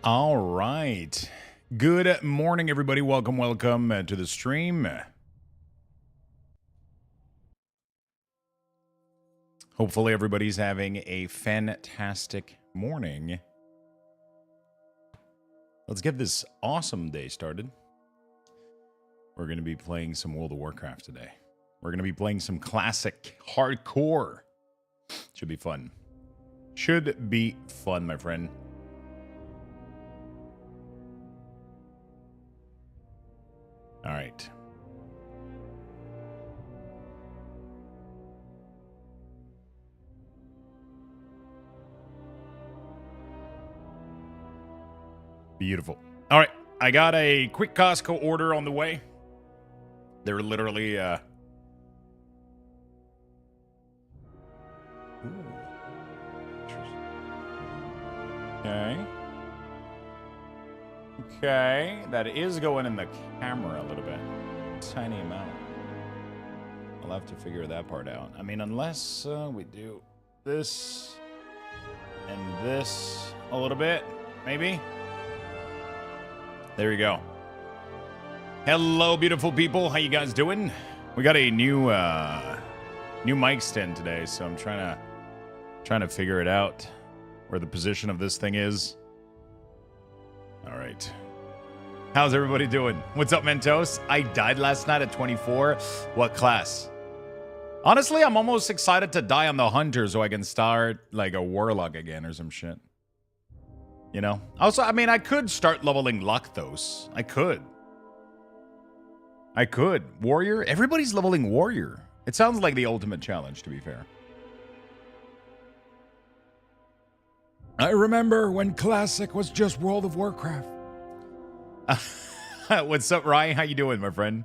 All right. Good morning, everybody. Welcome to the stream. Hopefully, everybody's having a fantastic morning. Let's get this awesome day started. We're going to be playing some World of Warcraft today. We're going to be playing some classic hardcore. Should be fun. Should be fun, my friend. All right. Beautiful. All right. I got a quick Costco order on the way. They're literally, Ooh. Okay. Okay, that is going in the camera a little bit. Tiny amount. I'll have to figure that part out. I mean, unless we do this and this a little bit, maybe. There you go. Hello, beautiful people. How you guys doing? We got a new mic stand today, so I'm trying to figure it out where the position of this thing is. All right. How's everybody doing? What's up, Mentos? I died last night at 24. What class? Honestly, I'm almost excited to die on the Hunter so I can start like a Warlock again or some shit. You know? Also, I mean, I could start leveling Luxthos. I could. Warrior? Everybody's leveling Warrior. It sounds like the ultimate challenge, to be fair. I remember when Classic was just World of Warcraft. What's up, Ryan? How you doing, my friend?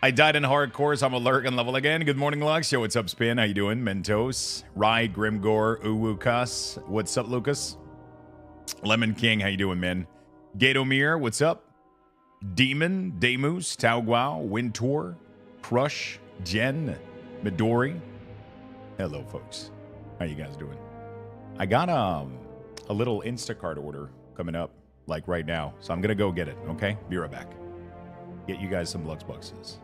I died in hardcore, so I'm a lurk and level again. Good morning, Lux. Yo, what's up, Spin? How you doing? Mentos, Rye, Grimgore, Uwukas. What's up, Lucas? Lemon King, how you doing, man? Gatomir, what's up? Demon, Damus, Taoguao, Wintour, Crush, Jen, Midori. Hello, folks. How you guys doing? I got a little Instacart order coming up, like right now. So I'm going to go get it, okay? Be right back. Get you guys some Lux boxes.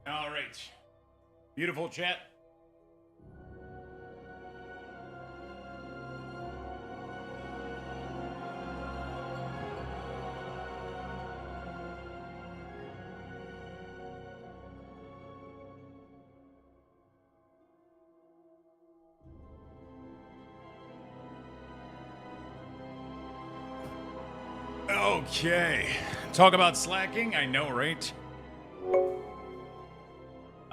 All right. Beautiful chat. Okay. Talk about slacking. I know, right?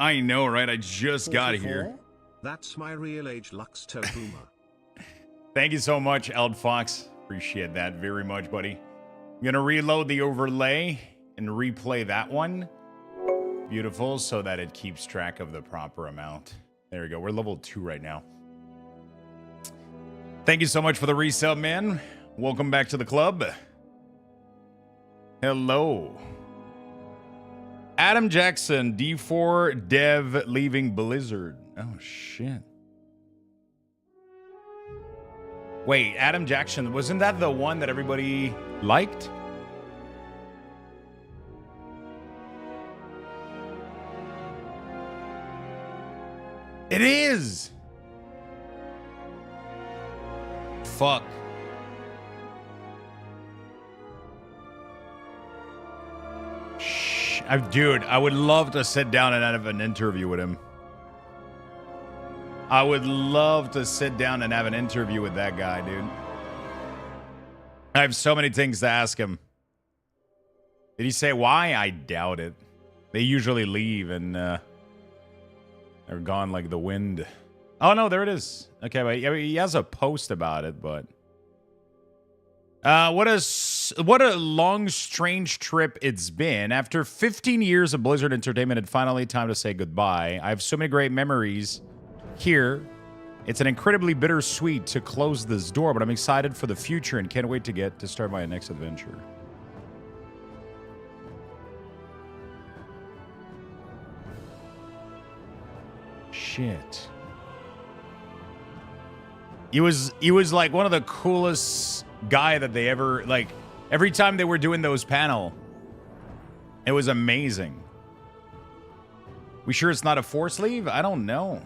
I know, right? I just got here. That's my real age Luxthos boomer. Thank you so much, Eld Fox. Appreciate that very much, buddy. I'm gonna reload the overlay and replay that one. Beautiful, so that it keeps track of the proper amount. There we go. We're level 2 right now. Thank you so much for the resub, man. Welcome back to the club. Hello. Adam Jackson, D4 dev leaving Blizzard. Oh, shit. Wait, Adam Jackson, wasn't that the one that everybody liked? It is! Fuck. Dude, I would love to sit down and have an interview with him. I would love to sit down and have an interview with that guy, dude. I have so many things to ask him. Did he say why? I doubt it. They usually leave and they're gone like the wind. Oh, no, there it is. Okay, but he has a post about it, but... what a long, strange trip it's been. After 15 years of Blizzard Entertainment, it's finally time to say goodbye. I have so many great memories here. It's an incredibly bittersweet to close this door, but I'm excited for the future and can't wait to get to start my next adventure. Shit. He was like one of the coolest guy that they ever, like, every time they were doing those panel, it was amazing. We sure it's not a force leave? I don't know.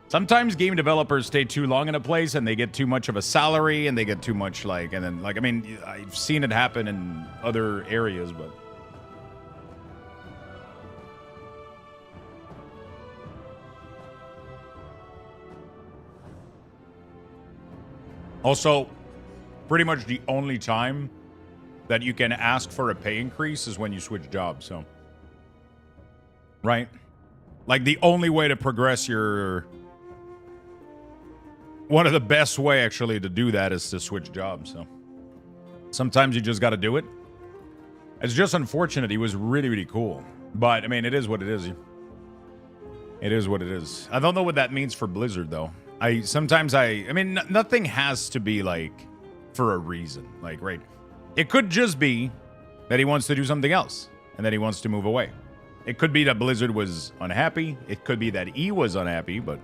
Sometimes game developers stay too long in a place and they get too much of a salary and they get too much, like, and then, like, I mean, I've seen it happen in other areas, but... Also, pretty much the only time that you can ask for a pay increase is when you switch jobs, so... Right? Like, the only way to progress your... One of the best way, actually, to do that is to switch jobs, so... Sometimes you just gotta do it. It's just unfortunate. He was really, really cool. But, I mean, it is what it is. It is what it is. I don't know what that means for Blizzard, though. I mean, nothing has to be, like, for a reason. Like, right? It could just be that he wants to do something else and that he wants to move away. It could be that Blizzard was unhappy. It could be that he was unhappy, but...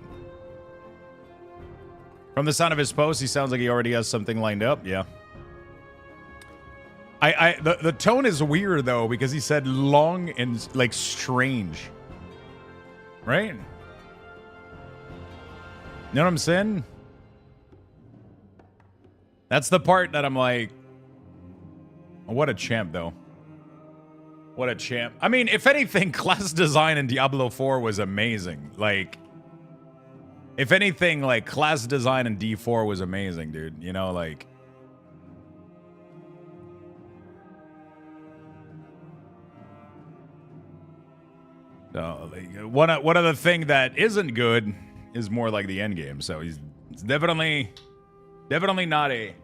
From the sound of his post, he sounds like he already has something lined up. Yeah. The tone is weird, though, because he said long and, like, strange. Right? You know what I'm saying? That's the part that I'm like, what a champ, though. What a champ. I mean, if anything, class design in Diablo 4 was amazing. Like, if anything, like, class design in D4 was amazing, dude. You know, like... So, like, one other thing that isn't good is more like the end game. So it's definitely not a...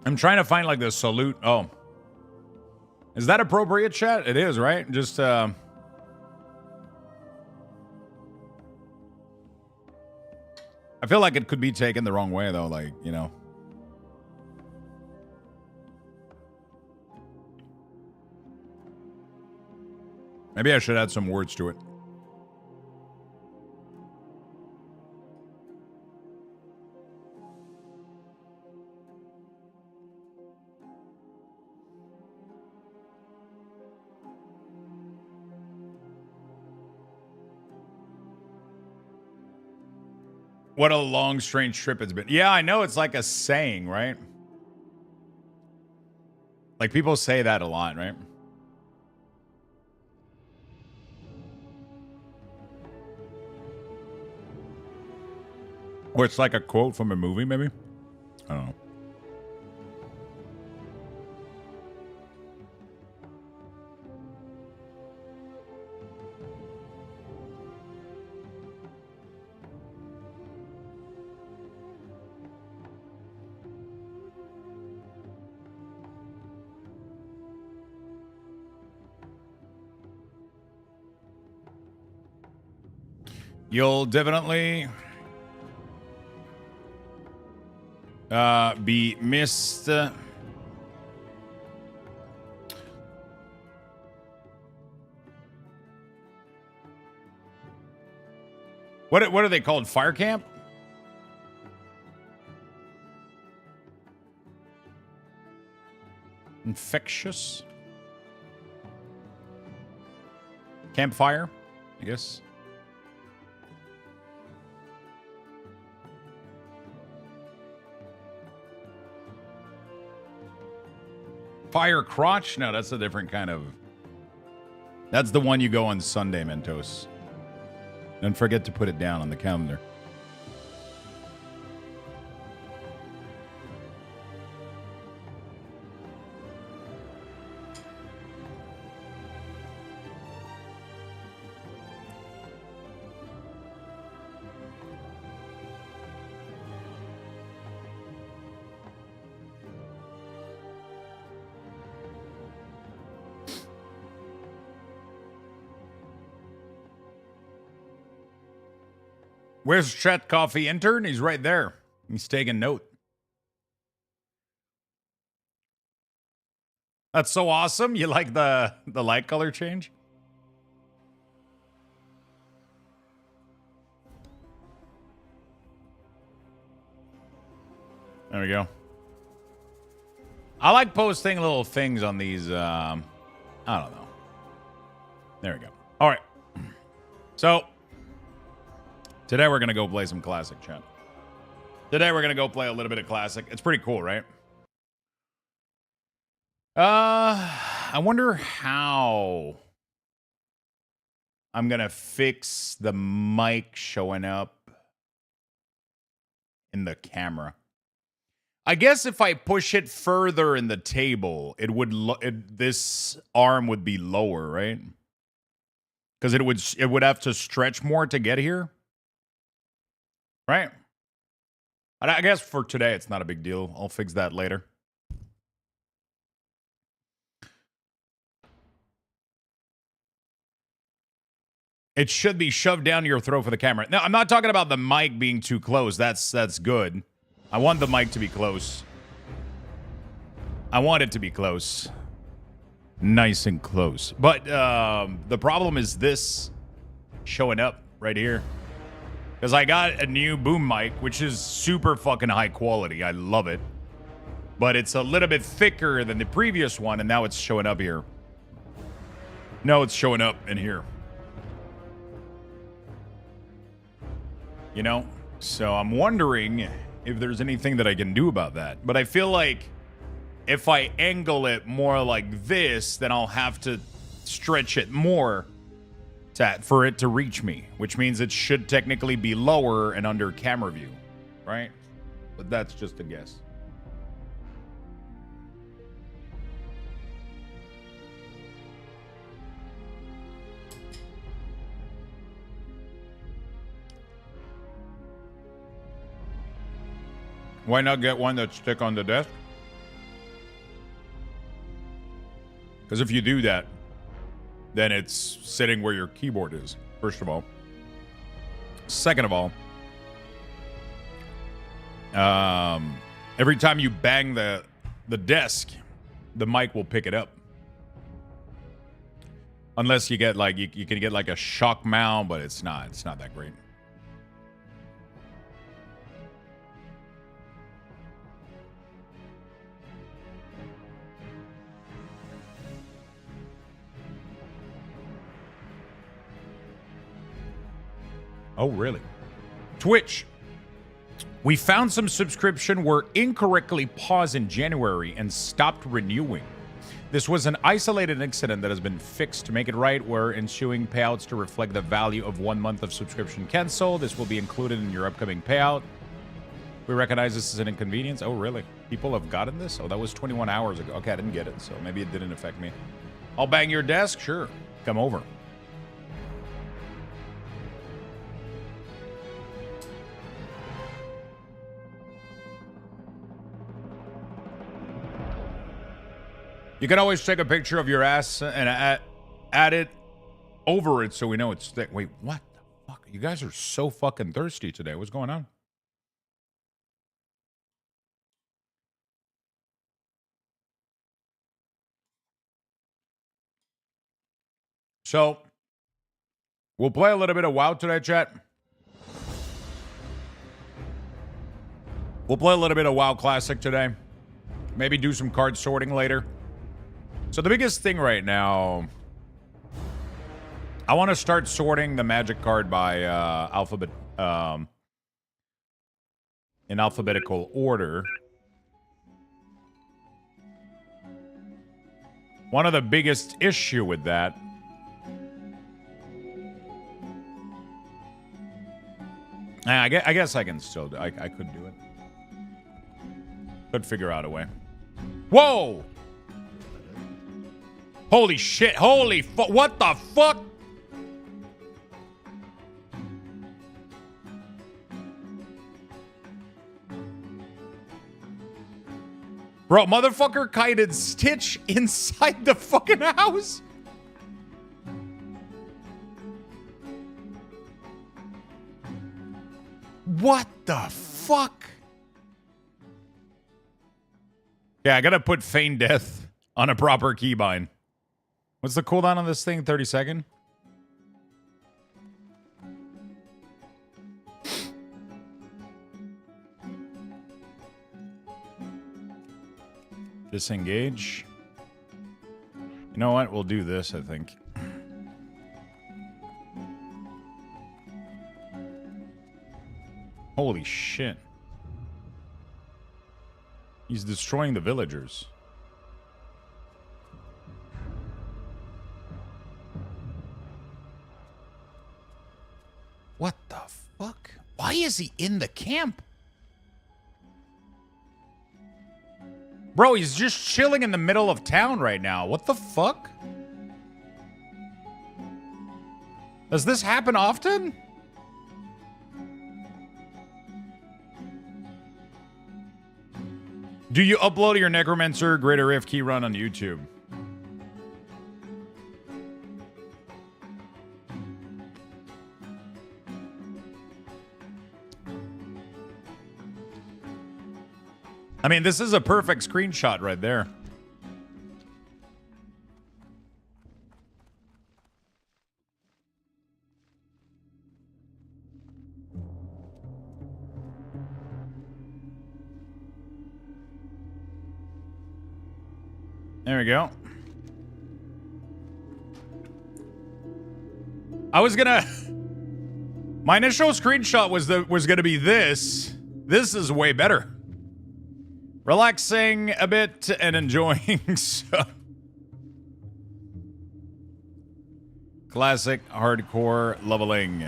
I'm trying to find like the salute. Oh, is that appropriate, chat? It is, right? Just I feel like it could be taken the wrong way, though. Like, you know. Maybe I should add some words to it. What a long, strange trip it's been. Yeah, I know it's like a saying, right? Like, people say that a lot, right? Or it's like a quote from a movie, maybe? I don't know. You'll definitely be missed. What are they called? Fire camp? Infectious? Campfire, I guess. Fire crotch? No, that's a different kind of... That's the one you go on Sunday, Mentos. Don't forget to put it down on the calendar. Where's Chet Coffee intern? He's right there. He's taking note. That's so awesome. You like the light color change? There we go. I like posting little things on these. I don't know. There we go. All right. So today we're going to go play some classic, chat. Today we're going to go play a little bit of classic. It's pretty cool, right? I wonder how I'm going to fix the mic showing up in the camera. I guess if I push it further in the table, it would this arm would be lower, right? Because it would have to stretch more to get here. Right? I guess for today, it's not a big deal. I'll fix that later. It should be shoved down your throat for the camera. No, I'm not talking about the mic being too close. That's good. I want the mic to be close. I want it to be close. Nice and close. But the problem is this showing up right here. Because I got a new boom mic, which is super fucking high quality. I love it. But it's a little bit thicker than the previous one, and now it's showing up here. No, it's showing up in here. You know? So I'm wondering if there's anything that I can do about that. But I feel like if I angle it more like this, then I'll have to stretch it more for it to reach me, which means it should technically be lower and under camera view, right? But that's just a guess. Why not get one that stick on the desk? Because if you do that, then it's sitting where your keyboard is, first of all. Second of all, every time you bang the desk, the mic will pick it up. Unless you get like, you can get like a shock mount, but it's not that great. Oh, really? Twitch. We found some subscription were incorrectly paused in January and stopped renewing. This was an isolated incident that has been fixed to make it right. We're ensuing payouts to reflect the value of 1 month of subscription canceled. This will be included in your upcoming payout. We recognize this is an inconvenience. Oh, really? People have gotten this? Oh, that was 21 hours ago. Okay, I didn't get it, so maybe it didn't affect me. I'll bang your desk? Sure. Come over. You can always take a picture of your ass and add it over it so we know it's thick. Wait, what the fuck? You guys are so fucking thirsty today. What's going on? So, we'll play a little bit of WoW today, chat. We'll play a little bit of WoW Classic today. Maybe do some card sorting later. So the biggest thing right now, I want to start sorting the magic card by in alphabetical order. One of the biggest issue with that I guess I can still do I could do it. Could figure out a way. Whoa! Holy shit. Holy fuck. What the fuck? Bro, motherfucker kited Stitch inside the fucking house. What the fuck? Yeah, I gotta put Feign Death on a proper keybind. What's the cooldown on this thing? 30 second? Disengage. You know what? We'll do this, I think. Holy shit. He's destroying the villagers. What the fuck? Why is he in the camp? Bro, he's just chilling in the middle of town right now. What the fuck? Does this happen often? Do you upload your Necromancer Greater Rift key run on YouTube? I mean, this is a perfect screenshot right there. There we go. I was gonna... My initial screenshot was gonna be this. This is way better. Relaxing a bit and enjoying some classic hardcore leveling.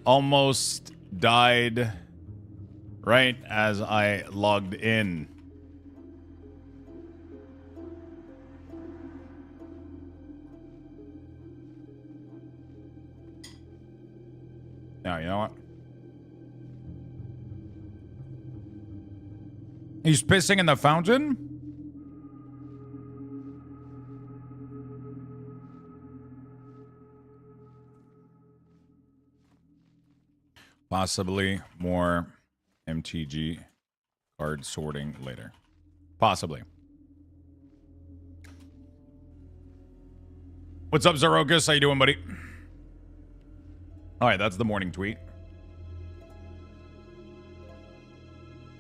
Almost died right as I logged in. Now, you know what? He's pissing in the fountain? Possibly more MTG card sorting later. Possibly. What's up, Zarokus? How you doing, buddy? All right, that's the morning tweet.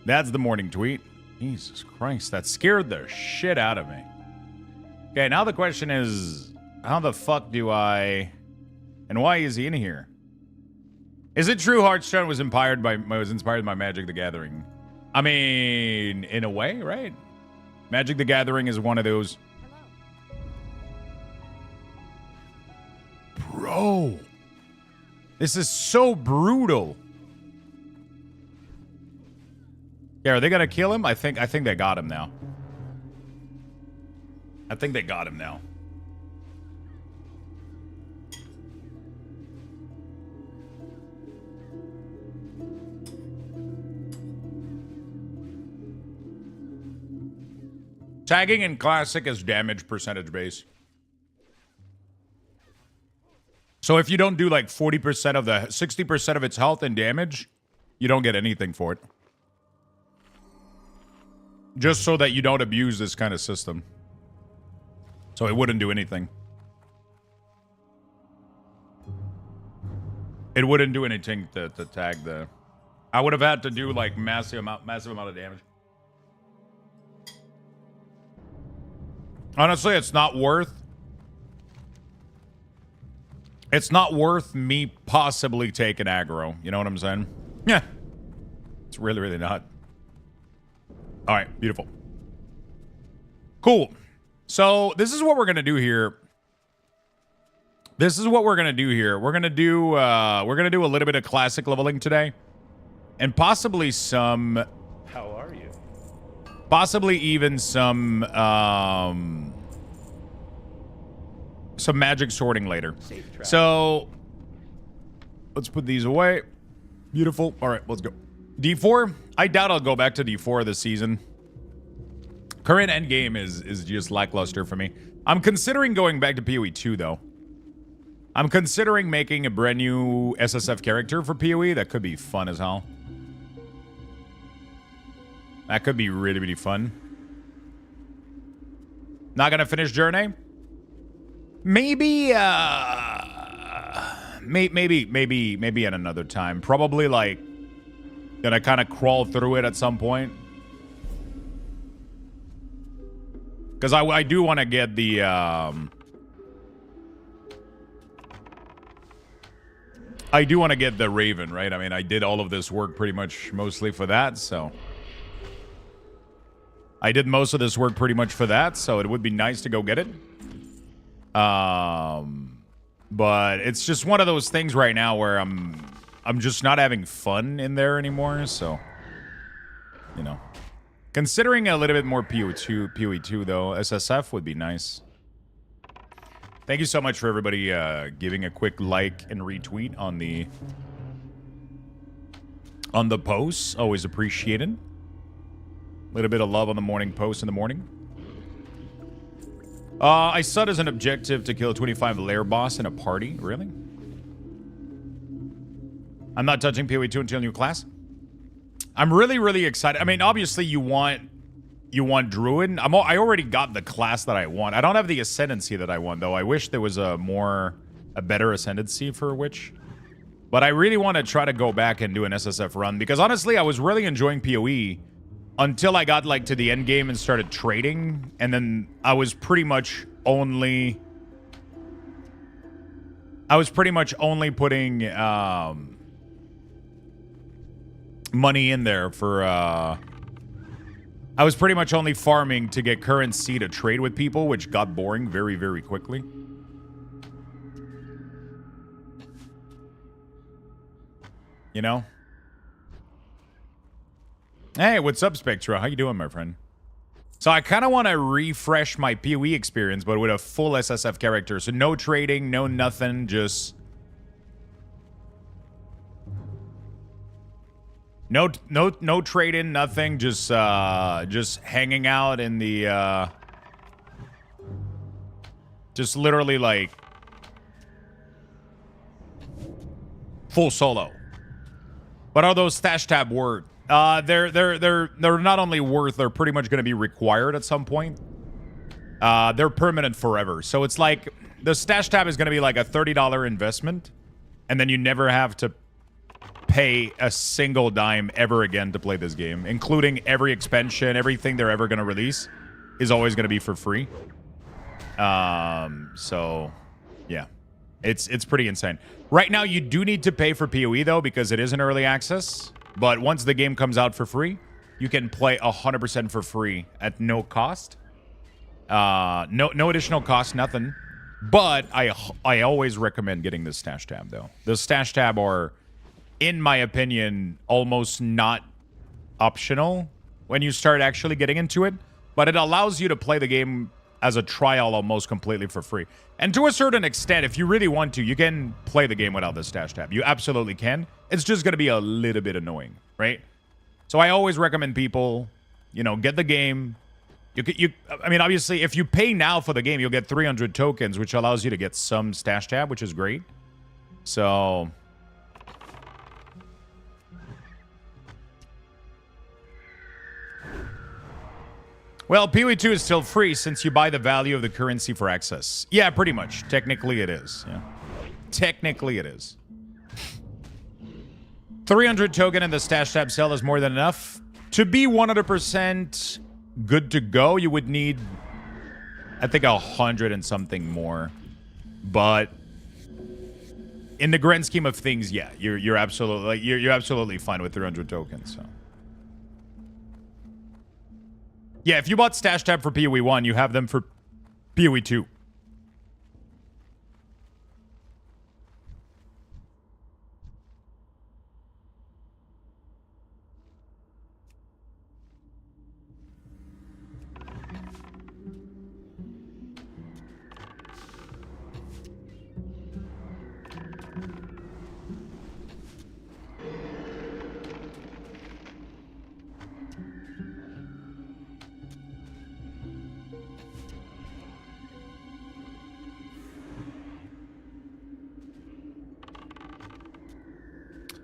That's the morning tweet. Jesus Christ, that scared the shit out of me. Okay, now the question is, how the fuck do I... And why is he in here? Is it true Hearthstone was inspired by Magic the Gathering? I mean, in a way, right? Magic the Gathering is one of those... Bro... This is so brutal. Yeah, are they gonna kill him? I think they got him now. I think they got him now. Tagging in Classic is damage percentage base. So if you don't do like 40% of the 60% of its health and damage, you don't get anything for it. Just so that you don't abuse this kind of system. So it wouldn't do anything. It wouldn't do anything to tag the... I would have had to do like massive amount of damage. Honestly, it's not worth me possibly taking aggro. You know what I'm saying? Yeah. It's really, really not. All right, beautiful. Cool. So this is what we're gonna do here. We're gonna do a little bit of classic leveling today. And possibly some... How are you? Possibly even some magic sorting later. So let's put these away. Beautiful. All right, let's go. D4. I doubt I'll go back to D4 this season. Current endgame is just lackluster for me. I'm considering going back to PoE 2 though. I'm considering making a brand new SSF character for PoE. That could be fun as hell. That could be really, really fun. Not gonna finish Journey? Maybe, maybe at another time. Probably, like, gonna kind of crawl through it at some point. Because I do want to get the, I do want to get the Raven, right? I mean, I did all of this work pretty much mostly for that, so... I did most of this work pretty much for that, so it would be nice to go get it. But it's just one of those things right now where I'm just not having fun in there anymore, so... You know. Considering a little bit more PoE 2 though, SSF would be nice. Thank you so much for everybody giving a quick like and retweet on the posts. Always appreciated. A little bit of love on the morning post in the morning. I set as an objective to kill a 25 lair boss in a party. Really? I'm not touching PoE 2 until new class. I'm really, really excited. I mean, obviously you want Druid. I already got the class that I want. I don't have the Ascendancy that I want, though. I wish there was a better Ascendancy for Witch. But I really want to try to go back and do an SSF run, because honestly, I was really enjoying PoE until I got like to the end game and started trading, and then I was pretty much only putting money in there for I was pretty much only farming to get currency to trade with people, which got boring very, very quickly. You know? Hey, what's up, Spectra? How you doing, my friend? So I kind of want to refresh my PoE experience, but with a full SSF character. So no trading, no nothing, just... No trading, nothing, just hanging out in the, just literally, like, full solo. But are those stash tab worth? They're not only worth, they're pretty much going to be required at some point. They're permanent forever. So it's like, the stash tab is going to be like a $30 investment, and then you never have to pay a single dime ever again to play this game, including every expansion, everything they're ever going to release is always going to be for free. So yeah, it's pretty insane. Right now, you do need to pay for PoE though, because it is an early access. But once the game comes out for free, you can play 100% for free at no cost. No additional cost, nothing. But I always recommend getting the stash tab though. The stash tab are, in my opinion, almost not optional when you start actually getting into it, but it allows you to play the game as a trial almost completely for free. And to a certain extent, if you really want to, you can play the game without the stash tab. You absolutely can. It's just going to be a little bit annoying, right? So I always recommend people, you know, get the game. I mean, obviously, if you pay now for the game, you'll get 300 tokens, which allows you to get some stash tab, which is great. So... Well, PoE 2 is still free since you buy the value of the currency for access. Yeah, pretty much. Technically it is. Yeah. Technically it is. 300 token in the stash tab sale is more than enough. To be 100% good to go, you would need, I think, 100 and something more. But in the grand scheme of things, yeah, you're absolutely you're absolutely fine with 300 tokens. So. Yeah, if you bought Stash Tab for PoE 1, you have them for PoE 2.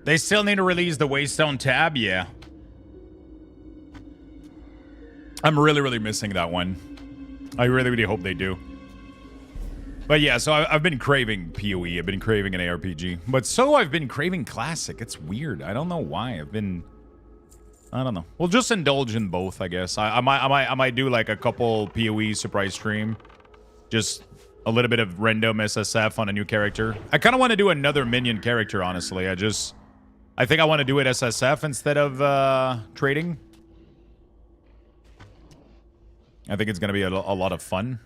They still need to release the Waystone tab, yeah. I'm really missing that one. I really hope they do. But yeah, so I've been craving PoE. I've been craving an ARPG. But so I've been craving Classic. It's weird. I don't know why. I don't know. We'll just indulge in both, I guess. I might do like a couple PoE surprise stream. Just a little bit of random SSF on a new character. I kind of want to do another minion character, honestly. I think I want to do it SSF instead of trading. I think it's going to be a lot of fun.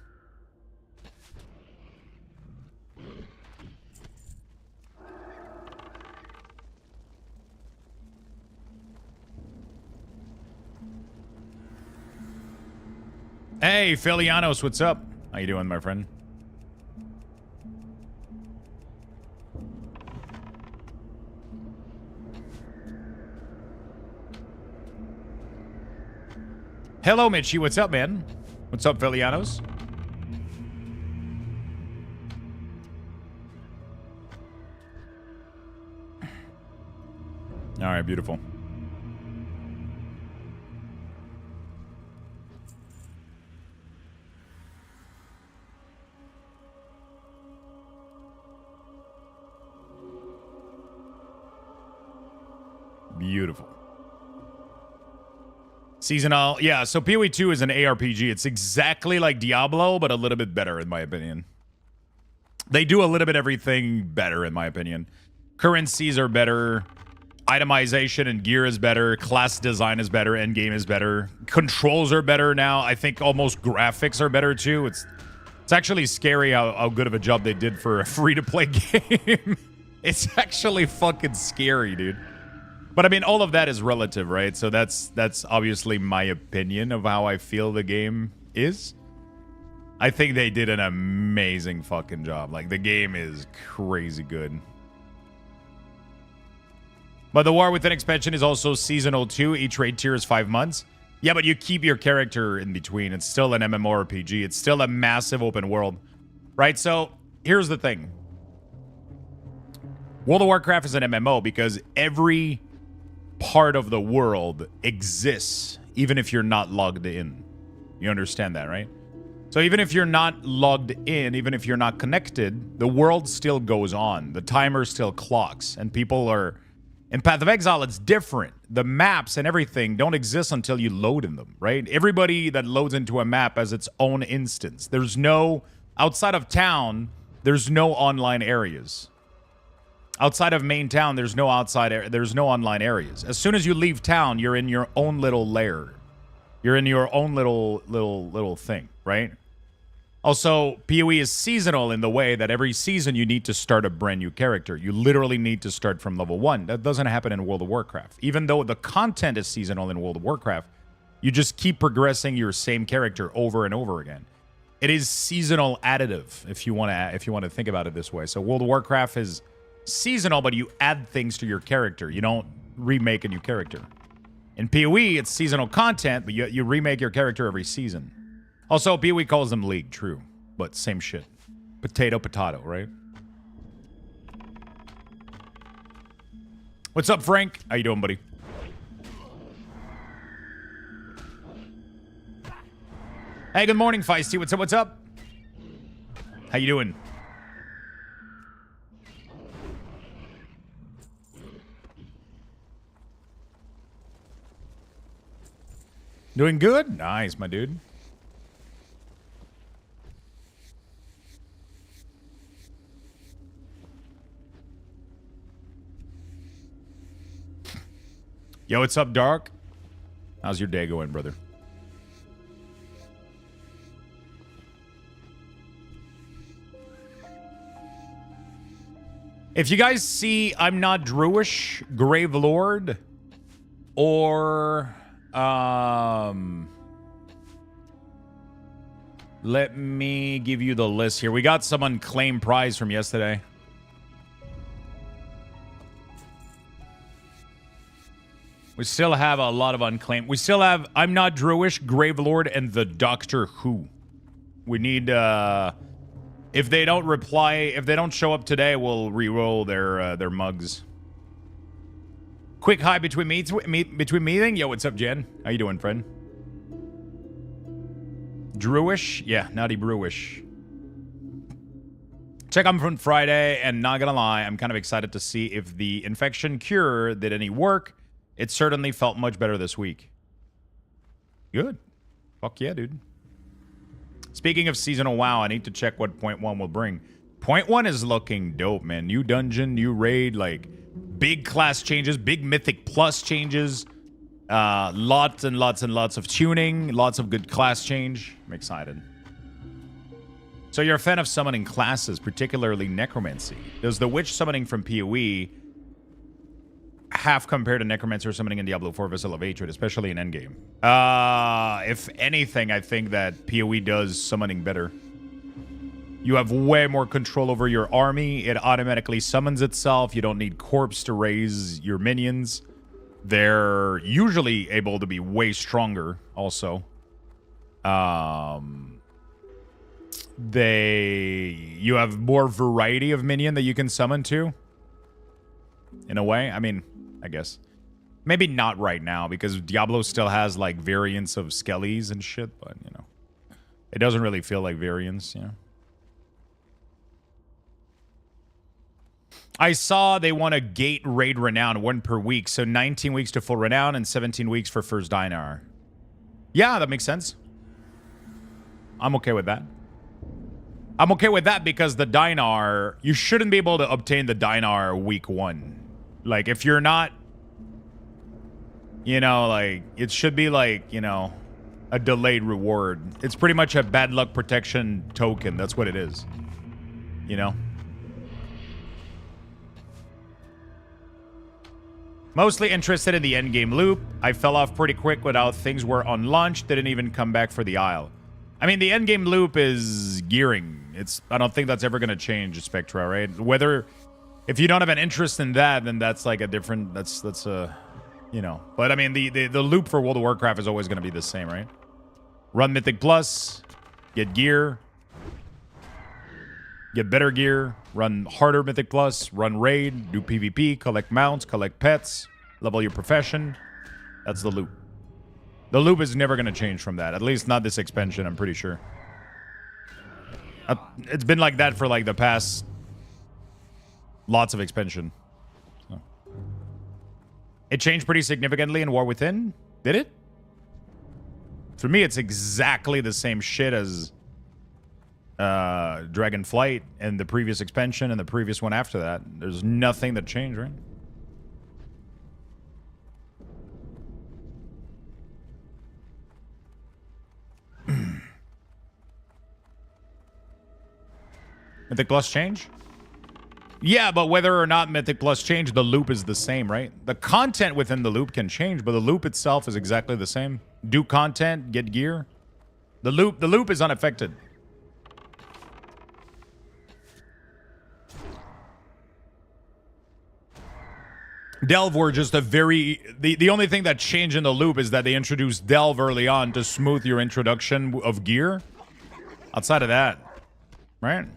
Hey, Filianos, what's up? How you doing, my friend? Hello, Mitchie. What's up, man? What's up, Filianos? All right, beautiful. Beautiful. Seasonal, yeah, so PoE 2 is an ARPG. It's exactly like Diablo, but a little bit better, in my opinion. They do a little bit everything better, in my opinion. Currencies are better. Itemization and gear is better. Class design is better. Endgame is better. Controls are better now. I think almost graphics are better, too. It's actually scary how good of a job they did for a free-to-play game. It's actually fucking scary, dude. But I mean, all of that is relative, right? So that's obviously my opinion of how I feel the game is. I think they did an amazing fucking job. Like, the game is crazy good. But the War Within expansion is also seasonal too. Each raid tier is 5 months. Yeah, but you keep your character in between. It's still an MMORPG. It's still a massive open world, right? So here's the thing. World of Warcraft is an MMO because every part of the world exists, even if you're not logged in. You understand that, right? So even if you're not logged in, even if you're not connected, the world still goes on. The timer still clocks, and people are... In Path of Exile, it's different. The maps and everything don't exist until you load in them, right? Everybody that loads into a map has its own instance. There's no... Outside of town, there's no online areas. Outside of main town, there's no online areas. As soon as you leave town, you're in your own little lair. You're in your own little thing, right? Also, PoE is seasonal in the way that every season you need to start a brand new character. You literally need to start from level 1. That doesn't happen in World of Warcraft. Even though the content is seasonal in World of Warcraft, you just keep progressing your same character over and over again. It is seasonal additive, if you want to think about it this way. So World of Warcraft is seasonal, but you add things to your character. You don't remake a new character. In PoE, it's seasonal content, but you remake your character every season. Also, PoE calls them League, true. But same shit. Potato, right? What's up, Frank? How you doing, buddy? Hey, good morning, Feisty. What's up? What's up? How you doing? Doing good? Nice, my dude. Yo, what's up, Dark? How's your day going, brother? If you guys see I'm Not Druish, Grave Lord, or let me give you the list here. We got some unclaimed prize from yesterday. We still have a lot of unclaimed. We still have I'm Not Druish, Grave Lord, and the Doctor Who. We need if they don't reply, if they don't show up today, we'll re-roll their mugs. Quick hi between meeting. Yo, what's up, Jen? How you doing, friend? Druish? Yeah, Naughty Brewish. Check on from Friday, and not gonna lie, I'm kind of excited to see if the infection cure did any work. It certainly felt much better this week. Good. Fuck yeah, dude. Speaking of seasonal WoW, I need to check what Point 1 will bring. Point 1 is looking dope, man. New dungeon, new raid, like big class changes, big Mythic Plus changes. Lots and lots and lots of tuning, lots of good class change. I'm excited. So you're a fan of summoning classes, particularly Necromancy. Does the Witch summoning from PoE half compared to Necromancer summoning in Diablo 4 Vessel of Hatred, especially in Endgame? If anything, I think that PoE does summoning better. You have way more control over your army. It automatically summons itself. You don't need corpse to raise your minions. They're usually able to be way stronger also. You have more variety of minion that you can summon to. In a way, I mean, I guess. Maybe not right now, because Diablo still has, like, variants of skellies and shit, but, you know. It doesn't really feel like variants, you know. I saw they want to gate raid renown 1 per week, so 19 weeks to full renown and 17 weeks for first dinar. Yeah, that makes sense. I'm okay with that. I'm okay with that because the dinar, you shouldn't be able to obtain the dinar week 1. Like, if you're not, you know, like, it should be like, you know, a delayed reward. It's pretty much a bad luck protection token. That's what it is. You know? Mostly interested in the endgame loop. I fell off pretty quick with how things were on launch. Didn't even come back for the Isle. I mean, the endgame loop is gearing. I don't think that's ever going to change, Spectra, right? Whether, if you don't have an interest in that, then that's like a different, that's you know. But I mean, the loop for World of Warcraft is always going to be the same, right? Run Mythic Plus, get gear, get better gear, run harder Mythic Plus, run raid, do PvP, collect mounts, collect pets, level your profession. That's the loop. The loop is never going to change from that. At least not this expansion, I'm pretty sure. It's been like that for like the past lots of expansion. So. It changed pretty significantly in War Within. Did it? For me, it's exactly the same shit as Dragonflight and the previous expansion and the previous one after that. There's nothing that changed, right? Mythic Plus change? Yeah, but whether or not Mythic Plus change, the loop is the same, right? The content within the loop can change, but the loop itself is exactly the same. Do content, get gear. The loop is unaffected. Delve were just a very... The only thing that changed in the loop is that they introduced Delve early on to smooth your introduction of gear. Outside of that, right?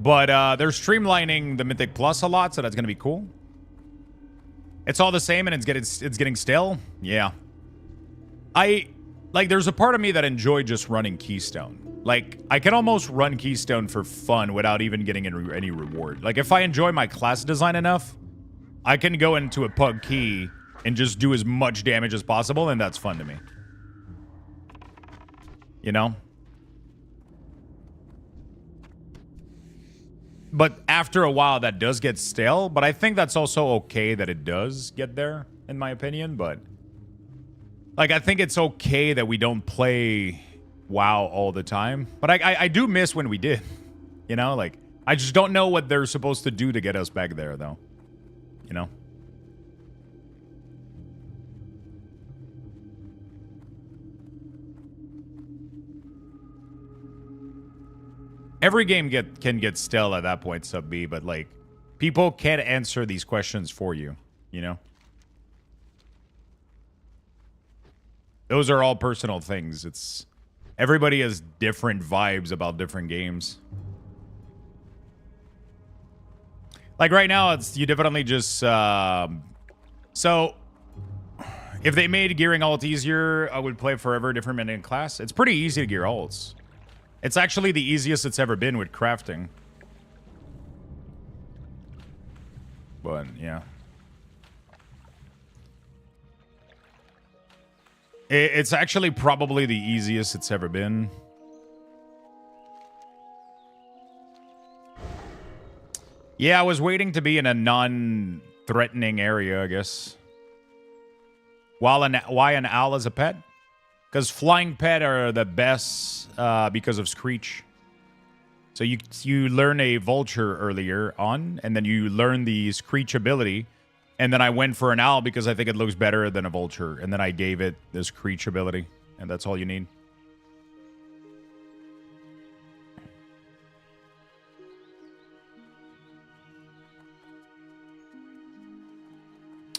But they're streamlining the Mythic Plus a lot, so that's going to be cool. It's all the same and it's getting stale. Yeah. There's a part of me that enjoy just running Keystone. Like, I can almost run Keystone for fun without even getting any reward. Like, if I enjoy my class design enough, I can go into a pug key and just do as much damage as possible, and that's fun to me. You know? But after a while, that does get stale. But I think that's also okay that it does get there, in my opinion. But, like, I think it's okay that we don't play WoW all the time. But I do miss when we did. You know? Like, I just don't know what they're supposed to do to get us back there, though. You know? Every game can get stale at that point, Sub B, but, like, people can't answer these questions for you, you know? Those are all personal things. It's... Everybody has different vibes about different games. Like, right now, it's... You definitely just... So... If they made gearing alt easier, I would play forever different men in class. It's pretty easy to gear alts. It's actually the easiest it's ever been with crafting. But, yeah. It's actually probably the easiest it's ever been. Yeah, I was waiting to be in a non-threatening area, I guess. Why an owl as a pet? Because flying pet are the best because of Screech. So you learn a vulture earlier on, and then you learn the Screech ability. And then I went for an owl because I think it looks better than a vulture. And then I gave it the Screech ability. And that's all you need.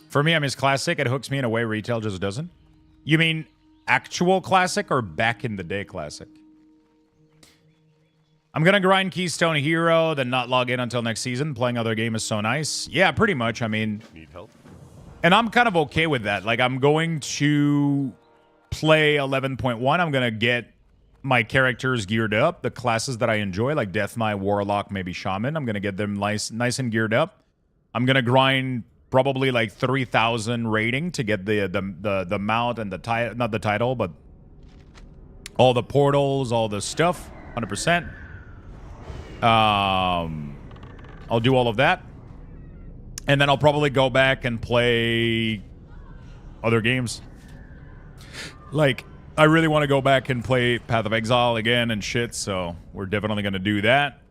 For me, I miss Classic. It hooks me in a way retail just doesn't. You mean... actual Classic or back in the day Classic? I'm gonna grind Keystone Hero, then not log in until next season. Playing other game is so nice. Yeah, pretty much. I mean, need help. And I'm kind of okay with that. Like, I'm going to play 11.1. I'm gonna get my characters geared up, the classes that I enjoy, like Death Knight, Warlock, maybe Shaman. I'm gonna get them nice and geared up. I'm gonna grind probably like 3,000 rating to get the mount and the title, not the title, but all the portals, all the stuff, 100%. I'll do all of that. And then I'll probably go back and play other games. Like, I really want to go back and play Path of Exile again and shit, so we're definitely going to do that.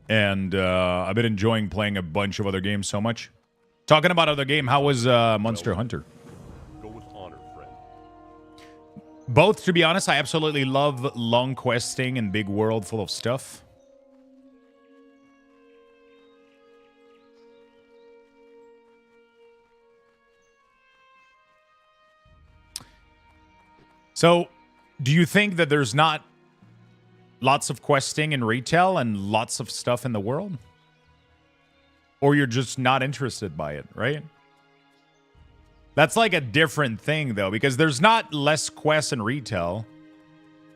And I've been enjoying playing a bunch of other games so much. Talking about other game, how was Monster Hunter? Go with honor, friend. Both, to be honest. I absolutely love long questing and big world full of stuff. So, do you think that there's not lots of questing in retail and lots of stuff in the world? Or you're just not interested by it, right? That's like a different thing, though, because there's not less quests in retail.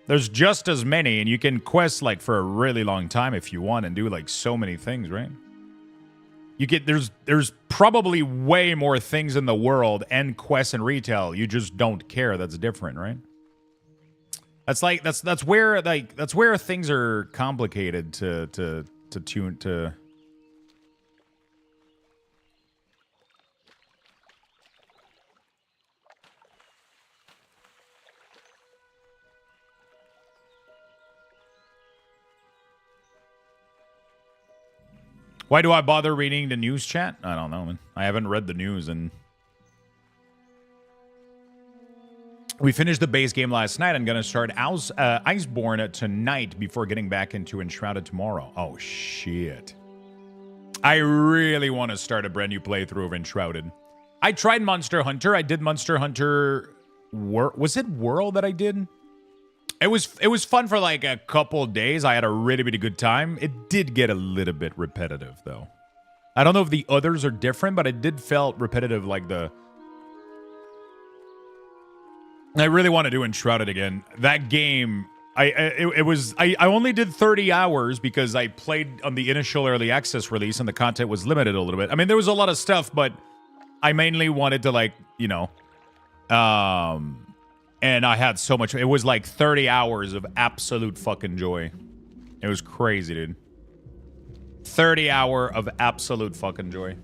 There's just as many, and you can quest like for a really long time if you want and do like so many things, right? You get there's probably way more things in the world and quests in retail. You just don't care. That's different, right? That's like that's where things are complicated to tune to. Why do I bother reading the news chat? I don't know, man. I haven't read the news, and we finished the base game last night. I'm gonna start Iceborne tonight before getting back into Enshrouded tomorrow. Oh shit! I really want to start a brand new playthrough of Enshrouded. I tried Monster Hunter. I did Monster Hunter. Was it World that I did? It was fun for like a couple of days. I had a really, really good time. It did get a little bit repetitive, though. I don't know if the others are different, but it did felt repetitive, like the... I really want to do Enshrouded again. That game, I only did 30 hours because I played on the initial early access release and the content was limited a little bit. I mean, there was a lot of stuff, but I mainly wanted to, like, you know... and I had so much... It was like 30 hours of absolute fucking joy. It was crazy, dude. 30-hour of absolute fucking joy.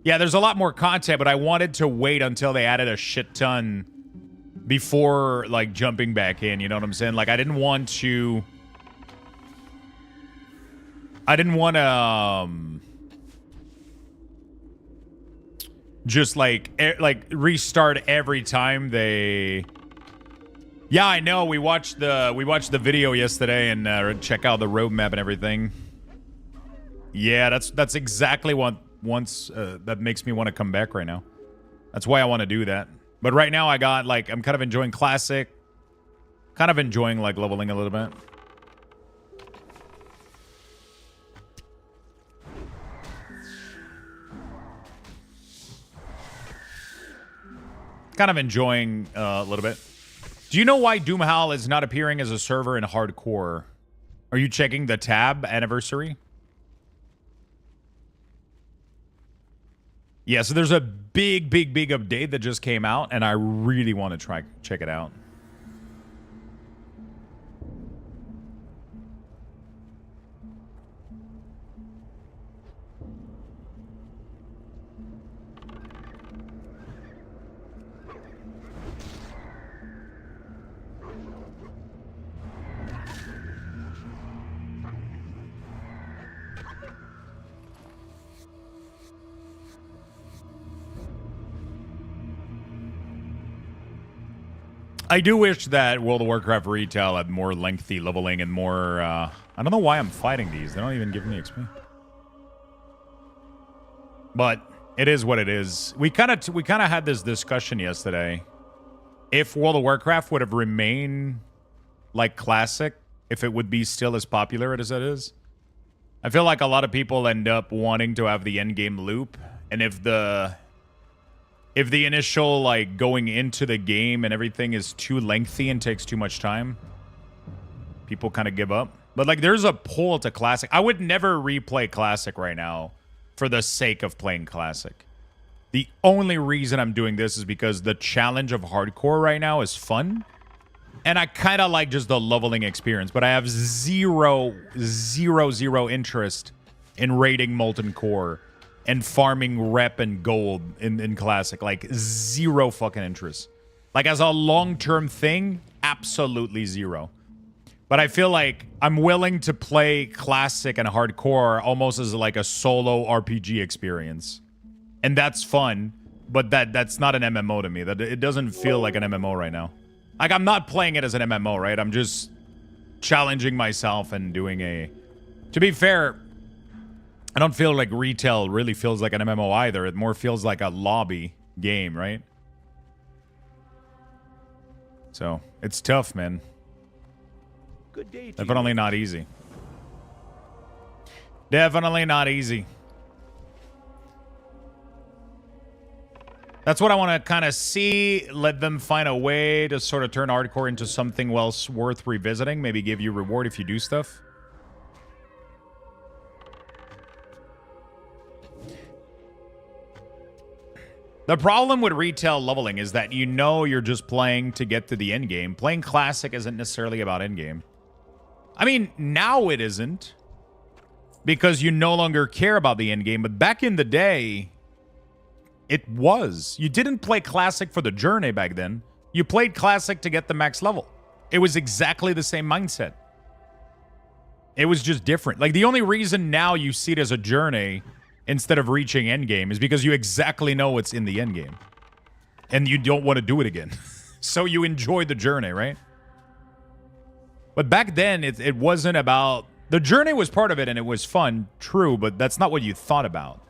Yeah, there's a lot more content, but I wanted to wait until they added a shit ton before, like, jumping back in. You know what I'm saying? Like, I didn't want to... just, like restart every time they... Yeah, I know. We watched the video yesterday and check out the roadmap and everything. Yeah, that's exactly what that makes me want to come back right now. That's why I want to do that. But right now I got, like, I'm kind of enjoying Classic. Kind of enjoying, like, leveling a little bit. Kind of enjoying a little bit. Do you know why Doomhowl is not appearing as a server in Hardcore? Are you checking the tab anniversary? Yeah, so there's a big update that just came out, and I really want to check it out. I do wish that World of Warcraft retail had more lengthy leveling and more, I don't know why I'm fighting these. They don't even give me XP. But it is what it is. We kind of had this discussion yesterday. If World of Warcraft would have remained like Classic, if it would be still as popular as it is. I feel like a lot of people end up wanting to have the endgame loop, and if the initial, like, going into the game and everything is too lengthy and takes too much time, people kind of give up. But, like, there's a pull to Classic. I would never replay Classic right now for the sake of playing Classic. The only reason I'm doing this is because the challenge of Hardcore right now is fun. And I kind of like just the leveling experience. But I have zero interest in raiding Molten Core and farming rep and gold in Classic. Like, zero fucking interest. Like, as a long-term thing, absolutely zero. But I feel like I'm willing to play Classic and Hardcore almost as like a solo RPG experience. And that's fun, but that's not an MMO to me. It doesn't feel like an MMO right now. Like, I'm not playing it as an MMO, right? I'm just challenging myself and doing a... To be fair... I don't feel like retail really feels like an MMO either. It more feels like a lobby game, right? So, it's tough, man. Good day to Definitely you. not easy. Definitely not easy. That's what I want to kind of see. Let them find a way to sort of turn hardcore into something well worth revisiting. Maybe give you reward if you do stuff. The problem with retail leveling is that you know you're just playing to get to the end game. Playing Classic isn't necessarily about end game. I mean, now it isn't, because you no longer care about the end game. But back in the day, it was. You didn't play Classic for the journey back then. You played Classic to get the max level. It was exactly the same mindset. It was just different. Like, the only reason now you see it as a journey instead of reaching endgame is because you exactly know what's in the endgame. And you don't want to do it again. So you enjoy the journey, right? But back then, it wasn't about... The journey was part of it and it was fun, true, but that's not what you thought about.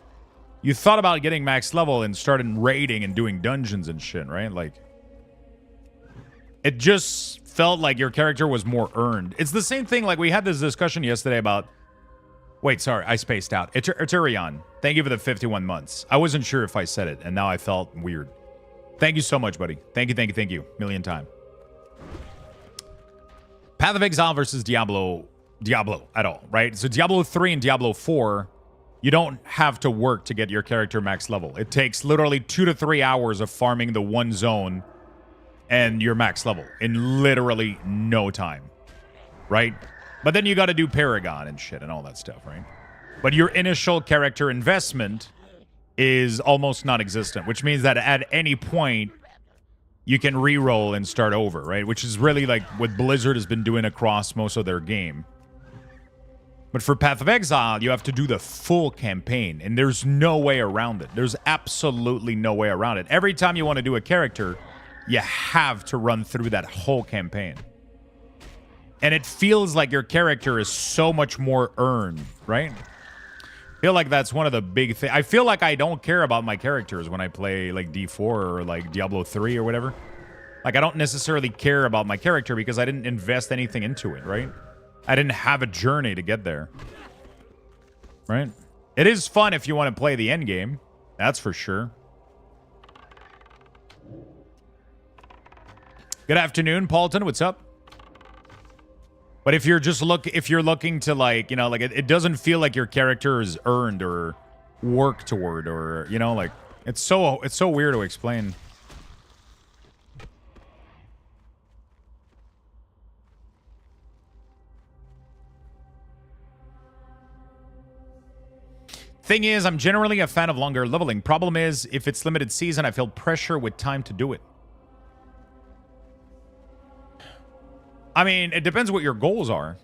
You thought about getting max level and starting raiding and doing dungeons and shit, right? Like, it just felt like your character was more earned. It's the same thing, like we had this discussion yesterday about... Wait, sorry, I spaced out. Eturion, thank you for the 51 months. I wasn't sure if I said it, and now I felt weird. Thank you so much, buddy. Thank you. Million time. Path of Exile versus Diablo at all, right? So Diablo 3 and Diablo 4, you don't have to work to get your character max level. It takes literally 2 to 3 hours of farming the one zone and you're max level in literally no time, right? But then you got to do Paragon and shit and all that stuff, right? But your initial character investment is almost non-existent, which means that at any point you can re-roll and start over, right? Which is really like what Blizzard has been doing across most of their game. But for Path of Exile, you have to do the full campaign, and there's no way around it. There's absolutely no way around it. Every time you want to do a character, you have to run through that whole campaign. And it feels like your character is so much more earned, right? I feel like that's one of the big things. I feel like I don't care about my characters when I play like D4 or like Diablo 3 or whatever. Like I don't necessarily care about my character because I didn't invest anything into it, right? I didn't have a journey to get there. Right? It is fun if you want to play the end game. That's for sure. Good afternoon, Paulton. What's up? But if you're just looking to like, you know, like it doesn't feel like your character is earned or worked toward or, you know, like it's so weird to explain. Thing is, I'm generally a fan of longer leveling. Problem is, if it's limited season, I feel pressure with time to do it. I mean, it depends what your goals are.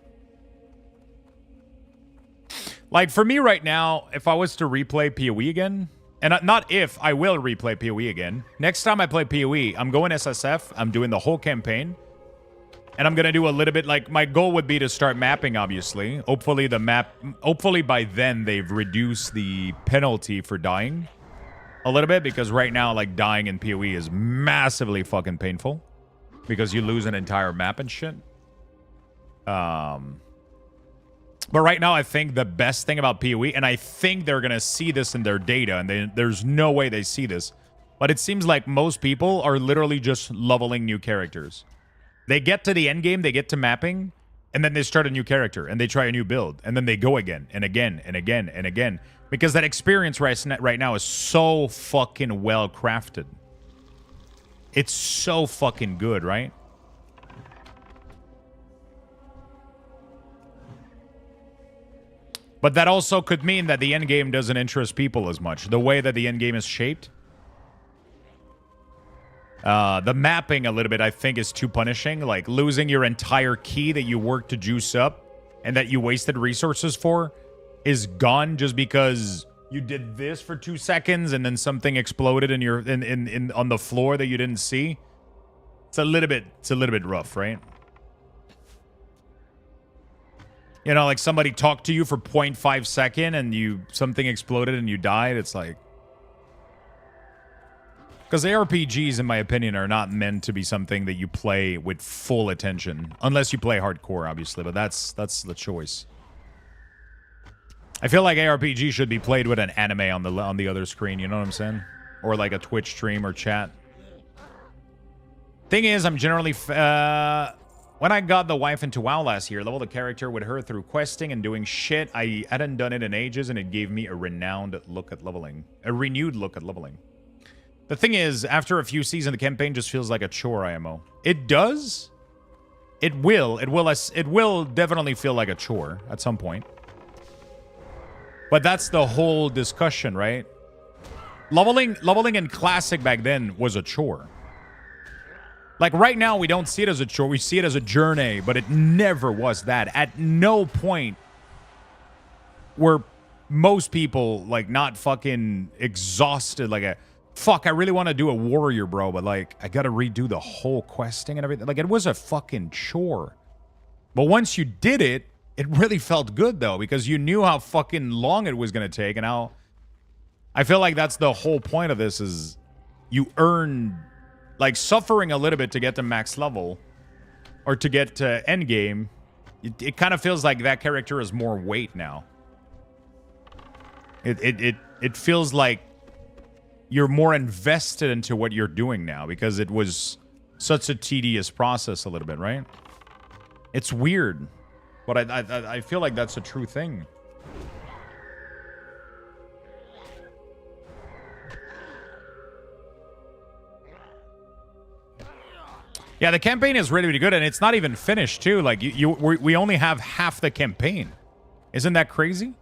Like, for me right now, if I was to replay PoE again, and not if, I will replay PoE again. Next time I play PoE, I'm going SSF, I'm doing the whole campaign, and I'm going to do a little bit, like, my goal would be to start mapping, obviously. Hopefully by then, they've reduced the penalty for dying a little bit, because right now, like, dying in PoE is massively fucking painful. Because you lose an entire map and shit. But right now, I think the best thing about PoE, and I think they're going to see this in their data, and there's no way they see this, but it seems like most people are literally just leveling new characters. They get to the end game, they get to mapping, and then they start a new character, and they try a new build, and then they go again, and again, and again, and again. Because that experience right now is so fucking well crafted. It's so fucking good, right? But that also could mean that the endgame doesn't interest people as much. The way that the endgame is shaped. The mapping a little bit, I think, is too punishing. Like, losing your entire key that you worked to juice up and that you wasted resources for is gone just because... you did this for 2 seconds and then something exploded in your on the floor that you didn't see. It's a little bit rough, right? You know, like somebody talked to you for 0.5 second and something exploded and you died. It's like, because ARPGs, in my opinion, are not meant to be something that you play with full attention, unless you play hardcore, obviously. But that's the choice. I feel like ARPG should be played with an anime on the other screen, you know what I'm saying? Or like a Twitch stream or chat. Thing is, I'm generally... when I got the wife into WoW last year, leveled the character with her through questing and doing shit. I hadn't done it in ages, and it gave me a renewed look at leveling. The thing is, after a few seasons, the campaign just feels like a chore IMO. It does. It will definitely feel like a chore at some point. But that's the whole discussion, right? Leveling in Classic back then was a chore. Like, right now, we don't see it as a chore. We see it as a journey, but it never was that. At no point were most people, like, not fucking exhausted. Like, fuck, I really want to do a warrior, bro, but, like, I got to redo the whole questing and everything. Like, it was a fucking chore. But once you did it, it really felt good, though, because you knew how fucking long it was going to take, and how... I feel like that's the whole point of this, is you earn... like, suffering a little bit to get to max level or to get to endgame, it kind of feels like that character has more weight now. It feels like you're more invested into what you're doing now because it was such a tedious process a little bit, right? It's weird, but I feel like that's a true thing. Yeah, the campaign is really, really good, and it's not even finished, too. Like, we only have half the campaign. Isn't that crazy?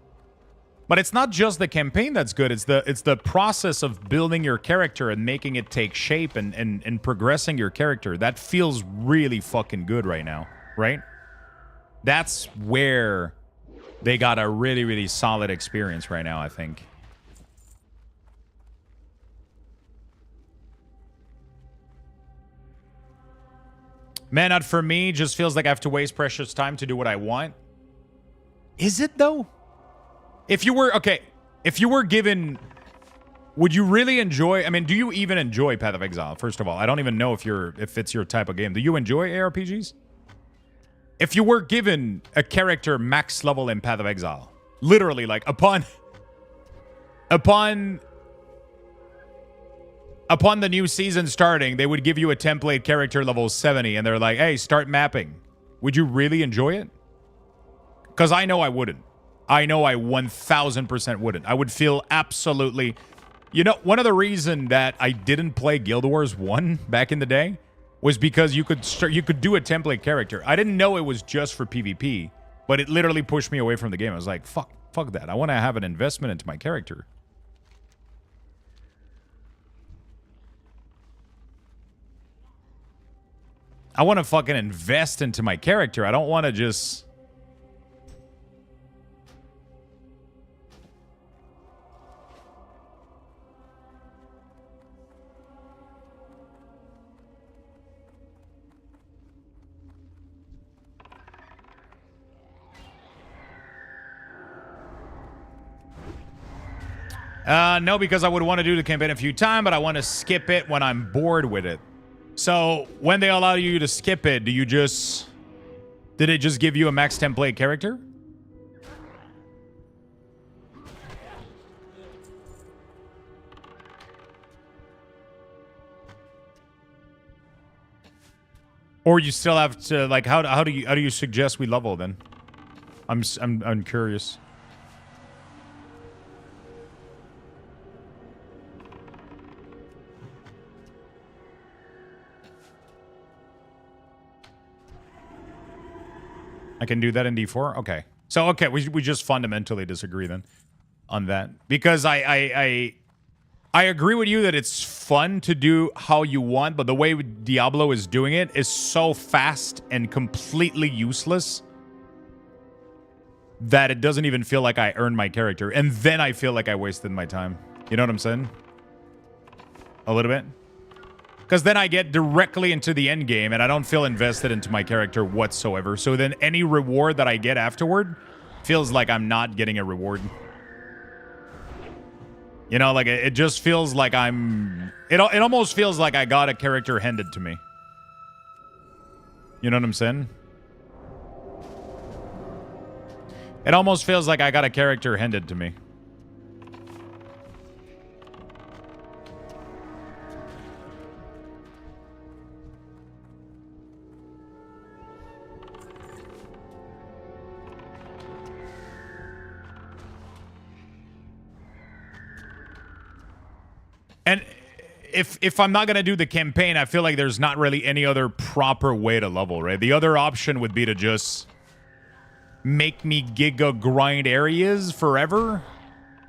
But it's not just the campaign that's good. It's the process of building your character and making it take shape and progressing your character. That feels really fucking good right now, right? That's where they got a really, really solid experience right now, I think. Man, not for me. Just feels like I have to waste precious time to do what I want. Is it, though? If you were... Okay. If you were given... Would you really enjoy... I mean, do you even enjoy Path of Exile, first of all? I don't even know if it's your type of game. Do you enjoy ARPGs? If you were given a character max level in Path of Exile, literally, like, upon the new season starting, they would give you a template character level 70, and they're like, hey, start mapping. Would you really enjoy it? Because I know I wouldn't. I know I 1000% wouldn't. I would feel absolutely... You know, one of the reasons that I didn't play Guild Wars 1 back in the day was because you could do a template character. I didn't know it was just for PvP, but it literally pushed me away from the game. I was like, fuck that. I want to have an investment into my character. I want to fucking invest into my character. I don't want to just... No, because I would want to do the campaign a few times, but I want to skip it when I'm bored with it. So, when they allow you to skip it, do you just... Did it just give you a max template character? Or you still have to, like, how do you suggest we level then? I'm curious. I can do that in D4? Okay. So, okay, we just fundamentally disagree then on that. Because I agree with you that it's fun to do how you want, but the way Diablo is doing it is so fast and completely useless that it doesn't even feel like I earned my character. And then I feel like I wasted my time. You know what I'm saying? A little bit. Because then I get directly into the end game and I don't feel invested into my character whatsoever. So then any reward that I get afterward feels like I'm not getting a reward. You know, like it just feels like I'm... It almost feels like I got a character handed to me. You know what I'm saying? It almost feels like I got a character handed to me. And if I'm not going to do the campaign, I feel like there's not really any other proper way to level, right? The other option would be to just make me giga grind areas forever.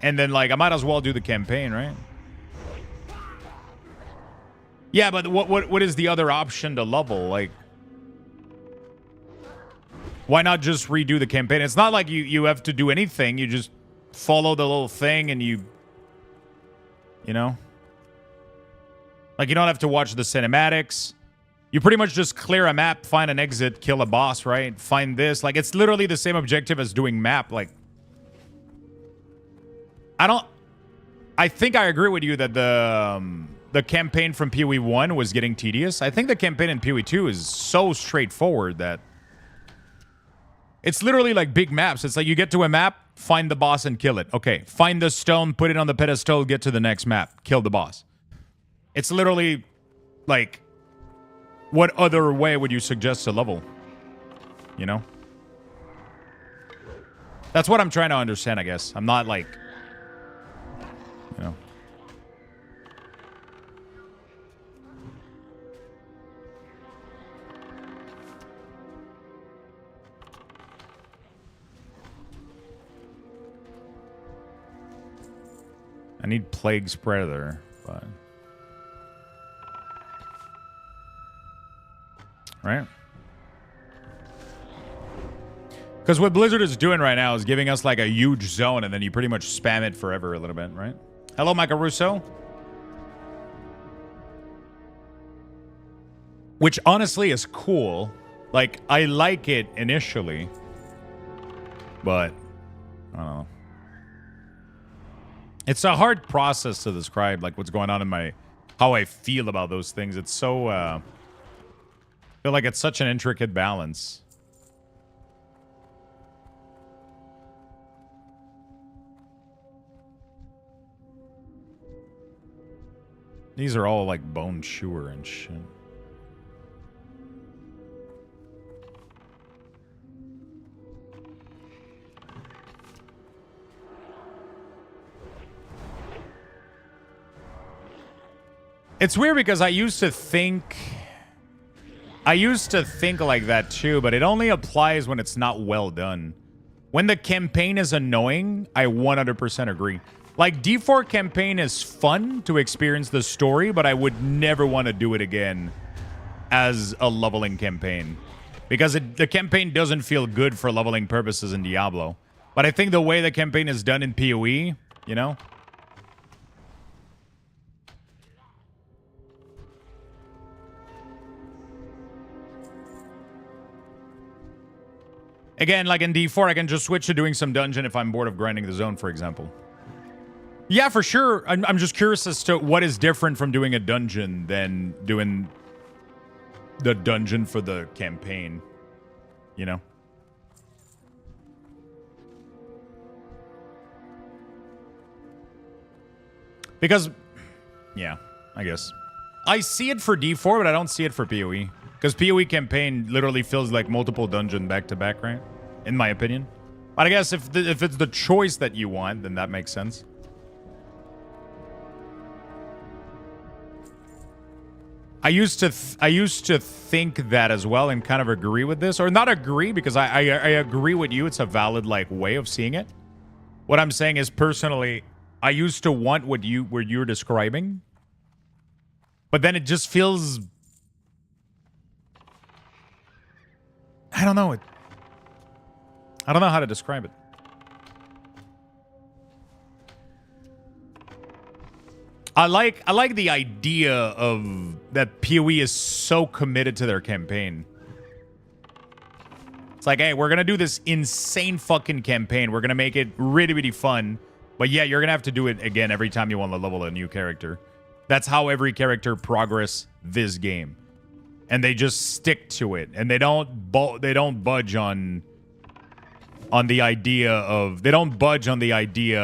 And then, like, I might as well do the campaign, right? Yeah, but what is the other option to level? Like, why not just redo the campaign? It's not like you have to do anything. You just follow the little thing and you know? Like, you don't have to watch the cinematics. You pretty much just clear a map, find an exit, kill a boss, right? Find this. Like, it's literally the same objective as doing map. Like, I think I agree with you that the campaign from PoE 1 was getting tedious. I think the campaign in PoE 2 is so straightforward that it's literally like big maps. It's like you get to a map, find the boss and kill it. Okay, find the stone, put it on the pedestal, get to the next map, kill the boss. It's literally like, what other way would you suggest to level? You know? That's what I'm trying to understand, I guess. I'm not like, you know. I need Plague Spreader, but... Right? Because what Blizzard is doing right now is giving us like a huge zone and then you pretty much spam it forever a little bit, right? Hello, Michael Russo. Which honestly is cool. Like, I like it initially. But, I don't know. It's a hard process to describe, like, what's going on in my... How I feel about those things. It's so, I feel like it's such an intricate balance. These are all like Bone Chewer and shit. It's weird because I used to think like that too, but it only applies when it's not well done. When the campaign is annoying, I 100% agree. Like, D4 campaign is fun to experience the story, but I would never want to do it again as a leveling campaign. Because the campaign doesn't feel good for leveling purposes in Diablo. But I think the way the campaign is done in PoE, you know? Again, like in D4, I can just switch to doing some dungeon if I'm bored of grinding the zone, for example. Yeah, for sure. I'm just curious as to what is different from doing a dungeon than doing the dungeon for the campaign. You know? Because, yeah, I guess. I see it for D4, but I don't see it for PoE. Because PoE campaign literally feels like multiple dungeon back-to-back, right? In my opinion. But I guess if it's the choice that you want, then that makes sense. I used to think that as well and kind of agree with this. Or not agree, because I agree with you. It's a valid, like, way of seeing it. What I'm saying is, personally, I used to want what you're describing. But then it just feels... I don't know. I don't know how to describe it. I like the idea of that PoE is so committed to their campaign. It's like, hey, we're gonna do this insane fucking campaign. We're gonna make it really, really fun. But yeah, you're gonna have to do it again every time you want to level a new character. That's how every character progress this game. And they just stick to it. And they don't budge on the idea of... They don't budge on the idea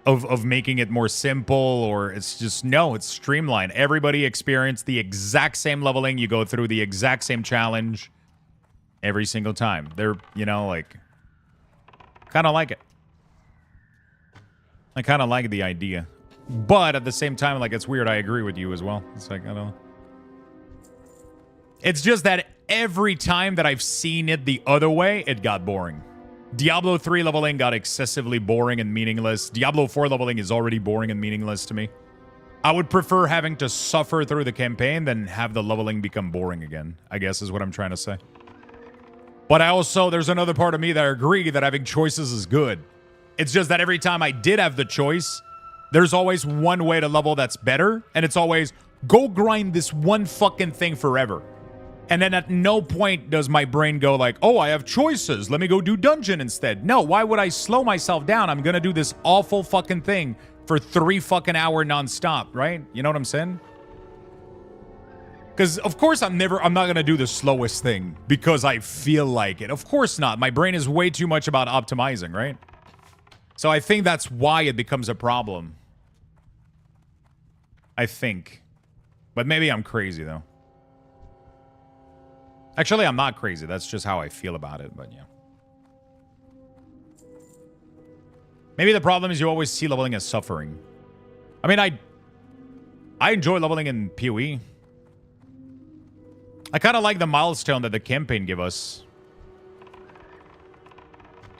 of making it more simple, or it's just... No, it's streamlined. Everybody experience the exact same leveling. You go through the exact same challenge every single time. They're, you know, like... Kind of like it. I kind of like the idea. But at the same time, like, it's weird. I agree with you as well. It's like, I don't know. It's just that every time that I've seen it the other way, it got boring. Diablo 3 leveling got excessively boring and meaningless. Diablo 4 leveling is already boring and meaningless to me. I would prefer having to suffer through the campaign than have the leveling become boring again, I guess is what I'm trying to say. But I also, there's another part of me that I agree that having choices is good. It's just that every time I did have the choice... There's always one way to level that's better, and it's always, go grind this one fucking thing forever. And then at no point does my brain go like, oh, I have choices. Let me go do dungeon instead. No, why would I slow myself down? I'm going to do this awful fucking thing for 3 fucking hours nonstop, right? You know what I'm saying? Because, of course, I'm not going to do the slowest thing because I feel like it. Of course not. My brain is way too much about optimizing, right? So I think that's why it becomes a problem. I think. But maybe I'm crazy, though. Actually, I'm not crazy. That's just how I feel about it, but yeah. Maybe the problem is you always see leveling as suffering. I mean, I enjoy leveling in PoE. I kind of like the milestone that the campaign give us.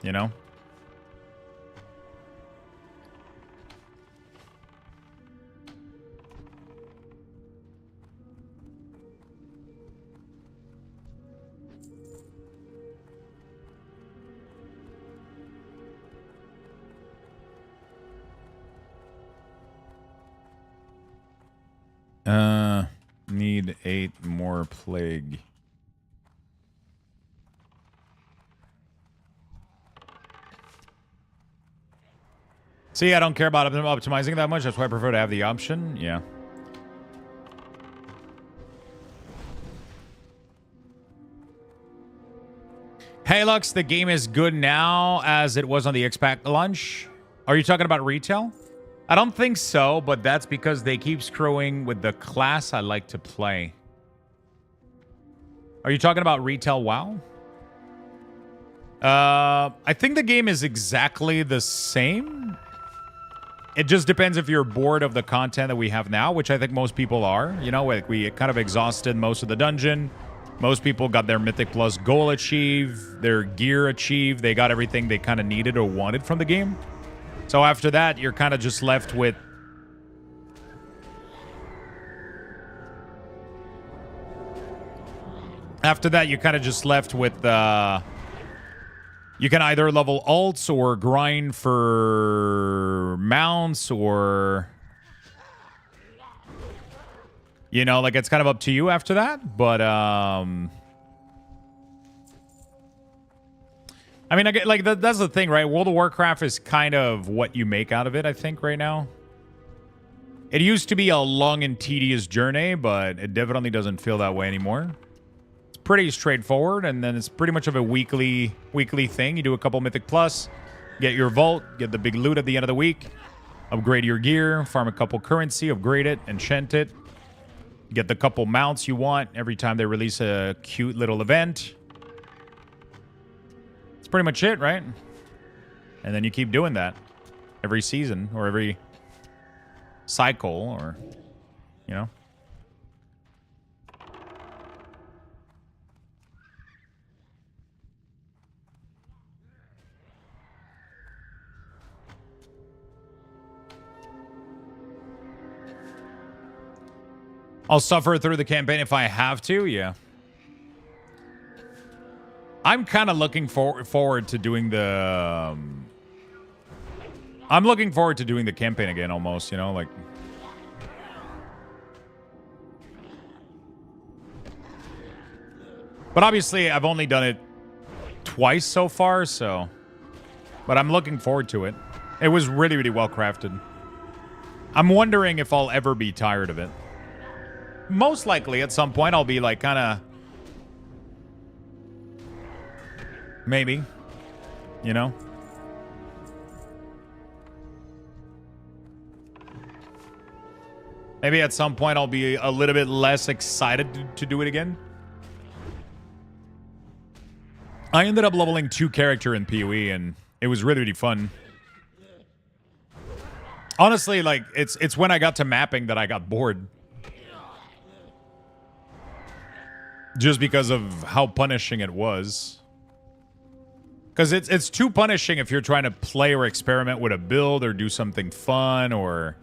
You know? Need 8 more plague. See, I don't care about optimizing that much. That's why I prefer to have the option. Yeah. Hey, Lux, the game is good now as it was on the X-Pack launch. Are you talking about retail? I don't think so, but that's because they keep screwing with the class I like to play. Are you talking about retail WoW? I think the game is exactly the same. It just depends if you're bored of the content that we have now, which I think most people are. You know, like we kind of exhausted most of the dungeon. Most people got their Mythic Plus goal achieved, their gear achieved. They got everything they kind of needed or wanted from the game. So after that, you're kind of just left with... After that, you're kind of just left with... You can either level alts or grind for mounts or... You know, like, it's kind of up to you after that. But, I mean, like, that's the thing, right? World of Warcraft is kind of what you make out of it, I think, right now. It used to be a long and tedious journey, but it definitely doesn't feel that way anymore. It's pretty straightforward, and then it's pretty much of a weekly thing. You do a couple Mythic Plus, get your vault, get the big loot at the end of the week, upgrade your gear, farm a couple currency, upgrade it, enchant it, get the couple mounts you want every time they release a cute little event. Pretty much it, right? And then you keep doing that every season or every cycle, or you know. I'll suffer through the campaign if I have to, yeah. I'm kind of looking forward to doing the... I'm looking forward to doing the campaign again, almost, you know, like... But obviously, I've only done it twice so far, so... But I'm looking forward to it. It was really, really well crafted. I'm wondering if I'll ever be tired of it. Most likely, at some point, I'll be, like, kind of... Maybe. You know? Maybe at some point I'll be a little bit less excited to do it again. I ended up leveling 2 character in PoE, and it was really, really fun. Honestly, like, it's when I got to mapping that I got bored. Just because of how punishing it was. Because it's too punishing if you're trying to play or experiment with a build or do something fun or...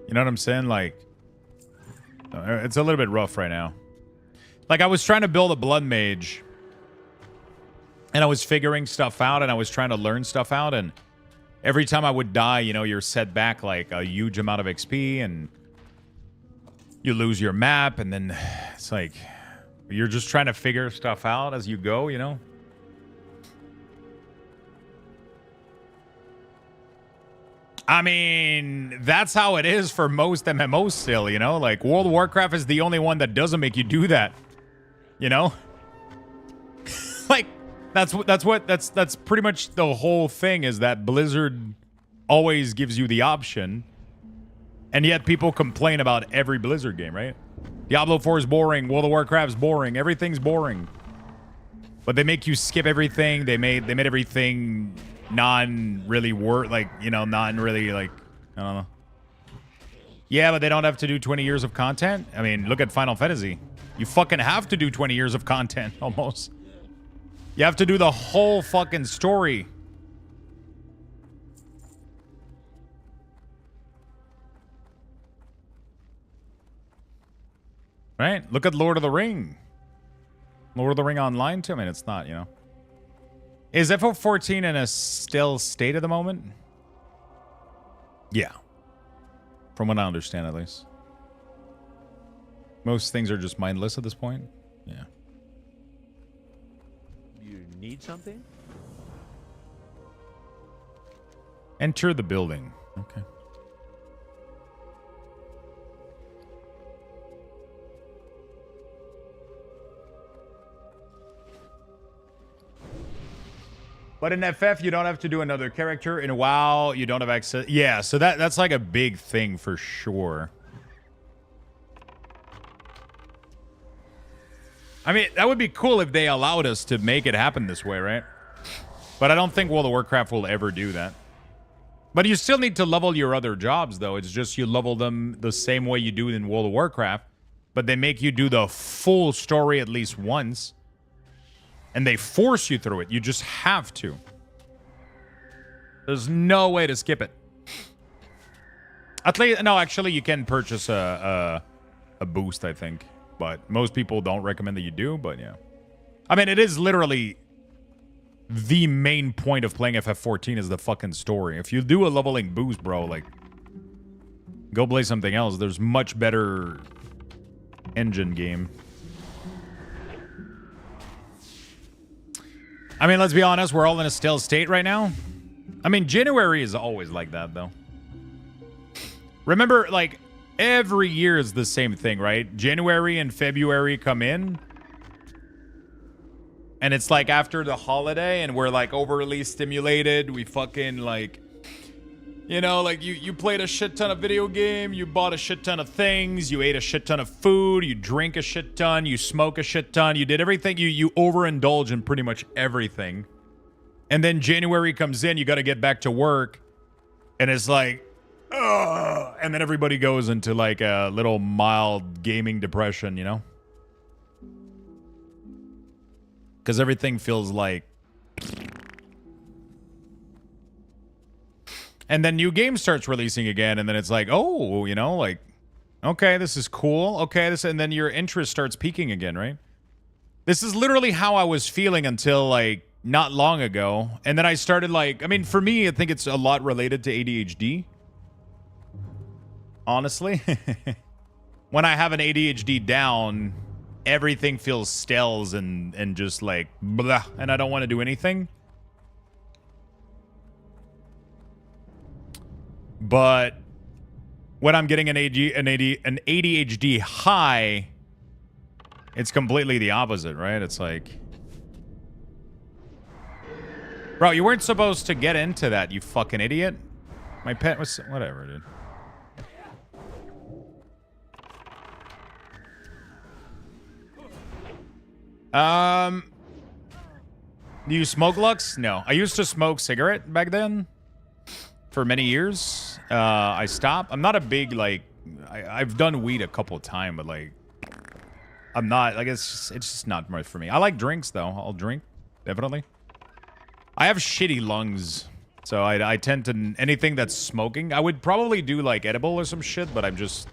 You know what I'm saying? Like, it's a little bit rough right now. Like, I was trying to build a Blood Mage. And I was figuring stuff out and I was trying to learn stuff out. And every time I would die, you know, you're set back like a huge amount of XP. And you lose your map. And then it's like... You're just trying to figure stuff out as you go, you know? I mean, that's how it is for most MMOs still, you know? Like, World of Warcraft is the only one that doesn't make you do that. You know? Like, that's pretty much the whole thing, is that Blizzard always gives you the option. And yet people complain about every Blizzard game, right? Diablo 4 is boring, World of Warcraft's boring, everything's boring. But they make you skip everything. They made everything non-really like, you know, non-really like, I don't know. Yeah, but they don't have to do 20 years of content. I mean, look at Final Fantasy. You fucking have to do 20 years of content, almost. You have to do the whole fucking story. Right? Look at Lord of the Ring. Lord of the Ring Online, too. I mean, it's not, you know. Is FO14 in a still state at the moment? Yeah. From what I understand, at least. Most things are just mindless at this point. Yeah. You need something? Enter the building. Okay. But in FF, you don't have to do another character. In WoW, you don't have access. Yeah, so that's like a big thing for sure. I mean, that would be cool if they allowed us to make it happen this way, right? But I don't think World of Warcraft will ever do that. But you still need to level your other jobs, though. It's just you level them the same way you do in World of Warcraft. But they make you do the full story at least once. And they force you through it. You just have to. There's no way to skip it. At least, no, actually, you can purchase a boost, I think. But most people don't recommend that you do, but yeah. I mean, it is literally the main point of playing FF14 is the fucking story. If you do a leveling boost, bro, like, go play something else. There's much better engine game. I mean, let's be honest, we're all in a still state right now. I mean, January is always like that, though. Remember, like, every year is the same thing, right? January and February come in. And it's like after the holiday and we're like overly stimulated. We fucking like, you know, like you played a shit ton of video game. You bought a shit ton of things. You ate a shit ton of food. You drink a shit ton. You smoke a shit ton. You did everything. You overindulge in pretty much everything. And then January comes in. You got to get back to work. And it's like, ugh. And then everybody goes into like a little mild gaming depression, you know? Because everything feels like... And then new game starts releasing again, and then it's like, oh, you know, like, okay, this is cool. Okay, this, and then your interest starts peaking again, right? This is literally how I was feeling until, like, not long ago. And then I started, like, I mean, for me, I think it's a lot related to ADHD. Honestly. When I have an ADHD down, everything feels stales and just, like, blah, and I don't want to do anything. But when I'm getting an ADHD high, it's completely the opposite, right? It's like... Bro, you weren't supposed to get into that, you fucking idiot. My pet was... Whatever, dude. Do you smoke, Lux? No. I used to smoke cigarette back then. For many years. I stopped. I'm not a big, like... I've done weed a couple of times, but, like... I'm not... Like, it's just not much for me. I like drinks, though. I'll drink. Definitely. I have shitty lungs. So I tend to... Anything that's smoking... I would probably do, like, edible or some shit, but I'm just...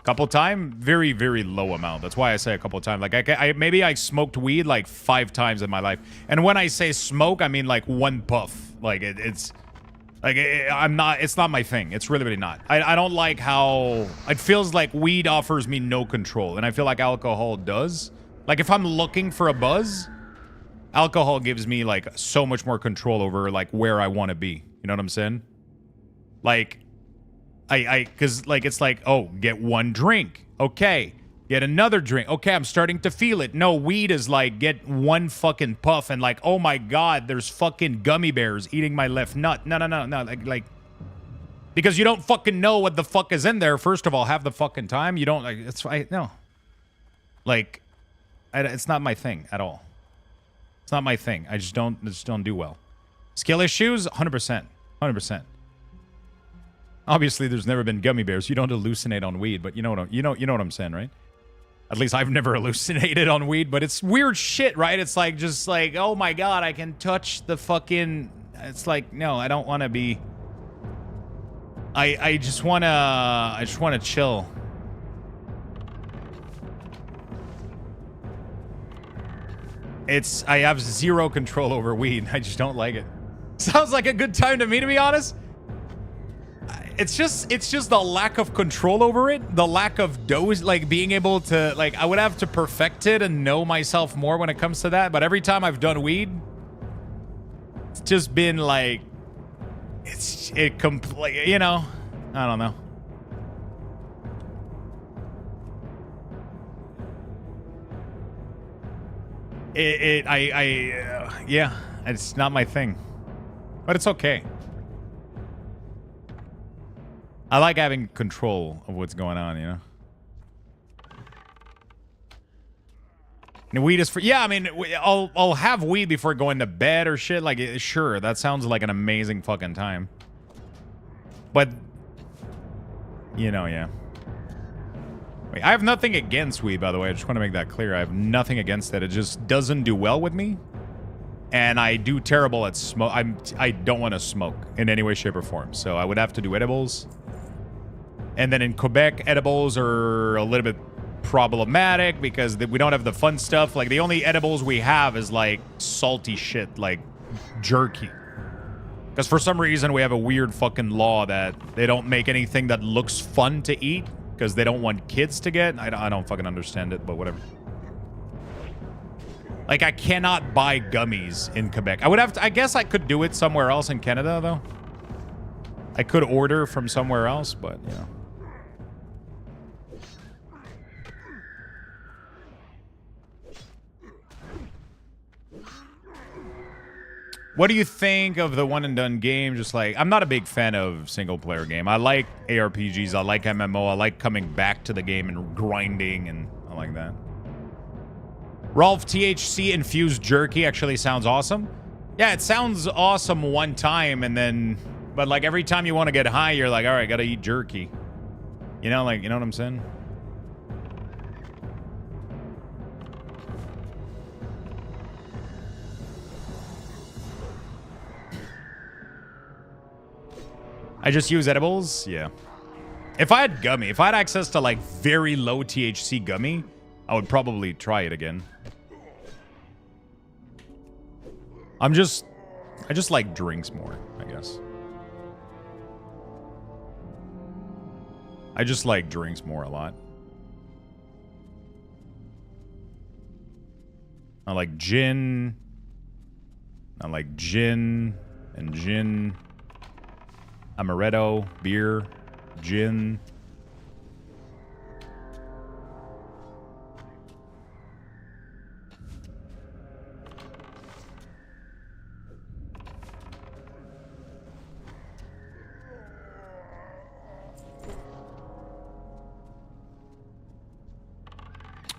Couple time, very, very low amount. That's why I say a couple of times. Like, maybe I smoked weed, like, 5 times in my life. And when I say smoke, I mean, like, one puff. Like, it's... Like, I'm not, it's not my thing. It's really, really not. I don't like how, it feels like weed offers me no control. And I feel like alcohol does. Like, if I'm looking for a buzz, alcohol gives me, like, so much more control over, like, where I want to be. You know what I'm saying? Like, because, like, it's like, oh, get one drink. Okay. Get another drink. Okay, I'm starting to feel it. No, weed is like, get one fucking puff and like, oh my God, there's fucking gummy bears eating my left nut. No. Like, because you don't fucking know what the fuck is in there, first of all, half the fucking time. You don't, like, it's, no. Like, it's not my thing at all. It's not my thing. I just don't do well. Skill issues? 100%. 100%. Obviously, there's never been gummy bears. You don't hallucinate on weed, but you know what I'm saying, right? At least I've never hallucinated on weed, but it's weird shit, right? It's like, just like, oh my God, I can touch the fucking... It's like, no, I don't want to be... I just want to chill. I have zero control over weed. I just don't like it. Sounds like a good time to me, to be honest. It's just the lack of control over it, the lack of dose, like being able to, like, I would have to perfect it and know myself more when it comes to that. But every time I've done weed, it's just been like, you know, I don't know. Yeah, it's not my thing, but it's okay. I like having control of what's going on, you know? And weed is for... Yeah, I mean, I'll have weed before going to bed or shit. Like, sure, that sounds like an amazing fucking time. But, you know, yeah. Wait, I have nothing against weed, by the way. I just want to make that clear. I have nothing against it. It just doesn't do well with me. And I do terrible at smoke. I don't want to smoke in any way, shape, or form. So I would have to do edibles. And then in Quebec, edibles are a little bit problematic because we don't have the fun stuff. Like, the only edibles we have is, like, salty shit, like jerky. Because for some reason, we have a weird fucking law that they don't make anything that looks fun to eat because they don't want kids to get. I don't fucking understand it, but whatever. Like, I cannot buy gummies in Quebec. I would have to... I guess I could do it somewhere else in Canada, though. I could order from somewhere else, but, you know. What do you think of the one and done game? Just like, I'm not a big fan of single player game. I like ARPGs. I like MMO. I like coming back to the game and grinding, and I like that. Rolf, THC infused jerky actually sounds awesome. Yeah, it sounds awesome one time, and then, but like every time you want to get high, you're like, all right, gotta eat jerky. You know, like, you know what I'm saying? I just use edibles? Yeah. If I had gummy, if I had access to like very low THC gummy, I would probably try it again. I just like drinks more, I guess. I just like drinks more a lot. I like gin. I like gin and gin. Amaretto, beer, gin.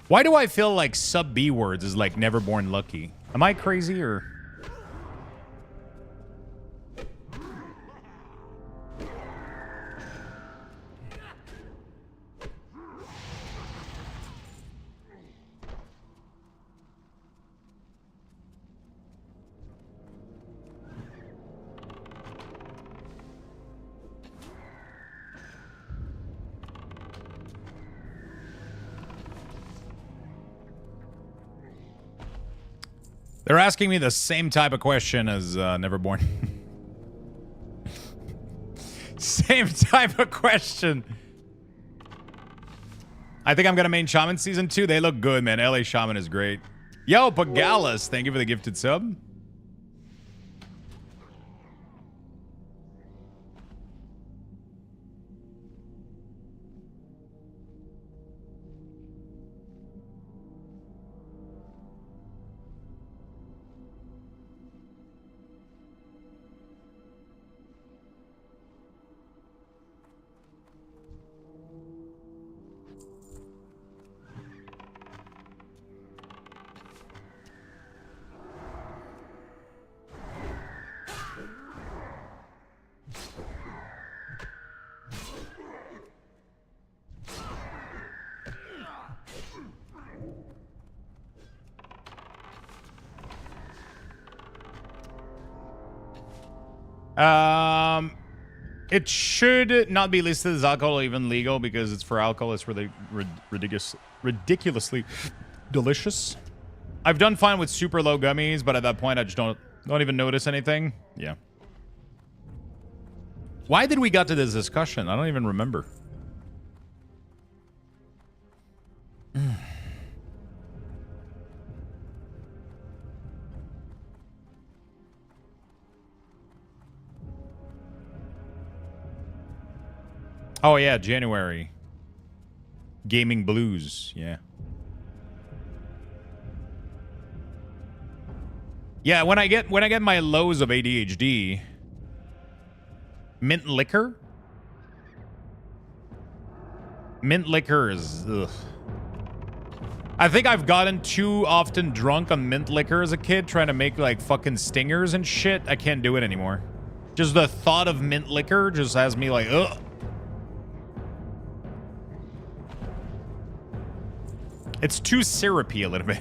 Why do I feel like sub B words is like never born lucky? Am I crazy or... They're asking me the same type of question as Neverborn. Same type of question. I think I'm gonna main Shaman season 2. They look good, man. LA Shaman is great. Yo, Pagalas, thank you for the gifted sub. It should not be listed as alcohol or even legal because it's for alcohol. It's really ridiculously delicious. I've done fine with super low gummies, but at that point I just don't even notice anything. Yeah. Why did we got to this discussion? I don't even remember. Oh yeah, January. Gaming blues, yeah. Yeah, when I get my lows of ADHD, mint liquor. Mint liquor is ugh. I think I've gotten too often drunk on mint liquor as a kid, trying to make like fucking stingers and shit. I can't do it anymore. Just the thought of mint liquor just has me like, ugh. It's too syrupy a little bit.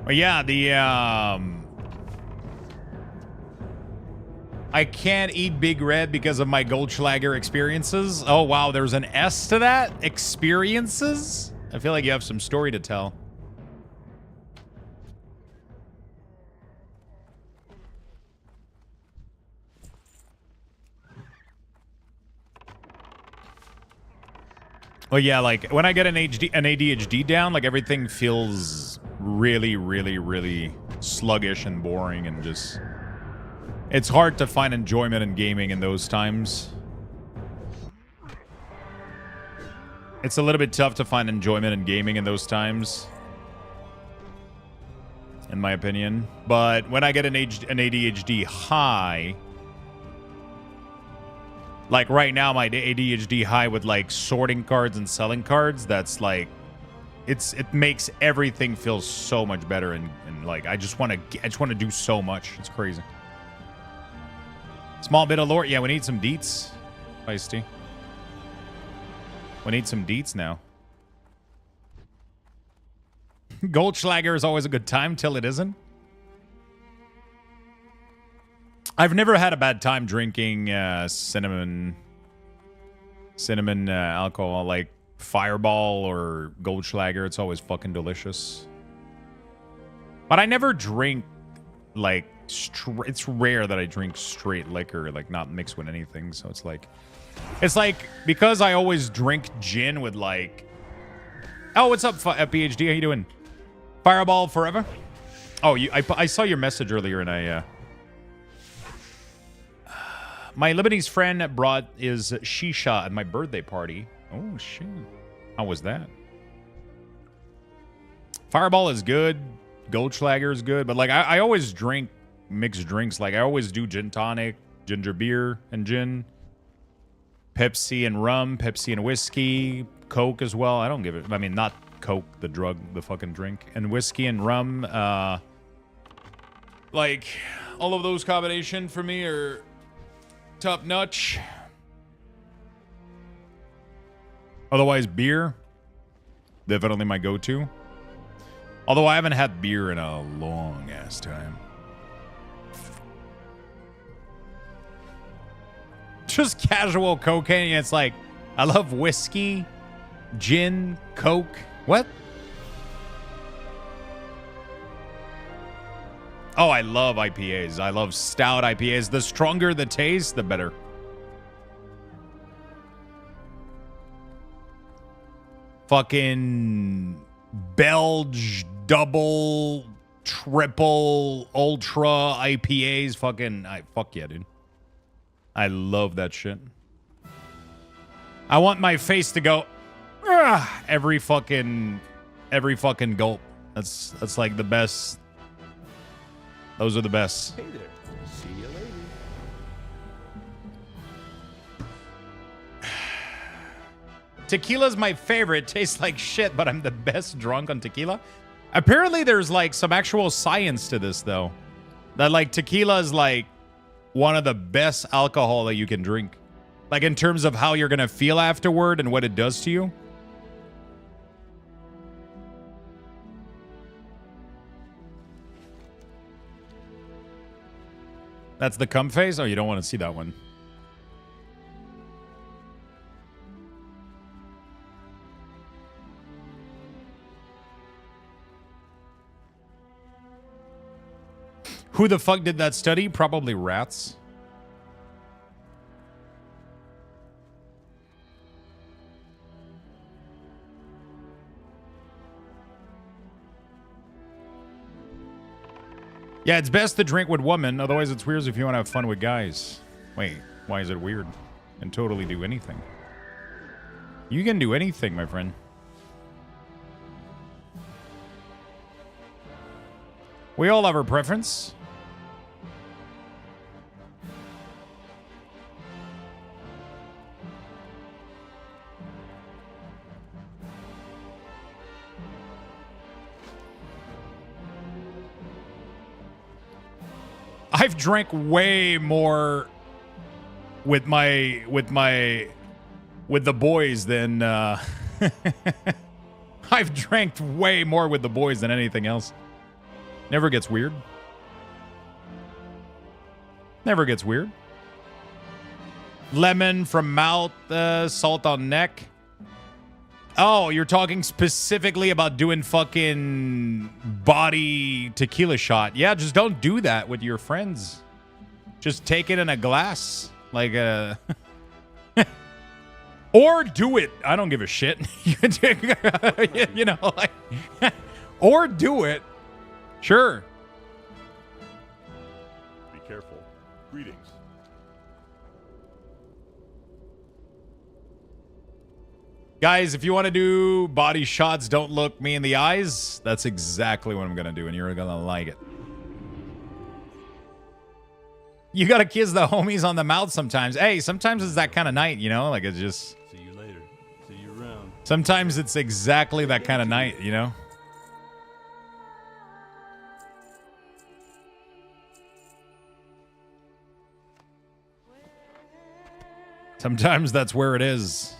But yeah, the I can't eat Big Red because of my Goldschlager experiences. Oh wow, there's an S to that? Experiences? I feel like you have some story to tell. Well, yeah, like when I get an ADHD down, like everything feels really, really, really sluggish and boring and just... It's hard to find enjoyment in gaming in those times. It's a little bit tough to find enjoyment in gaming in those times, in my opinion. But when I get an ADHD high... Like right now, my ADHD high with like sorting cards and selling cards, that's like, it makes everything feel so much better, and like I just want to do so much. It's crazy. Small bit of lore. Yeah, we need some deets. Feisty. We need some deets now. Goldschlager is always a good time till it isn't. I've never had a bad time drinking cinnamon alcohol like Fireball or Goldschlager. It's always fucking delicious. But I never drink like it's rare that I drink straight liquor, like not mixed with anything. So it's like because I always drink gin with like, oh, what's up, PhD? How you doing? Fireball forever? Oh, I saw your message earlier and I my Lebanese friend brought his shisha at my birthday party. Oh, shit. How was that? Fireball is good. Goldschlager is good. But, like, I always drink mixed drinks. Like, I always do gin tonic, ginger beer and gin. Pepsi and rum, Pepsi and whiskey. Coke as well. I don't give it. I mean, not Coke, the drug, the fucking drink. And whiskey and rum. Like, all of those combination for me are... top notch. Otherwise, beer, definitely my go-to. Although I haven't had beer in a long ass time. Just casual cocaine. It's like, I love whiskey, gin, coke. What? Oh, I love IPAs. I love stout IPAs. The stronger the taste, the better. Fucking Belge double, triple, ultra IPAs. Fuck yeah, dude. I love that shit. I want my face to go every fucking gulp. That's like the best. Those are the best. Hey there. See you later. Tequila's my favorite. Tastes like shit, but I'm the best drunk on tequila. Apparently there's like some actual science to this though. That like tequila is like one of the best alcohol that you can drink. Like in terms of how you're going to feel afterward and what it does to you. That's the cum phase? Oh, you don't want to see that one. Who the fuck did that study? Probably rats. Yeah, it's best to drink with women. Otherwise, it's weird if you want to have fun with guys. Wait, why is it weird? And totally do anything. You can do anything, my friend. We all have our preference. I've drank way more with the boys than I've drank way more with the boys than anything else. Never gets weird. Never gets weird. Lemon from mouth, salt on neck. Oh, you're talking specifically about doing fucking body tequila shot. Yeah, just don't do that with your friends. Just take it in a glass. Like a... or do it. I don't give a shit. You know, like... or do it. Sure. Be careful. Greetings. Guys, if you want to do body shots, don't look me in the eyes. That's exactly what I'm going to do, and you're going to like it. You got to kiss the homies on the mouth sometimes. Hey, sometimes it's that kind of night, you know? Like, it's just... See you later. See you around. Sometimes it's exactly that kind of night, you know? Sometimes that's where it is.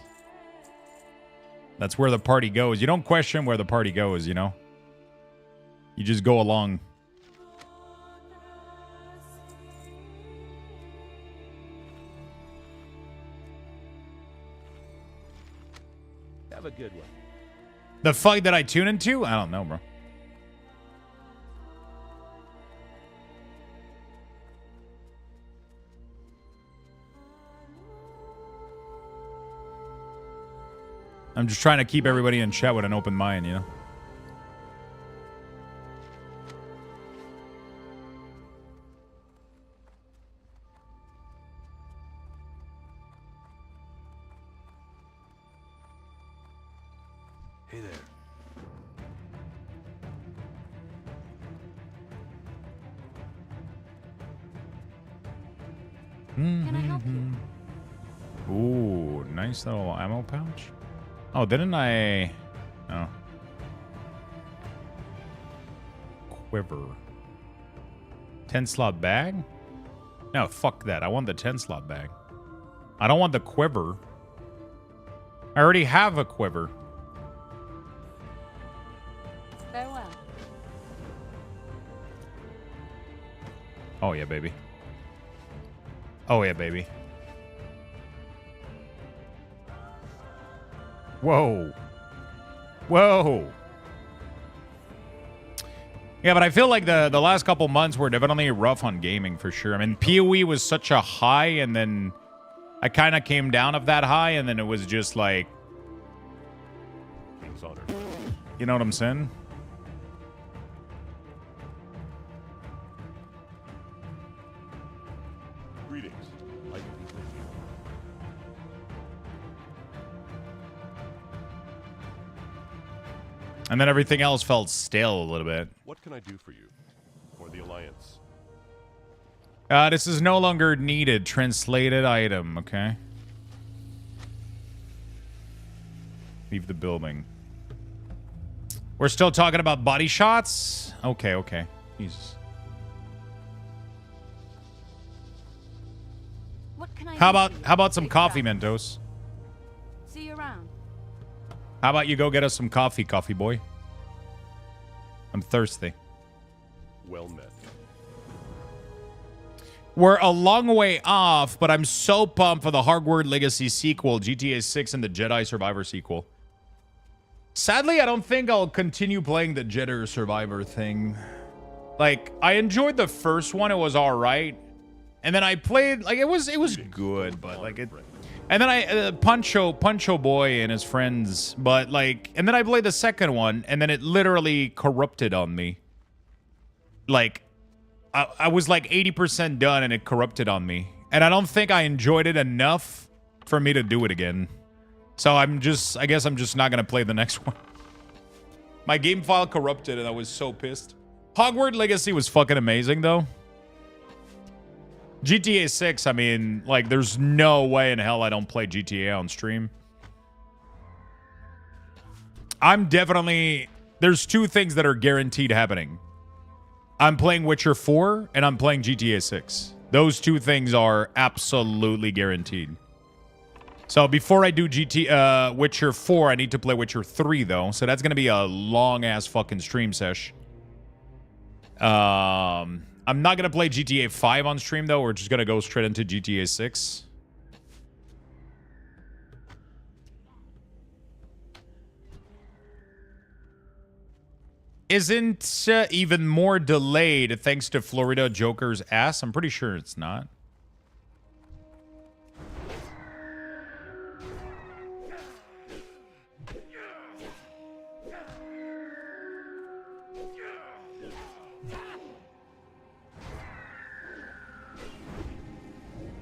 That's where the party goes. You don't question where the party goes, you know? You just go along. Have a good one. The fuck did I tune into? I don't know, bro. I'm just trying to keep everybody in chat with an open mind, you know? Hey there. Can I help you? Ooh, nice little ammo pouch. Oh, didn't I... Oh. Quiver. 10-slot bag? No, fuck that. I want the 10-slot bag. I don't want the quiver. I already have a quiver. Farewell. Oh, yeah, baby. Oh, yeah, baby. Whoa. Whoa. Yeah, but I feel like the last couple months were definitely rough on gaming for sure. I mean, PoE was such a high, and then I kind of came down of that high, and then it was just like, King's honor. you know what I'm saying? Greetings. I can be with you. And then everything else felt stale a little bit. What can I do for you? For the Alliance? This is no longer needed. Translated item, okay. Leave the building. We're still talking about body shots? Okay, okay. Jesus. What can I How do about for you? how about some Big coffee, crowd. Mentos? See you around. How about you go get us some coffee, coffee boy? I'm thirsty. Well met. We're a long way off, but I'm so pumped for the Hogwarts Legacy sequel, GTA 6 and the Jedi Survivor sequel. Sadly, I don't think I'll continue playing the Jedi Survivor thing. Like, I enjoyed the first one. It was all right. And then I played, like, it was good, but like it. And then I Puncho Boy and his friends, but like, and then I played the second one, and then it literally corrupted on me. Like, I was like 80% done, and it corrupted on me, and I don't think I enjoyed it enough for me to do it again. So I guess I'm just not gonna play the next one. My game file corrupted, and I was so pissed. Hogwarts Legacy was fucking amazing, though. GTA 6, I mean, like, there's no way in hell I don't play GTA on stream. I'm definitely... There's two things that are guaranteed happening. I'm playing Witcher 4, and I'm playing GTA 6. Those two things are absolutely guaranteed. So before I do Witcher 4, I need to play Witcher 3, though. So that's going to be a long-ass fucking stream sesh. I'm not going to play GTA 5 on stream, though. We're just going to go straight into GTA 6. Isn't even more delayed thanks to Florida Joker's ass? I'm pretty sure it's not.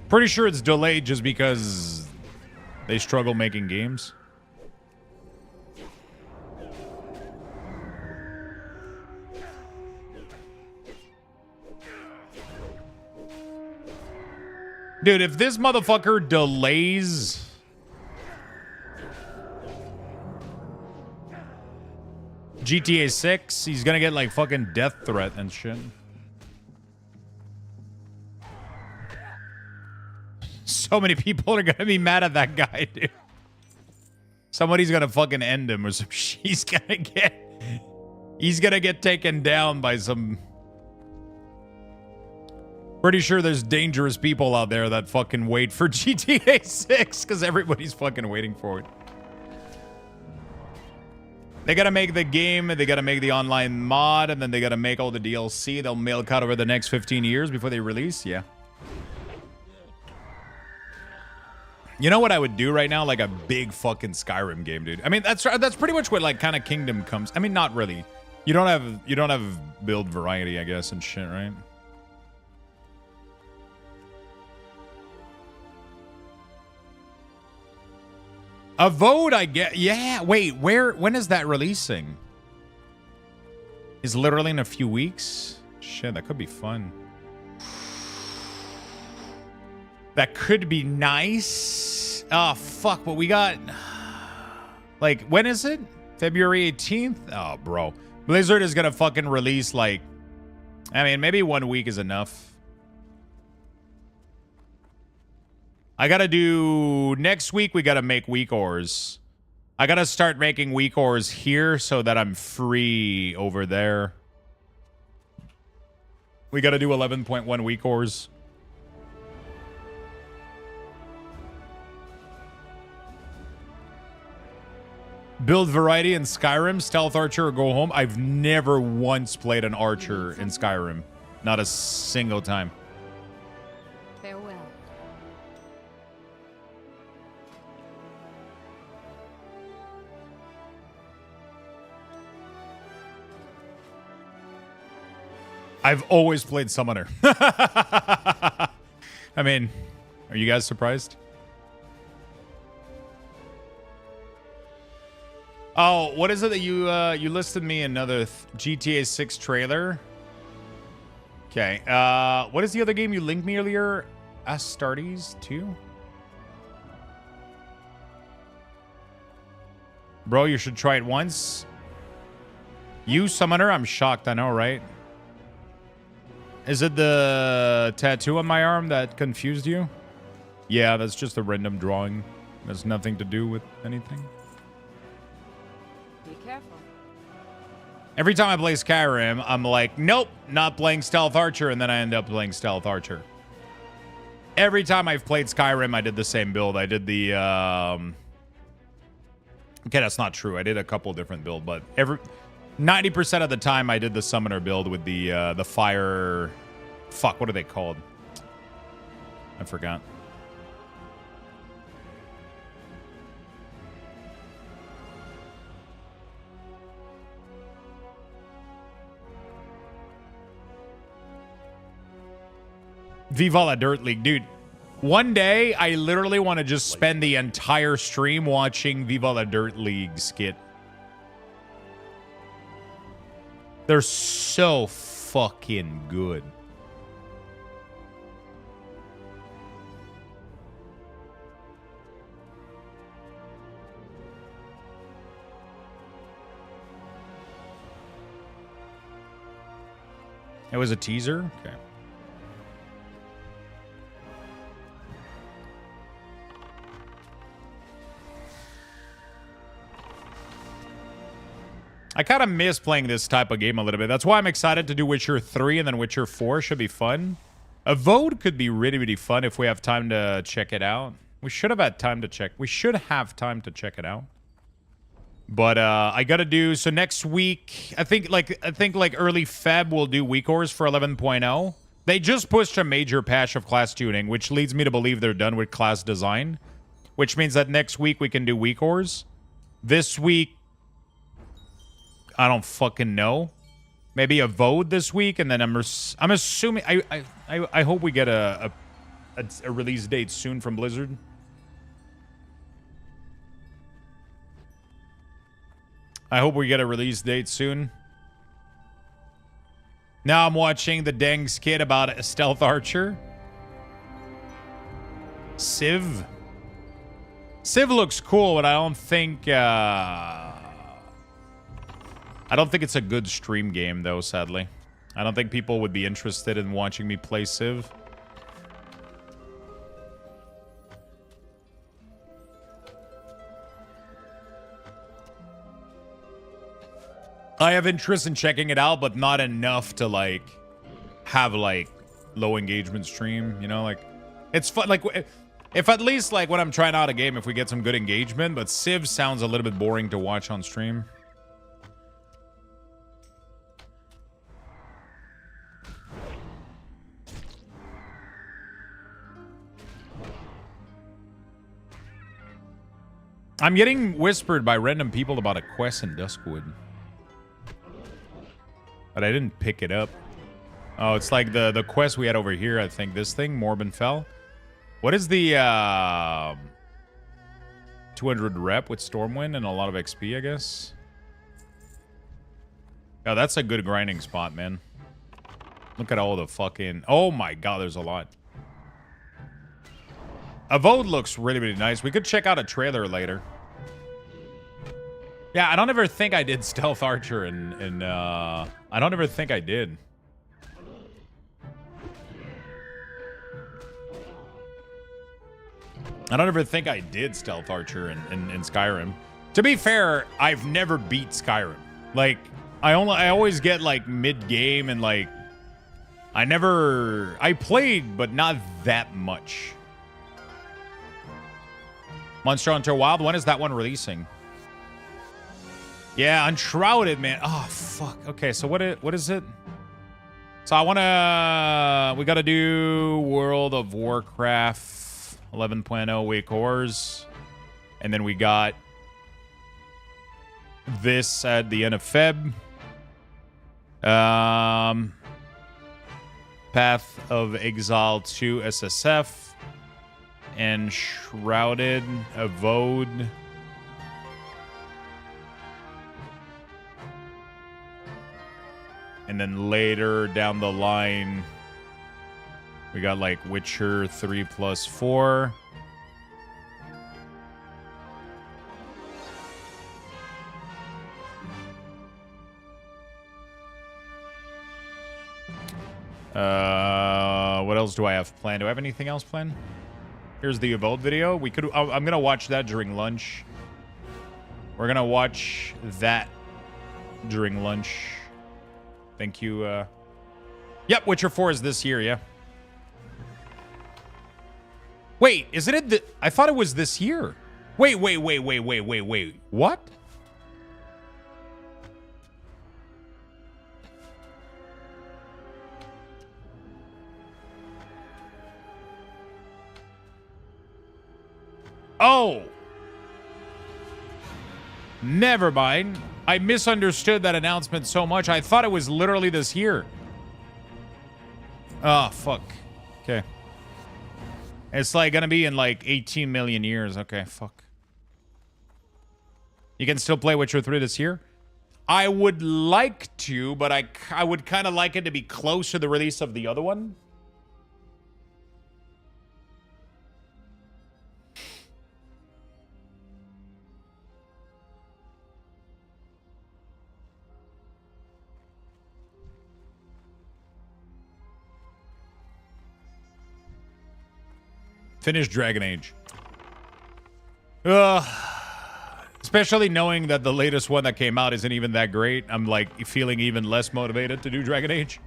Pretty sure it's delayed just because they struggle making games. Dude, if this motherfucker delays... GTA 6, he's gonna get like fucking death threat and shit. So many people are gonna be mad at that guy, dude. Somebody's gonna fucking end him or some shit. He's gonna get taken down by some... Pretty sure there's dangerous people out there that fucking wait for GTA 6 because everybody's fucking waiting for it. They gotta make the game, they gotta make the online mod, and then they gotta make all the DLC they'll milk out over the next 15 years before they release. Yeah. You know what I would do right now? Like a big fucking Skyrim game, dude. I mean, that's pretty much what like kind of Kingdom comes. I mean, not really. You don't have build variety, I guess, and shit, right? A vote, I get. Yeah, wait, when is that releasing? Is literally in a few weeks? Shit, that could be fun. That could be nice. Oh, fuck, but we got... Like, when is it? February 18th? Oh, bro. Blizzard is gonna fucking release, like... I mean, maybe 1 week is enough. I gotta do... Next week, we gotta make week ores. I gotta start making week ores here so that I'm free over there. We gotta do 11.1 week ores. Build variety in Skyrim, stealth archer or go home. I've never once played an archer in Skyrim. Not a single time. Farewell. I've always played summoner. I mean, are you guys surprised? Oh, what is it that you listed me another GTA 6 trailer? Okay. What is the other game you linked me earlier? Astartes 2? Bro, you should try it once. You summoner? I'm shocked, I know, right? Is it the tattoo on my arm that confused you? Yeah, that's just a random drawing. That's nothing to do with anything. Be careful. Every time I play Skyrim, I'm like, nope, not playing Stealth Archer, and then I end up playing Stealth Archer. Every time I've played Skyrim, I did the same build. I did the, okay, that's not true. I did a couple different builds, but 90% of the time I did the Summoner build with the fire... Fuck, what are they called? I forgot. Viva la Dirt League. Dude, one day I literally want to just spend the entire stream watching Viva la Dirt League skit. They're so fucking good. It was a teaser? Okay. I kind of miss playing this type of game a little bit. That's why I'm excited to do Witcher 3 and then Witcher 4. Should be fun. A vote could be really, really fun if we have time to check it out. We should have had time to check. We should have time to check it out. But I gotta do so next week. I think like early Feb we'll do week ores for 11.0. They just pushed a major patch of class tuning, which leads me to believe they're done with class design, which means that next week we can do week ores. This week, I don't fucking know. Maybe a vote this week, and then I'm assuming I hope we get a release date soon from Blizzard. I hope we get a release date soon. Now I'm watching the dang skit about a stealth archer. Civ. Civ looks cool, but I don't think it's a good stream game, though, sadly. I don't think people would be interested in watching me play Civ. I have interest in checking it out, but not enough to, like, have, like, low engagement stream, you know? Like, it's fun. Like, if at least, like, when I'm trying out a game, if we get some good engagement, but Civ sounds a little bit boring to watch on stream. I'm getting whispered by random people about a quest in Duskwood. But I didn't pick it up. Oh, it's like the quest we had over here, I think. This thing, Morbin Fell. What is the 200 rep with Stormwind and a lot of XP, I guess? Oh, that's a good grinding spot, man. Look at all the fucking... Oh my god, there's a lot. Avode looks really, really nice. We could check out a trailer later. Yeah, I don't ever think I did Stealth Archer and I don't ever think I did. I don't ever think I did Stealth Archer in Skyrim. To be fair, I've never beat Skyrim. Like, I always get like mid-game and like I played, but not that much. Monster Hunter Wild, when is that one releasing? Yeah, Unshrouded, man. Oh, fuck. Okay, so what is it? So I want to... We got to do World of Warcraft 11.0 Wake Wars. And then we got this at the end of Feb. Path of Exile 2 SSF. And Shrouded, Avode. And then later down the line, we got like Witcher 3+4. What else do I have planned? Do I have anything else planned? Here's the Evolved video. We could. I'm gonna watch that during lunch. We're gonna watch that during lunch. Thank you. Yep, Witcher 4 is this year. Yeah. Wait, isn't it? I thought it was this year. Wait. What? Oh. Never mind. I misunderstood that announcement so much. I thought it was literally this year. Oh, fuck. Okay. It's like gonna be in like 18 million years. Okay, fuck. You can still play Witcher 3 this year? I would like to, but I would kind of like it to be close to the release of the other one. Finish Dragon Age. Especially knowing that the latest one that came out isn't even that great. I'm like feeling even less motivated to do Dragon Age.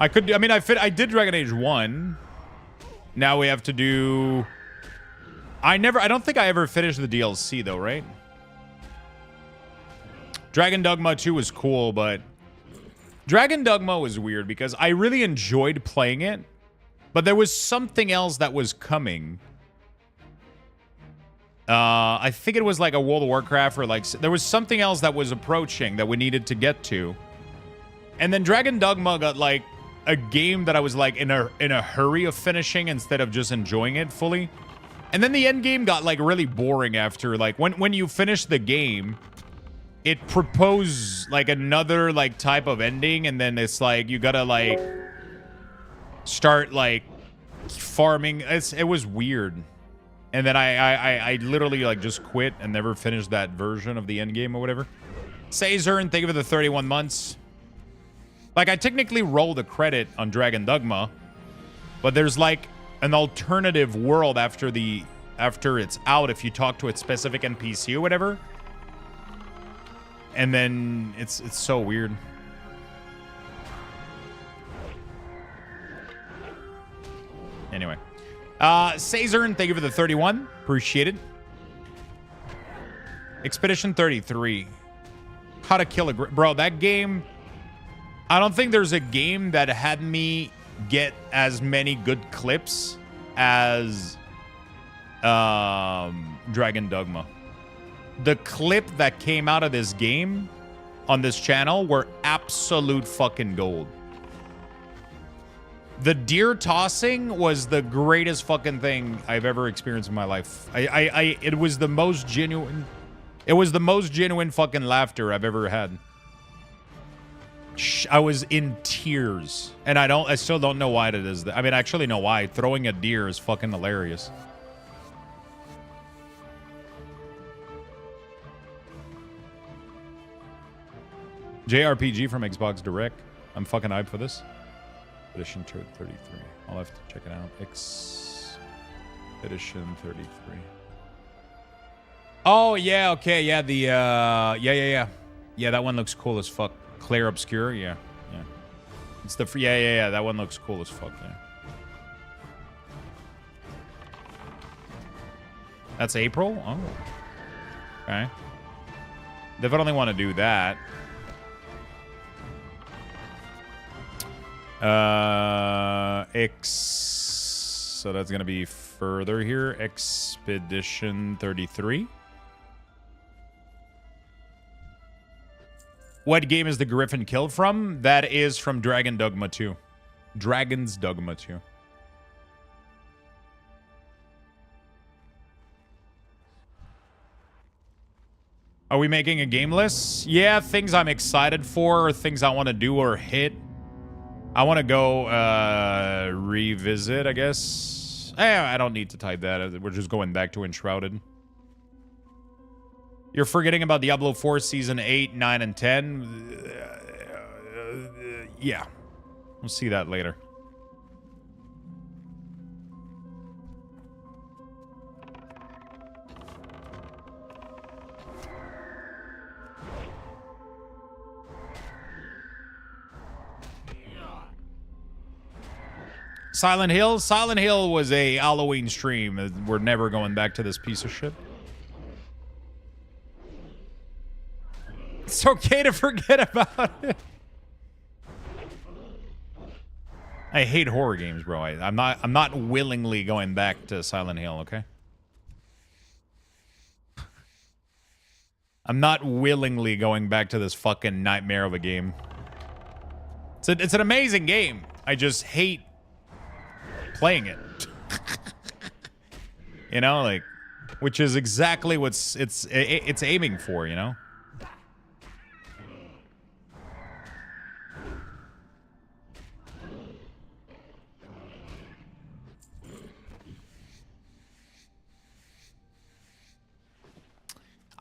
I did Dragon Age 1. Now we have to do... I don't think I ever finished the DLC though, right? Dragon Dogma 2 was cool, but... Dragon Dogma was weird because I really enjoyed playing it. But there was something else that was coming. I think it was like a World of Warcraft or like... There was something else that was approaching that we needed to get to. And then Dragon Dogma got like a game that I was like in a hurry of finishing instead of just enjoying it fully. And then the end game got like really boring after like... When you finish the game, it proposed like another like type of ending. And then it's like you gotta like... start like farming. It was weird, and then I literally like just quit and never finished that version of the end game or whatever. Caesar, and thank you for the 31 months. Like I technically roll the credit on Dragon Dogma, but there's like an alternative world after it's out if you talk to a specific NPC or whatever, and then it's so weird. Anyway. Caesar, thank you for the 31. Appreciate it. Expedition 33. How to kill a... Bro, that game... I don't think there's a game that had me get as many good clips as Dragon Dogma. The clip that came out of this game on this channel were absolute fucking gold. The deer tossing was the greatest fucking thing I've ever experienced in my life. It was the most genuine. It was the most genuine fucking laughter I've ever had. I was in tears, and I still don't know why it is. I mean, I actually know why. Throwing a deer is fucking hilarious. JRPG from Xbox Direct. I'm fucking hyped for this. Edition 33. I'll have to check it out. Edition 33. Oh yeah, okay, yeah. The yeah. That one looks cool as fuck. Clair Obscure, yeah. It's the yeah. That one looks cool as fuck. Yeah. That's April. Oh. Okay. Definitely want to do that. So that's gonna be further here. Expedition 33. What game is the Griffin kill from? That is from Dragon Dogma 2. Dragon's Dogma 2. Are we making a game list? Yeah, things I'm excited for, or things I want to do or hit. I want to go revisit, I guess. I don't need to type that. We're just going back to Enshrouded. You're forgetting about Diablo 4 Season 8, 9, and 10? Yeah. We'll see that later. Silent Hill? Silent Hill was a Halloween stream. We're never going back to this piece of shit. It's okay to forget about it. I hate horror games, bro. I'm not willingly going back to Silent Hill, okay? I'm not willingly going back to this fucking nightmare of a game. It's an amazing game. I just hate playing it. You know, like, which is exactly what's it's aiming for, you know?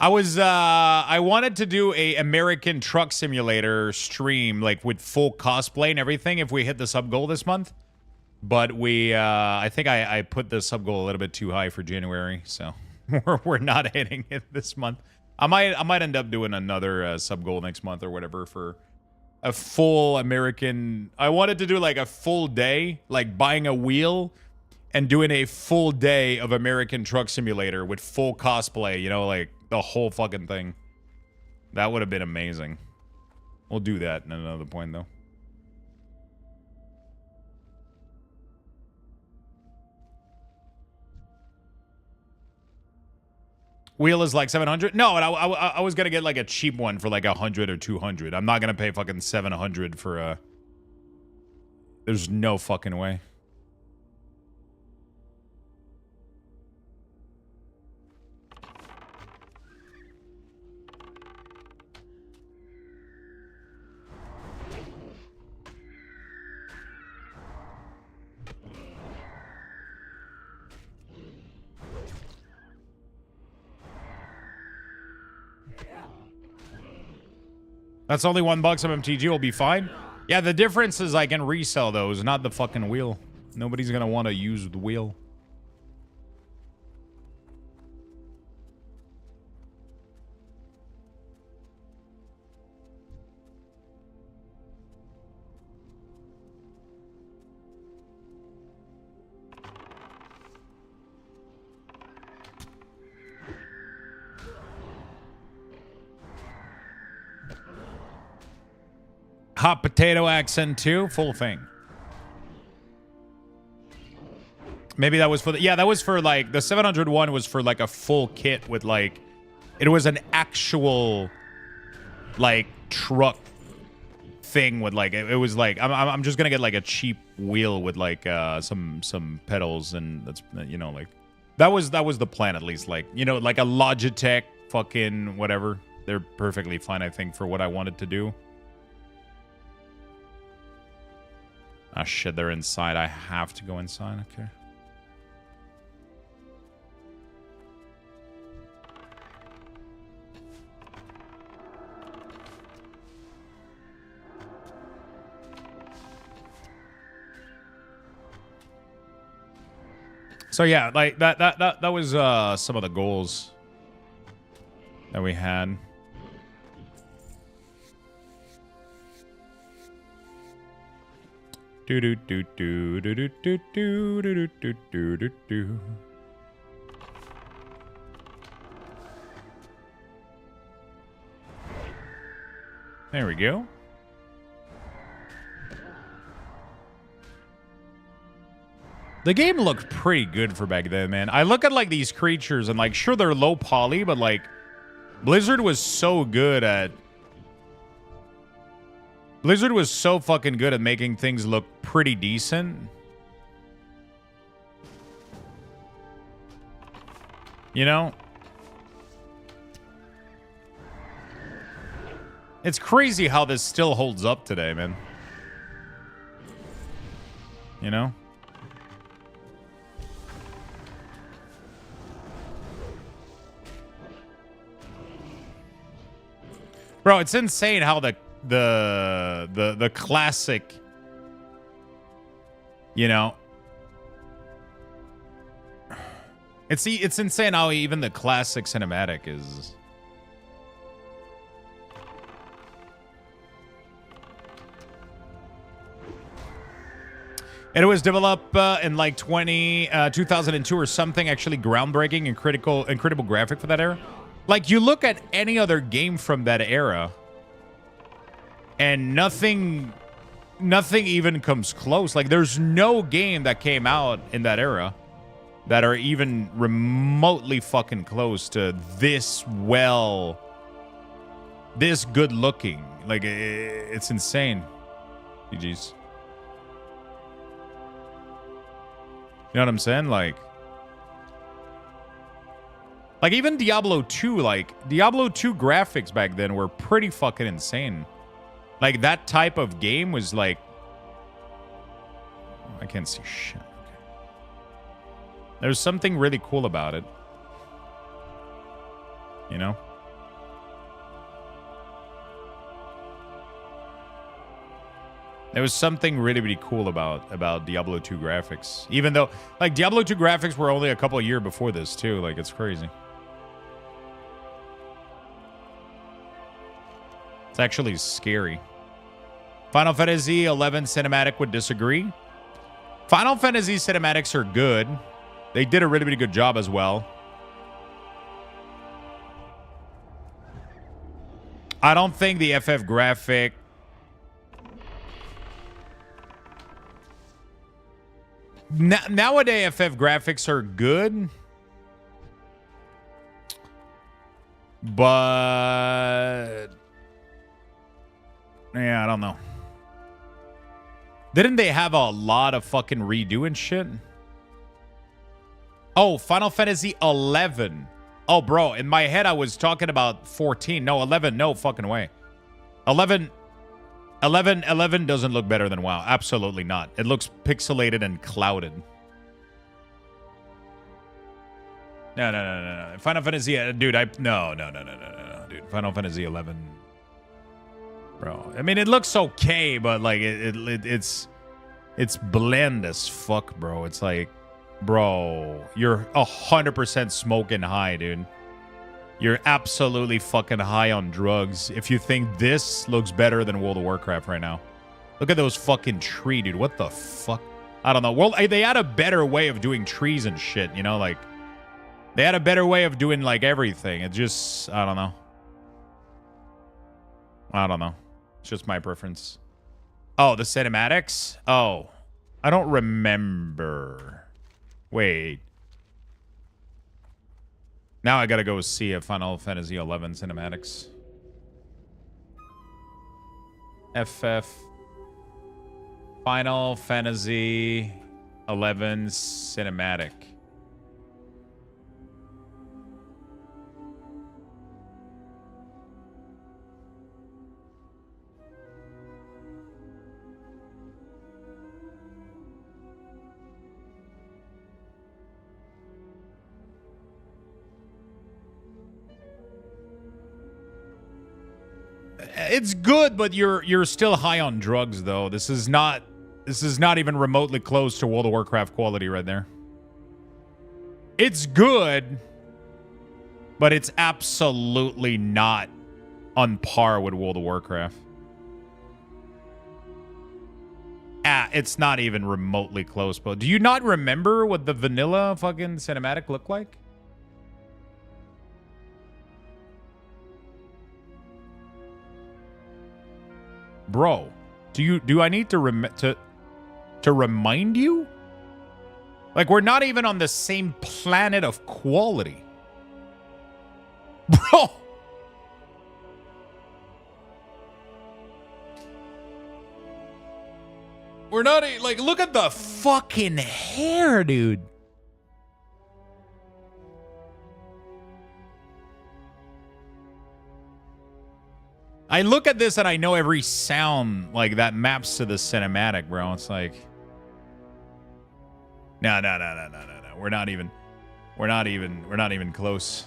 I wanted to do a American Truck Simulator stream, like with full cosplay and everything if we hit the sub goal this month. But I think I put the sub goal a little bit too high for January, so we're not hitting it this month. I might end up doing another sub goal next month or whatever for a full American. I wanted to do like a full day, like buying a wheel and doing a full day of American Truck Simulator with full cosplay, you know, like the whole fucking thing. That would have been amazing. We'll do that in another point, though. Wheel is like 700? No, I was gonna get like a cheap one for like 100 or 200. I'm not gonna pay fucking 700 for a... There's no fucking way. That's only $1 MMTG will be fine. Yeah, the difference is I can resell those, not the fucking wheel. Nobody's gonna want to use the wheel. Hot potato accent too, full thing. Maybe that was for the, yeah, that was for like the 701 was for like a full kit with like, it was an actual like truck thing with like, it was like, I'm just gonna get like a cheap wheel with like some pedals, and that's, you know, like that was the plan, at least, like, you know, like a Logitech fucking whatever. They're perfectly fine, I think, for what I wanted to do. Ah, shit, they're inside. I have to go inside. Okay. So yeah, like that was some of the goals that we had. Do do do do do do do do do do do do do. There we go. The game looked pretty good for back then, man. I look at like these creatures and like, sure, they're low poly, but like Blizzard was so good at... Blizzard was so fucking good at making things look pretty decent. You know? It's crazy how this still holds up today, man. You know? Bro, it's insane how the classic, you know, it's insane how even the classic cinematic is. And it was developed in like 2002 or something, actually groundbreaking and incredible graphic for that era. Like, you look at any other game from that era, and nothing even comes close. Like, there's no game that came out in that era that are even remotely fucking close to this good looking. Like, it's insane. GG's. You know what I'm saying? Like even Diablo 2, like Diablo 2 graphics back then were pretty fucking insane. Like that type of game was like, I can't see shit. Okay. There's something really cool about it. You know? There was something really, really cool about Diablo 2 graphics. Even though, like, Diablo 2 graphics were only a couple of years before this, too. Like, it's crazy. It's actually scary. Final Fantasy 11 cinematic would disagree. Final Fantasy cinematics are good. They did a really, really good job as well. I don't think the FF graphic... Nowadays, FF graphics are good, but yeah, I don't know. Didn't they have a lot of fucking redoing shit? Oh, Final Fantasy 11. Oh, bro, in my head I was talking about 14. No, 11. No fucking way. 11 doesn't look better than WoW. Absolutely not. It looks pixelated and clouded. No. Final Fantasy, dude, no, dude. Final Fantasy 11. Bro, I mean, it looks okay, but like it's bland as fuck, bro. It's like, bro, you're 100% smoking high, dude. You're absolutely fucking high on drugs if you think this looks better than World of Warcraft right now. Look at those fucking trees, dude. What the fuck? I don't know. Well, they had a better way of doing trees and shit, you know? Like, they had a better way of doing, like, everything. It just... I don't know. It's just my preference. Oh, the cinematics? Oh. I don't remember. Wait. Now I gotta go see a Final Fantasy 11 cinematics. FF Final Fantasy 11 cinematic. It's good, but you're still high on drugs, though. This is not even remotely close to World of Warcraft quality right there. It's good, but it's absolutely not on par with World of Warcraft. It's not even remotely close, but do you not remember what the vanilla fucking cinematic looked like? bro, do I need to remind you? Like, we're not even on the same planet of quality. Bro! We're not, like, look at the fucking hair, dude. I look at this and I know every sound, like, that maps to the cinematic, bro. It's like... No. We're not even close.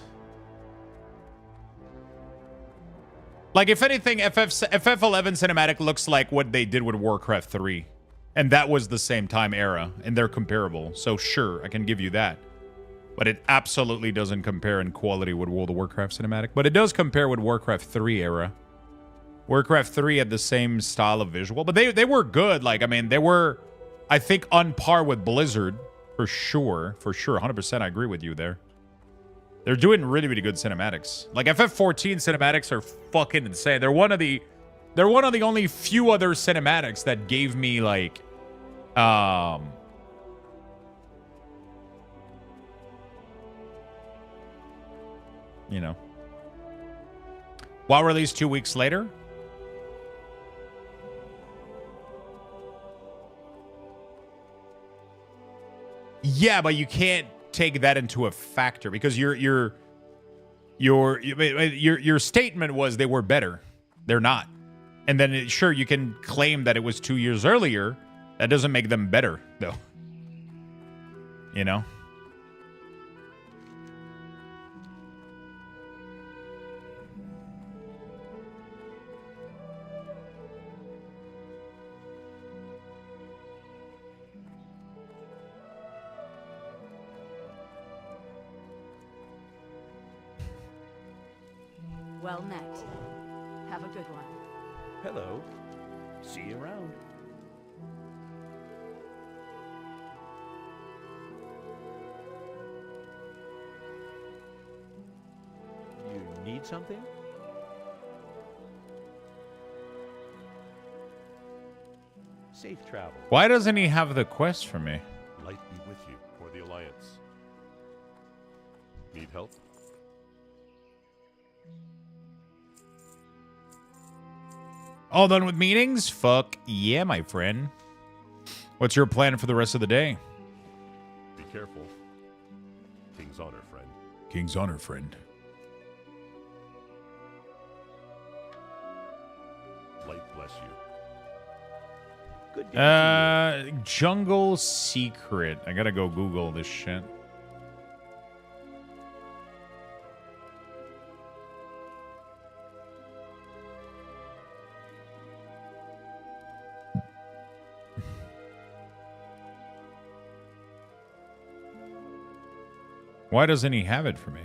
Like, if anything, FF11 cinematic looks like what they did with Warcraft 3. And that was the same time era, and they're comparable. So sure, I can give you that. But it absolutely doesn't compare in quality with World of Warcraft cinematic. But it does compare with Warcraft 3 era. Warcraft 3 had the same style of visual, but they were good. Like, I mean, they were, I think, on par with Blizzard, for sure. For sure, 100% I agree with you there. They're doing really, really good cinematics. Like, FF14 cinematics are fucking insane. They're one of the only few other cinematics that gave me, like, you know. WoW released 2 weeks later. Yeah, but you can't take that into a factor because your statement was they were better. They're not. And then sure, you can claim that it was 2 years earlier. That doesn't make them better, though. You know? Well met. Have a good one. Hello. See you around. You need something? Safe travel. Why doesn't he have the quest for me? Light be with you for the Alliance. Need help? All done with meetings? Fuck yeah, my friend. What's your plan for the rest of the day? Be careful. King's honor, friend. King's honor, friend. Light bless you. Good day to Jungle Secret. I gotta go Google this shit. Why doesn't he have it for me?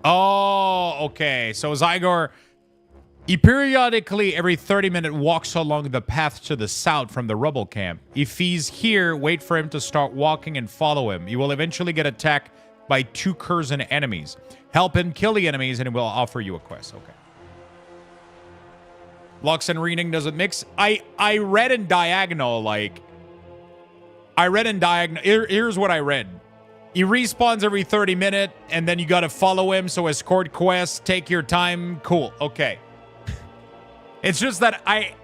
Oh, okay. So Zygor, he periodically, every 30 minutes, walks along the path to the south from the rubble camp. If he's here, wait for him to start walking and follow him. You will eventually get attacked by 2 Curzon enemies. Help him kill the enemies and it will offer you a quest. Okay. Lux and reading doesn't mix. I read in diagonal, like... Here's what I read. He respawns every 30 minutes, and then you gotta follow him, so escort quests, take your time. Cool, okay. It's just that I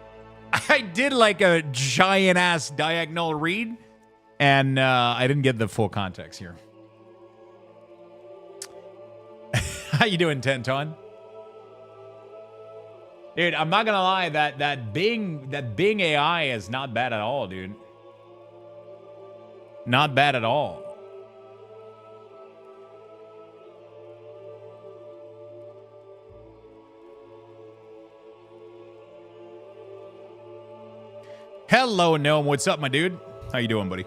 did like a giant-ass diagonal read, and I didn't get the full context here. How you doing, Tenton? Dude, I'm not gonna lie, that Bing AI is not bad at all, dude. Not bad at all. Hello, Gnome. What's up, my dude? How you doing, buddy?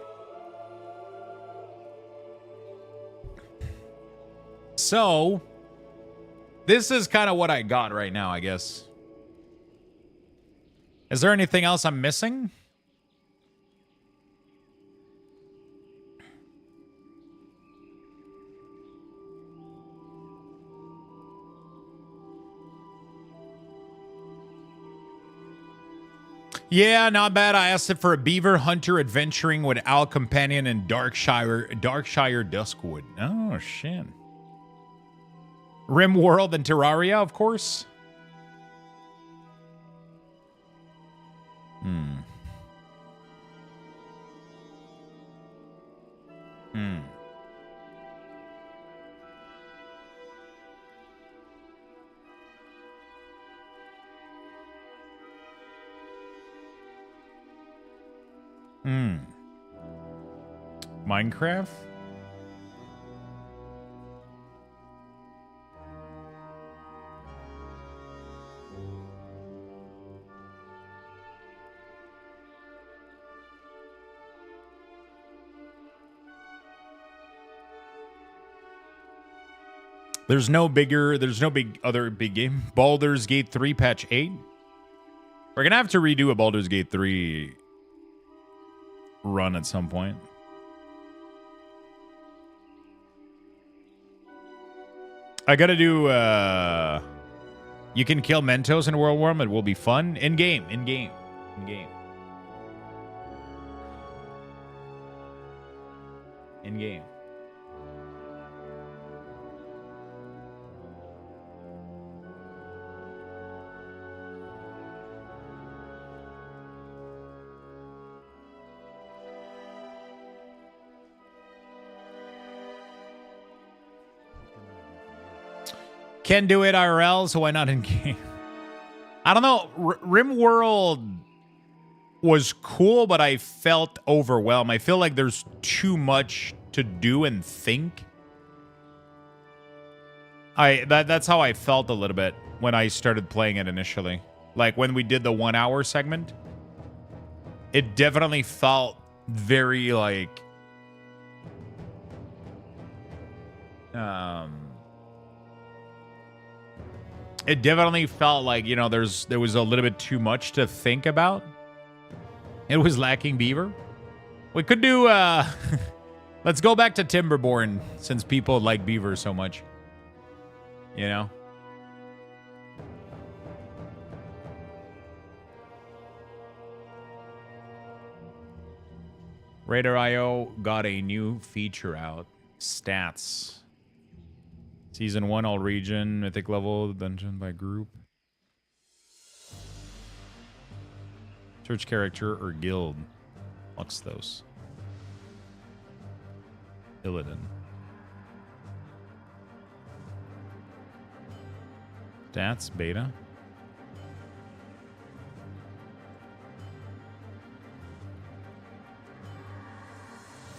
So, this is kind of what I got right now, I guess. Is there anything else I'm missing? Yeah, not bad. I asked it for a beaver hunter adventuring with Owl Companion and Darkshire Duskwood. Oh, shit. Rim World and Terraria, of course. Hmm. Hmm. Hmm. Minecraft? There's no big other big game. Baldur's Gate 3 patch 8. We're gonna have to redo a Baldur's Gate 3 run at some point. I gotta do you can kill Mentos in World War. It will be fun. In game. Can do it IRL, so why not in game? I don't know. RimWorld was cool, but I felt overwhelmed. I feel like there's too much to do and think. That's how I felt a little bit when I started playing it initially. Like when we did the 1 hour segment, it definitely felt very like it definitely felt like, you know, there was a little bit too much to think about. It was lacking beaver. We could do let's go back to Timberborn since people like beaver so much. You know? Radar.io got a new feature out. Stats. Season 1, all region, mythic level, dungeon by group. Search character or guild. Luxthos. Illidan. Stats, beta.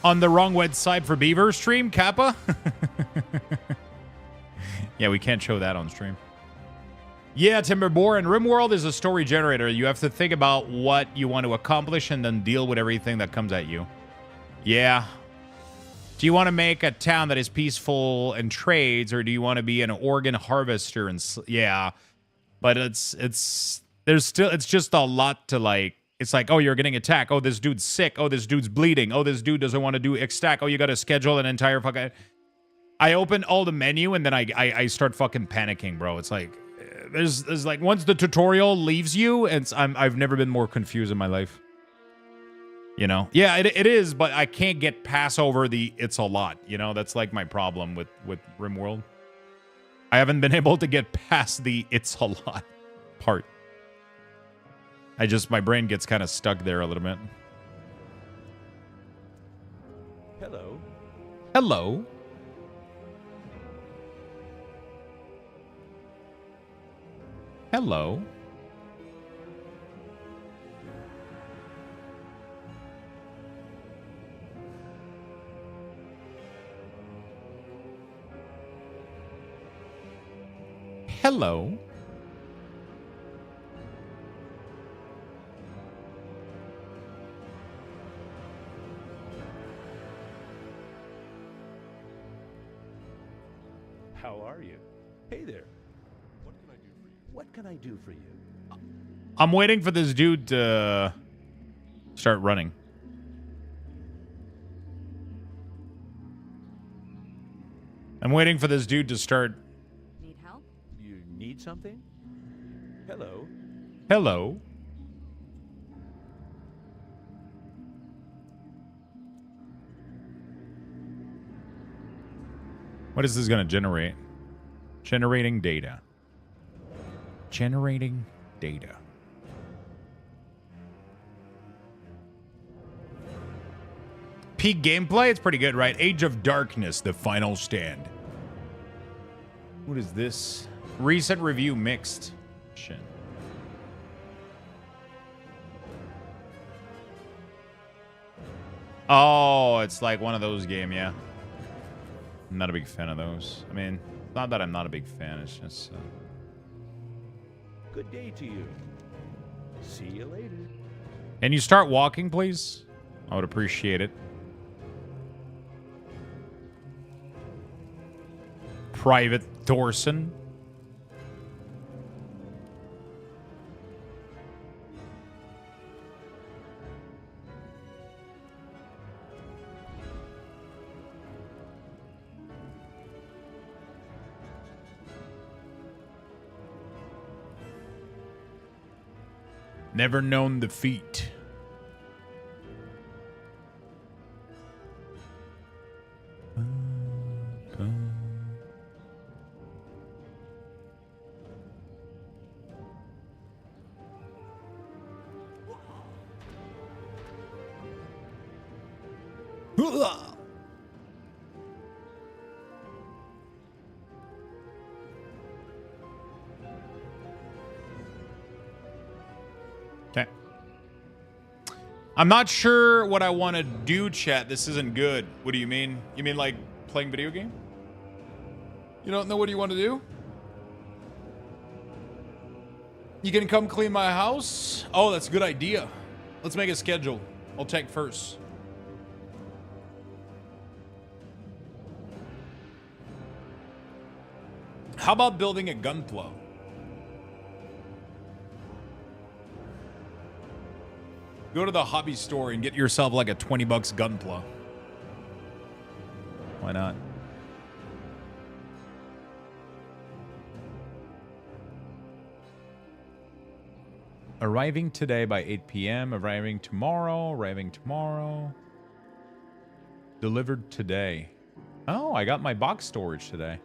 On the wrong website for Beaver stream, Kappa? Yeah, we can't show that on stream. Yeah, Timberborn. RimWorld is a story generator. You have to think about what you want to accomplish and then deal with everything that comes at you. Yeah. Do you want to make a town that is peaceful and trades, or do you want to be an organ harvester? And yeah, but it's just a lot to like. It's like, oh, you're getting attacked. Oh, this dude's sick. Oh, this dude's bleeding. Oh, this dude doesn't want to do X-Stack. Oh, you got to schedule an entire fucking... I open all the menu and then I start fucking panicking, bro. It's like there's like once the tutorial leaves you, and I've never been more confused in my life. You know? Yeah, it is, but I can't get past over the it's a lot. You know, that's like my problem with RimWorld. I haven't been able to get past the it's a lot part. My brain gets kind of stuck there a little bit. Hello. Hello. Hello. Hello. How are you? Hey there. What can I do for you? I'm waiting for this dude to start running. I'm waiting for this dude to start. Need help? You need something? Hello. Hello. What is this going to generate? Generating data. Generating data. Peak gameplay? It's pretty good, right? Age of Darkness, the final stand. What is this? Recent review mixed. Shit. Oh, it's like one of those games, yeah. I'm not a big fan of those. I mean, it's not that I'm not a big fan. It's just... Good day to you. See you later. Can you start walking, please? I would appreciate it. Private Thorson. Never known defeat. Okay. I'm not sure what I want to do, chat. This isn't good. What do you mean? You mean like playing video game? You don't know what you want to do? You can come clean my house? Oh, that's a good idea. Let's make a schedule. I'll check first. How about building a gunpla? Go to the hobby store and get yourself like a 20 bucks gunpla. Why not? Arriving today by 8 p.m. Arriving tomorrow. Delivered today. Oh, I got my box storage today.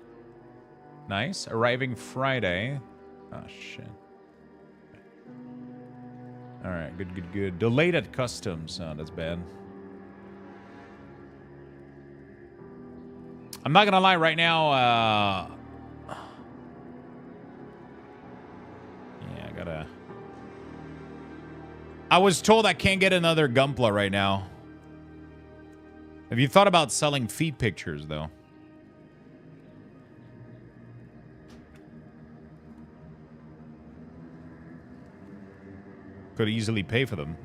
Nice. Arriving Friday. Oh, shit. All right, good. Delayed at customs. Oh, that's bad. I'm not gonna lie right now. Yeah, I gotta... I was told I can't get another gunpla right now. Have you thought about selling feed pictures, though? Could easily pay for them.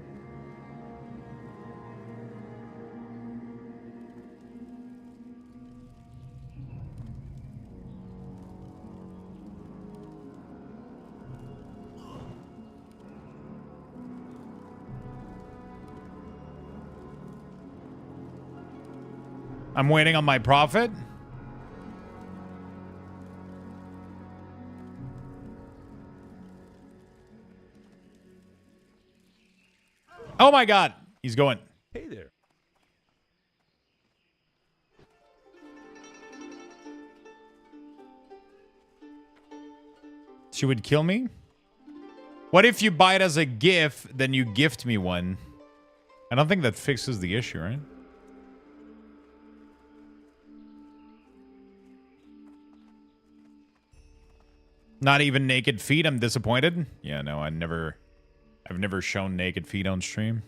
I'm waiting on my profit. Oh my God, he's going. Hey there. She would kill me? What if you buy it as a gift, then you gift me one? I don't think that fixes the issue, right? Not even naked feet, I'm disappointed. Yeah, no, I've never shown naked feet on stream.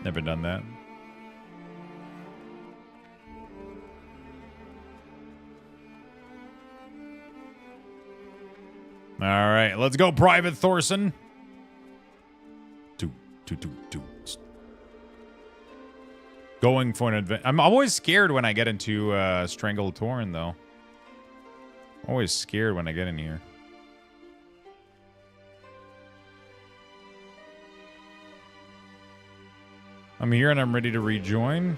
Never done that. All right, let's go, Private Thorson. Two. Going for an adventure. I'm always scared when I get into Strangled Torn, though. Always scared when I get in here. I'm here and I'm ready to rejoin.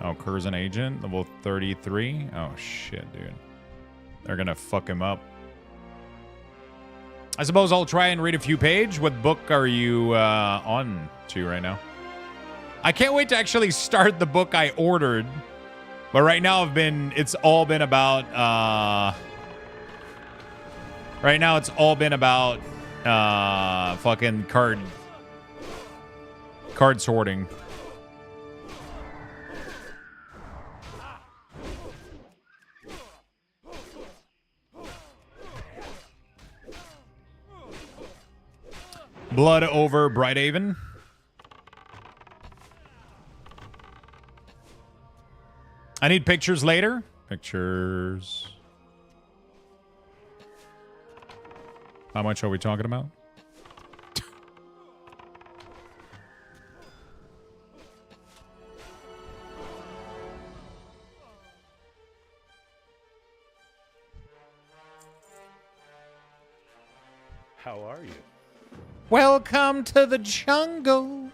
Oh, Kerr's an agent, level 33. Oh, shit, dude. They're gonna fuck him up. I suppose I'll try and read a few pages. What book are you on to right now? I can't wait to actually start the book I ordered. But right now it's all been about fucking card sorting. Blood over Brighthaven. I need pictures later. Pictures. How much are we talking about? How are you? Welcome to the jungle.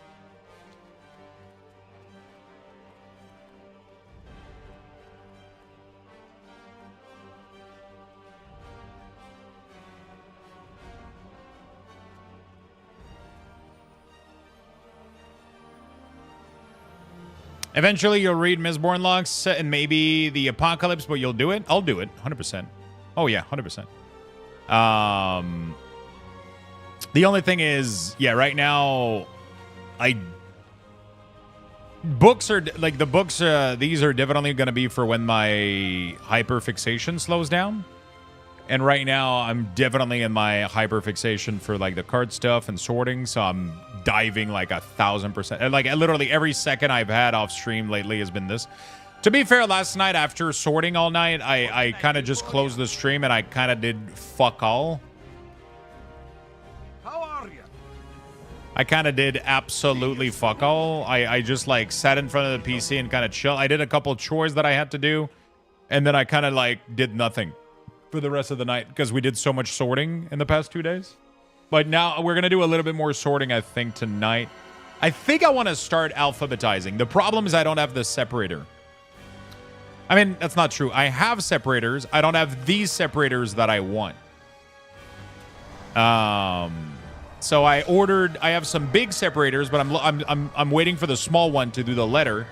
Eventually, you'll read Mistborn Locks and maybe the Apocalypse, but you'll do it? I'll do it, 100%. Oh, yeah, 100%. The only thing is, yeah, right now, books are, like, the books, these are definitely going to be for when my hyperfixation slows down. And right now, I'm definitely in my hyperfixation for, like, the card stuff and sorting, so I'm diving, like, 1,000%. And, like, literally every second I've had off stream lately has been this. To be fair, last night, after sorting all night, I kind of just closed the stream and I kind of did fuck all. I kind of did absolutely fuck all. I just, like, sat in front of the PC and kind of chill. I did a couple chores that I had to do, and then I kind of, like, did nothing for the rest of the night because we did so much sorting in the past 2 days. But now we're going to do a little bit more sorting, I think, tonight. I think I want to start alphabetizing. The problem is I don't have the separator. I mean, that's not true. I have separators. I don't have these separators that I want. So I have some big separators, but I'm waiting for the small one to do the letter.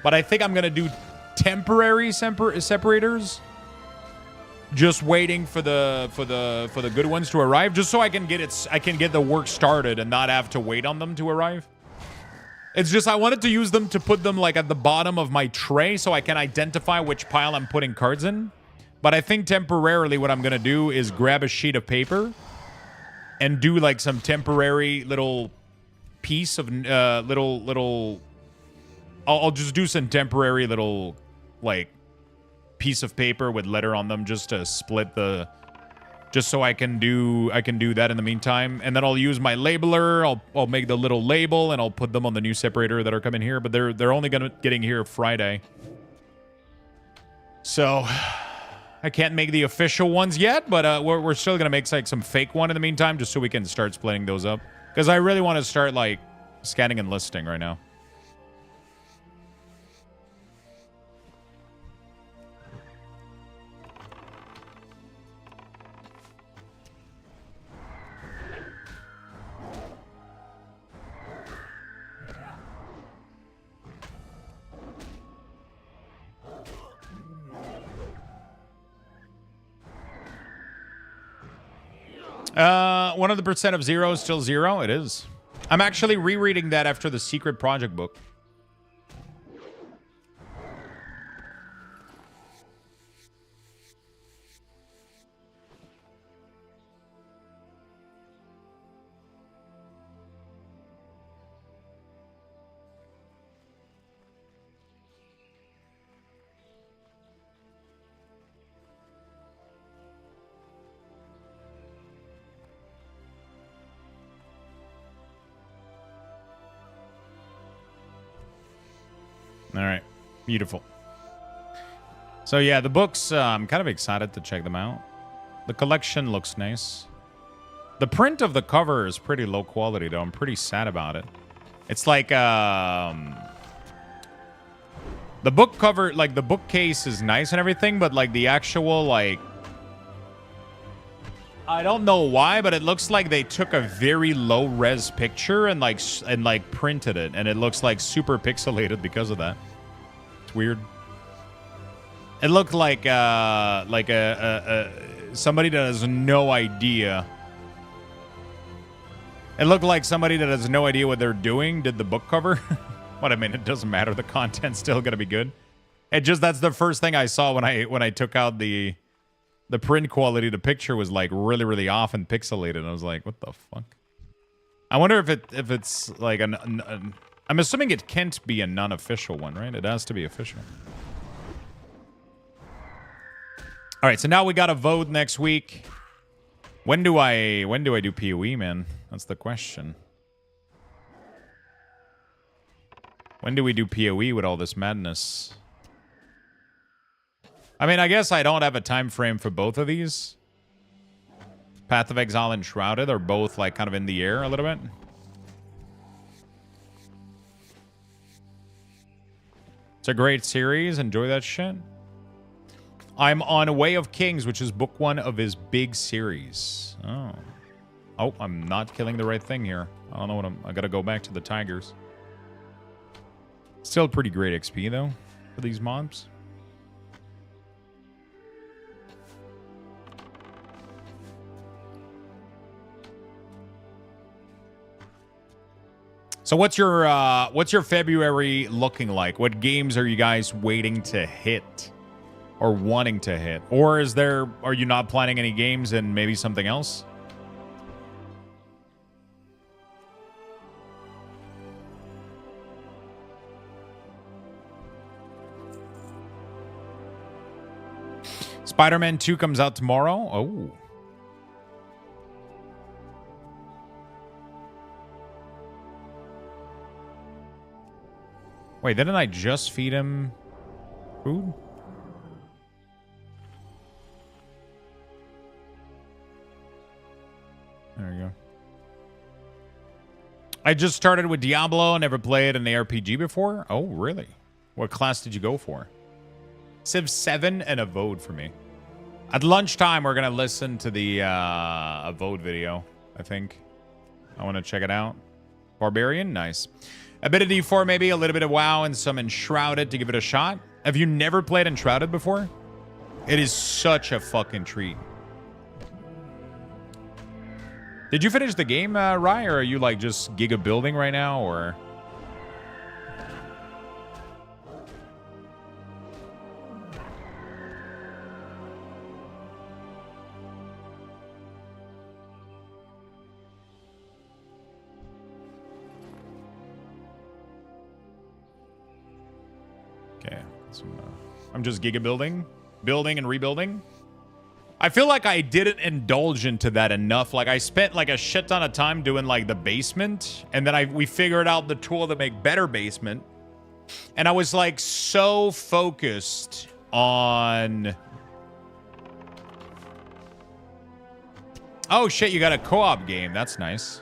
But I think I'm gonna do temporary separators. Just waiting for the good ones to arrive, just so I can get the work started and not have to wait on them to arrive. It's just I wanted to use them to put them, like, at the bottom of my tray so I can identify which pile I'm putting cards in. But I think temporarily what I'm gonna do is grab a sheet of paper and do, like, some temporary little piece of I'll just do some temporary little, like, piece of paper with letter on them just to split just so I can do that in the meantime. And then I'll use my labeler. I'll make the little label and I'll put them on the new separator that are coming here, but they're only getting here Friday. So I can't make the official ones yet, but we're still gonna make, like, some fake one in the meantime, just so we can start splitting those up. Because I really want to start, like, scanning and listing right now. One of the percent of 0 is still 0. It is. I'm actually rereading that after the secret project book. All right. Beautiful. So, yeah, the books, I'm kind of excited to check them out. The collection looks nice. The print of the cover is pretty low quality, though. I'm pretty sad about it. It's like the book cover, like the bookcase is nice and everything, but like the actual like, I don't know why, but it looks like they took a very low res picture and like printed it, and it looks like super pixelated because of that. It's weird. It looked like somebody that has no idea. It looked like somebody that has no idea what they're doing did the book cover. But I mean, it doesn't matter. The content's still gonna be good. It just, that's the first thing I saw when I took out the print quality. The picture was like really, really off and pixelated. I was like, what the fuck? I wonder if it's like I'm assuming it can't be a non-official one, right? It has to be official. All right, so now we got a vote next week. When do I do PoE, man? That's the question. When do we do PoE with all this madness? I mean, I guess I don't have a time frame for both of these. Path of Exile and Shrouded are both like kind of in the air a little bit. It's a great series. Enjoy that shit. I'm on Way of Kings, which is book 1 of his big series. Oh. Oh, I'm not killing the right thing here. I don't know what I gotta go back to the tigers. Still pretty great XP, though, for these mobs. So what's your February looking like? What games are you guys waiting to hit or wanting to hit? Or are you not planning any games and maybe something else? Spider-Man 2 comes out tomorrow. Oh. Wait, didn't I just feed him food? There you go. I just started with Diablo. Never played an ARPG before. Oh, really? What class did you go for? Civ 7 and a vote for me. At lunchtime, we're going to listen to the a vote video, I think. I want to check it out. Barbarian? Nice. A bit of D4 maybe, a little bit of WoW, and some Enshrouded to give it a shot. Have you never played Enshrouded before? It is such a fucking treat. Did you finish the game, Rye, or are you like just giga building right now, or... Okay, so, I'm just giga building and rebuilding. I feel like I didn't indulge into that enough. Like I spent like a shit ton of time doing like the basement, and then we figured out the tool to make better basement. And I was like so focused on... Oh shit, you got a co-op game. That's nice.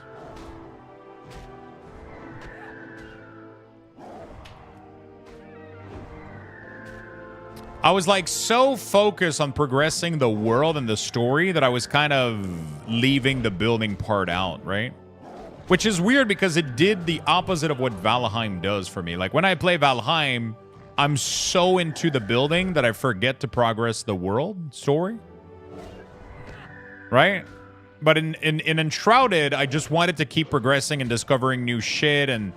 I was like so focused on progressing the world and the story that I was kind of leaving the building part out, right? Which is weird because it did the opposite of what Valheim does for me. Like when I play Valheim, I'm so into the building that I forget to progress the world story. Right? But in Enshrouded, I just wanted to keep progressing and discovering new shit and,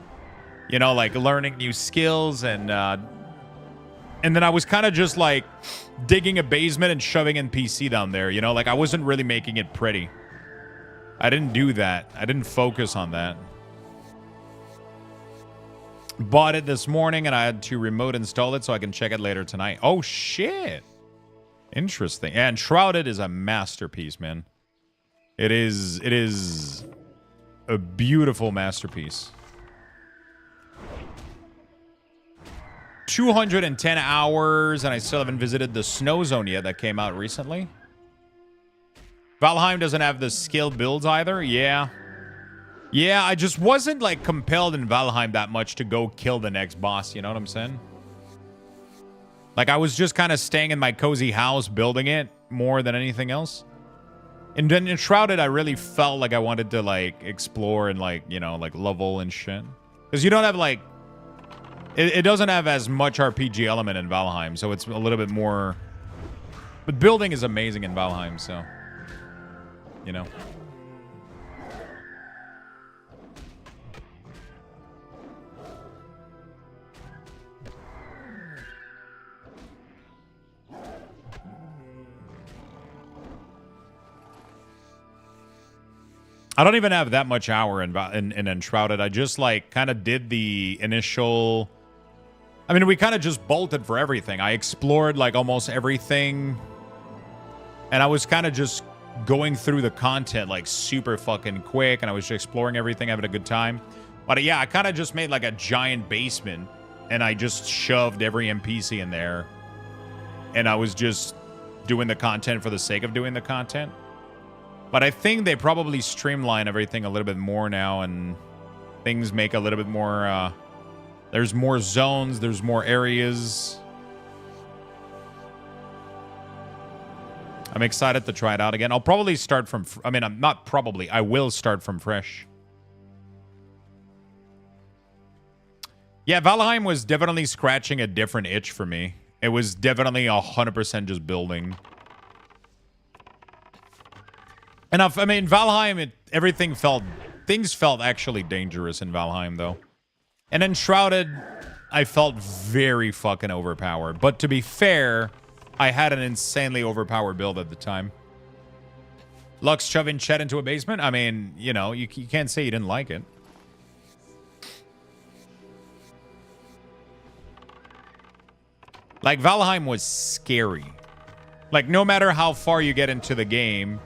you know, like learning new skills and then I was kind of just like digging a basement and shoving NPC down there, you know? Like I wasn't really making it pretty. I didn't do that. I didn't focus on that. Bought it this morning and I had to remote install it so I can check it later tonight. Oh, shit. Interesting. And Shrouded is a masterpiece, man. It is a beautiful masterpiece. 210 hours, and I still haven't visited the snow zone yet that came out recently. Valheim doesn't have the skill builds either. Yeah. Yeah, I just wasn't like compelled in Valheim that much to go kill the next boss, you know what I'm saying? Like I was just kind of staying in my cozy house, building it more than anything else. And then in Shrouded, I really felt like I wanted to like explore and like, you know, like level and shit. Because you don't have like, it doesn't have as much RPG element in Valheim, so it's a little bit more. But building is amazing in Valheim, so, you know. I don't even have that much hour in Enshrouded. I just like kind of did the initial. I mean, we kind of just bolted for everything. I explored like almost everything, and I was kind of just going through the content like super fucking quick, and I was just exploring everything, having a good time. But yeah, I kind of just made like a giant basement, and I just shoved every NPC in there, and I was just doing the content for the sake of doing the content. But I think they probably streamline everything a little bit more now, and things make a little bit more, there's more zones, there's more areas. I'm excited to try it out again. I'll probably start from, I'm not probably, I will start from fresh. Yeah, Valheim was definitely scratching a different itch for me. It was definitely 100% just building. And I mean, Valheim, things felt actually dangerous in Valheim, though. And in Shrouded, I felt very fucking overpowered. But to be fair, I had an insanely overpowered build at the time. Lux shoving Chet into a basement? I mean, you know, you can't say you didn't like it. Like, Valheim was scary. Like, no matter how far you get into the game,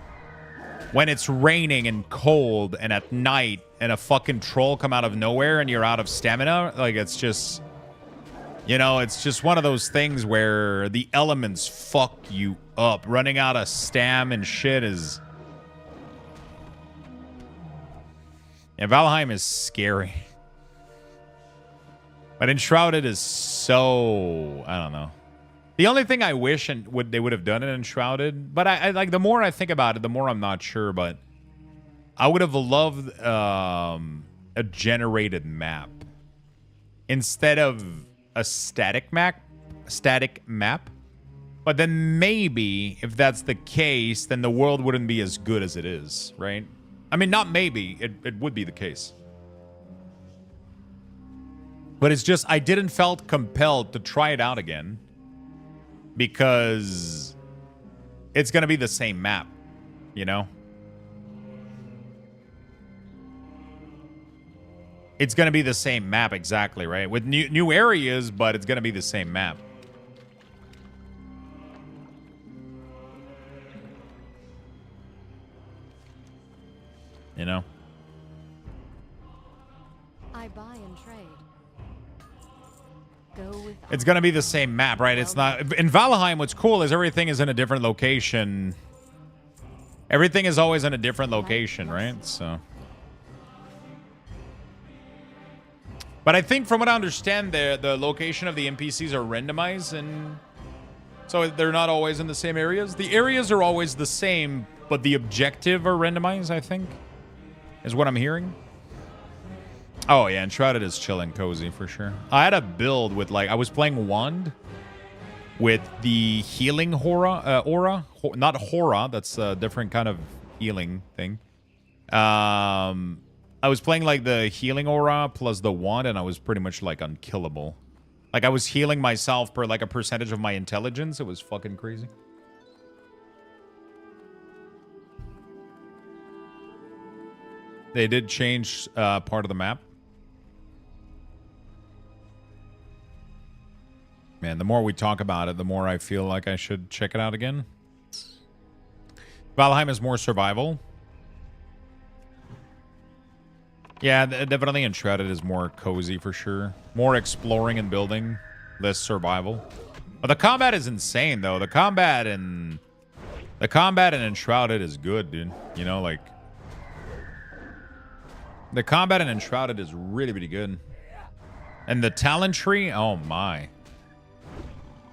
when it's raining and cold and at night and a fucking troll come out of nowhere and you're out of stamina, like it's just, you know, it's just one of those things where the elements fuck you up. Running out of stam and shit is... Yeah, Valheim is scary. But Enshrouded is so... I don't know. The only thing I wish they would have done it in Enshrouded, but I like, the more I think about it, the more I'm not sure, but I would have loved a generated map instead of a static map. But then maybe if that's the case, then the world wouldn't be as good as it is, right? I mean, not maybe, it would be the case. But it's just, I didn't felt compelled to try it out again. Because it's going to be the same map, you know? It's going to be the same map, exactly, right? With new areas, but it's going to be the same map. You know? I buy and trade. Go with It's going to be the same map, right? It's not... In Valheim, what's cool is everything is in a different location. Everything is always in a different location, right? So... But I think from what I understand, the location of the NPCs are randomized, and so they're not always in the same areas. The areas are always the same, but the objective are randomized, I think, is what I'm hearing. Oh, yeah, Enshrouded is chill and cozy, for sure. I had a build with, like, I was playing Wand with the healing aura. Not Hora, that's a different kind of healing thing. I was playing, like, the healing aura plus the Wand, and I was pretty much, like, unkillable. Like, I was healing myself per, like, a percentage of my intelligence. It was fucking crazy. They did change part of the map. Man, the more we talk about it, the more I feel like I should check it out again. Valheim is more survival. Yeah, definitely Enshrouded is more cozy for sure. More exploring and building, less survival. But the combat is insane, though. The combat in Enshrouded is good, dude. You know, like... The combat in Enshrouded is really, really good. And the talent tree, oh my.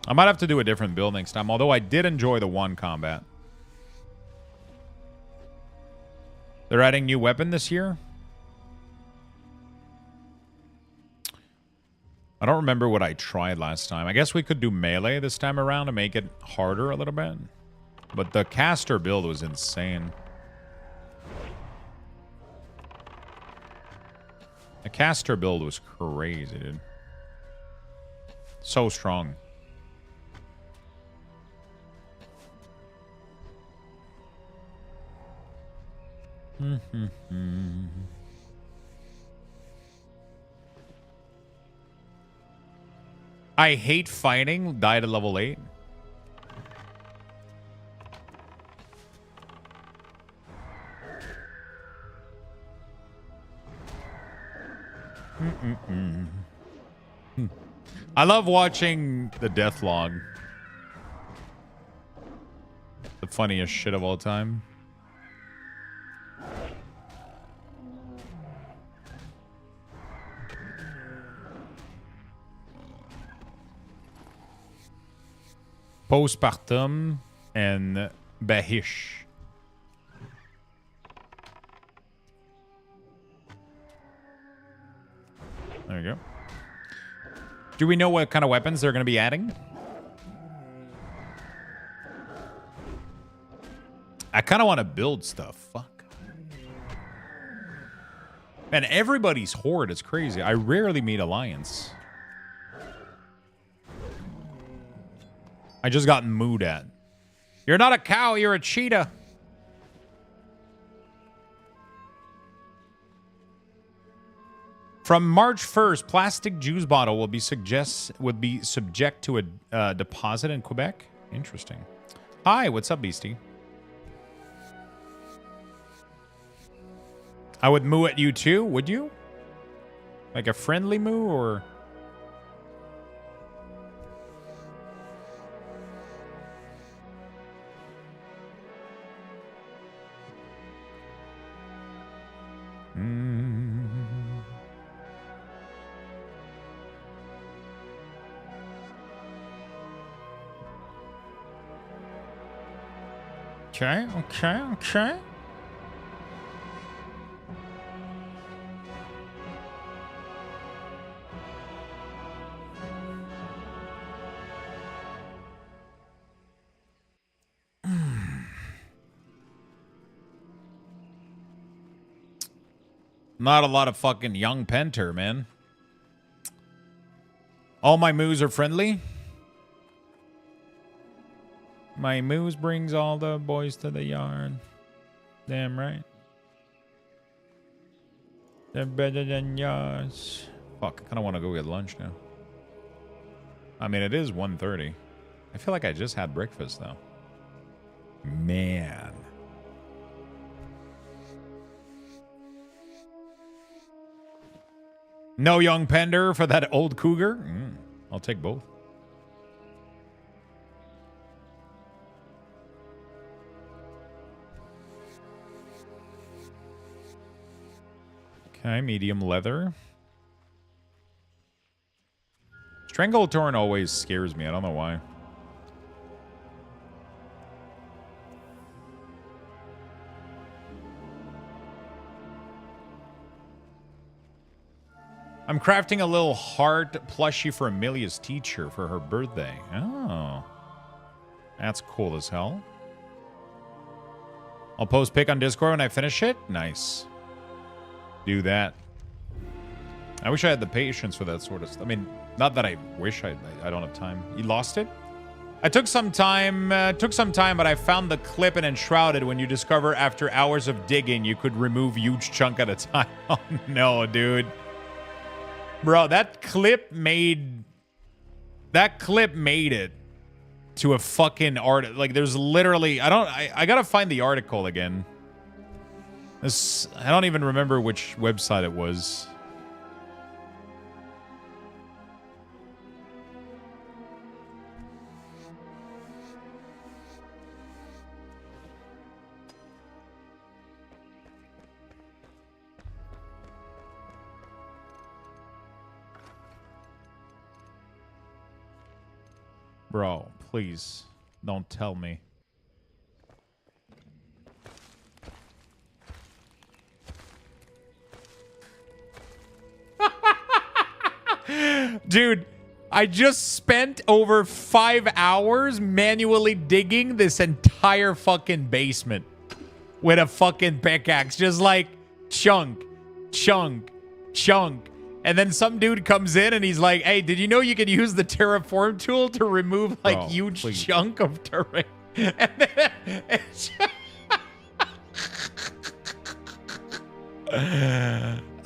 I might have to do a different build next time, although I did enjoy the one combat. They're adding new weapon this year? I don't remember what I tried last time. I guess we could do melee this time around to make it harder a little bit. But the caster build was insane. The caster build was crazy, dude. So strong. I hate fighting. Died at level 8. I love watching the death log. The funniest shit of all time. Postpartum and Bahish. There you go. Do we know what kind of weapons they're going to be adding? I kind of want to build stuff. Fuck. Man, everybody's horde is crazy. I rarely meet Alliance. I just got mooed at. You're not a cow, you're a cheetah. From March 1st, plastic juice bottle would be subject to a deposit in Quebec. Interesting. Hi, what's up, Beastie? I would moo at you too, would you? Like a friendly moo, or? Okay. Not a lot of fucking young Penter, man. All my moos are friendly. My moose brings all the boys to the yard. Damn right. They're better than yours. Fuck, I kind of want to go get lunch now. I mean, it is 1:30. I feel like I just had breakfast, though. Man. No young Pender for that old cougar? I'll take both. Okay, medium leather. Strangletorn always scares me. I don't know why. I'm crafting a little heart plushie for Amelia's teacher for her birthday. Oh. That's cool as hell. I'll post pic on Discord when I finish it. Nice. Do that. I wish I had the patience for that sort of stuff. I mean, not that I wish I don't have time. You lost it? I took some time, but I found the clip in Enshrouded when you discover after hours of digging you could remove huge chunk at a time. Oh no, dude. Bro, that clip made it to a fucking art. Like, there's literally, I gotta find the article again. I don't even remember which website it was. Bro, please. Don't tell me. Dude, I just spent over 5 hours manually digging this entire fucking basement with a fucking pickaxe. Just like chunk, chunk, chunk. And then some dude comes in and he's like, hey, did you know you could use the terraform tool to remove like Bro, huge please. chunk of terrain? And then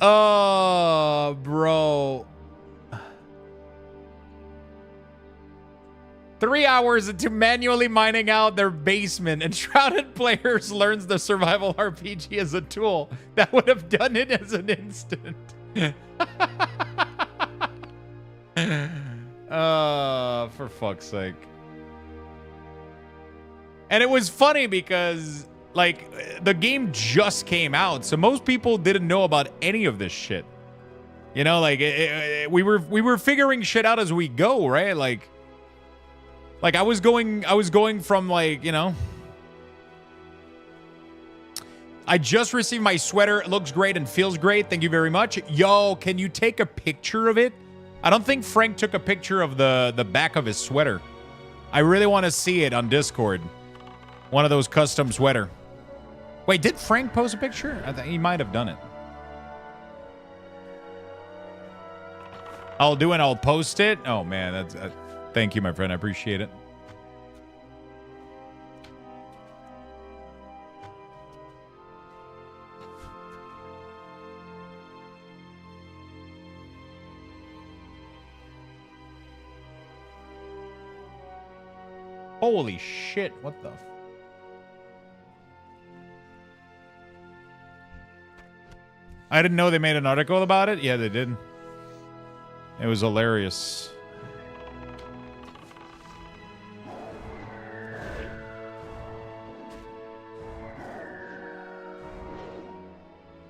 oh, bro. 3 hours into manually mining out their basement, and Shrouded Players learns the survival RPG as a tool that would have done it as an instant. For fuck's sake. And it was funny because, like, the game just came out, so most people didn't know about any of this shit. You know, like, we were figuring shit out as we go, right? Like I was going from, like, you know, I just received my sweater. It looks great and feels great. Thank you very much. Yo, can you take a picture of it? I don't think Frank took a picture of the back of his sweater. I really want to see it on Discord. One of those custom sweater. Wait, did Frank post a picture? I think he might have done it. I'll do it. I'll post it. Oh, man. That's... thank you, my friend. I appreciate it. Holy shit. What the... I didn't know they made an article about it. Yeah, they did. It was hilarious.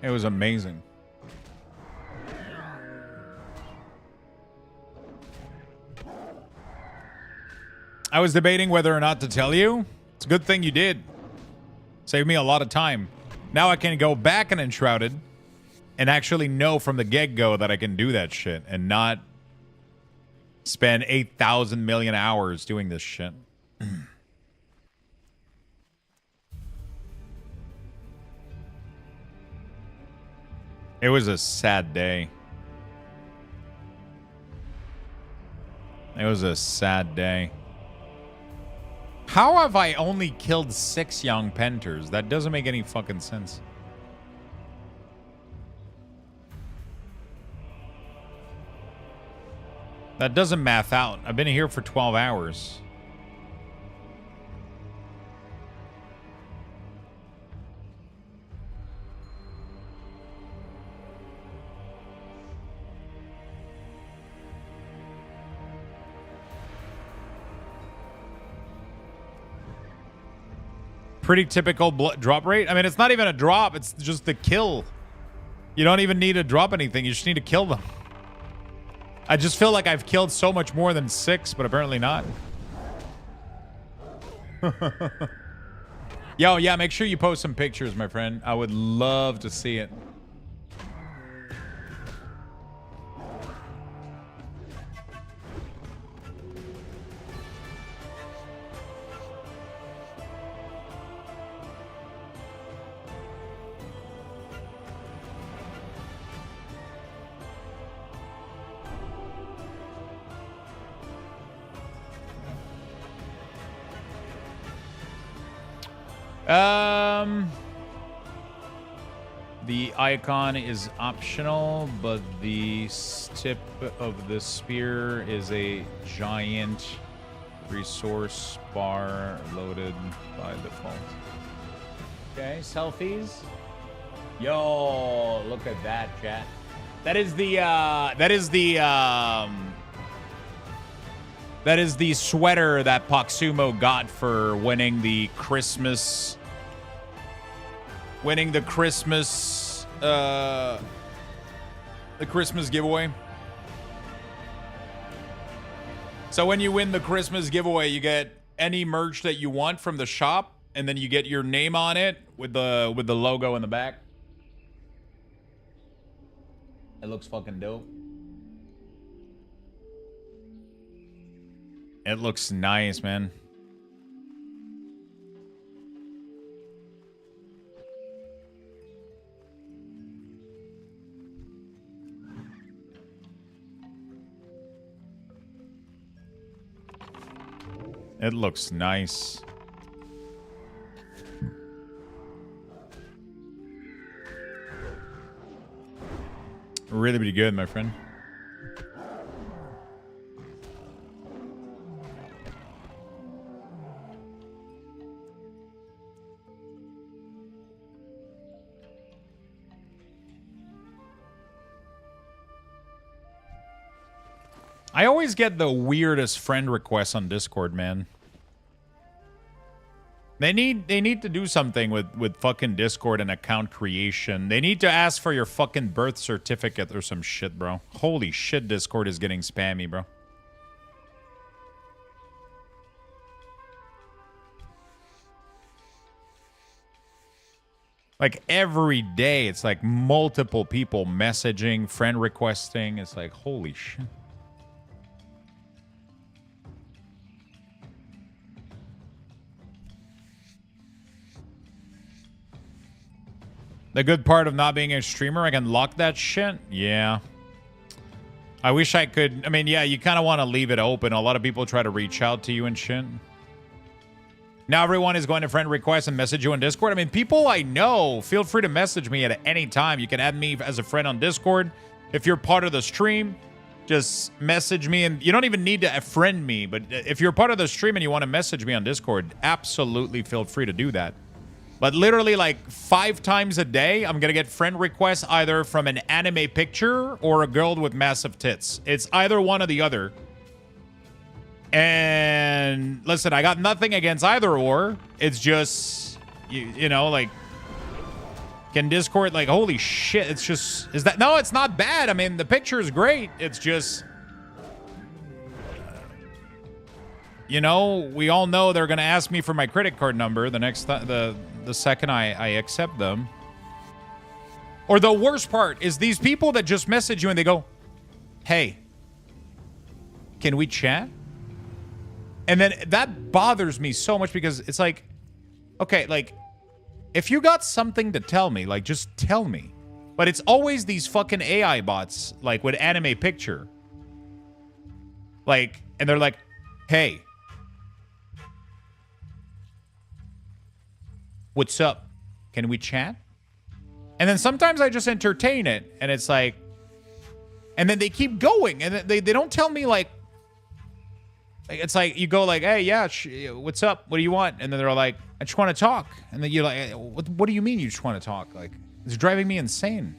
It was amazing. I was debating whether or not to tell you. It's a good thing you did. Saved me a lot of time. Now I can go back in Enshrouded and actually know from the get-go that I can do that shit and not spend 8,000 million hours doing this shit. It was a sad day. It was a sad day. How have I only killed 6 young Penters? That doesn't make any fucking sense. That doesn't math out. I've been here for 12 hours. Pretty typical drop rate. I mean, it's not even a drop. It's just the kill. You don't even need to drop anything. You just need to kill them. I just feel like I've killed so much more than 6, but apparently not. Yo, yeah, make sure you post some pictures, my friend. I would love to see it. The icon is optional, but the tip of the spear is a giant resource bar loaded by default. Okay, selfies. Yo, look at that, chat. That is the sweater that Poxumo got for winning the Christmas giveaway. So when you win the Christmas giveaway, you get any merch that you want from the shop, and then you get your name on it with the logo in the back. It looks fucking dope. It looks nice, man. It looks nice. Really, really good, my friend. I always get the weirdest friend requests on Discord, man. They need to do something with fucking Discord and account creation. They need to ask for your fucking birth certificate or some shit, bro. Holy shit, Discord is getting spammy, bro. Like every day, it's like multiple people messaging, friend requesting. It's like, holy shit. The good part of not being a streamer, I can lock that shit. Yeah. I wish I could. I mean, yeah, you kind of want to leave it open. A lot of people try to reach out to you and shit. Now everyone is going to friend request and message you on Discord. I mean, people I know, feel free to message me at any time. You can add me as a friend on Discord. If you're part of the stream, just message me. And you don't even need to friend me. But if you're part of the stream and you want to message me on Discord, absolutely feel free to do that. But literally like 5 times a day, I'm going to get friend requests either from an anime picture or a girl with massive tits. It's either one or the other. And listen, I got nothing against either or. It's just, you know, like, can Discord, like, holy shit, it's just, is that, no, it's not bad. I mean, the picture is great. It's just, you know, we all know they're going to ask me for my credit card number the second I accept them. Or the worst part is these people that just message you and they go, hey, can we chat? And then that bothers me so much because it's like, okay, like, if you got something to tell me, like, just tell me. But it's always these fucking AI bots, like, with anime picture. Like, and they're like, hey, what's up? Can we chat? And then sometimes I just entertain it, and it's like, and then they keep going, and they don't tell me, like, it's like, you go like, hey, yeah, what's up? What do you want? And then they're like, I just want to talk. And then you're like, what do you mean you just want to talk? Like, it's driving me insane.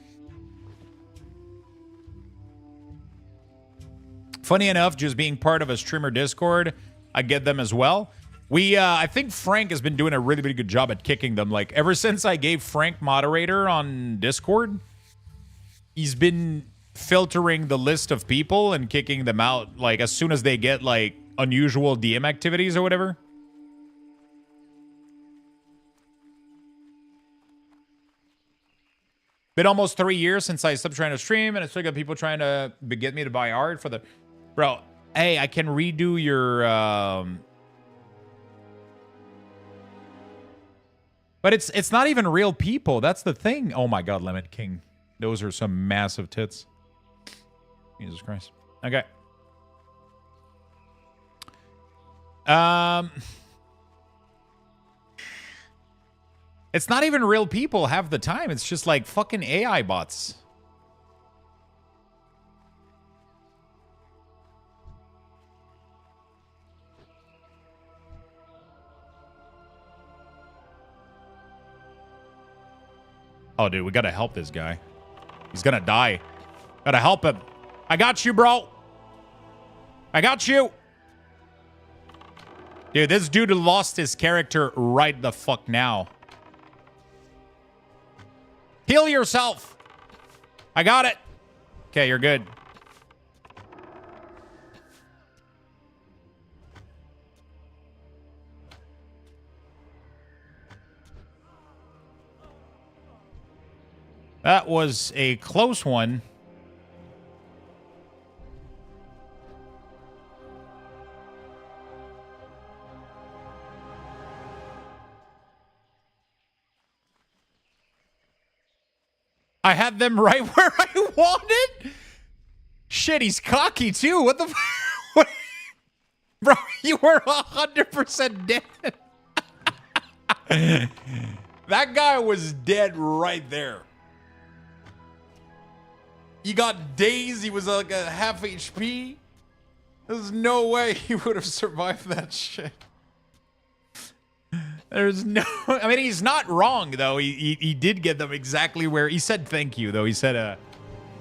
Funny enough, just being part of a streamer Discord, I get them as well. I think Frank has been doing a really, really good job at kicking them. Like, ever since I gave Frank moderator on Discord, he's been filtering the list of people and kicking them out, like, as soon as they get, like, unusual DM activities or whatever. Been almost 3 years since I stopped trying to stream, and I still got people trying to get me to buy art for the... Bro, hey, I can redo your... But it's not even real people. That's the thing. Oh my God, Lemon King. Those are some massive tits. Jesus Christ. Okay. It's not even real people half the time. It's just like fucking AI bots. Oh, dude, we gotta help this guy. He's gonna die. Gotta help him. I got you, bro. I got you. Dude, this dude lost his character right the fuck now. Heal yourself. I got it. Okay, you're good. That was a close one. I had them right where I wanted. Shit, he's cocky too. What the what? Bro, you were 100% dead. That guy was dead right there. He got dazed. He was like a half HP. There's no way he would have survived that shit. There's no... I mean, he's not wrong, though. He did get them exactly where... He said thank you, though. He said...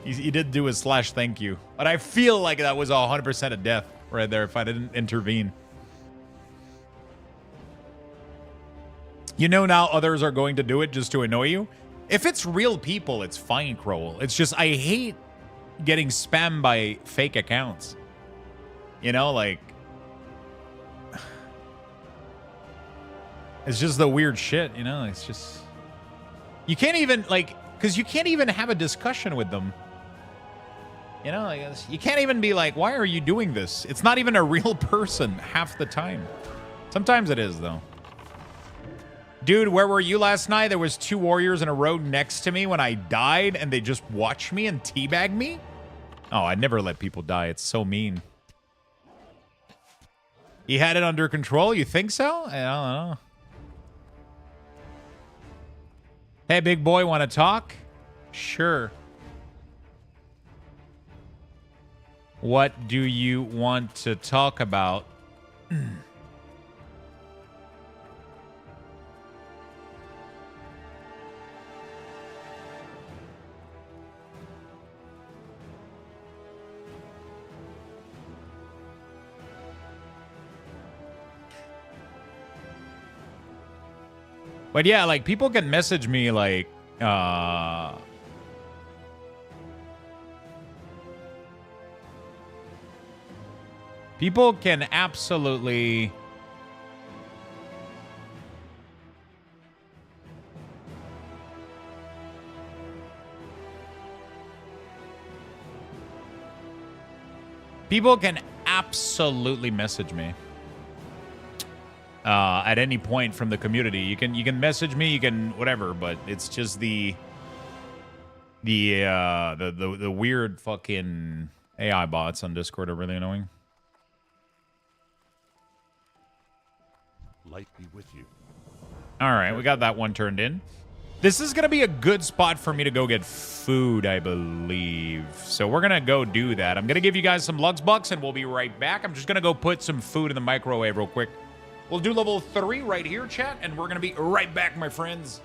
He did do a / thank you. But I feel like that was 100% a death right there if I didn't intervene. You know now others are going to do it just to annoy you? If it's real people, it's fine, Crowell. It's just I hate getting spammed by fake accounts. You know, like... It's just the weird shit, you know? It's just... You can't even, like... Because you can't even have a discussion with them. You know, like, you can't even be like, why are you doing this? It's not even a real person half the time. Sometimes it is, though. Dude, where were you last night? There was 2 warriors in a row next to me when I died, and they just watched me and teabagged me? Oh, I'd never let people die. It's so mean. He had it under control? You think so? I don't know. Hey, big boy, want to talk? Sure. What do you want to talk about? But yeah, like, people can message me, like, people can absolutely... People can absolutely message me. At any point from the community. You can message me, you can whatever, but it's just the weird fucking AI bots on Discord are really annoying. Light be with you. All right, we got that one turned in. This is going to be a good spot for me to go get food, I believe. So we're going to go do that. I'm going to give you guys some Lux Bucks, and we'll be right back. I'm just going to go put some food in the microwave real quick. We'll do level 3 right here, chat, and we're going to be right back, my friends.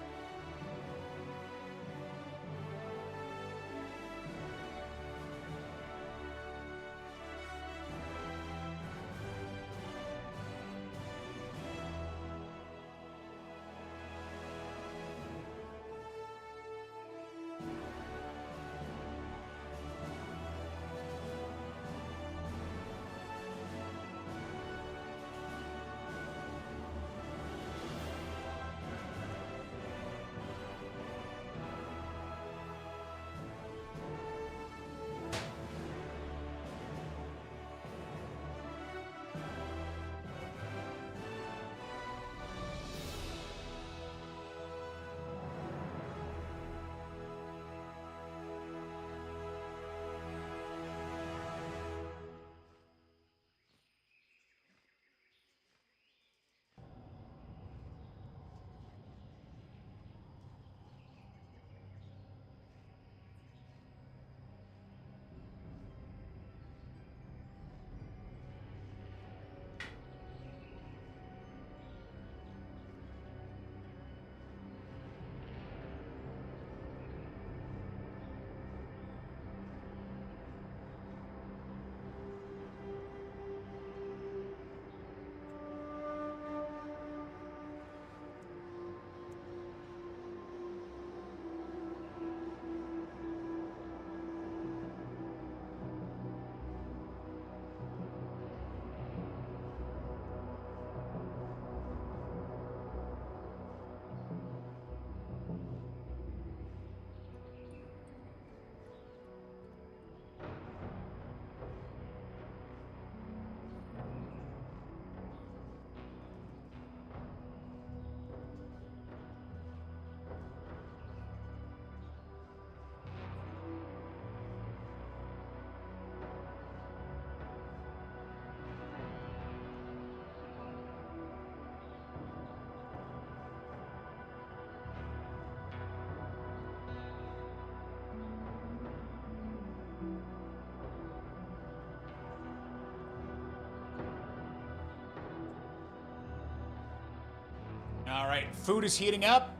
right, food is heating up.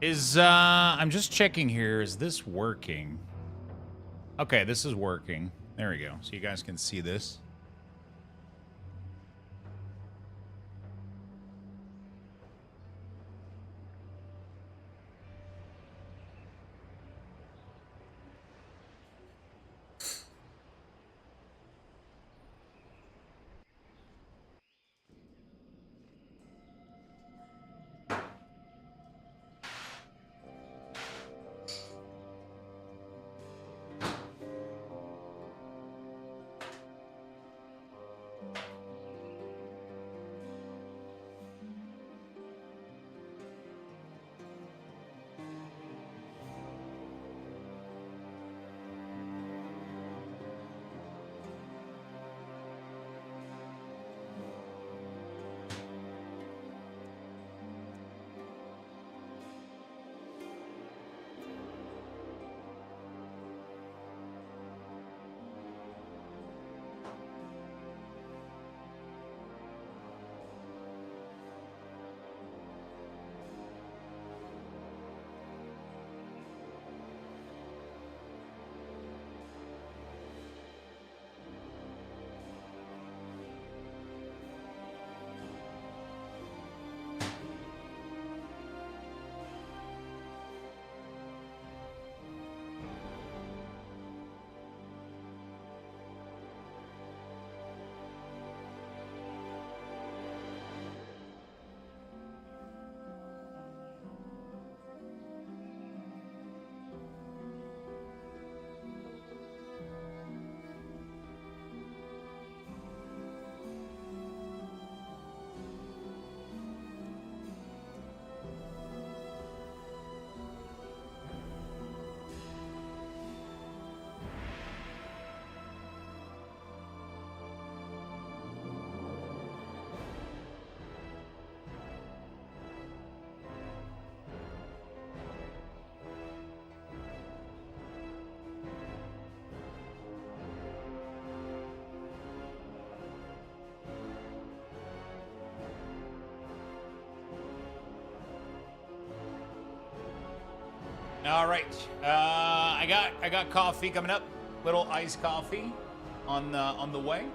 I'm just checking here. Is this working? Okay, this is working. There we go. So you guys can see this. All right, I got coffee coming up. Little iced coffee on the way.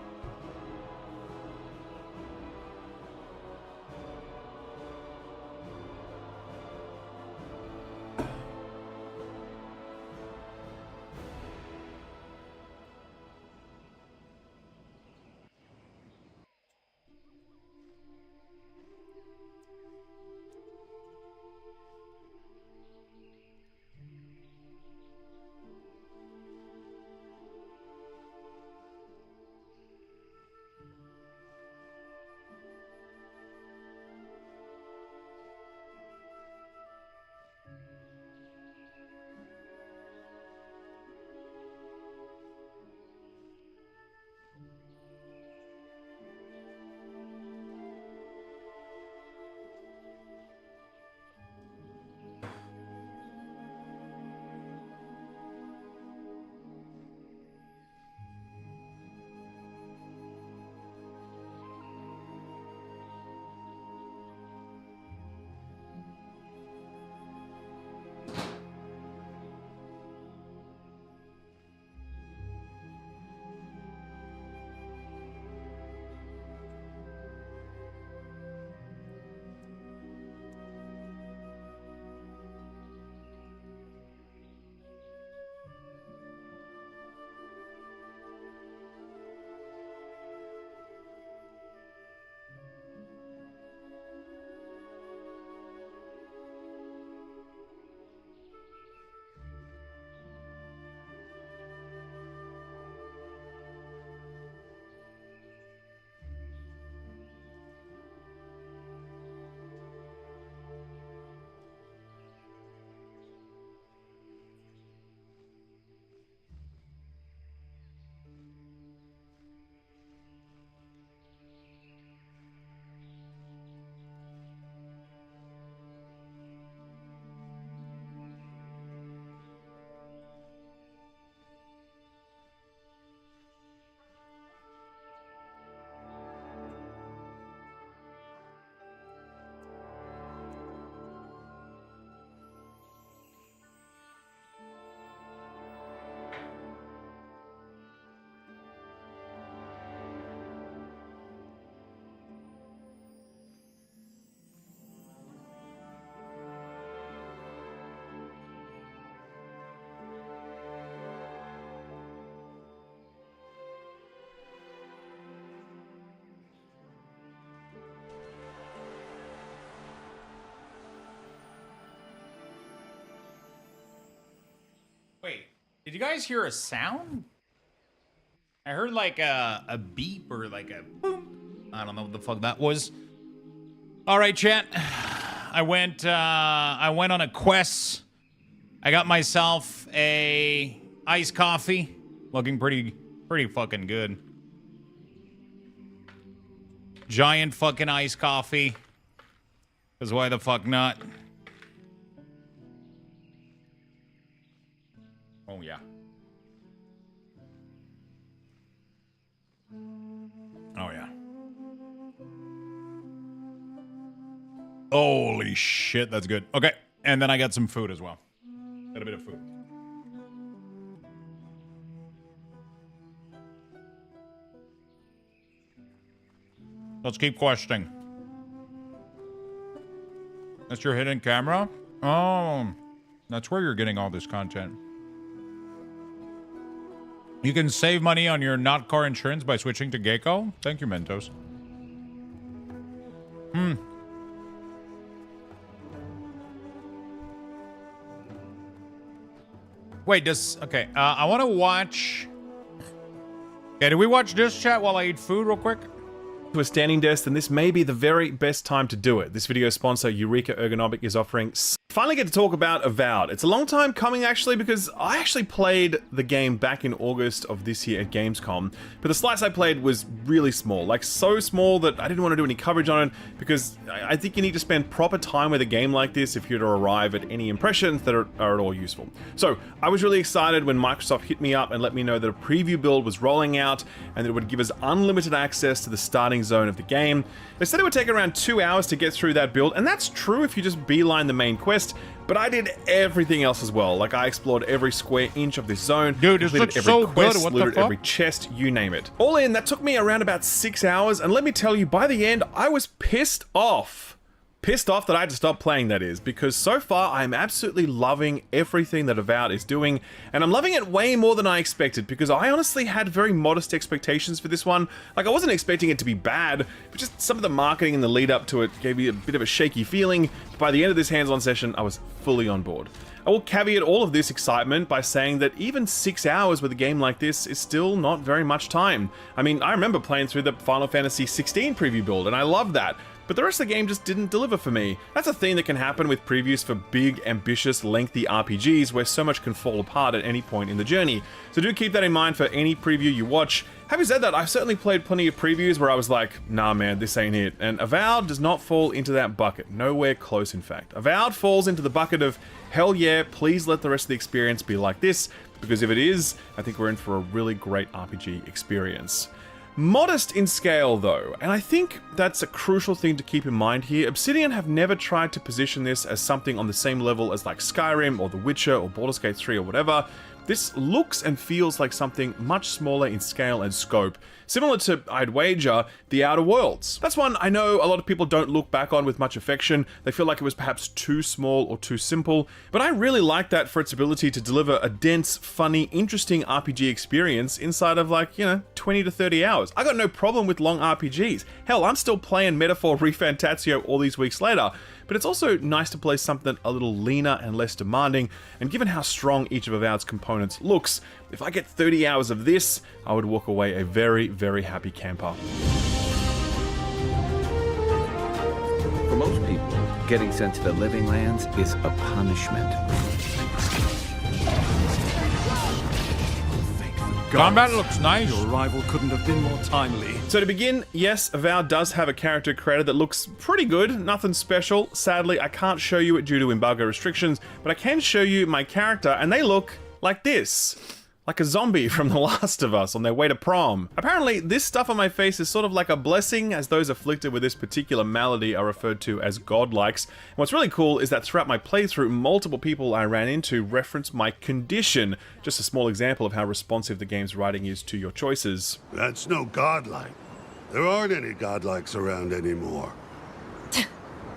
Did you guys hear a sound? I heard like a beep or like a boom. I don't know what the fuck that was. All right, chat. I went on a quest. I got myself a iced coffee, looking pretty fucking good. Giant fucking iced coffee. Cause why the fuck not? Oh yeah. Oh yeah. Holy shit, that's good. Okay, and then I got some food as well. Got a bit of food. Let's keep questing. That's your hidden camera? Oh, that's where you're getting all this content. You can save money on your not car insurance by switching to Gecko. Thank you, Mentos. Wait, okay, I want to watch... Yeah, do we watch this, chat, while I eat food real quick? To a standing desk, then this may be the very best time to do it. This video sponsor, Eureka Ergonomic, is offering... Finally get to talk about Avowed. It's a long time coming, actually, because I actually played the game back in August of this year at Gamescom, but the slice I played was really small, like so small that I didn't want to do any coverage on it, because I think you need to spend proper time with a game like this if you're to arrive at any impressions that are at all useful. So, I was really excited when Microsoft hit me up and let me know that a preview build was rolling out, and that it would give us unlimited access to the starting zone of the game. They said it would take around 2 hours to get through that build, and that's true if you just beeline the main quest, but I did everything else as well. Like, I explored every square inch of this zone. Dude, this looks so good. What the fuck? Every chest, you name it. All in, that took me around about 6 hours, and let me tell you, by the end, I was pissed off. Pissed off that I had to stop playing, that is, because so far I'm absolutely loving everything that Avowed is doing, and I'm loving it way more than I expected, because I honestly had very modest expectations for this one. Like, I wasn't expecting it to be bad, but just some of the marketing and the lead up to it gave me a bit of a shaky feeling. But by the end of this hands-on session, I was fully on board. I will caveat all of this excitement by saying that even 6 hours with a game like this is still not very much time. I mean, I remember playing through the Final Fantasy 16 preview build, and I loved that. But the rest of the game just didn't deliver for me. That's a thing that can happen with previews for big, ambitious, lengthy RPGs where so much can fall apart at any point in the journey. So do keep that in mind for any preview you watch. Having said that, I've certainly played plenty of previews where I was like, nah man, this ain't it. And Avowed does not fall into that bucket. Nowhere close, in fact. Avowed falls into the bucket of, hell yeah, please let the rest of the experience be like this, because if it is, I think we're in for a really great RPG experience. Modest in scale though, and I think that's a crucial thing to keep in mind here. Obsidian have never tried to position this as something on the same level as like Skyrim or The Witcher or Baldur's Gate 3 or whatever. This looks and feels like something much smaller in scale and scope, similar to, I'd wager, The Outer Worlds. That's one I know a lot of people don't look back on with much affection. They feel like it was perhaps too small or too simple, but I really like that for its ability to deliver a dense, funny, interesting RPG experience inside of like, 20 to 30 hours. I got no problem with long RPGs. Hell, I'm still playing Metaphor Refantatio all these weeks later. But it's also nice to play something a little leaner and less demanding, and given how strong each of Avowed's components looks, if I get 30 hours of this, I would walk away a very, very happy camper. For most people, getting sent to the Living Lands is a punishment. Combat looks nice. Your arrival couldn't have been more timely. So to begin, yes, Avowed does have a character creator that looks pretty good, nothing special. Sadly, I can't show you it due to embargo restrictions, but I can show you my character, and they look like this. Like a zombie from The Last of Us on their way to prom. Apparently, this stuff on my face is sort of like a blessing, as those afflicted with this particular malady are referred to as godlikes. And what's really cool is that throughout my playthrough, multiple people I ran into reference my condition. Just a small example of how responsive the game's writing is to your choices. That's no godlike. There aren't any godlikes around anymore.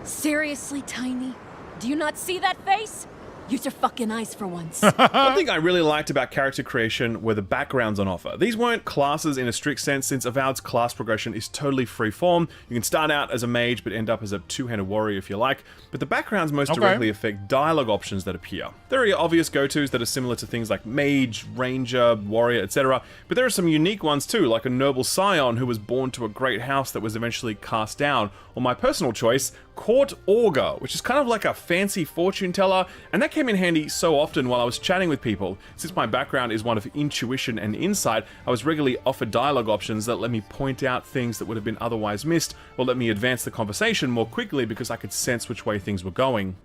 Seriously, Tiny? Do you not see that face? Use your fucking eyes for once. One thing I really liked about character creation were the backgrounds on offer. These weren't classes in a strict sense, since Avowed's class progression is totally free-form. You can start out as a mage, but end up as a two-handed warrior if you like. But the backgrounds most directly affect dialogue options that appear. There are your obvious go-tos that are similar to things like mage, ranger, warrior, etc. But there are some unique ones too, like a noble scion who was born to a great house that was eventually cast down, or my personal choice, Court Augur, which is kind of like a fancy fortune teller, and that came in handy so often while I was chatting with people. Since my background is one of intuition and insight, I was regularly offered dialogue options that let me point out things that would have been otherwise missed, or let me advance the conversation more quickly because I could sense which way things were going.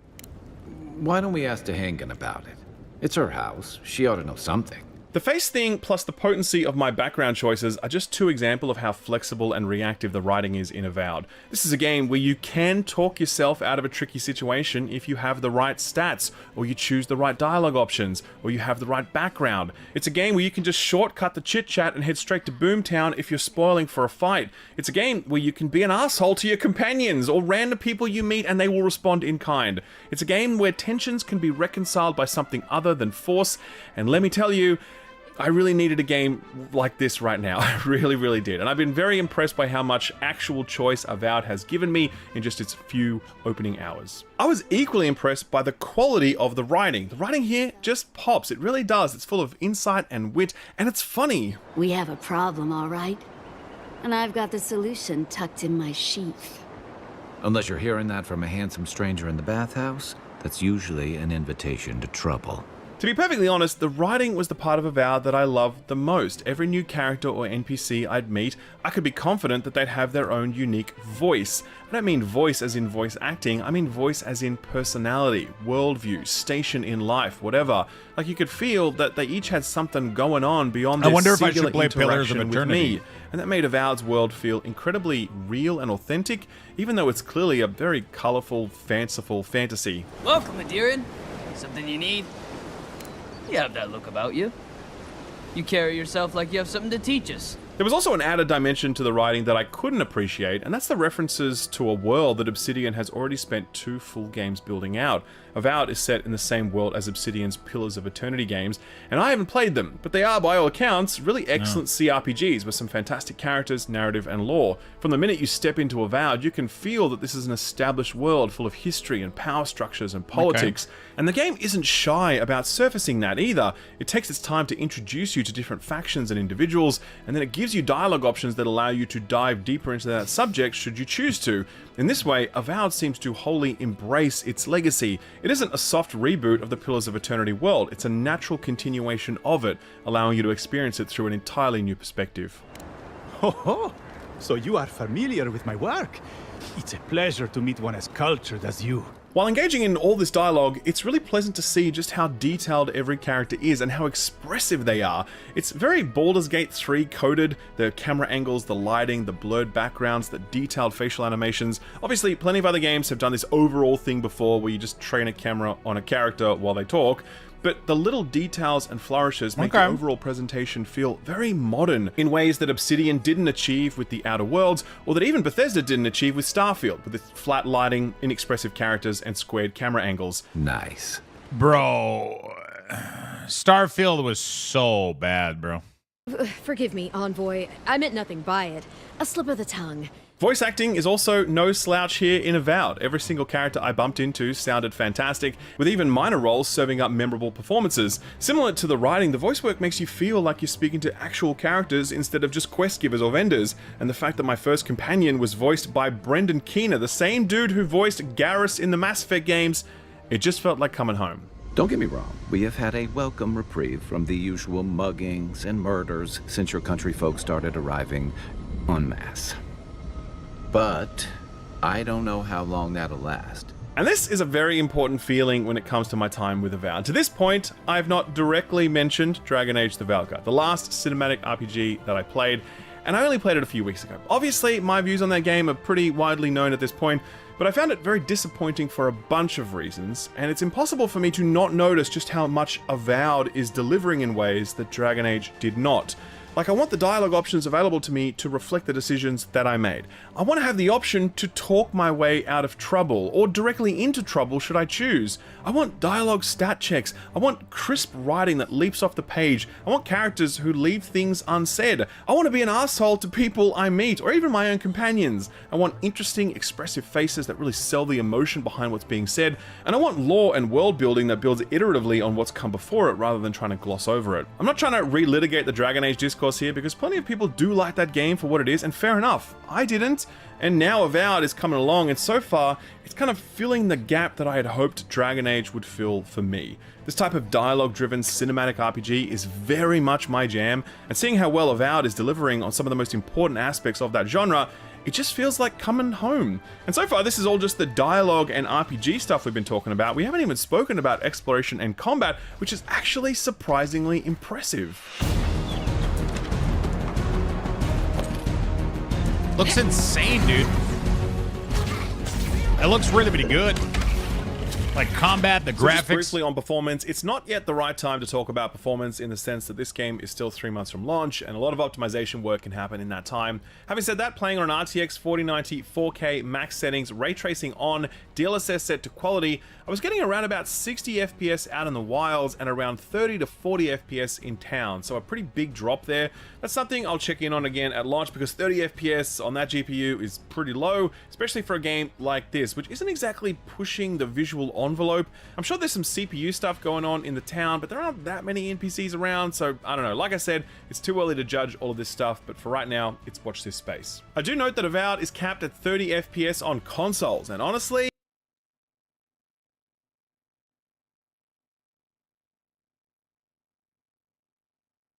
Why don't we ask Tehangan about it? It's her house. She ought to know something. The face thing plus the potency of my background choices are just two examples of how flexible and reactive the writing is in Avowed. This is a game where you can talk yourself out of a tricky situation if you have the right stats, or you choose the right dialogue options, or you have the right background. It's a game where you can just shortcut the chit-chat and head straight to Boomtown if you're spoiling for a fight. It's a game where you can be an asshole to your companions or random people you meet and they will respond in kind. It's a game where tensions can be reconciled by something other than force, and let me tell you, I really needed a game like this right now. I really, really did. And I've been very impressed by how much actual choice Avowed has given me in just its few opening hours. I was equally impressed by the quality of the writing. The writing here just pops. It really does. It's full of insight and wit, and it's funny. We have a problem, all right? And I've got the solution tucked in my sheath. Unless you're hearing that from a handsome stranger in the bathhouse, that's usually an invitation to trouble. To be perfectly honest, the writing was the part of Avowed that I loved the most. Every new character or NPC I'd meet, I could be confident that they'd have their own unique voice. I don't mean voice as in voice acting, I mean voice as in personality, worldview, station in life, whatever. Like you could feel that they each had something going on beyond their singular interaction with me. And that made Avowed's world feel incredibly real and authentic, even though it's clearly a very colourful, fanciful fantasy. Welcome, Adiran. Something you need? You have that look about you. You carry yourself like you have something to teach us. There was also an added dimension to the writing that I couldn't appreciate, and that's the references to a world that Obsidian has already spent 2 full games building out. Avowed is set in the same world as Obsidian's Pillars of Eternity games, and I haven't played them, but they are, by all accounts, really excellent CRPGs with some fantastic characters, narrative, and lore. From the minute you step into Avowed, you can feel that this is an established world full of history and power structures and politics, and the game isn't shy about surfacing that either. It takes its time to introduce you to different factions and individuals, and then it gives you dialogue options that allow you to dive deeper into that subject should you choose to. In this way, Avowed seems to wholly embrace its legacy. It isn't a soft reboot of the Pillars of Eternity world, it's a natural continuation of it, allowing you to experience it through an entirely new perspective. Ho ho! So you are familiar with my work? It's a pleasure to meet one as cultured as you. While engaging in all this dialogue, it's really pleasant to see just how detailed every character is and how expressive they are. It's very Baldur's Gate 3 coded, the camera angles, the lighting, the blurred backgrounds, the detailed facial animations. Obviously, plenty of other games have done this overall thing before where you just train a camera on a character while they talk, but the little details and flourishes make the overall presentation feel very modern in ways that Obsidian didn't achieve with the Outer Worlds, or that even Bethesda didn't achieve with Starfield, with its flat lighting, inexpressive characters, and squared camera angles. Nice. Bro, Starfield was so bad, bro. Forgive me, Envoy. I meant nothing by it. A slip of the tongue. Voice acting is also no slouch here in Avowed. Every single character I bumped into sounded fantastic, with even minor roles serving up memorable performances. Similar to the writing, the voice work makes you feel like you're speaking to actual characters instead of just quest givers or vendors, and the fact that my first companion was voiced by Brendan Keener, the same dude who voiced Garrus in the Mass Effect games, it just felt like coming home. Don't get me wrong, we have had a welcome reprieve from the usual muggings and murders since your country folk started arriving en masse. But I don't know how long that'll last. And this is a very important feeling when it comes to my time with Avowed. To this point, I have not directly mentioned Dragon Age the Valkyr, the last cinematic RPG that I played, and I only played it a few weeks ago. Obviously, my views on that game are pretty widely known at this point, but I found it very disappointing for a bunch of reasons, and it's impossible for me to not notice just how much Avowed is delivering in ways that Dragon Age did not. Like, I want the dialogue options available to me to reflect the decisions that I made. I want to have the option to talk my way out of trouble, or directly into trouble should I choose. I want dialogue stat checks. I want crisp writing that leaps off the page. I want characters who leave things unsaid. I want to be an asshole to people I meet, or even my own companions. I want interesting, expressive faces that really sell the emotion behind what's being said, and I want lore and world building that builds iteratively on what's come before it rather than trying to gloss over it. I'm not trying to relitigate the Dragon Age discourse here, because plenty of people do like that game for what it is, and fair enough. I didn't, and now Avowed is coming along, and so far, it's kind of filling the gap that I had hoped Dragon Age would fill for me. This type of dialogue-driven cinematic RPG is very much my jam, and seeing how well Avowed is delivering on some of the most important aspects of that genre, it just feels like coming home. And so far, this is all just the dialogue and RPG stuff we've been talking about. We haven't even spoken about exploration and combat, which is actually surprisingly impressive. Looks insane, dude. It looks really, really good. Like combat, the graphics. Just briefly on performance, it's not yet the right time to talk about performance in the sense that this game is still 3 months from launch, and a lot of optimization work can happen in that time. Having said that, playing on an RTX 4090 4K max settings, ray tracing on, DLSS set to quality, I was getting around about 60 FPS out in the wilds and around 30 to 40 FPS in town, so a pretty big drop there. That's something I'll check in on again at launch, because 30 FPS on that GPU is pretty low, especially for a game like this, which isn't exactly pushing the visual envelope. I'm sure there's some CPU stuff going on in the town, but there aren't that many NPCs around, so I don't know. Like I said, it's too early to judge all of this stuff, but for right now, it's watch this space. I do note that Avowed is capped at 30 FPS on consoles, and honestly,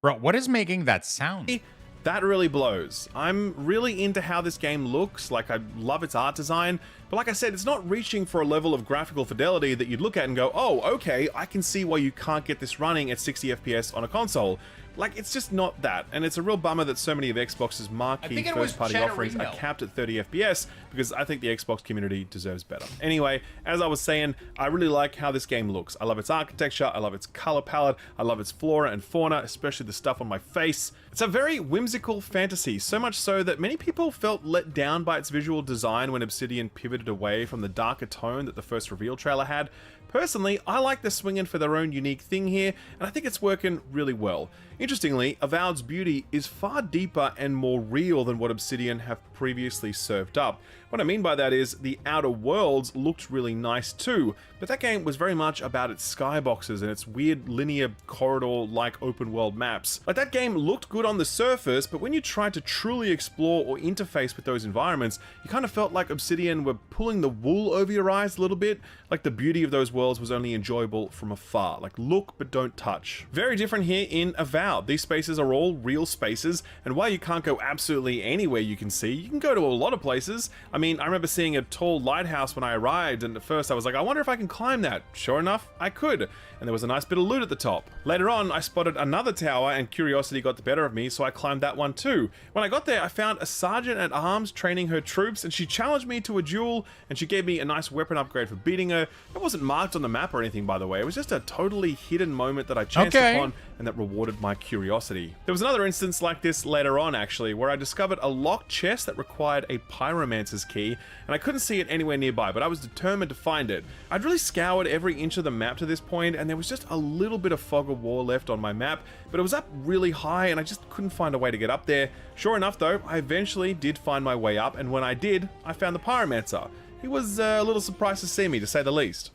Bro, what is making that sound? that really blows. I'm really into how this game looks. Like, I love its art design, but like I said, it's not reaching for a level of graphical fidelity that you'd look at and go, oh, okay, I can see why you can't get this running at 60 FPS on a console. Like, it's just not that, and it's a real bummer that so many of Xbox's marquee first-party offerings are capped at 30 FPS, because I think the Xbox community deserves better. Anyway, as I was saying, I really like how this game looks. I love its architecture, I love its color palette, I love its flora and fauna, especially the stuff on my face. It's a very whimsical fantasy, so much so that many people felt let down by its visual design when Obsidian pivoted away from the darker tone that the first reveal trailer had. Personally, I like the swinging for their own unique thing here, and I think it's working really well. Interestingly, Avowed's beauty is far deeper and more real than what Obsidian have previously served up. What I mean by that is, the Outer Worlds looked really nice too, but that game was very much about its skyboxes and its weird linear corridor-like open world maps. Like, that game looked good on the surface, but when you tried to truly explore or interface with those environments, you kind of felt like Obsidian were pulling the wool over your eyes a little bit, like the beauty of those worlds was only enjoyable from afar, like look but don't touch. Very different here in Avowed. These spaces are all real spaces, and while you can't go absolutely anywhere you can see, you can go to a lot of places. I mean, I remember seeing a tall lighthouse when I arrived, and at first I was like, I wonder if I can climb that. Sure enough, I could, and there was a nice bit of loot at the top. Later on, I spotted another tower, and curiosity got the better of me, so I climbed that one too. When I got there, I found a sergeant at arms training her troops, and she challenged me to a duel, and she gave me a nice weapon upgrade for beating her. It wasn't marked on the map or anything, by the way. It was just a totally hidden moment that I chanced upon, and that rewarded my curiosity. There was another instance like this later on, actually, where I discovered a locked chest that required a pyromancer's key, and I couldn't see it anywhere nearby, but I was determined to find it. I'd really scoured every inch of the map to this point, and there was just a little bit of fog of war left on my map, but it was up really high, and I just couldn't find a way to get up there. Sure enough, though, I eventually did find my way up, and when I did, I found the pyromancer. He was a little surprised to see me, to say the least.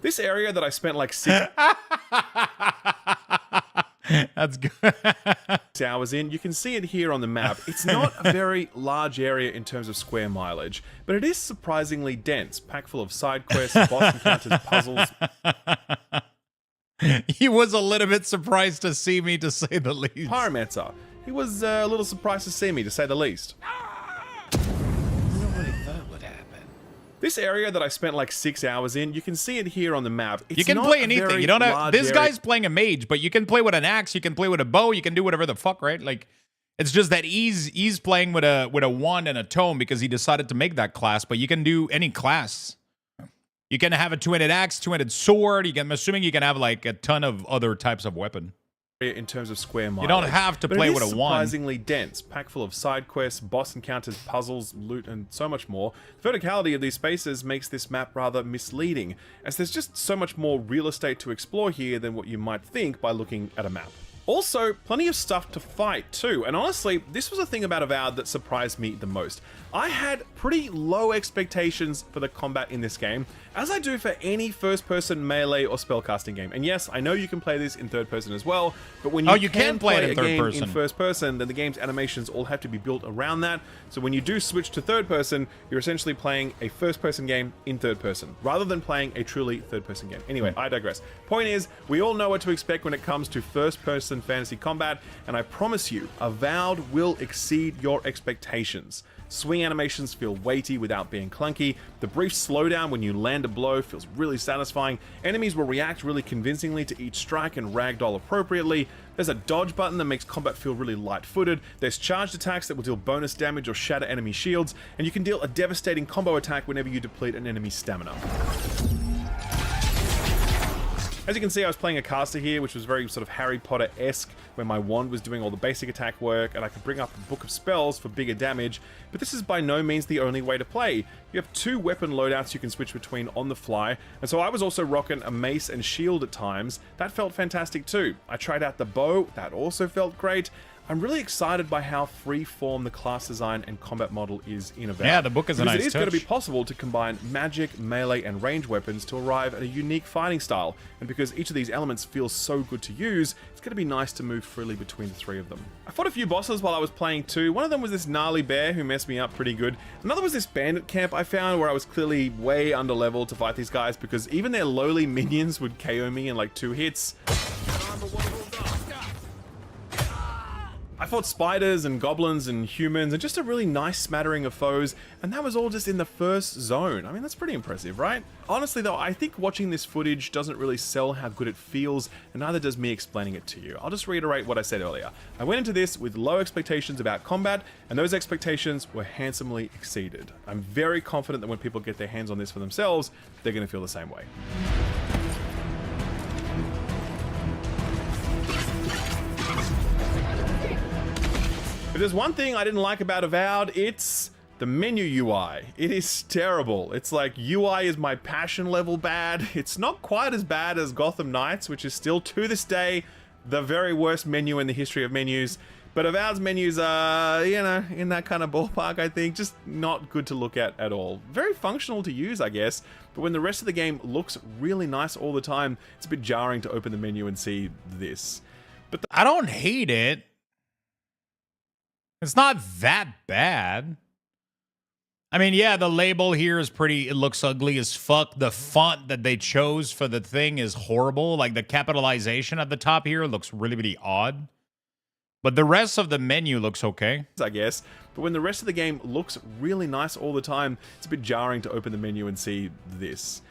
This area that I spent like 6 That's good. hours in, you can see it here on the map. It's not a very large area in terms of square mileage, but it is surprisingly dense, packed full of side quests, boss encounters, puzzles. He was a little bit surprised to see me, to say the least. Pyromancer. He was a little surprised to see me, to say the least. This area that I spent like 6 hours in, you can see it here on the map. It's you can not play anything. You don't have. This area. guy's playing a mage, but you can play with an axe. You can play with a bow. You can do whatever the fuck, right? Like, it's just that he's playing with a wand and a tome because he decided to make that class. But you can do any class. You can have a two-handed axe, two-handed sword. I'm assuming you can have like a ton of other types of weapon. In terms of square mileage. You don't have to play with a one. Surprisingly dense, packed full of side quests, boss encounters, puzzles, loot, and so much more. The verticality of these spaces makes this map rather misleading, as there's just so much more real estate to explore here than what you might think by looking at a map. Also, plenty of stuff to fight too, and honestly, this was a thing about Avowed that surprised me the most. I had pretty low expectations for the combat in this game, as I do for any first-person melee or spellcasting game. And yes, I know you can play this in third person as well, but when you can play it in first person, then the game's animations all have to be built around that. So when you do switch to third person, you're essentially playing a first-person game in third person, rather than playing a truly third-person game. Anyway, I digress. Point is, we all know what to expect when it comes to first-person fantasy combat, and I promise you, Avowed will exceed your expectations. Swing animations feel weighty without being clunky. The brief slowdown when you land a blow feels really satisfying. Enemies will react really convincingly to each strike and ragdoll appropriately. There's a dodge button that makes combat feel really light-footed. There's charged attacks that will deal bonus damage or shatter enemy shields, and you can deal a devastating combo attack whenever you deplete an enemy's stamina. As you can see, I was playing a caster here, which was very sort of Harry Potter-esque, where my wand was doing all the basic attack work, and I could bring up a book of spells for bigger damage, but this is by no means the only way to play. You have two weapon loadouts you can switch between on the fly, and so I was also rocking a mace and shield at times. That felt fantastic too. I tried out the bow, that also felt great. I'm really excited by how free-form the class design and combat model is in Avowed. Yeah, the book is a nice touch. It is going to be possible to combine magic, melee, and range weapons to arrive at a unique fighting style. And because each of these elements feels so good to use, it's going to be nice to move freely between the three of them. I fought a few bosses while I was playing too. One of them was this gnarly bear who messed me up pretty good. Another was this bandit camp I found where I was clearly way under-leveled to fight these guys because even their lowly minions would KO me in like 2 hits. I fought spiders and goblins and humans and just a really nice smattering of foes, and that was all just in the first zone. I mean, that's pretty impressive, right? Honestly though, I think watching this footage doesn't really sell how good it feels, and neither does me explaining it to you. I'll just reiterate what I said earlier. I went into this with low expectations about combat, and those expectations were handsomely exceeded. I'm very confident that when people get their hands on this for themselves, they're going to feel the same way. If there's one thing I didn't like about Avowed, it's the menu UI. It is terrible. It's like UI is my passion level bad. It's not quite as bad as Gotham Knights, which is still to this day the very worst menu in the history of menus. But Avowed's menus are, you know, in that kind of ballpark, I think. Just not good to look at all. Very functional to use, I guess. But when the rest of the game looks really nice all the time, it's a bit jarring to open the menu and see this. But I don't hate it. It's not that bad. I mean, yeah, the label here is pretty, it looks ugly as fuck. The font that they chose for the thing is horrible. Like the capitalization at the top here looks really, really odd. But the rest of the menu looks okay, I guess. But when the rest of the game looks really nice all the time, it's a bit jarring to open the menu and see this.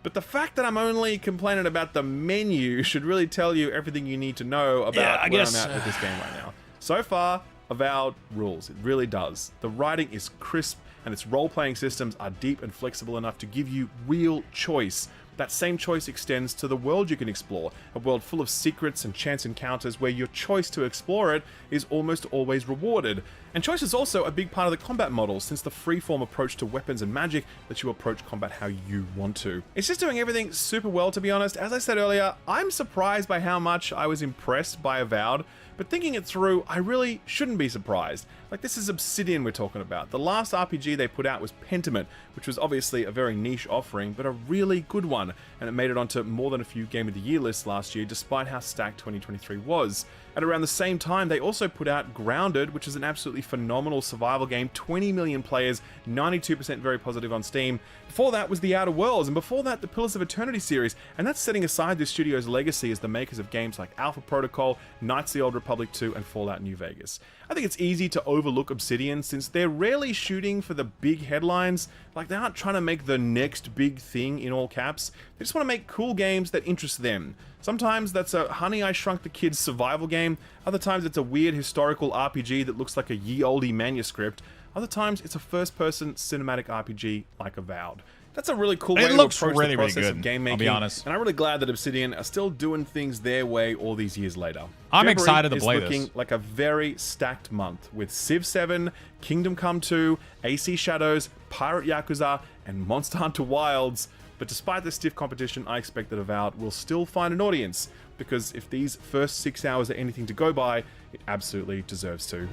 But the fact that I'm only complaining about the menu should really tell you everything you need to know about where I'm at with this game right now. So far, Avowed rules. It really does. The writing is crisp, and its role-playing systems are deep and flexible enough to give you real choice. That same choice extends to the world you can explore, a world full of secrets and chance encounters where your choice to explore it is almost always rewarded. And choice is also a big part of the combat model, since the freeform approach to weapons and magic lets you approach combat how you want to. It's just doing everything super well, to be honest. As I said earlier, I'm surprised by how much I was impressed by Avowed, but thinking it through, I really shouldn't be surprised. Like, this is Obsidian we're talking about. The last RPG they put out was Pentiment, which was obviously a very niche offering, but a really good one, and it made it onto more than a few Game of the Year lists last year, despite how stacked 2023 was. At around the same time, they also put out Grounded, which is an absolutely phenomenal survival game, 20 million players, 92% very positive on Steam. Before that was The Outer Worlds, and before that, the Pillars of Eternity series, and that's setting aside this studio's legacy as the makers of games like Alpha Protocol, Knights of the Old Republic 2, and Fallout New Vegas. I think it's easy to overlook Obsidian since they're rarely shooting for the big headlines. Like, they aren't trying to make the next big thing in all caps. They just want to make cool games that interest them. Sometimes that's a Honey, I Shrunk the Kids survival game. Other times it's a weird historical RPG that looks like a ye olde manuscript. Other times it's a first-person cinematic RPG like Avowed. That's a really cool It way to looks approach really, the really process good, of game I'll making. be honest. And I'm really glad that Obsidian are still doing things their way all these years later. I'm February excited to is play looking this. like a very stacked month with Civ 7, Kingdom Come 2, AC Shadows, Pirate Yakuza, and Monster Hunter Wilds. But despite the stiff competition, I expect that Avowed will still find an audience, because if these first 6 hours are anything to go by, it absolutely deserves to.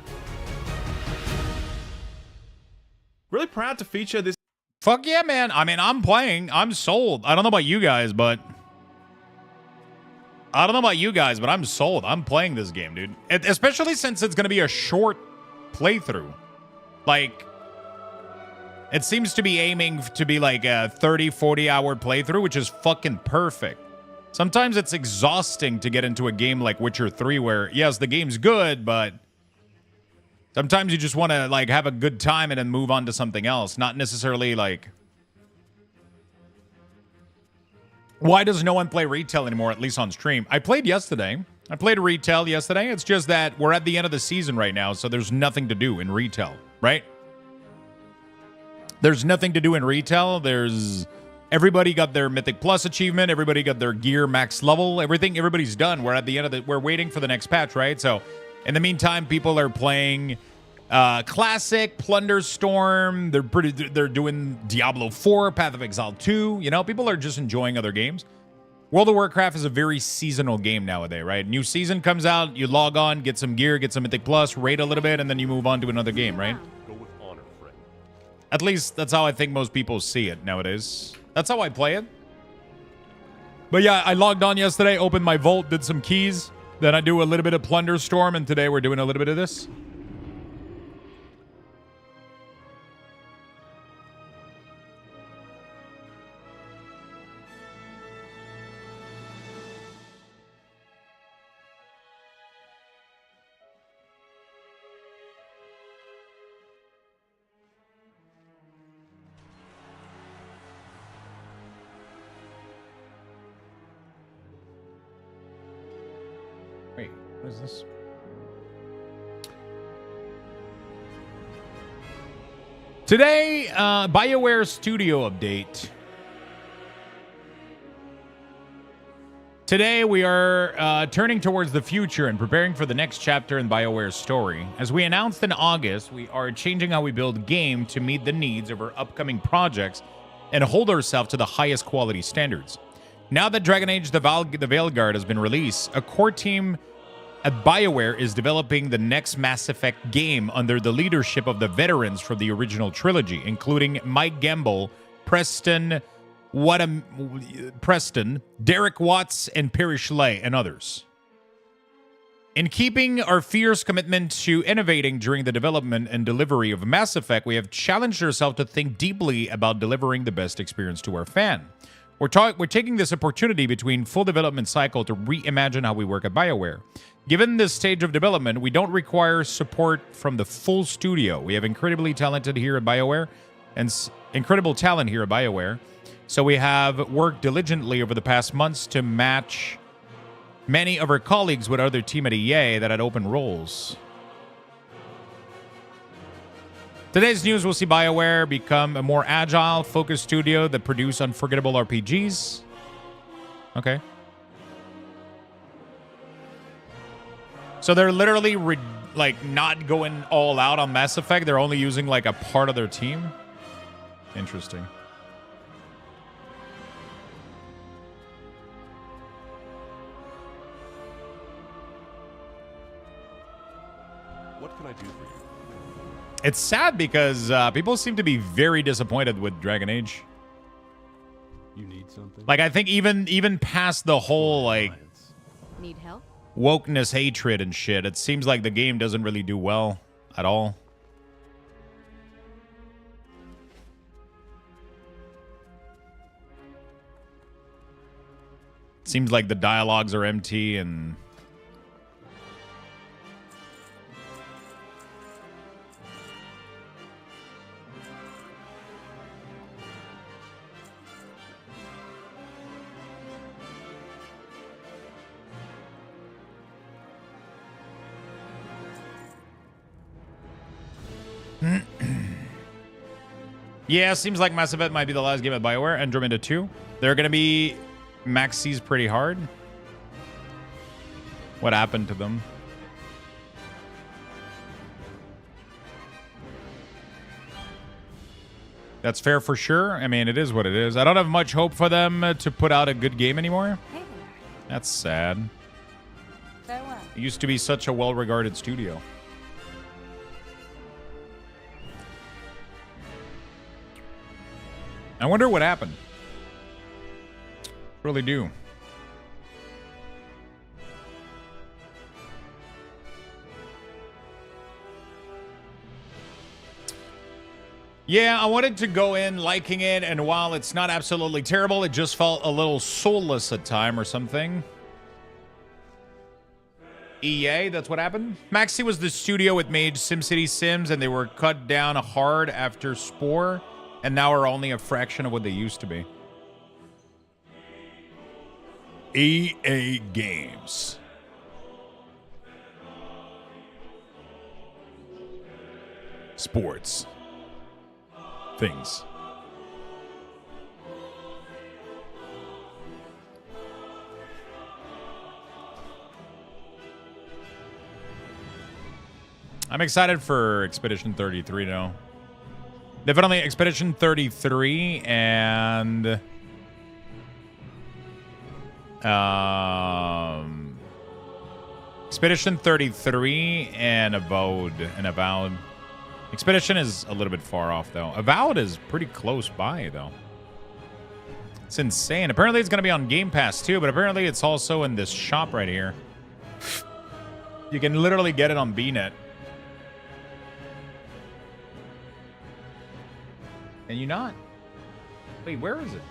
Really proud to feature this. Fuck yeah, man. I mean, I'm playing. I'm sold. I don't know about you guys, but... I'm sold. I'm playing this game, dude. Especially since it's going to be a short playthrough. Like, it seems to be aiming to be like a 30, 40-hour playthrough, which is fucking perfect. Sometimes it's exhausting to get into a game like Witcher 3 where, yes, the game's good, but sometimes you just want to, like, have a good time and then move on to something else. Not necessarily, like... Why does no one play retail anymore, at least on stream? I played yesterday. I played retail yesterday. It's just that we're at the end of the season right now, so there's nothing to do in retail, right? There's nothing to do in retail. Everybody got their Mythic Plus achievement. Everybody got their gear max level. Everybody's done. We're at the end of we're waiting for the next patch, right? So in the meantime, people are playing Classic, Plunder Storm. They're doing Diablo 4, Path of Exile 2. You know, people are just enjoying other games. World of Warcraft is a very seasonal game nowadays, right? New season comes out, you log on, get some gear, get some Mythic Plus, raid a little bit, and then you move on to another game, right? Go with honor, friend. At least that's how I think most people see it nowadays. That's how I play it. But yeah, I logged on yesterday, opened my vault, did some keys. Then I do a little bit of Plunder Storm, and today we're doing a little bit of this. Wait, what is this? Today, BioWare Studio update. Today, we are turning towards the future and preparing for the next chapter in BioWare's story. As we announced in August, we are changing how we build game to meet the needs of our upcoming projects and hold ourselves to the highest quality standards. Now that Dragon Age The Veilguard has been released, a core team at BioWare is developing the next Mass Effect game under the leadership of the veterans from the original trilogy, including Mike Gamble, Preston, Derek Watts, and Perry Schley, and others. In keeping our fierce commitment to innovating during the development and delivery of Mass Effect, we have challenged ourselves to think deeply about delivering the best experience to our fan. We're taking this opportunity between full development cycle to reimagine how we work at BioWare. Given this stage of development, we don't require support from the full studio. We have incredibly talented here at BioWare, and incredible talent here at BioWare. So we have worked diligently over the past months to match many of our colleagues with other team at EA that had open roles. Today's news will see BioWare become a more agile, focused studio that produce unforgettable RPGs. Okay. So they're literally not going all out on Mass Effect. They're only using like a part of their team. Interesting. What can I do for you? It's sad because people seem to be very disappointed with Dragon Age. You need something? Like, I think even past the whole, like, Need help? wokeness hatred and shit, it seems like the game doesn't really do well at all. It seems like the dialogues are empty and... Yeah, seems like Mass Effect might be the last game at BioWare. Andromeda 2. They're going to be maxis pretty hard. What happened to them? That's fair for sure. I mean, it is what it is. I don't have much hope for them to put out a good game anymore. Hey there. That's sad. Farewell. It used to be such a well-regarded studio. I wonder what happened. Really do. Yeah, I wanted to go in liking it, and while it's not absolutely terrible, it just felt a little soulless at time or something. EA, that's what happened. Maxi was the studio that made SimCity Sims, and they were cut down hard after Spore, and now are only a fraction of what they used to be. EA Games. Sports. Things. I'm excited for Expedition 33 now. Definitely Expedition 33 and Expedition 33 and Avowed. Expedition is a little bit far off, though. Avowed is pretty close by, though. It's insane. Apparently, it's going to be on Game Pass, too, but apparently it's also in this shop right here. You can literally get it on BNet. Can you not? Wait, where is it?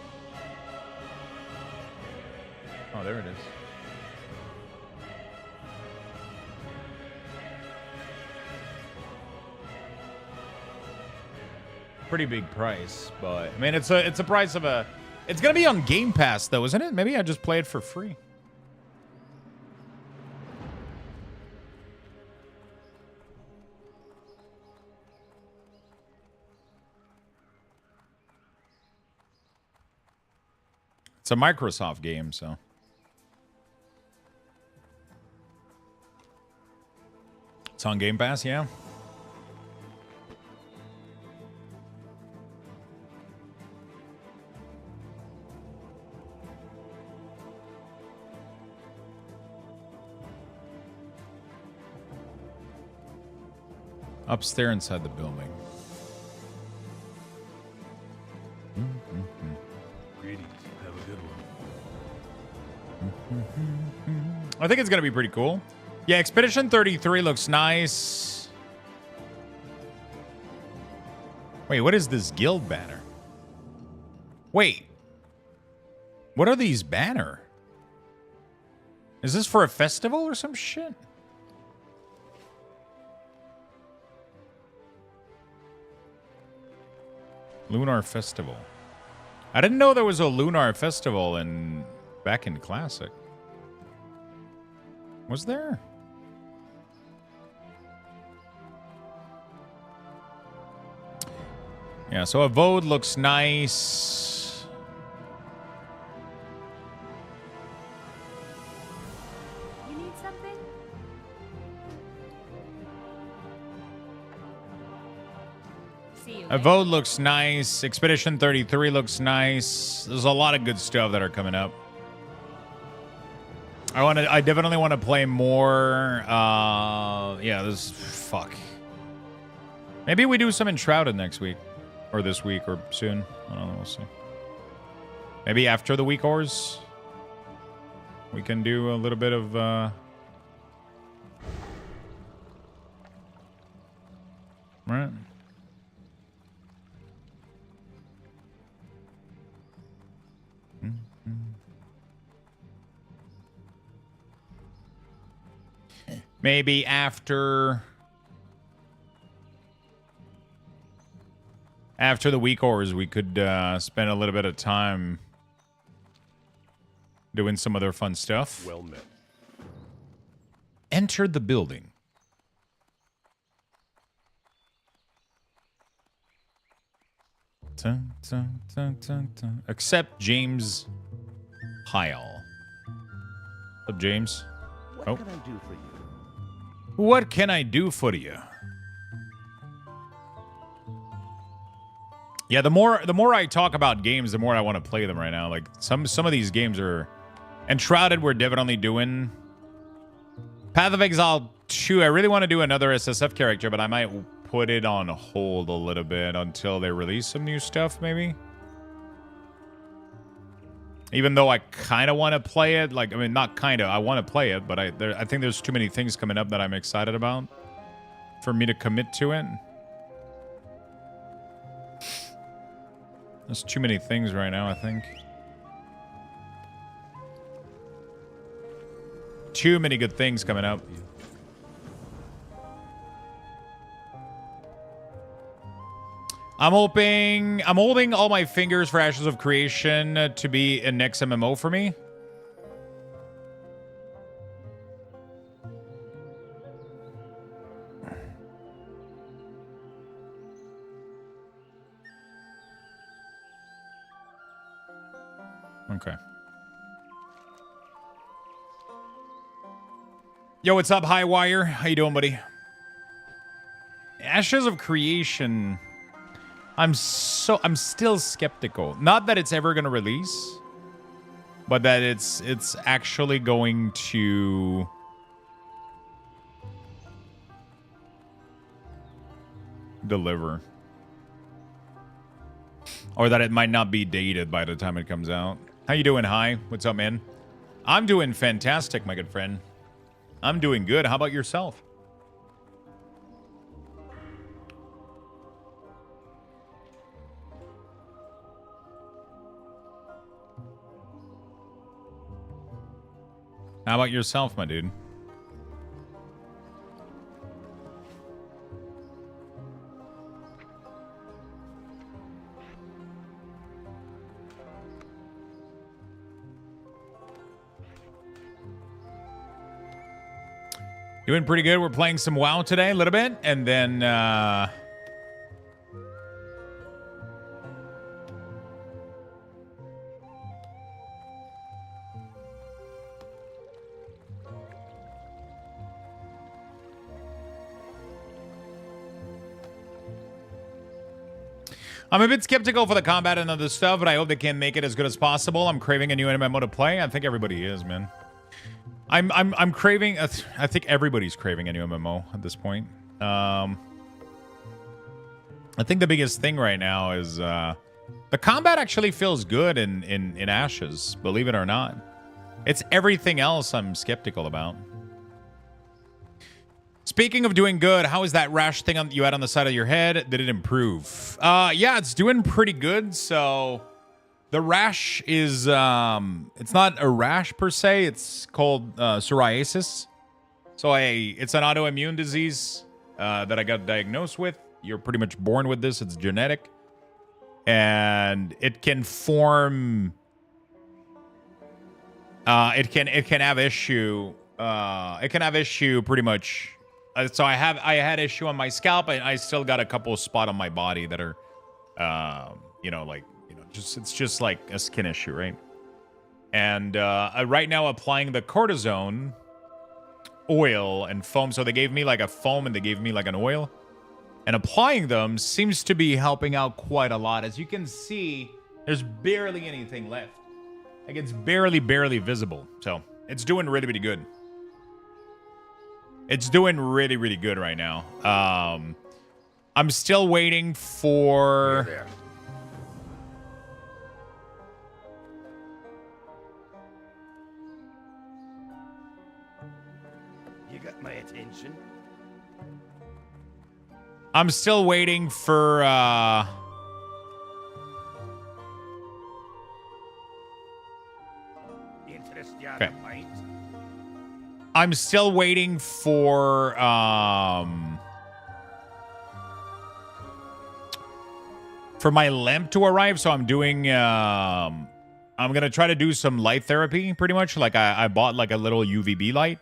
Oh, there it is. Pretty big price, but I mean it's a price of a. It's gonna be on Game Pass though, isn't it? Maybe I just play it for free. It's a Microsoft game, so. It's on Game Pass, yeah. Upstairs inside the building. Greetings. Have a good one. I think it's going to be pretty cool. Yeah, Expedition 33 looks nice. Wait, what is this guild banner? Wait. What are these banner? Is this for a festival or some shit? Lunar Festival. I didn't know there was a Lunar Festival back in Classic. Was there? Yeah, so Avowed looks nice. You need something? See you. Avowed looks nice. Expedition 33 looks nice. There's a lot of good stuff that are coming up. I definitely want to play more. Fuck. Maybe we do some Enshrouded next week. Or this week or soon. I don't know, we'll see. Maybe after the week ors. We can do a little bit of right. Maybe after the week ors, we could spend a little bit of time doing some other fun stuff. Well met. Enter the building. Except James Heil. What's up, James? What can I do for you? What can I do for you? Yeah, the more I talk about games, the more I want to play them right now. Like some of these games are Enshrouded. We're definitely doing Path of Exile 2. I really want to do another SSF character, but I might put it on hold a little bit until they release some new stuff, maybe. Even though I kind of want to play it, like, I mean, not kind of, I want to play it, but I think there's too many things coming up that I'm excited about for me to commit to it. There's too many things right now, I think. Too many good things coming up. I'm holding all my fingers for Ashes of Creation to be a next MMO for me. Okay. Yo, what's up, Highwire? How you doing, buddy? Ashes of Creation. I'm still skeptical. Not that it's ever going to release, but that it's actually going to deliver. Or that it might not be dated by the time it comes out. How you doing, Hi? What's up, man? I'm doing fantastic, my good friend. I'm doing good. How about yourself? How about yourself, my dude? Doing pretty good. We're playing some WoW today a little bit, and then I'm a bit skeptical for the combat and other stuff, but I hope they can make it as good as possible. I'm craving a new MMO to play. I think everybody is, man. I'm craving. I think everybody's craving a new MMO at this point. I think the biggest thing right now is the combat actually feels good in Ashes, believe it or not. It's everything else I'm skeptical about. Speaking of doing good, how is that rash thing you had on the side of your head? Did it improve? Yeah, it's doing pretty good. So the rash is, it's not a rash per se. It's called psoriasis. So it's an autoimmune disease that I got diagnosed with. You're pretty much born with this. It's genetic. And it can form, it can have issue. It can have issue pretty much. So I had issue on my scalp, and I still got a couple of spots on my body that are, it's just like a skin issue, right? And right now applying the cortisone oil and foam. So they gave me like a foam and they gave me like an oil, and applying them seems to be helping out quite a lot. As you can see, there's barely anything left. Like it's barely visible. So it's doing really, really good. It's doing really, really good right now. I'm still waiting for... You got my attention. I'm still waiting for... Okay. I'm still waiting for my lamp to arrive, so I'm doing I'm gonna try to do some light therapy, pretty much. Like I bought like a little UVB light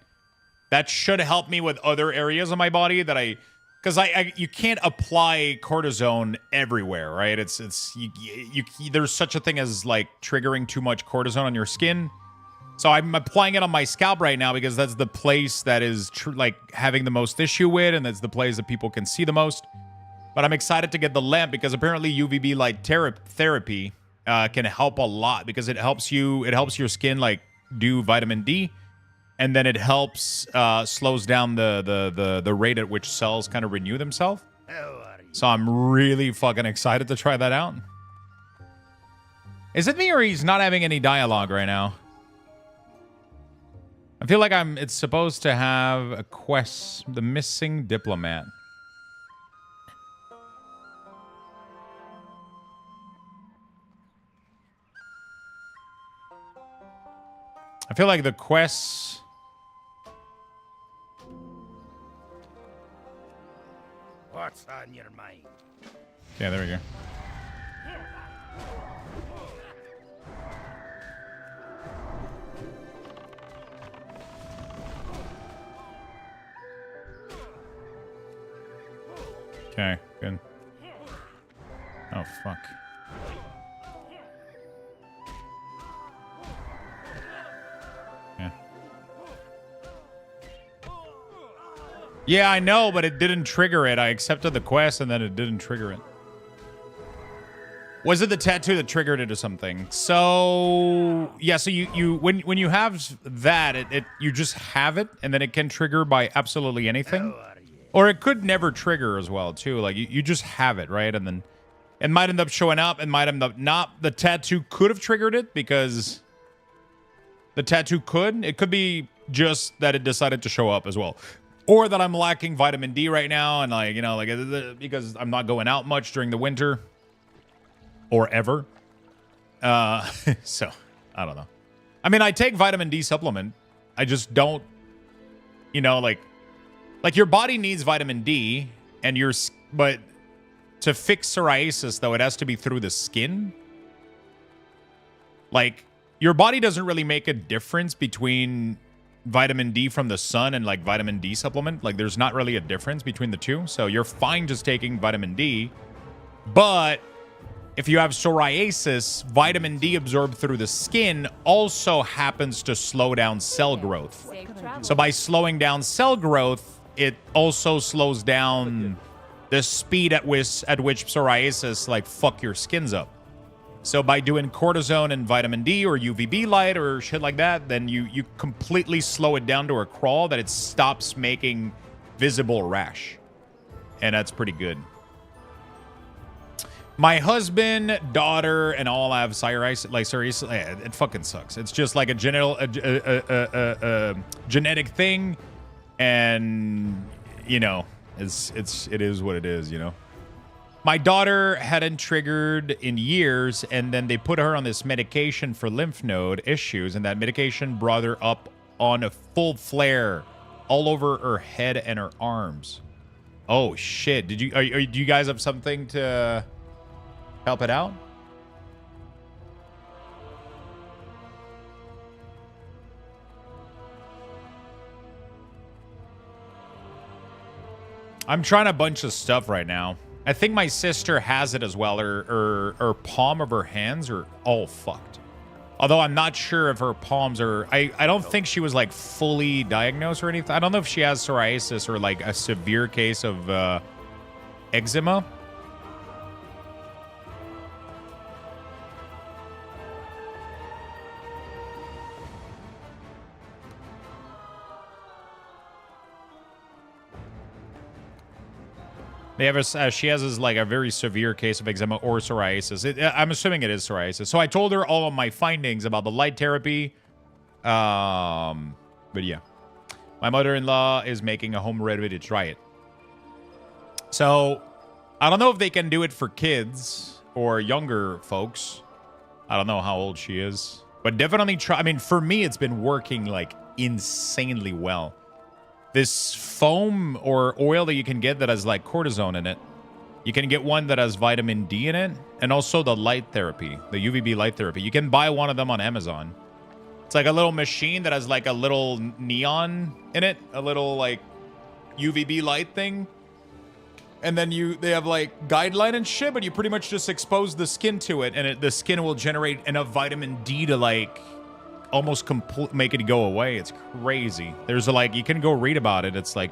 that should help me with other areas of my body that I because you can't apply cortisone everywhere, right? There's such a thing as like triggering too much cortisone on your skin. So I'm applying it on my scalp right now because that's the place that is like having the most issue with, and that's the place that people can see the most. But I'm excited to get the lamp because apparently UVB light therapy can help a lot because it helps your skin like do vitamin D, and then it helps slows down the rate at which cells kind of renew themselves. So I'm really fucking excited to try that out. Is it me or he's not having any dialogue right now? I feel like it's supposed to have a quest, the missing diplomat. I feel like the quests... What's on your mind? Okay, there we go. Okay, good. Oh, fuck. Yeah, I know, but it didn't trigger it. I accepted the quest, and then it didn't trigger it. Was it the tattoo that triggered it or something? So, yeah, so when you have that, you just have it, and then it can trigger by absolutely anything. Or it could never trigger as well, too. Like, you just have it, right? And then it might end up showing up, and might end up not. The tattoo could have triggered it, because the tattoo could. It could be just that it decided to show up as well. Or that I'm lacking vitamin D right now, and like, you know, like because I'm not going out much during the winter. Or ever. So, I don't know. I mean, I take vitamin D supplement. I just don't, you know, like your body needs vitamin D, and but to fix psoriasis, though, it has to be through the skin. Like, your body doesn't really make a difference between vitamin D from the sun and like vitamin D supplement. Like, there's not really a difference between the two. So you're fine just taking vitamin D. But if you have psoriasis, vitamin D absorbed through the skin also happens to slow down cell growth. So by slowing down cell growth, it also slows down the speed at which psoriasis like fuck your skins up. So by doing cortisone and vitamin D or UVB light or shit like that, then you completely slow it down to a crawl that it stops making visible rash. And that's pretty good. My husband, daughter, and all have psoriasis. Like, psoriasis, it fucking sucks. It's just like a genetic thing, and you know, it is what it is. You know, my daughter hadn't triggered in years, and then they put her on this medication for lymph node issues, and that medication brought her up on a full flare all over her head and her arms. Oh shit! Do you guys have something to help it out? I'm trying a bunch of stuff right now. I think my sister has it as well. Her palm of her hands are all fucked. Although I'm not sure if her palms are... I don't think she was like fully diagnosed or anything. I don't know if she has psoriasis or like a severe case of eczema. They have she has like a very severe case of eczema or psoriasis. I'm assuming it is psoriasis. So I told her all of my findings about the light therapy. But yeah. My mother-in-law is making a home remedy to try it. So I don't know if they can do it for kids or younger folks. I don't know how old she is. But definitely try. I mean, for me, it's been working like insanely well. This foam or oil that you can get that has like cortisone in it. You can get one that has vitamin D in it. And also the light therapy, the UVB light therapy. You can buy one of them on Amazon. It's like a little machine that has like a little neon in it. A little like UVB light thing. and then they have like guideline and shit, but you pretty much just expose the skin to it, and the skin will generate enough vitamin D to like almost make it go away. It's crazy. There's like, you can go read about it. It's like,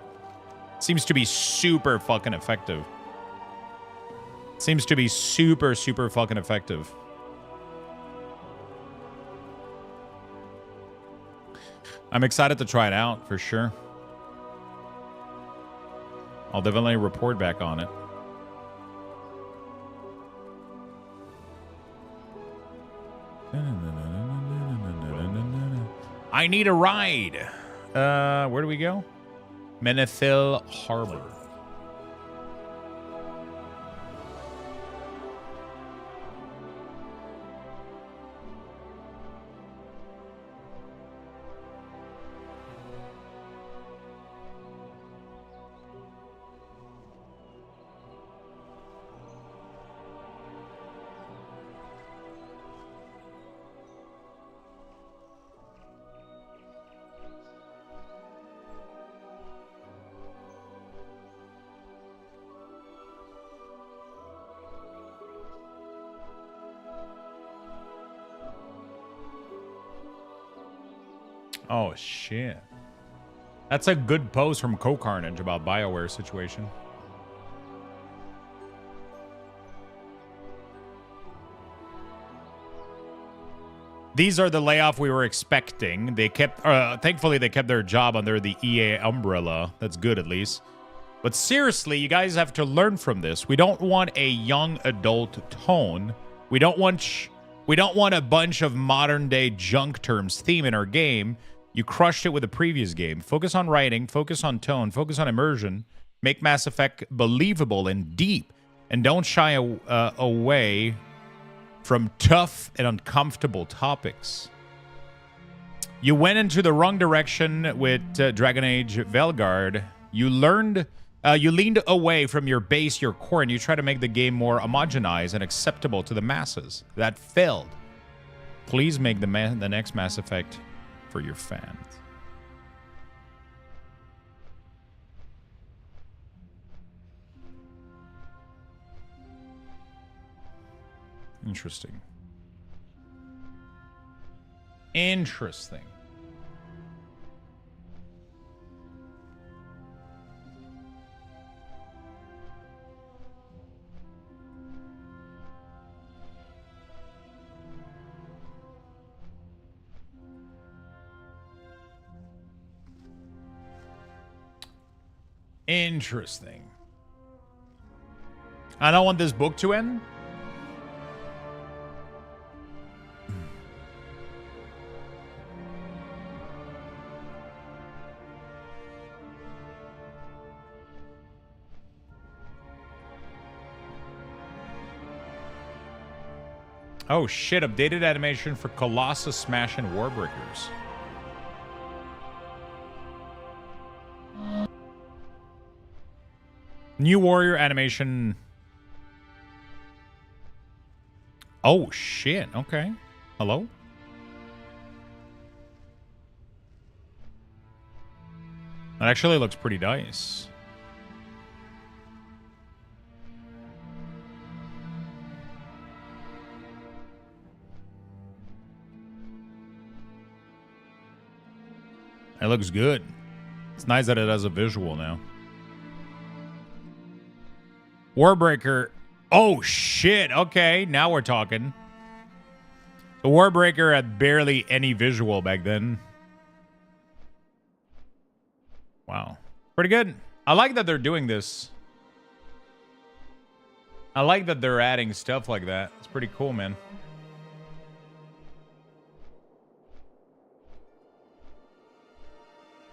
seems to be super fucking effective. Seems to be super fucking effective. I'm excited to try it out for sure. I'll definitely report back on it. I need a ride. Where do we go? Menethil Harbor. Oh, shit. That's a good post from Co-Carnage about BioWare situation. These are the layoff we were expecting. They kept, thankfully, they kept their job under the EA umbrella. That's good, at least. But seriously, you guys have to learn from this. We don't want a young adult tone. We don't want a bunch of modern-day junk terms theme in our game. You crushed it with the previous game. Focus on writing, focus on tone, focus on immersion. Make Mass Effect believable and deep. And don't shy away from tough and uncomfortable topics. You went into the wrong direction with Dragon Age Velgard. You leaned away from your base, your core, and you try to make the game more homogenized and acceptable to the masses. That failed. Please make the next Mass Effect for your fans. Interesting. Interesting. Interesting. I don't want this book to end. Oh shit, updated animation for Colossus Smash and Warbreakers. New warrior animation. Oh shit, okay. Hello? That actually looks pretty nice. It looks good. It's nice that it has a visual now. Warbreaker. Oh, shit. Okay, now we're talking. The Warbreaker had barely any visual back then. Wow. Pretty good. I like that they're doing this. I like that they're adding stuff like that. It's pretty cool, man.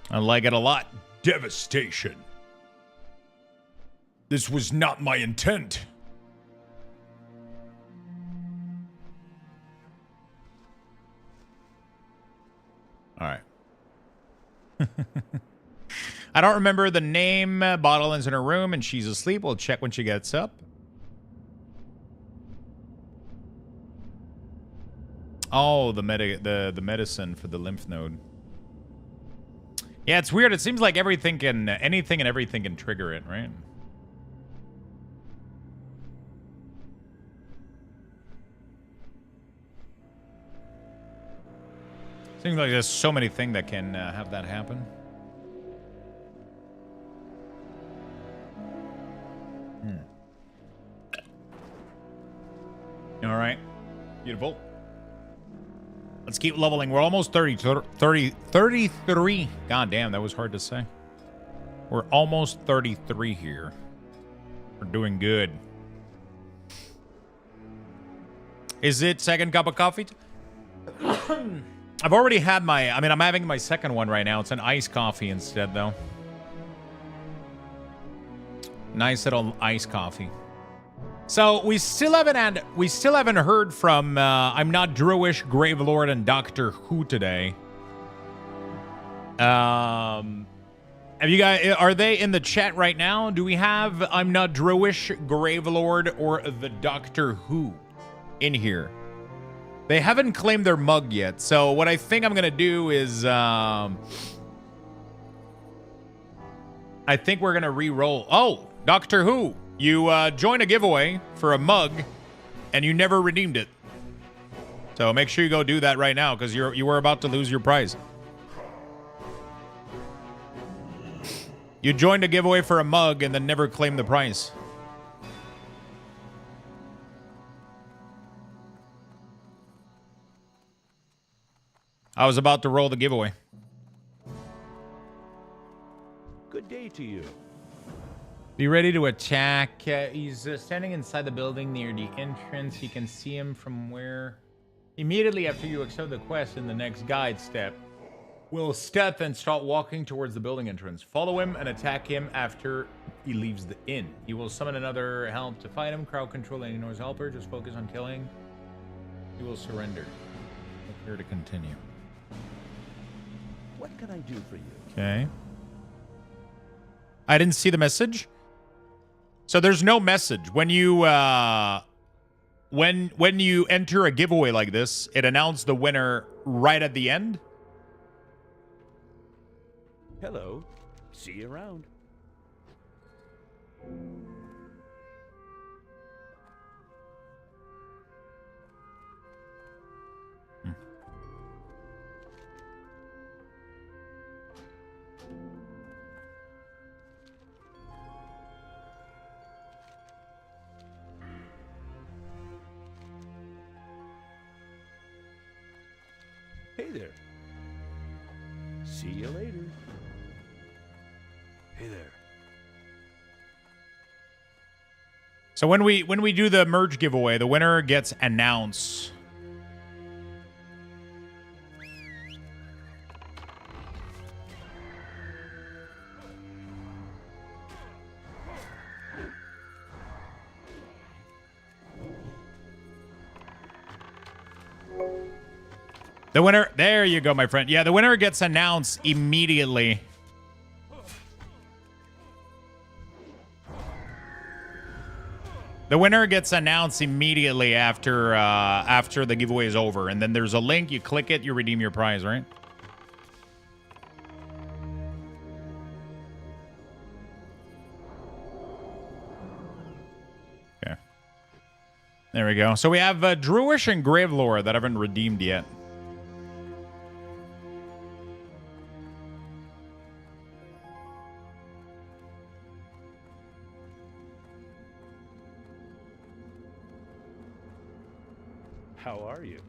I like it a lot. Devastation. This was not my intent. All right. I don't remember the name. Bottlin's in her room and she's asleep. We'll check when she gets up. Oh, the medicine for the lymph node. Yeah, it's weird. It seems like anything and everything can trigger it, right? Seems like there's so many things that can have that happen. All right. Beautiful. Let's keep leveling. We're almost 33. God damn, that was hard to say. We're almost 33 here. We're doing good. Is it second cup of coffee? I've already had my... I mean, I'm having my second one right now. It's an iced coffee instead, though. Nice little iced coffee. So we still haven't heard from I'm Not Druish, Gravelord, and Doctor Who today. Have you guys, are they in the chat right now? Do we have I'm Not Druish, Gravelord, or the Doctor Who in here? They haven't claimed their mug yet. So what I think I'm gonna do is I think we're gonna re-roll. Oh, Doctor Who. You joined a giveaway for a mug, and you never redeemed it. So make sure you go do that right now, because you were about to lose your prize. You joined a giveaway for a mug and then never claimed the prize. I was about to roll the giveaway. Good day to you. Be ready to attack. He's standing inside the building near the entrance. You can see him from where... Immediately after you accept the quest in the next guide step, will step and start walking towards the building entrance. Follow him and attack him after he leaves the inn. He will summon another help to fight him. Crowd control any noise helper. Just focus on killing. He will surrender. Look here to continue. What can I do for you? Okay. I didn't see the message. So there's no message when you when you enter a giveaway like this. It announces the winner right at the end. Hello. See you around. Hey there. See you later. Hey there. So when we do the merge giveaway, the winner gets announced. The winner, there you go, my friend. Yeah, the winner gets announced immediately. The winner gets announced immediately after after the giveaway is over, and then there's a link. You click it, you redeem your prize, right? Okay. There we go. So we have Druish and Gravelord that haven't redeemed yet. How are you?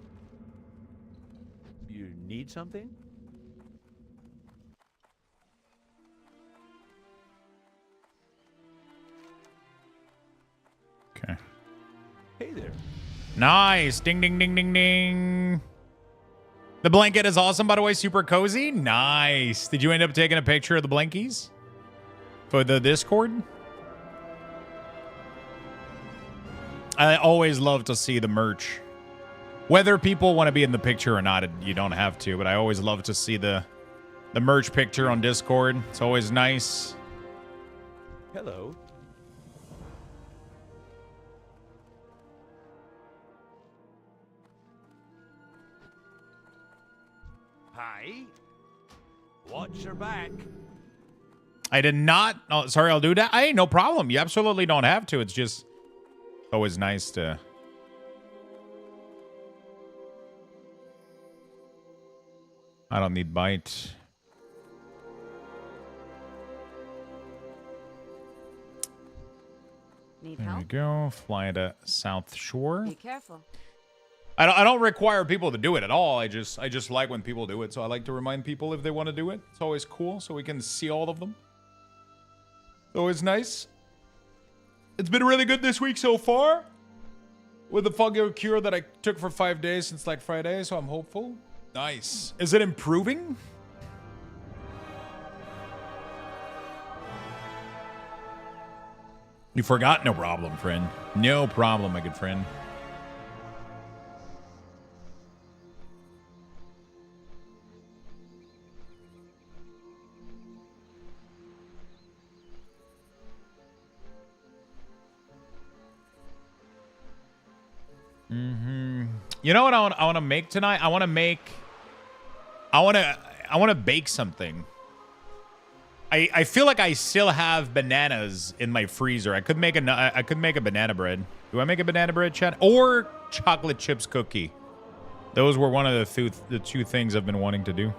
You need something? Okay. Hey there. Nice. Ding, ding, ding, ding, ding. The blanket is awesome, by the way. Super cozy. Nice. Did you end up taking a picture of the blankies for the Discord? I always love to see the merch. Whether people want to be in the picture or not, you don't have to, but I always love to see the merch picture on Discord. It's always nice. Hello. Hi. Watch your back. I did not. Oh, sorry, I'll do that. Hey, no problem. You absolutely don't have to. It's just always nice to... I don't need bite. Need There we help? go. Fly to South Shore. Be careful. I don't require people to do it at all. I just like when people do it. So I like to remind people if they want to do it. It's always cool so we can see all of them. Always nice. It's been really good this week so far. With the fungal cure that I took for 5 days since like Friday, so I'm hopeful. Nice. Is it improving? You forgot? No problem, friend. No problem, my good friend. You know what I want to make tonight? I want to bake something. I feel like I still have bananas in my freezer. I could make a banana bread. Do I make a banana bread, chat? Or chocolate chips cookie? Those were one of the two things I've been wanting to do.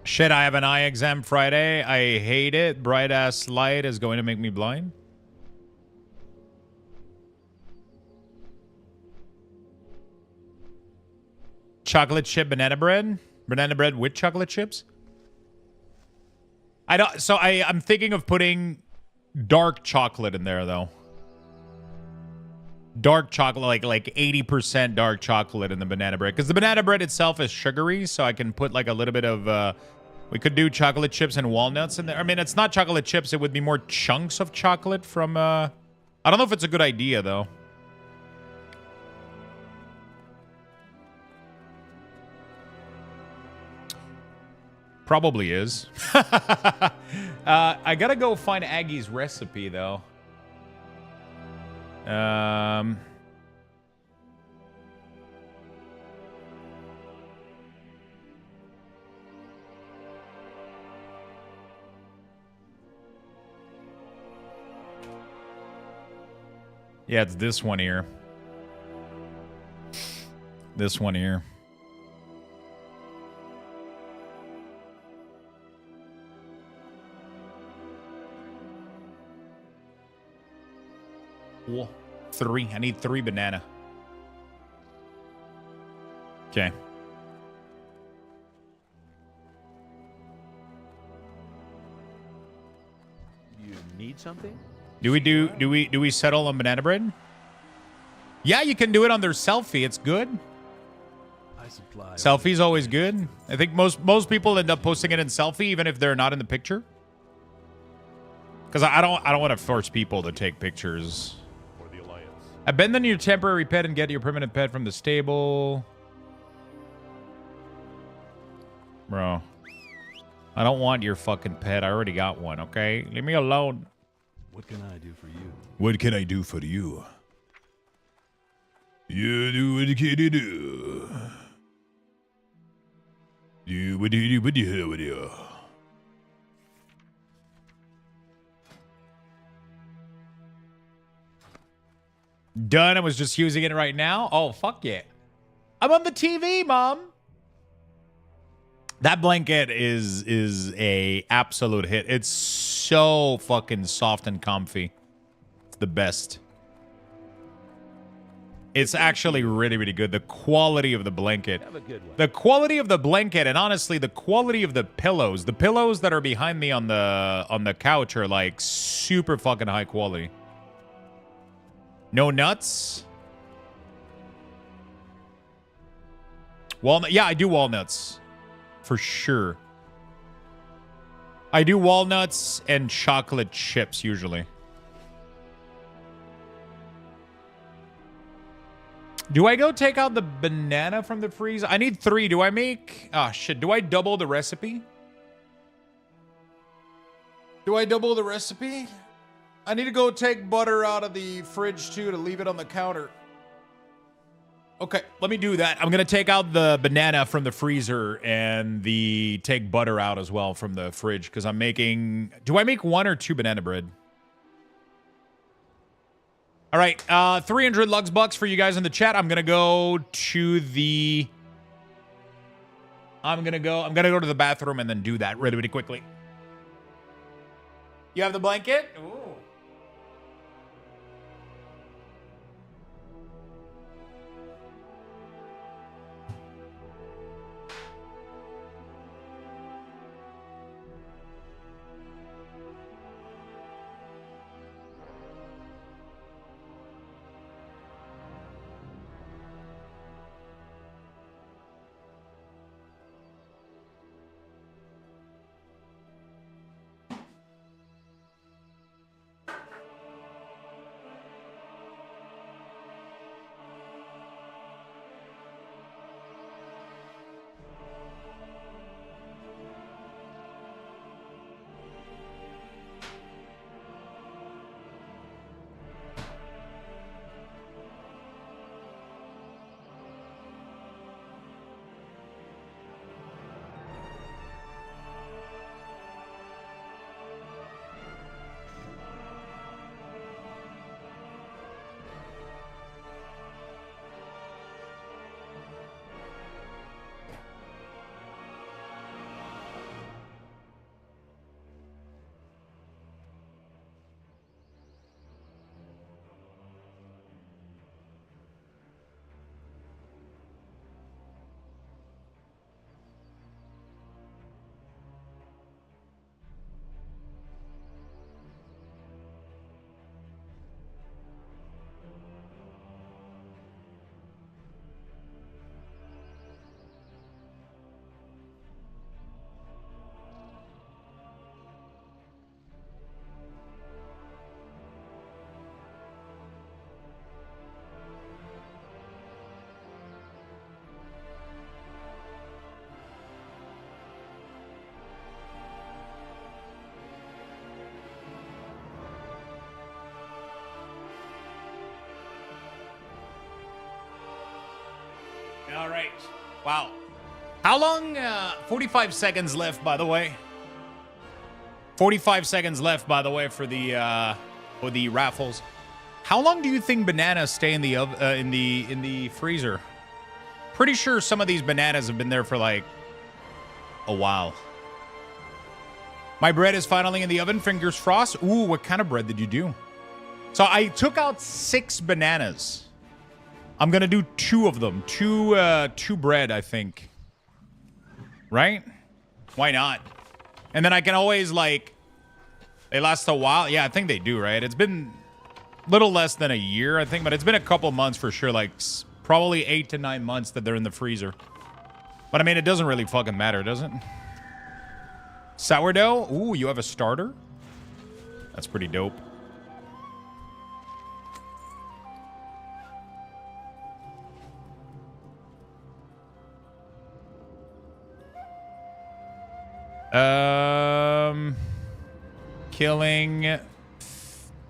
Shit, I have an eye exam Friday. I hate it. Bright ass light is going to make me blind. Chocolate chip banana bread? Banana bread with chocolate chips? I'm thinking of putting dark chocolate in there though. Dark chocolate, like 80% dark chocolate in the banana bread. Because the banana bread itself is sugary, so I can put like a little bit of we could do chocolate chips and walnuts in there. I mean, it's not chocolate chips, it would be more chunks of chocolate from I don't know if it's a good idea though. Probably is. I gotta go find Aggie's recipe though. Yeah, it's this one here. This one here. Whoa. 3. I need 3 banana. Okay. You need something? Do we settle on banana bread? Yeah, you can do it on their selfie. It's good. I supply. Selfie's always good. I think most people end up posting it in selfie even if they're not in the picture. Because I don't want to force people to take pictures. Abandon your temporary pet and get your permanent pet from the stable. Bro. I don't want your fucking pet. I already got one, okay? Leave me alone. What can I do for you? What can I do for you? You do what can you do? Do what do you do? What do you do? Done. I was just using it right now. Oh, fuck yeah. I'm on the TV, Mom. That blanket is a absolute hit. It's so fucking soft and comfy. It's the best. It's actually really, really good. The quality of the blanket. Have a good one. The quality of the blanket, and honestly, the quality of the pillows. The pillows that are behind me on the couch are like super fucking high quality. No nuts? Walnut? Yeah, I do walnuts. For sure. I do walnuts and chocolate chips usually. Do I go take out the banana from the freezer? I need 3. Do I make... Oh, shit. Do I double the recipe? Do I double the recipe? I need to go take butter out of the fridge, too, to leave it on the counter. Okay, let me do that. I'm gonna take out the banana from the freezer and take butter out as well from the fridge because I'm making. Do I make 1 or 2 banana bread? All right, 300 Lux bucks for you guys in the chat. I'm gonna go to the. I'm gonna go to the bathroom and then do that really, really quickly. You have the blanket? Ooh. All right. Wow. How long? 45 seconds left, by the way. 45 seconds left, by the way, for the raffles. How long do you think bananas stay in the freezer? Pretty sure some of these bananas have been there for like a while. My bread is finally in the oven. Fingers crossed. Ooh, what kind of bread did you do? So I took out 6 bananas. I'm gonna do 2 of them. Two bread, I think. Right? Why not? And then I can always like. They last a while. Yeah, I think they do. Right? It's been a little less than a year, I think, but it's been a couple months for sure. Like probably 8 to 9 months that they're in the freezer. But I mean, it doesn't really fucking matter, does it? Sourdough. Ooh, you have a starter. That's pretty dope. Killing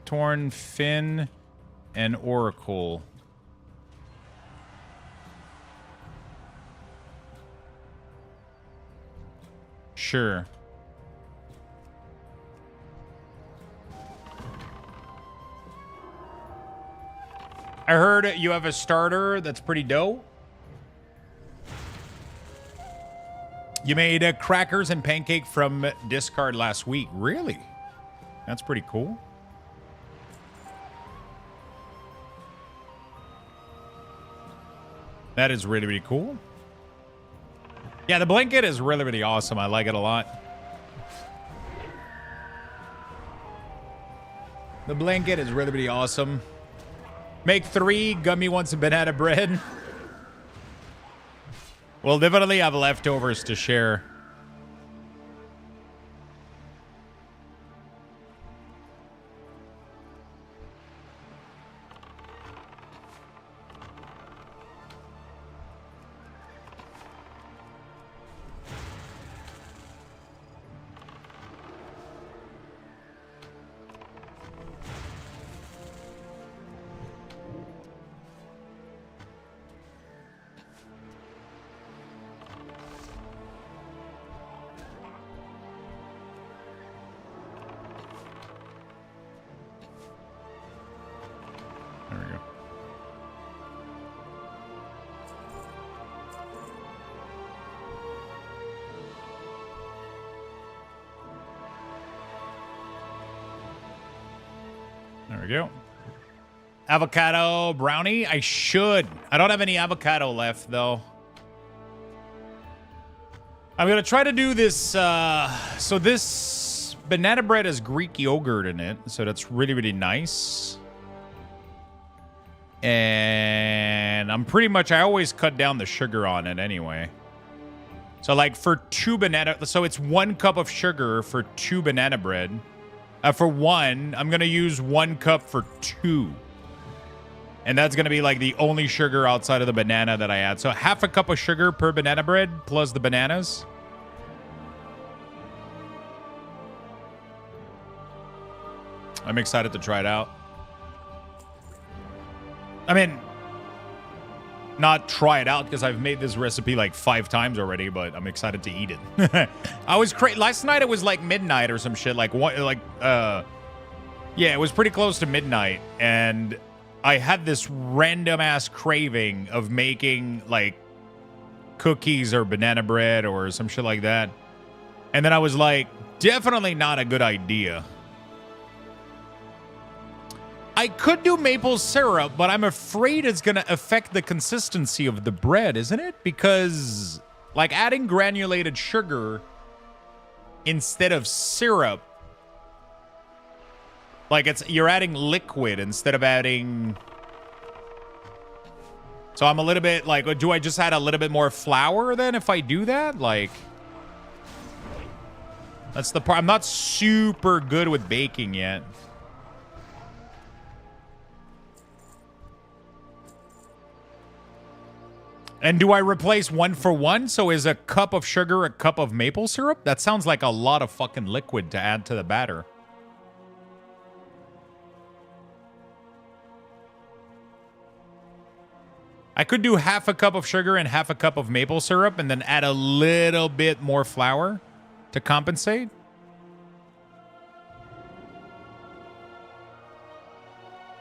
Torn Fin and Oracle. Sure. I heard you have a starter that's pretty dope. You made crackers and pancake from discard last week. Really? That's pretty cool. That is really, really cool. Yeah, the blanket is really, really awesome. I like it a lot. The blanket is really, really awesome. Make 3, gummy wants a banana bread. We'll definitely have leftovers to share. we go. Avocado brownie? I should. I don't have any avocado left, though. I'm going to try to do this. So this banana bread has Greek yogurt in it. So that's really, really nice. And I'm pretty much, I always cut down the sugar on it anyway. So like for 2 banana, so it's 1 cup of sugar for 2 banana bread. For 1, I'm going to use 1 cup for 2. And that's going to be like the only sugar outside of the banana that I add. So half a cup of sugar per banana bread plus the bananas. I'm excited to try it out. I mean, not try it out because I've made this recipe like 5 times already, but I'm excited to eat it. I was last night it was like midnight or some shit. Yeah, it was pretty close to midnight. And I had this random ass craving of making like cookies or banana bread or some shit like that. And then I was like, definitely not a good idea. I could do maple syrup, but I'm afraid it's going to affect the consistency of the bread, isn't it? Because like adding granulated sugar instead of syrup, like you're adding liquid instead of adding. So I'm a little bit like, do I just add a little bit more flour then if I do that? Like, that's the part. I'm not super good with baking yet. And do I replace 1 for 1? So is a cup of sugar a cup of maple syrup? That sounds like a lot of fucking liquid to add to the batter. I could do half a cup of sugar and half a cup of maple syrup and then add a little bit more flour to compensate.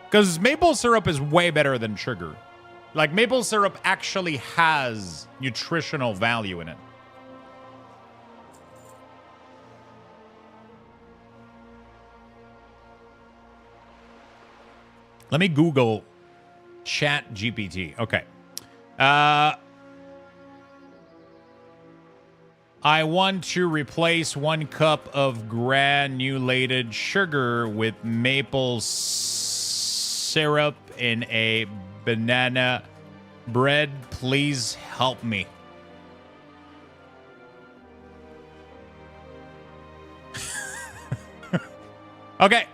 Because maple syrup is way better than sugar. Like, maple syrup actually has nutritional value in it. Let me Google Chat GPT. Okay. I want to replace 1 cup of granulated sugar with maple syrup in a banana bread. Please help me. Okay.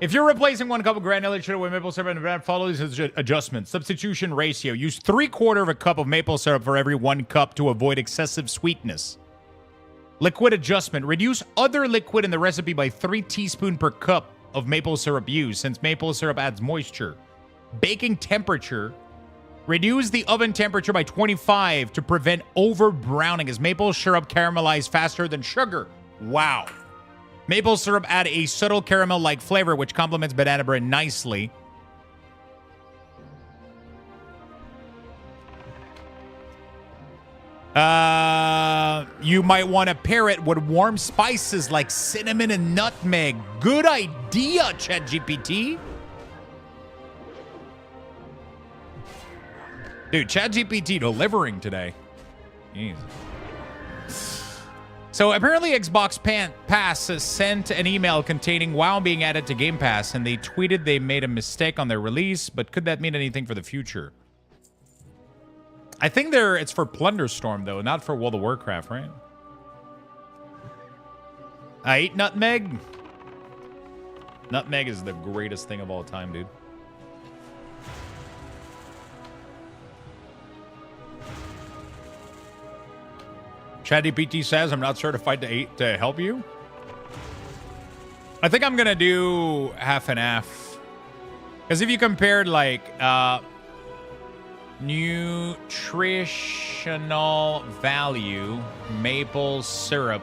If you're replacing 1 cup of granulated sugar with maple syrup and banana, follow these adjustments. Substitution ratio. Use 3/4 of a cup of maple syrup for every 1 cup to avoid excessive sweetness. Liquid adjustment. Reduce other liquid in the recipe by 3 teaspoons per cup of maple syrup used, since maple syrup adds moisture. Baking temperature. Reduce the oven temperature by 25 to prevent over browning, as maple syrup caramelizes faster than sugar. Wow. Maple syrup add a subtle caramel-like flavor, which complements banana bread nicely. You might want to pair it with warm spices like cinnamon and nutmeg. Good idea, ChatGPT. Dude, ChatGPT delivering today. Jeez. So apparently Xbox Pass sent an email containing WoW being added to Game Pass, and they tweeted they made a mistake on their release, but could that mean anything for the future? I think it's for Plunderstorm, though, not for World of Warcraft, right? I ate nutmeg. Nutmeg is the greatest thing of all time, dude. ChatGPT says I'm not certified to help you. I think I'm gonna do half and half. Because if you compared like nutritional value, maple syrup,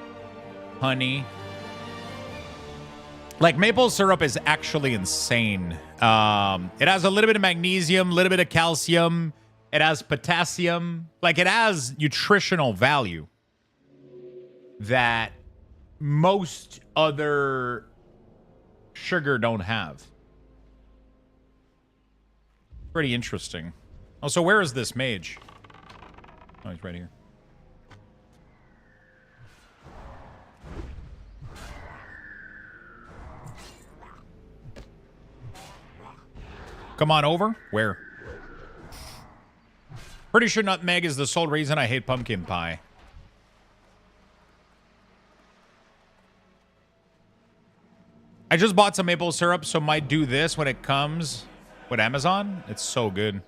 honey. Like maple syrup is actually insane. It has a little bit of magnesium, a little bit of calcium. It has potassium. Like it has nutritional value that most other sugar don't have. Pretty interesting. Oh, so where is this mage? Oh, he's right here. Come on over. Where? Pretty sure nutmeg is the sole reason I hate pumpkin pie. I just bought some maple syrup, so might do this when it comes with Amazon. It's so good.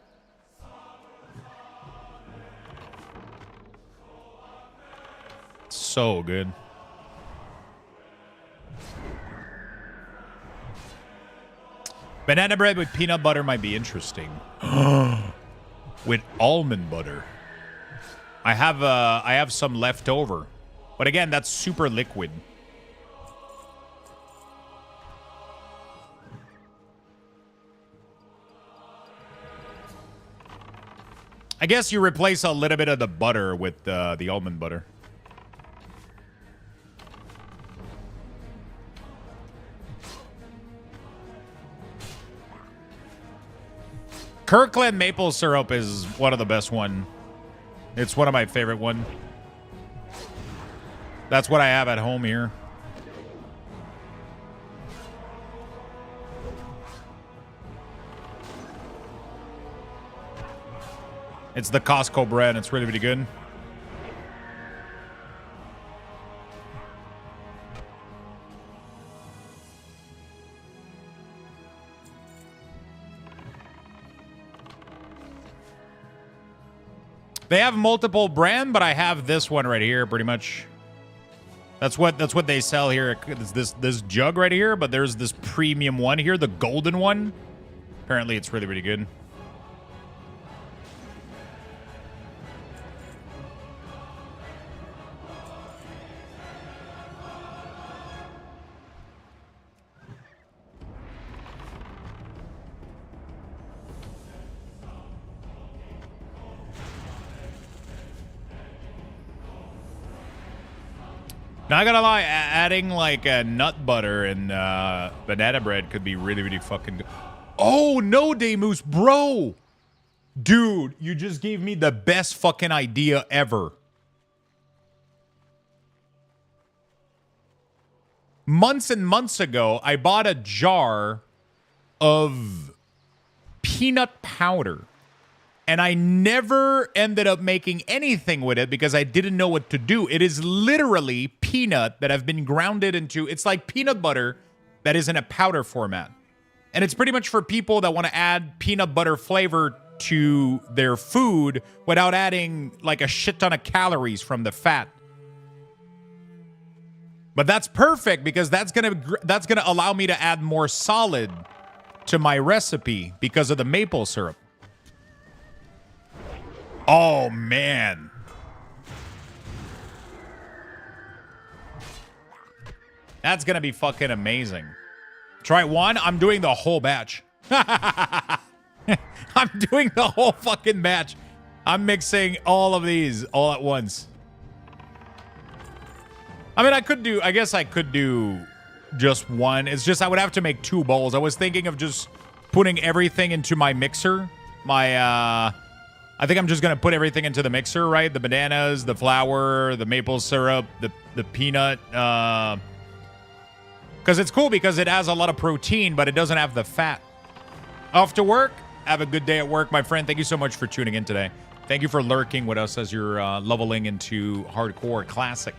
So good. Banana bread with peanut butter might be interesting. With almond butter. I have some left over. But again, that's super liquid. I guess you replace a little bit of the butter with the almond butter. Kirkland maple syrup is one of the best one. It's one of my favorite one. That's what I have at home here. It's the Costco brand. It's really, really good. They have multiple brand, but I have this one right here, pretty much. That's what they sell here. It's this jug right here, but there's this premium one here, the golden one. Apparently, it's really, really good. Not gonna lie, adding like a nut butter and banana bread could be really, really fucking good. Oh, no, Demus, bro. Dude, you just gave me the best fucking idea ever. Months and months ago, I bought a jar of peanut powder. And I never ended up making anything with it because I didn't know what to do. It is literally peanut that have been grounded into... It's like peanut butter that is in a powder format. And it's pretty much for people that want to add peanut butter flavor to their food without adding like a shit ton of calories from the fat. But that's perfect because that's gonna allow me to add more solid to my recipe because of the maple syrup. Oh, man. That's going to be fucking amazing. Try one. I'm doing the whole batch. I'm doing the whole fucking batch. I'm mixing all of these all at once. I mean, I guess I could do just one. It's just I would have to make 2 bowls. I was thinking of just putting everything into my mixer. I think I'm just going to put everything into the mixer, right? The bananas, the flour, the maple syrup, the peanut. Because it's cool because it has a lot of protein, but it doesn't have the fat. Off to work. Have a good day at work, my friend. Thank you so much for tuning in today. Thank you for lurking with us as you're leveling into Hardcore Classic.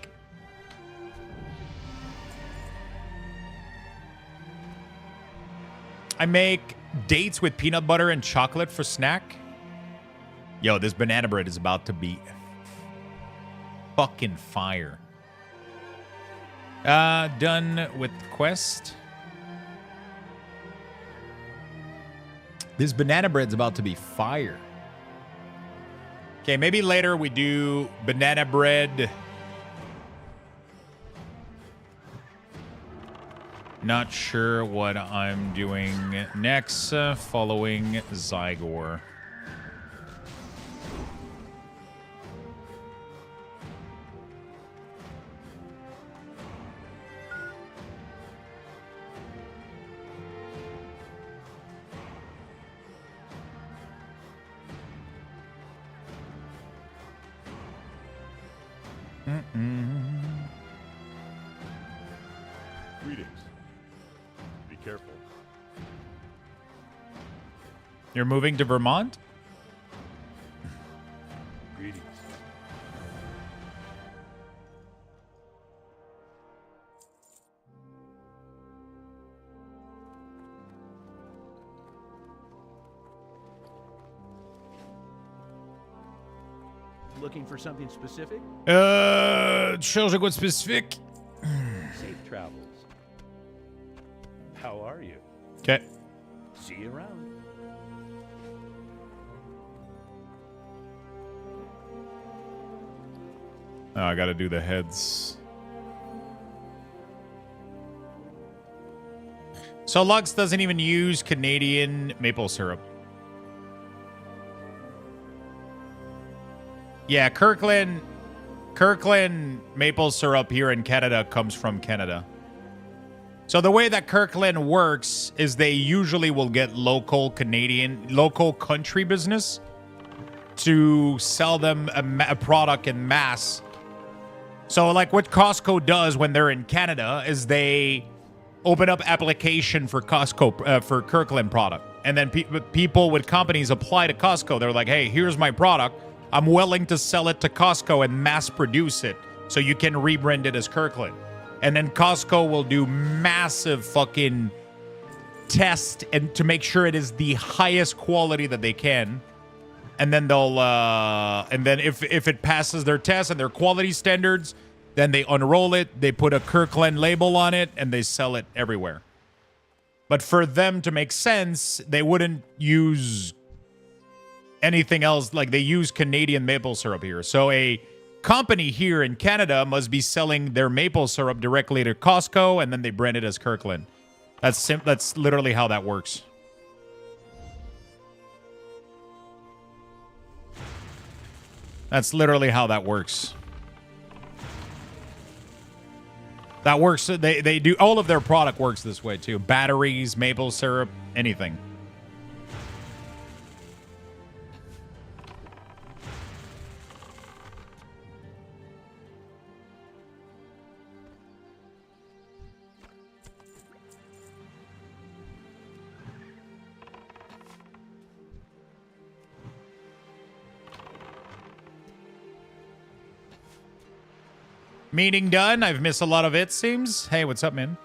I make dates with peanut butter and chocolate for snack. Yo, this banana bread is about to be fucking fire. Done with the quest. This banana bread's about to be fire. Okay, maybe later we do banana bread. Not sure what I'm doing next, following Zygor. Greetings. Be careful. You're moving to Vermont? Greetings. Looking for something specific? Cherche quoi de spécifique? Safe travels. How are you? Okay. See you around. Oh, I gotta do the heads. So Lux doesn't even use Canadian maple syrup. Yeah, Kirkland maple syrup here in Canada comes from Canada. So the way that Kirkland works is they usually will get local country business to sell them a product in mass. So like what Costco does when they're in Canada is they open up application for Costco for Kirkland product. And then people with companies apply to Costco. They're like, hey, here's my product. I'm willing to sell it to Costco and mass produce it so you can rebrand it as Kirkland. And then Costco will do massive fucking test and to make sure it is the highest quality that they can. And then they'll and then if it passes their test and their quality standards, then they unroll it, they put a Kirkland label on it, and they sell it everywhere. But for them to make sense, they wouldn't use anything else. Like they use Canadian maple syrup here. So a company here in Canada must be selling their maple syrup directly to Costco, and then they brand it as Kirkland. That's literally how that works. That's literally how that works. That works. They do all of their product works this way too. Batteries, maple syrup, anything. Meeting done. I've missed a lot of it, seems. Hey, what's up, man?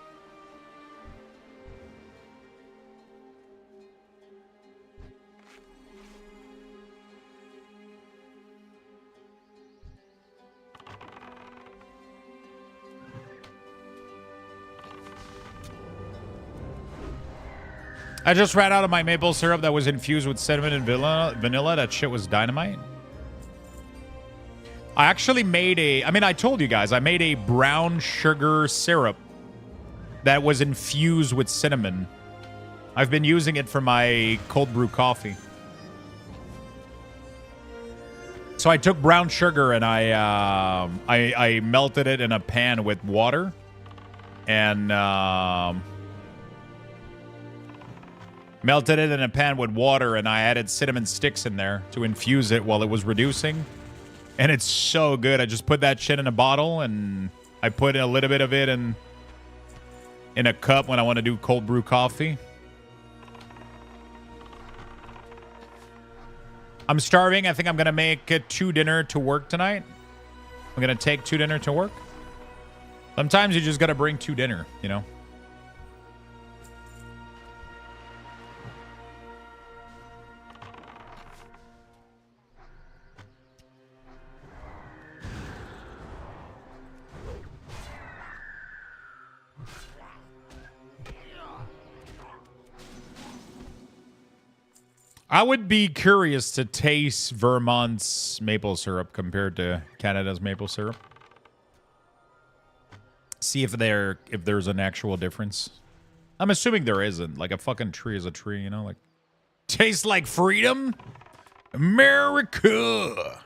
I just ran out of my maple syrup that was infused with cinnamon and vanilla. That shit was dynamite. I actually made I told you guys, I made a brown sugar syrup that was infused with cinnamon. I've been using it for my cold brew coffee. So I took brown sugar and I melted it in a pan with water. And melted it in a pan with water, and I added cinnamon sticks in there to infuse it while it was reducing. And it's so good. I just put that shit in a bottle, and I put a little bit of it in a cup when I want to do cold brew coffee. I'm starving. I think I'm going to make 2 dinner to work tonight. I'm going to take 2 dinner to work. Sometimes you just got to bring 2 dinner, you know? I would be curious to taste Vermont's maple syrup compared to Canada's maple syrup. See if there's an actual difference. I'm assuming there isn't. Like a fucking tree is a tree, you know? Like, tastes like freedom? America!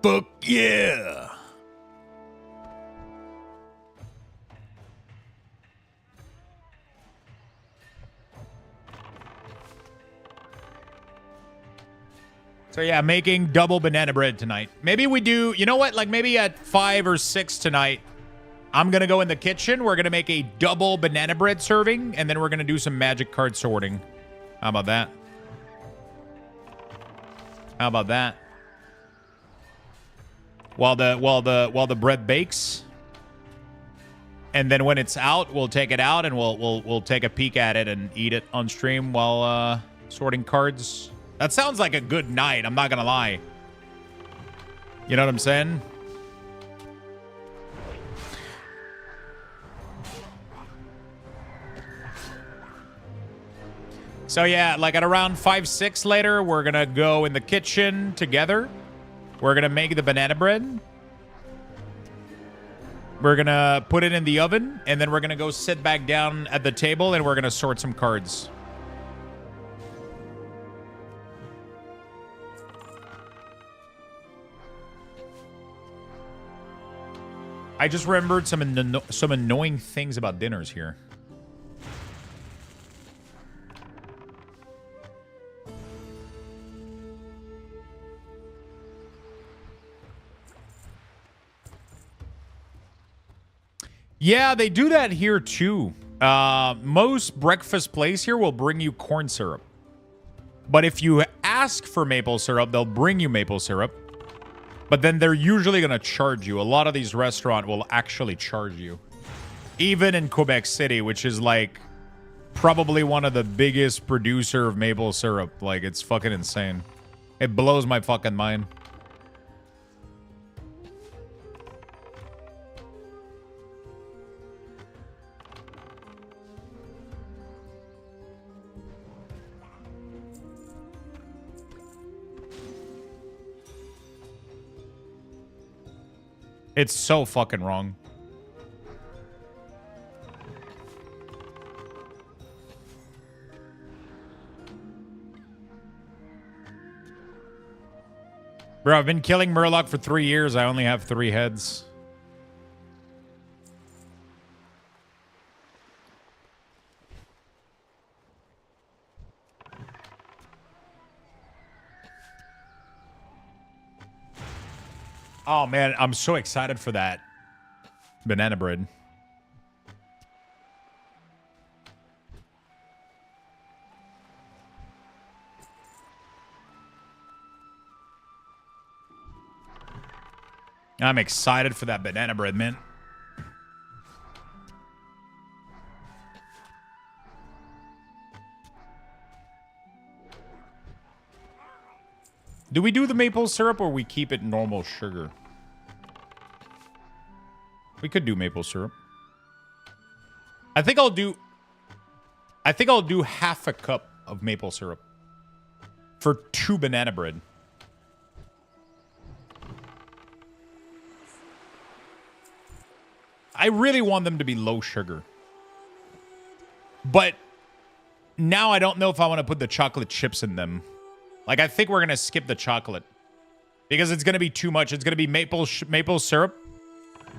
Fuck yeah! So yeah, making double banana bread tonight. Maybe we do, you know what? Like maybe at 5 or 6 tonight, I'm going to go in the kitchen. We're going to make a double banana bread serving, and then we're going to do some magic card sorting. How about that? How about that? While the bread bakes. And then when it's out, we'll take it out and we'll take a peek at it and eat it on stream while sorting cards. That sounds like a good night, I'm not gonna lie. You know what I'm saying? So yeah, like at around 5, 6 later, we're gonna go in the kitchen together. We're gonna make the banana bread. We're gonna put it in the oven, and then we're gonna go sit back down at the table, and we're gonna sort some cards. I just remembered some annoying things about dinners here. Yeah, they do that here too. Most breakfast places here will bring you corn syrup. But if you ask for maple syrup, they'll bring you maple syrup. But then they're usually going to charge you. A lot of these restaurants will actually charge you. Even in Quebec City, which is like probably one of the biggest producer of maple syrup. Like, it's fucking insane. It blows my fucking mind. It's so fucking wrong. Bro, I've been killing Murloc for 3 years. I only have 3 heads. Oh, man, I'm so excited for that banana bread. I'm excited for that banana bread, man. Do we do the maple syrup or we keep it normal sugar? We could do maple syrup. I think I'll do half a cup of maple syrup for 2 banana bread. I really want them to be low sugar. But now I don't know if I want to put the chocolate chips in them. Like, I think we're going to skip the chocolate. Because it's going to be too much. It's going to be maple syrup,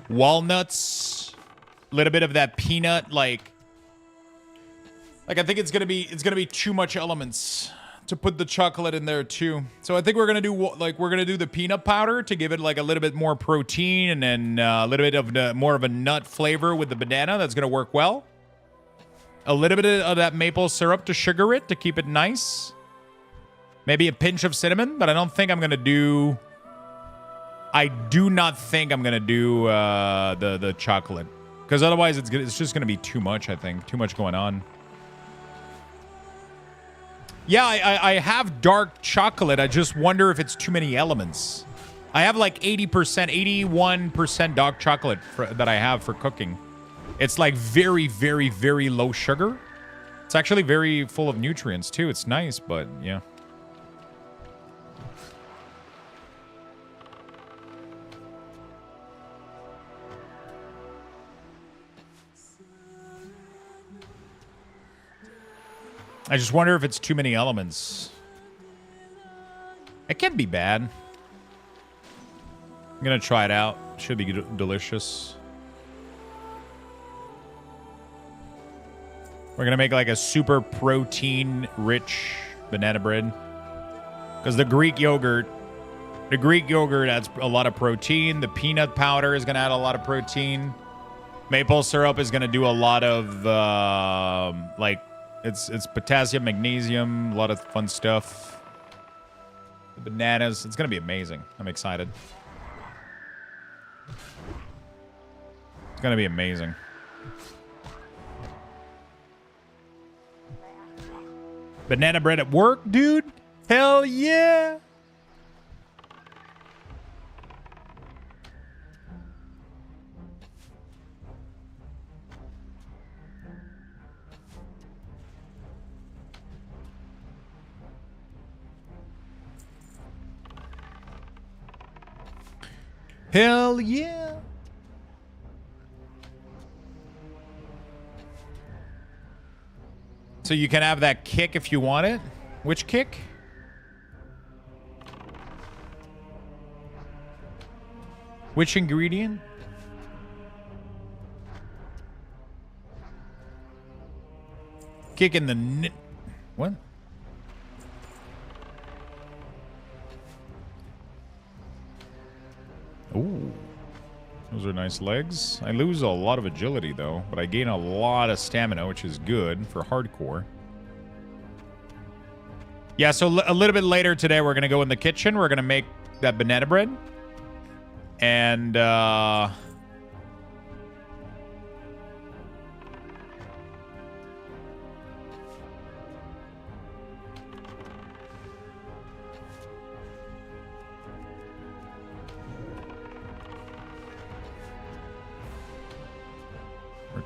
walnuts, a little bit of that peanut, like I think it's going to be too much elements to put the chocolate in there too. So I think we're going to do the peanut powder to give it like a little bit more protein and then a little bit of more of a nut flavor with the banana. That's going to work well. A little bit of that maple syrup to sugar it to keep it nice. Maybe a pinch of cinnamon, but I don't think I'm going to do... I do not think I'm going to do the chocolate. Because otherwise it's just going to be too much, I think. Too much going on. Yeah, I have dark chocolate. I just wonder if it's too many elements. I have like 80%, 81% dark chocolate that I have for cooking. It's like very, very, very low sugar. It's actually very full of nutrients too. It's nice, but yeah. I just wonder if it's too many elements. It can be bad. I'm gonna try it out. Should be delicious. We're gonna make like a super protein-rich banana bread. Because the Greek yogurt adds a lot of protein. The peanut powder is going to add a lot of protein. Maple syrup is going to do a lot of, it's potassium, magnesium, a lot of fun stuff. The bananas, it's going to be amazing. I'm excited. It's going to be amazing. Banana bread at work, dude? Hell yeah! Hell yeah! So you can have that kick if you want it. Which kick? Which ingredient? Kick in the what? Ooh. Those are nice legs. I lose a lot of agility, though, but I gain a lot of stamina, which is good for hardcore. Yeah, so a little bit later today, we're going to go in the kitchen. We're going to make that banana bread. And, we're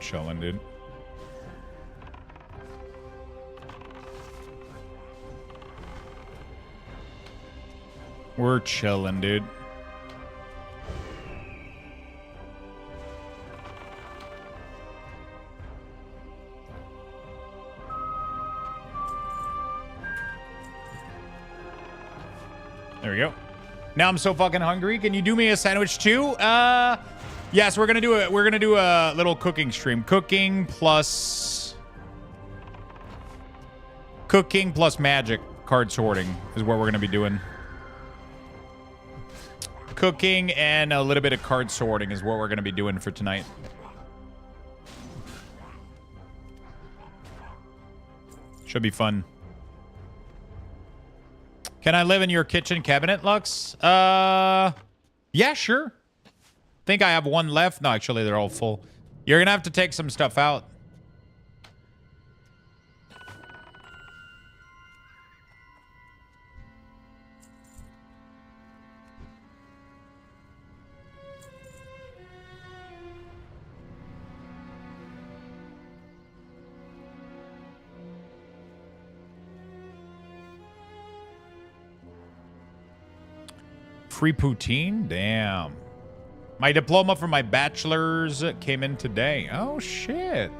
chilling, dude. We're chilling, dude. There we go. Now I'm so fucking hungry. Can you do me a sandwich too? Yes, we're gonna do a little cooking stream. Cooking plus magic card sorting is what we're gonna be doing. Cooking and a little bit of card sorting is what we're gonna be doing for tonight. Should be fun. Can I live in your kitchen cabinet, Lux? Yeah, sure. Think I have one left. No, actually, they're all full. You're gonna have to take some stuff out. Free poutine? Damn. My diploma for my bachelor's came in today. Oh, shit.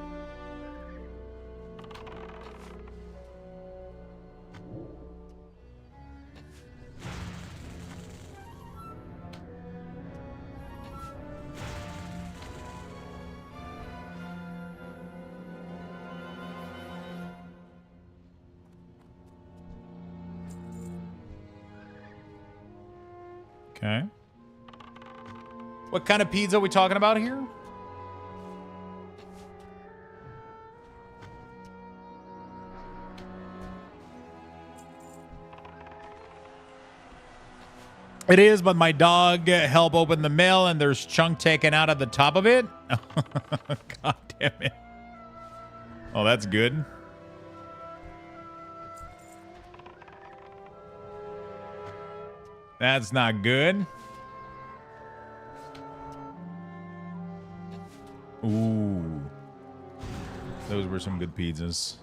Okay. What kind of pizza are we talking about here? It is, but my dog helped open the mail and there's chunk taken out of the top of it. God damn it. Oh, that's good. That's not good. Ooh. Those were some good pizzas.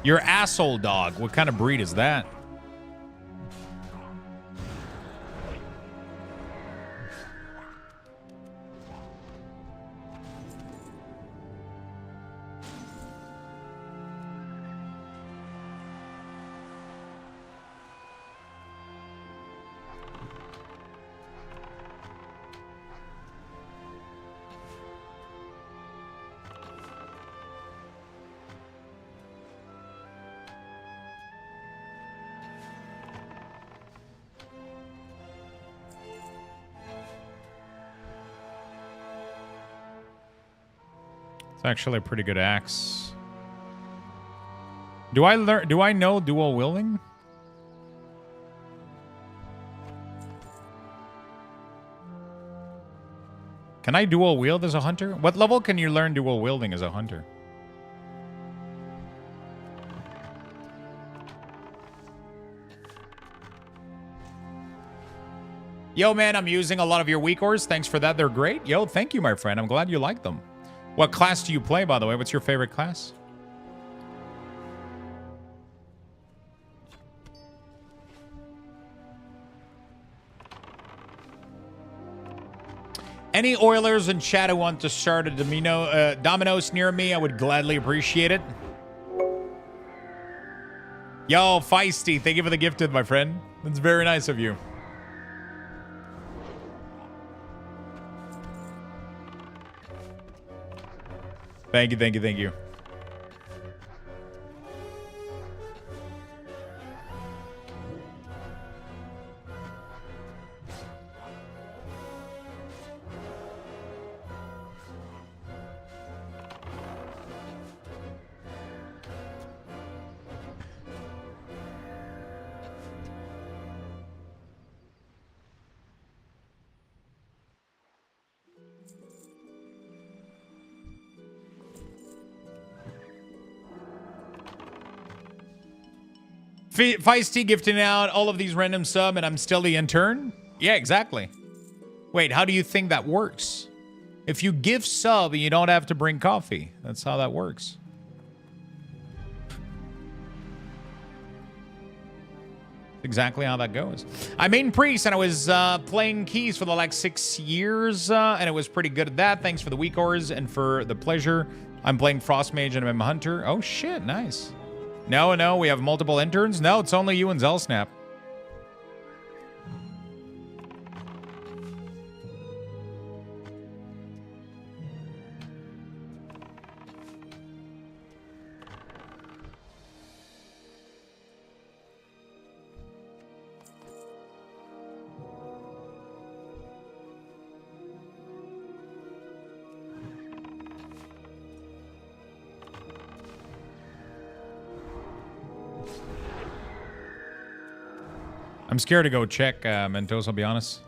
Your asshole dog. What kind of breed is that? actually a pretty good axe. Do I know dual wielding? Can I dual wield as a hunter? What level can you learn dual wielding as a hunter? Yo, man, I'm using a lot of your weak ores. Thanks for that. They're great. Yo, thank you, my friend. I'm glad you like them. What class do you play, by the way? What's your favorite class? Any Oilers in chat who want to start a Domino's near me, I would gladly appreciate it. Yo, Feisty, thank you for the gifted, my friend. That's very nice of you. Thank you, thank you, thank you. Feisty gifting out all of these random sub and I'm still the intern? Yeah, exactly. Wait, how do you think that works? If you give sub, you don't have to bring coffee. That's how that works. Exactly how that goes. I main priest and I was playing keys for the like 6 years and it was pretty good at that. Thanks for the weak ores and for the pleasure. I'm playing Frost Mage and I'm Hunter. Oh shit, nice. No, we have multiple interns. No, it's only you and Zelsnap. I'm scared to go check Mentos, I'll be honest.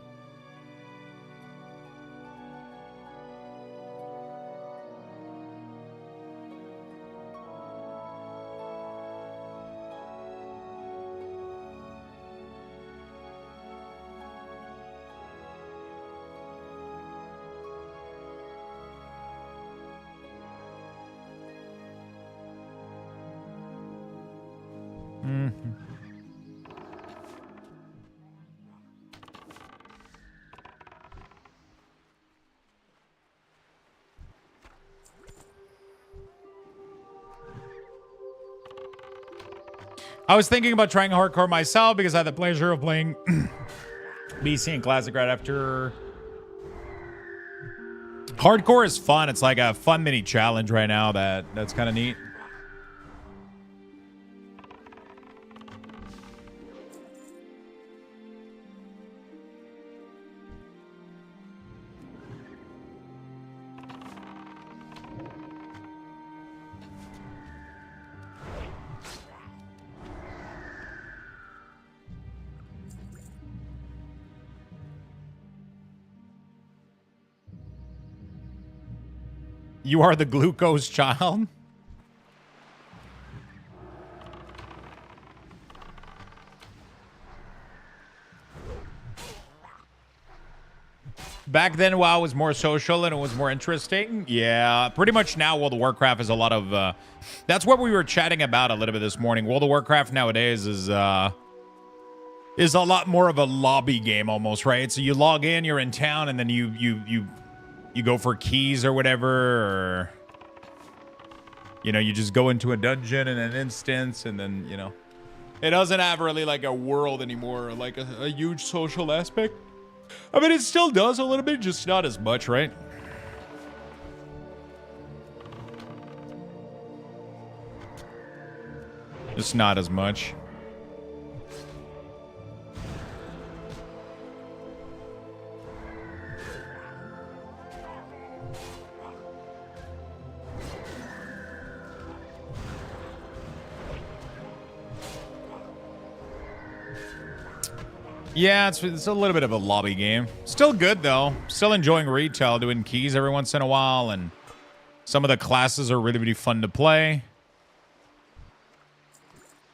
I was thinking about trying hardcore myself because I had the pleasure of playing BC and Classic right after. Hardcore is fun. It's like a fun mini challenge right now that's kind of neat. You are the glucose child? Back then, WoW was more social and it was more interesting. Yeah, pretty much now World of Warcraft is a lot of... that's what we were chatting about a little bit this morning. World of Warcraft nowadays is a lot more of a lobby game almost, right? So you log in, you're in town, and then you go for keys or whatever, or you just go into a dungeon in an instance, and then it doesn't have really like a world anymore, like a huge social aspect. I mean, it still does a little bit, just not as much, right? Just not as much. Yeah, it's a little bit of a lobby game. Still good, though. Still enjoying retail, doing keys every once in a while, and some of the classes are really, really fun to play.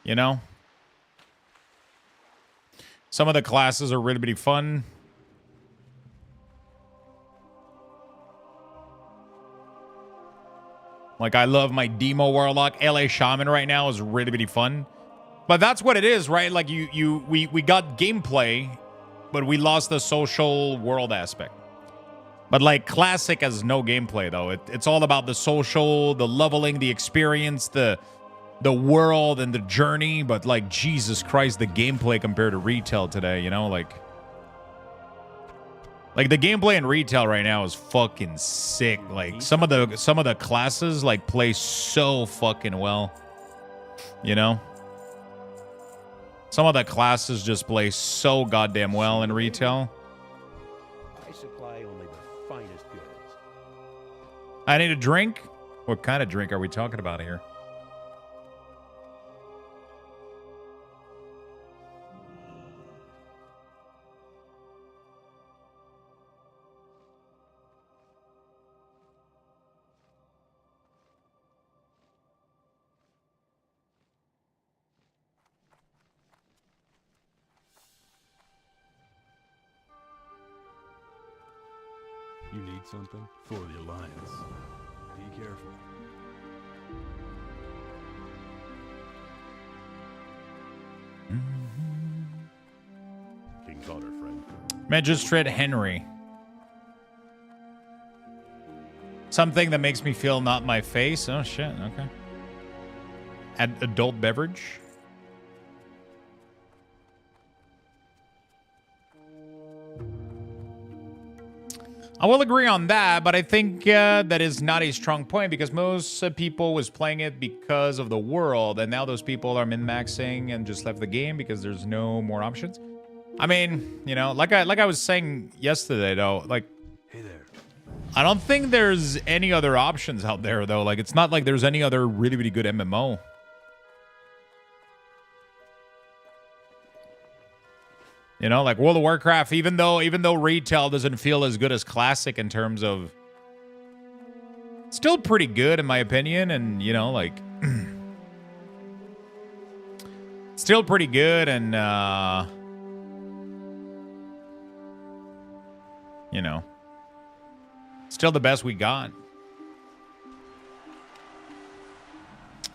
You know? Some of the classes are really, really fun. Like, I love my Demo Warlock. LA Shaman right now is really, really fun. But that's what it is, right? Like, we got gameplay, but we lost the social world aspect. But, like, Classic has no gameplay, though. It's all about the social, the leveling, the experience, the world, and the journey. But, like, Jesus Christ, the gameplay compared to retail today, you know? Like, the gameplay in retail right now is fucking sick. Like, some of the classes, like, play so fucking well. You know? Some of the classes just play so goddamn well in retail. I supply only the finest goods. I need a drink? What kind of drink are we talking about here? You need something? For the Alliance. Be careful. King Cotter, friend. Magistrate Henry. Something that makes me feel not my face. Oh, shit. Okay. Adult beverage. I will agree on that, but I think that is not a strong point because most people was playing it because of the world, and now those people are min-maxing and just left the game because there's no more options. I mean, you know, like I was saying yesterday, though, like, hey there. I don't think there's any other options out there, though. Like, it's not like there's any other really, really good MMO. You know, like World of Warcraft, even though retail doesn't feel as good as Classic in terms of... Still pretty good, in my opinion, and, you know, like... still pretty good, and, you know... Still the best we got.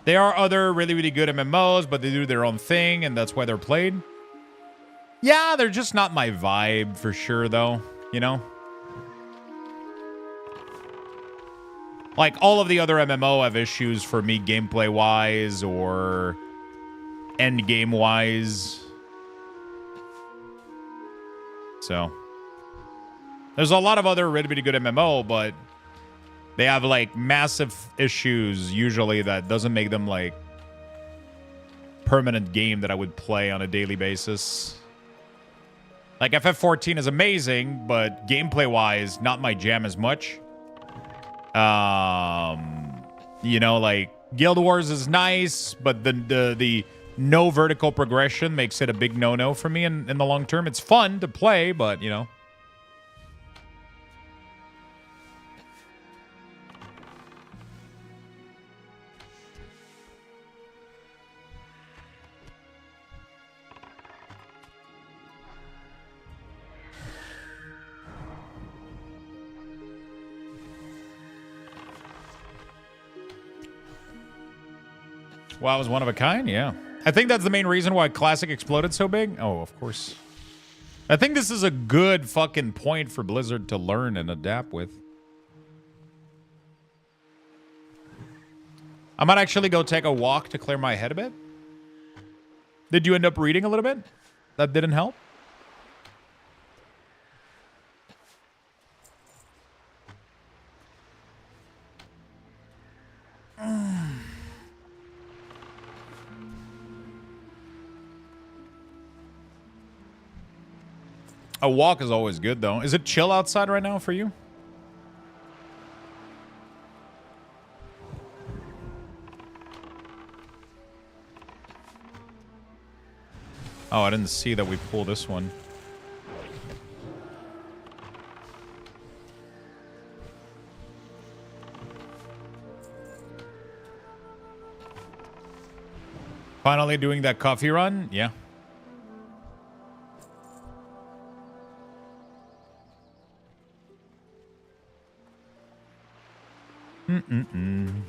There are other really, really good MMOs, but they do their own thing, and that's why they're played. Yeah, they're just not my vibe for sure, though, you know? Like, all of the other MMO have issues for me gameplay-wise or endgame-wise. So, there's a lot of other really, really good MMO, but they have, like, massive issues usually that doesn't make them, like, permanent game that I would play on a daily basis. Like, FF14 is amazing, but gameplay-wise, not my jam as much. You know, like, Guild Wars is nice, but the no vertical progression makes it a big no-no for me in the long term. It's fun to play, but, you know. Wow, it was one of a kind? Yeah. I think that's the main reason why Classic exploded so big. Oh, of course. I think this is a good fucking point for Blizzard to learn and adapt with. I might actually go take a walk to clear my head a bit. Did you end up reading a little bit? That didn't help? A walk is always good, though. Is it chill outside right now for you? Oh, I didn't see that we pulled this one. Finally doing that coffee run? Yeah. Mm-mm-mm.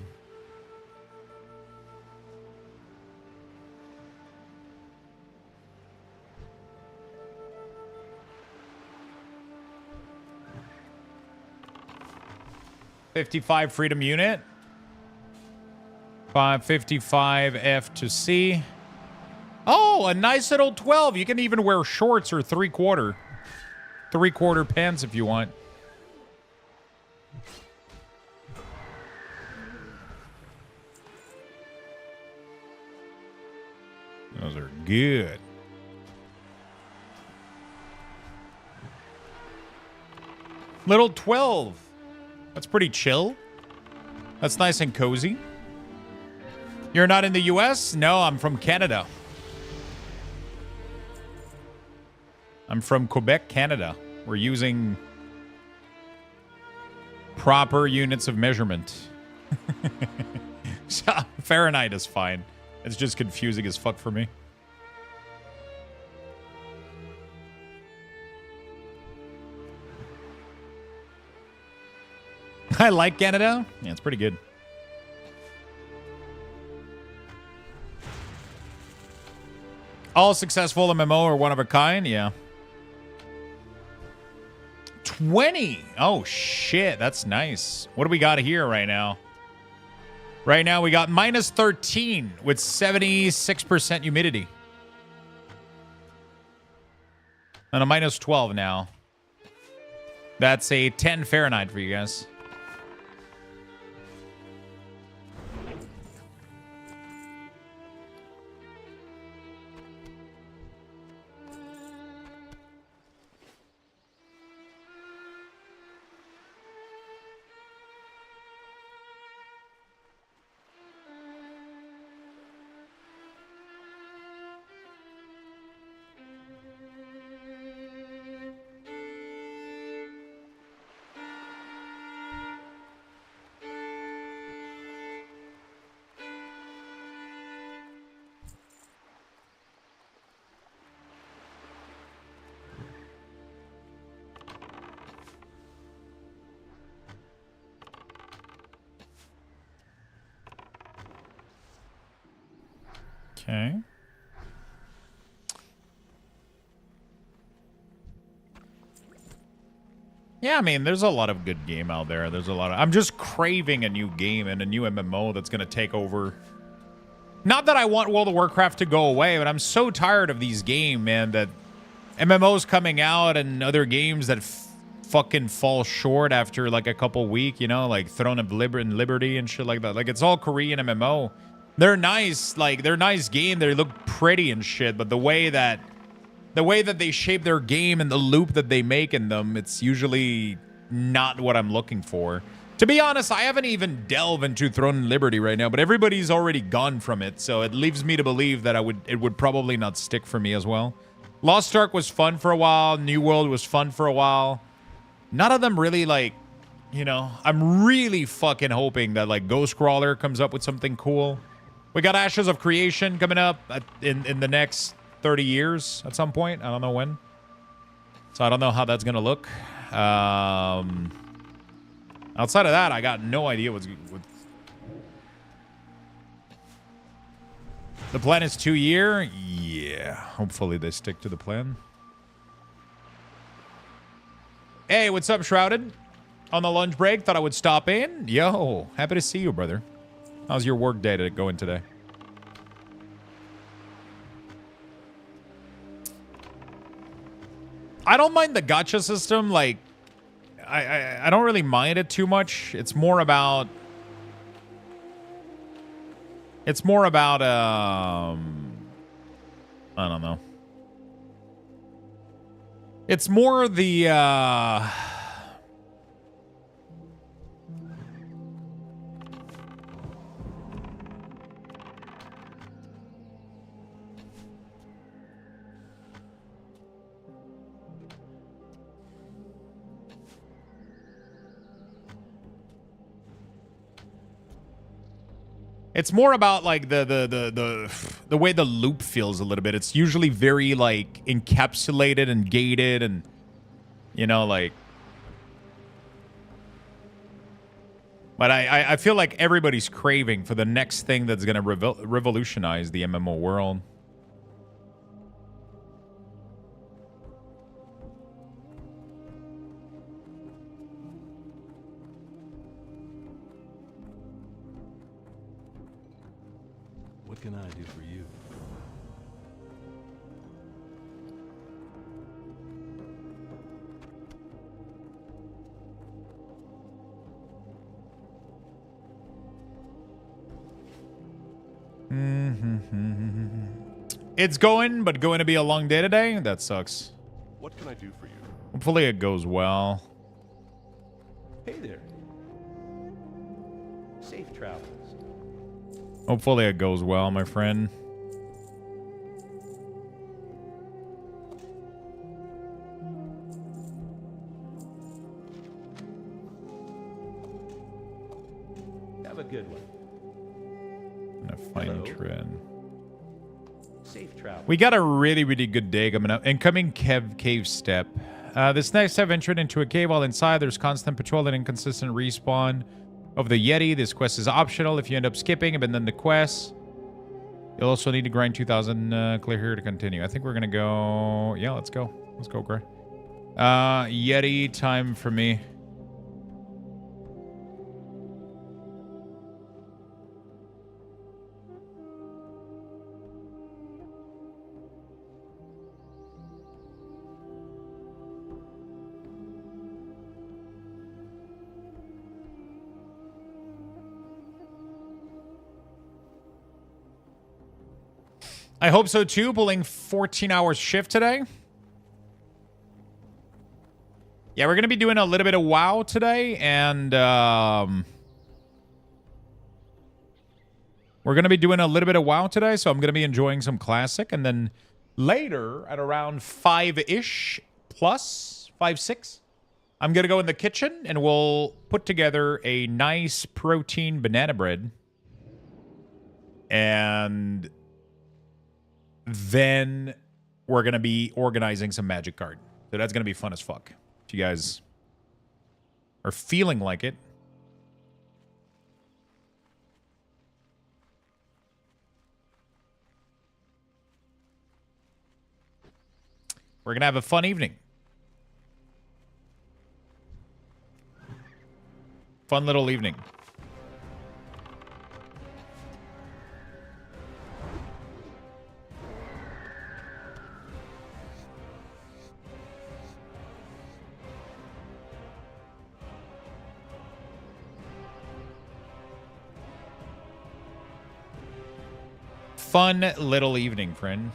$55 freedom unit. 555 F to C. Oh, a nice little 12. You can even wear shorts or three-quarter pants if you want. Those are good. Little 12. That's pretty chill. That's nice and cozy. You're not in the US? No, I'm from Canada. I'm from Quebec, Canada. We're using proper units of measurement. So, Fahrenheit is fine. It's just confusing as fuck for me. I like Canada. Yeah, it's pretty good. All successful MMO are one of a kind. Yeah. 20. Oh, shit. That's nice. What do we got here right now? Right now, we got minus 13 with 76% humidity. And a minus 12 now. That's a 10 Fahrenheit for you guys. Okay. Yeah, I mean, there's a lot of good game out there. There's a lot of... I'm just craving a new game and a new MMO that's going to take over. Not that I want World of Warcraft to go away, but I'm so tired of these games, man, that MMOs coming out and other games that fucking fall short after, like, a couple weeks, you know? Like, Throne of Liberty and shit like that. Like, it's all Korean MMO. They're nice, like, they're nice game. They look pretty and shit, but the way that they shape their game and the loop that they make in them, it's usually not what I'm looking for. To be honest, I haven't even delved into Throne and Liberty right now, but everybody's already gone from it, so it leaves me to believe that it would probably not stick for me as well. Lost Ark was fun for a while. New World was fun for a while. None of them really, like, you know, I'm really fucking hoping that, like, Ghostcrawler comes up with something cool. We got Ashes of Creation coming up in the next 30 years at some point. I don't know when. So I don't know how that's going to look. Outside of that, I got no idea what's... The plan is 2 year? Yeah. Hopefully they stick to the plan. Hey, what's up, Shrouded? On the lunch break, thought I would stop in. Yo, happy to see you, brother. How's your work day going today? I don't mind the gacha system. Like, I don't really mind it too much. It's more about... I don't know. It's more the, It's more about like the way the loop feels a little bit. It's usually very like encapsulated and gated, and you know, like. But I feel like everybody's craving for the next thing that's gonna revolutionize the MMO world. What can I do for you? It's going to be a long day today. That sucks. What can I do for you? Hopefully it goes well. Hey there. Safe travels. Hopefully it goes well, my friend. Have a good one. A fine trend. Safe travel. We got a really, really good day coming up. Incoming cave step. This next I've entered into a cave. While inside, there's constant patrol and inconsistent respawn of the Yeti. This quest is optional. If you end up skipping, abandon the quest. You'll also need to grind 2,000 clear here to continue. I think we're gonna go. Yeah, let's go. Let's go, Gray. Yeti time for me. I hope so too, pulling 14-hour shift today. Yeah, we're going to be doing a little bit of WoW today, and we're going to be doing a little bit of WoW today, so I'm going to be enjoying some Classic, and then later at around 5-ish plus, 5, 6, I'm going to go in the kitchen, and we'll put together a nice protein banana bread, and then we're going to be organizing some magic card. So that's going to be fun as fuck. If you guys are feeling like it. We're going to have a fun evening. Fun little evening. Fun little evening, friend.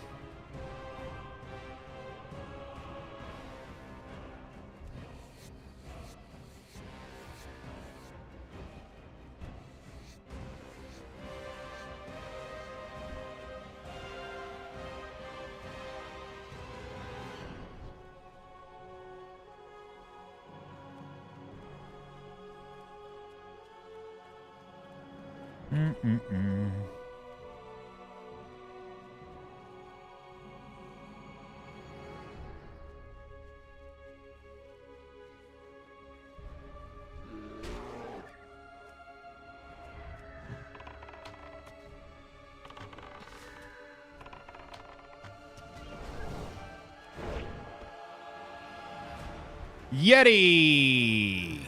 Yeti!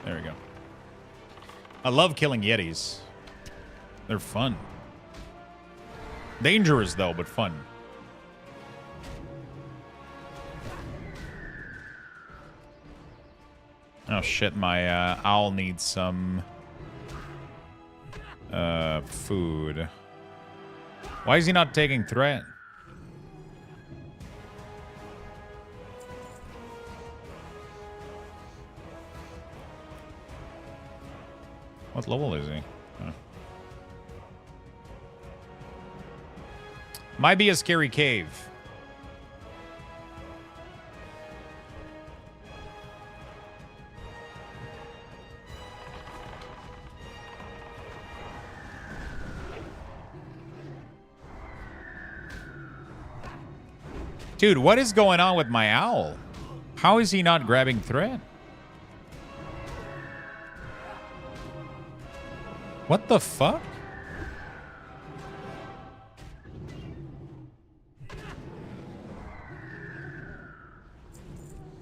There we go. I love killing Yetis. They're fun. Dangerous, though, but fun. Oh, shit. My owl needs some food. Why is he not taking threat? What level is he? Oh. Might be a scary cave. Dude, what is going on with my owl? How is he not grabbing thread? What the fuck?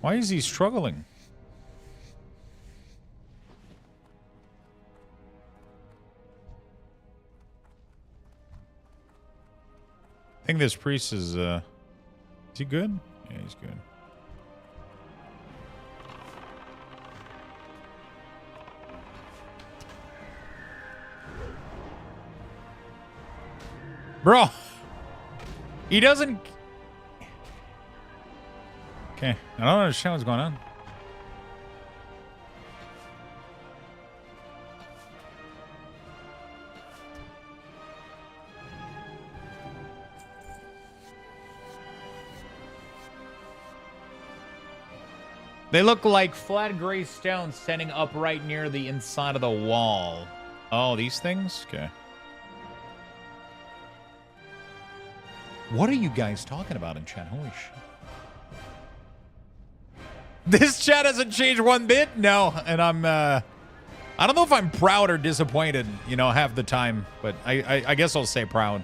Why is he struggling? I think this priest is he good? Yeah, he's good. Bro, he doesn't... Okay, I don't understand what's going on. They look like flat gray stones standing upright near the inside of the wall. Oh, these things? Okay. What are you guys talking about in chat? Holy shit. This chat hasn't changed one bit? No, and I'm, I don't know if I'm proud or disappointed, you know, half the time, but I guess I'll say proud.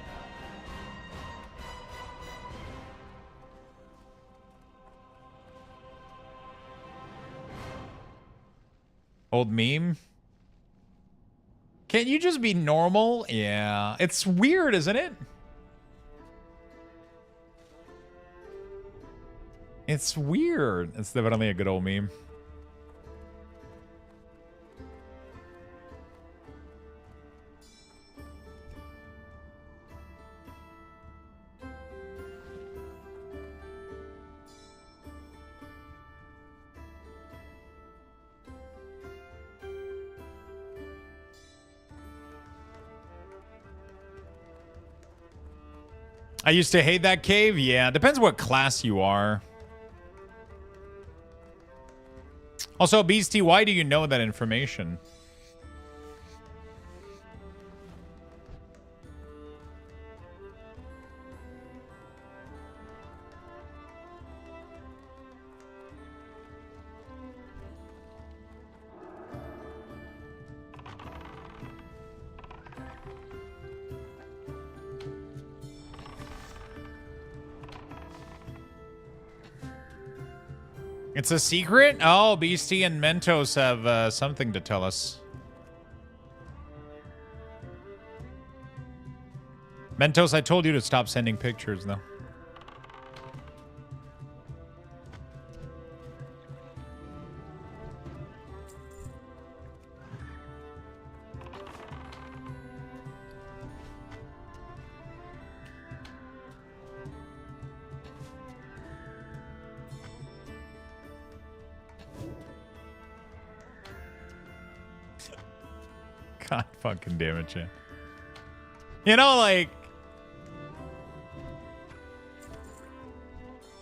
Old meme? Can't you just be normal? Yeah, it's weird, isn't it? It's weird. It's definitely a good old meme. I used to hate that cave. Yeah, depends what class you are. Also, Beastie, why do you know that information? It's a secret? Oh, Beastie and Mentos have something to tell us. Mentos, I told you to stop sending pictures, though. God fucking damn it, Chan. You know, like...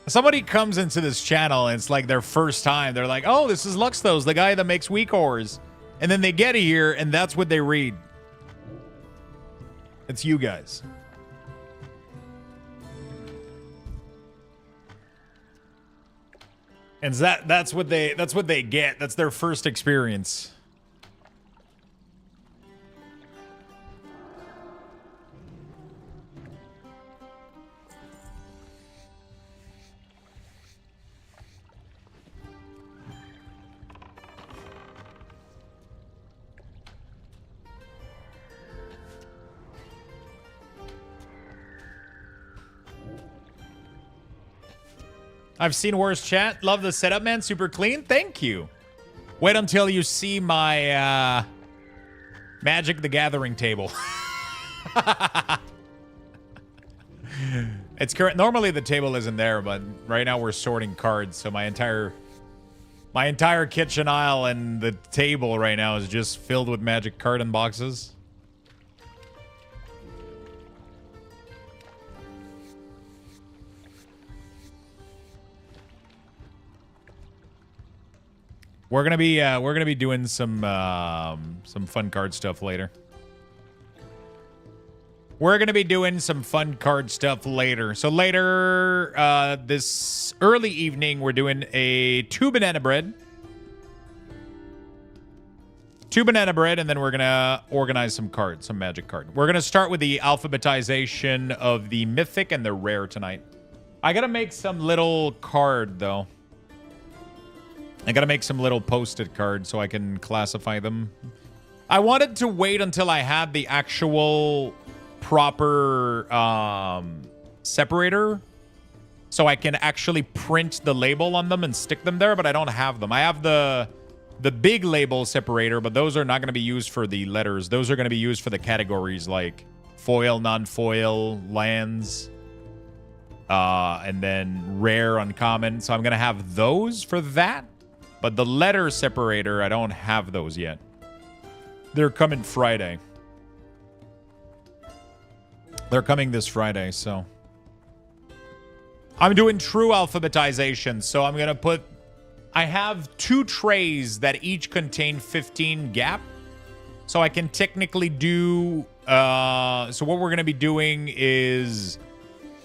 somebody comes into this channel and it's like their first time. They're like, oh, this is Luxthos, the guy that makes weak ores. And then they get here and that's what they read. It's you guys. And that's what they get. That's their first experience. I've seen worse chat. Love the setup, man. Super clean. Thank you. Wait until you see my Magic the Gathering table. It's current. Normally the table isn't there, but right now we're sorting cards. So my entire kitchen aisle and the table right now is just filled with Magic card boxes. We're gonna be doing some fun card stuff later. We're going to be doing some fun card stuff later. So later, this early evening, we're doing a 2 banana bread. 2 banana bread, and then we're going to organize some cards, some magic card. We're going to start with the alphabetization of the mythic and the rare tonight. I got to make some little card, though. I got to make some little post-it cards so I can classify them. I wanted to wait until I had the actual proper separator so I can actually print the label on them and stick them there, but I don't have them. I have the big label separator, but those are not going to be used for the letters. Those are going to be used for the categories like foil, non-foil, lands, and then rare, uncommon. So I'm going to have those for that, but the letter separator, I don't have those yet. They're coming Friday. They're coming this Friday, so. I'm doing true alphabetization, so I'm going to put... I have 2 trays that each contain 15 gap. So I can technically do... so what we're going to be doing is...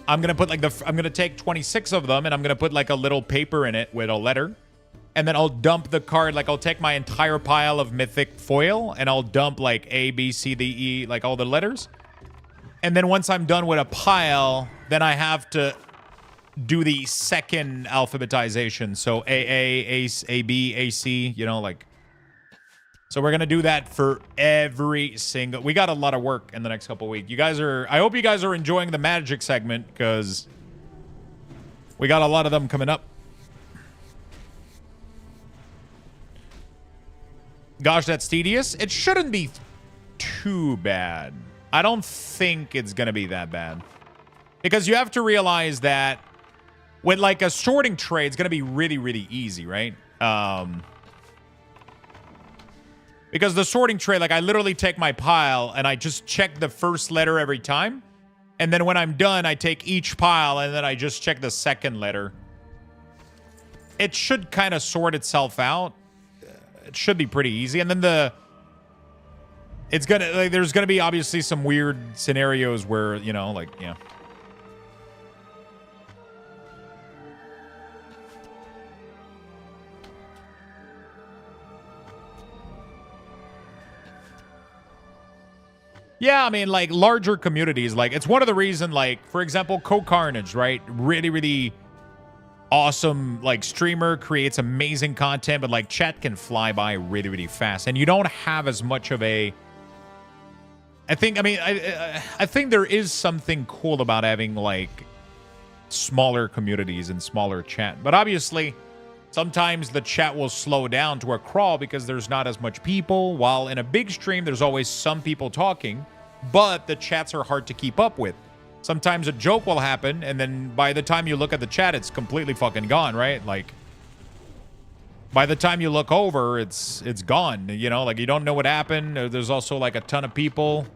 I'm going to put like I'm going to take 26 of them, and I'm going to put like a little paper in it with a letter. And then I'll dump the card, like I'll take my entire pile of mythic foil, and I'll dump like A, B, C, D, E, like all the letters. And then once I'm done with a pile, then I have to do the second alphabetization. So A, B, A, C, you know, like. So we're going to do that for every single... We got a lot of work in the next couple weeks. You guys are... I hope you guys are enjoying the magic segment, because we got a lot of them coming up. Gosh, that's tedious. It shouldn't be too bad. I don't think it's going to be that bad. Because you have to realize that with like a sorting tray, it's going to be really, really easy, right? Because the sorting tray, like I literally take my pile and I just check the first letter every time. And then when I'm done, I take each pile and then I just check the second letter. It should kind of sort itself out. It should be pretty easy. And then it's gonna, like, there's gonna be obviously some weird scenarios where, you know, like, yeah. Yeah, I mean, like, larger communities, like, it's one of the reasons, like, for example, Co-Carnage, right? Really, really awesome, like, streamer, creates amazing content, but, like, chat can fly by really, really fast. And you don't have as much of a... I think there is something cool about having, like, smaller communities and smaller chat. But obviously, sometimes the chat will slow down to a crawl because there's not as much people, while in a big stream, there's always some people talking, but the chats are hard to keep up with. Sometimes a joke will happen, and then by the time you look at the chat, it's completely fucking gone, right? Like, by the time you look over, it's gone, you know? Like, you don't know what happened. There's also, like, a ton of people.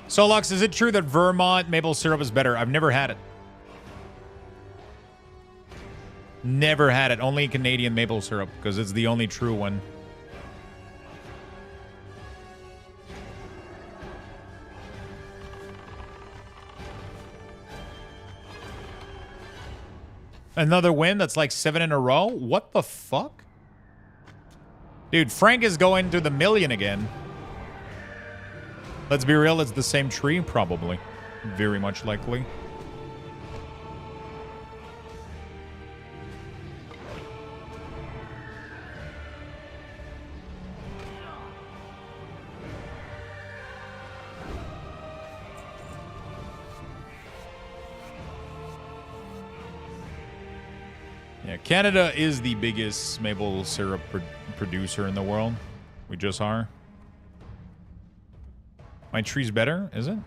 So, Lux, is it true that Vermont maple syrup is better? I've never had it. Never had it. Only Canadian maple syrup, because it's the only true one. Another win? That's like 7 in a row? What the fuck? Dude, Frank is going to the million again. Let's be real, it's the same tree, probably. Very much likely. Yeah, Canada is the biggest maple syrup producer in the world. We just are. My tree's better, is it?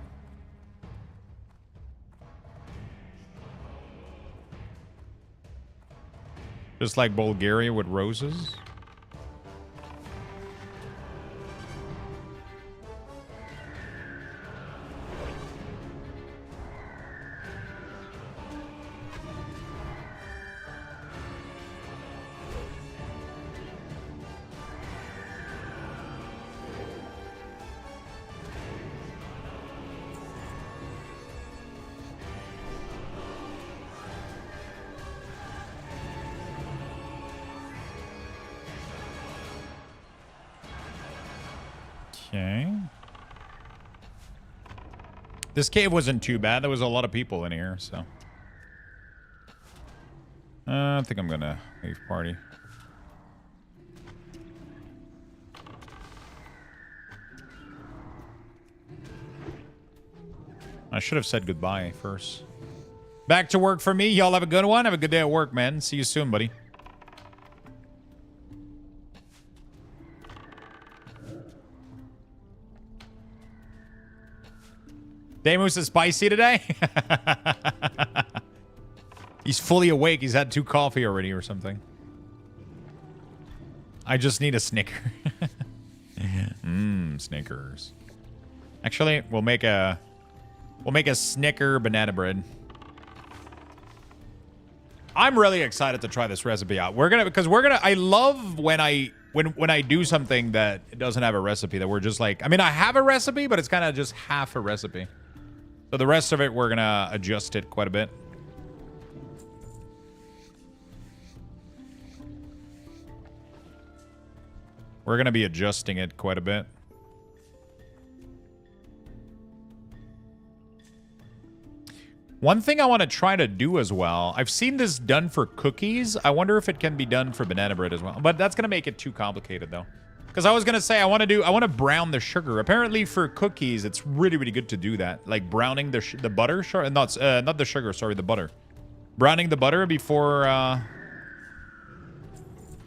Just like Bulgaria with roses. Okay. This cave wasn't too bad. There was a lot of people in here, so. I think I'm gonna leave party. I should have said goodbye first. Back to work for me. Y'all have a good one. Have a good day at work, man. See you soon, buddy. Demus is spicy today? He's fully awake. He's had 2 coffee already or something. I just need a Snicker. Snickers. Actually, we'll make a Snicker banana bread. I'm really excited to try this recipe out. I love when I do something that doesn't have a recipe, that we're just like, I mean, I have a recipe, but it's kind of just half a recipe. So the rest of it, we're gonna adjust it quite a bit. We're gonna be adjusting it quite a bit. One thing I want to try to do as well, I've seen this done for cookies. I wonder if it can be done for banana bread as well. But that's gonna make it too complicated though. Because I was gonna say I want to brown the sugar. Apparently for cookies, it's really, really good to do that. Like browning the butter, sure, not the sugar, sorry, the butter. Browning the butter before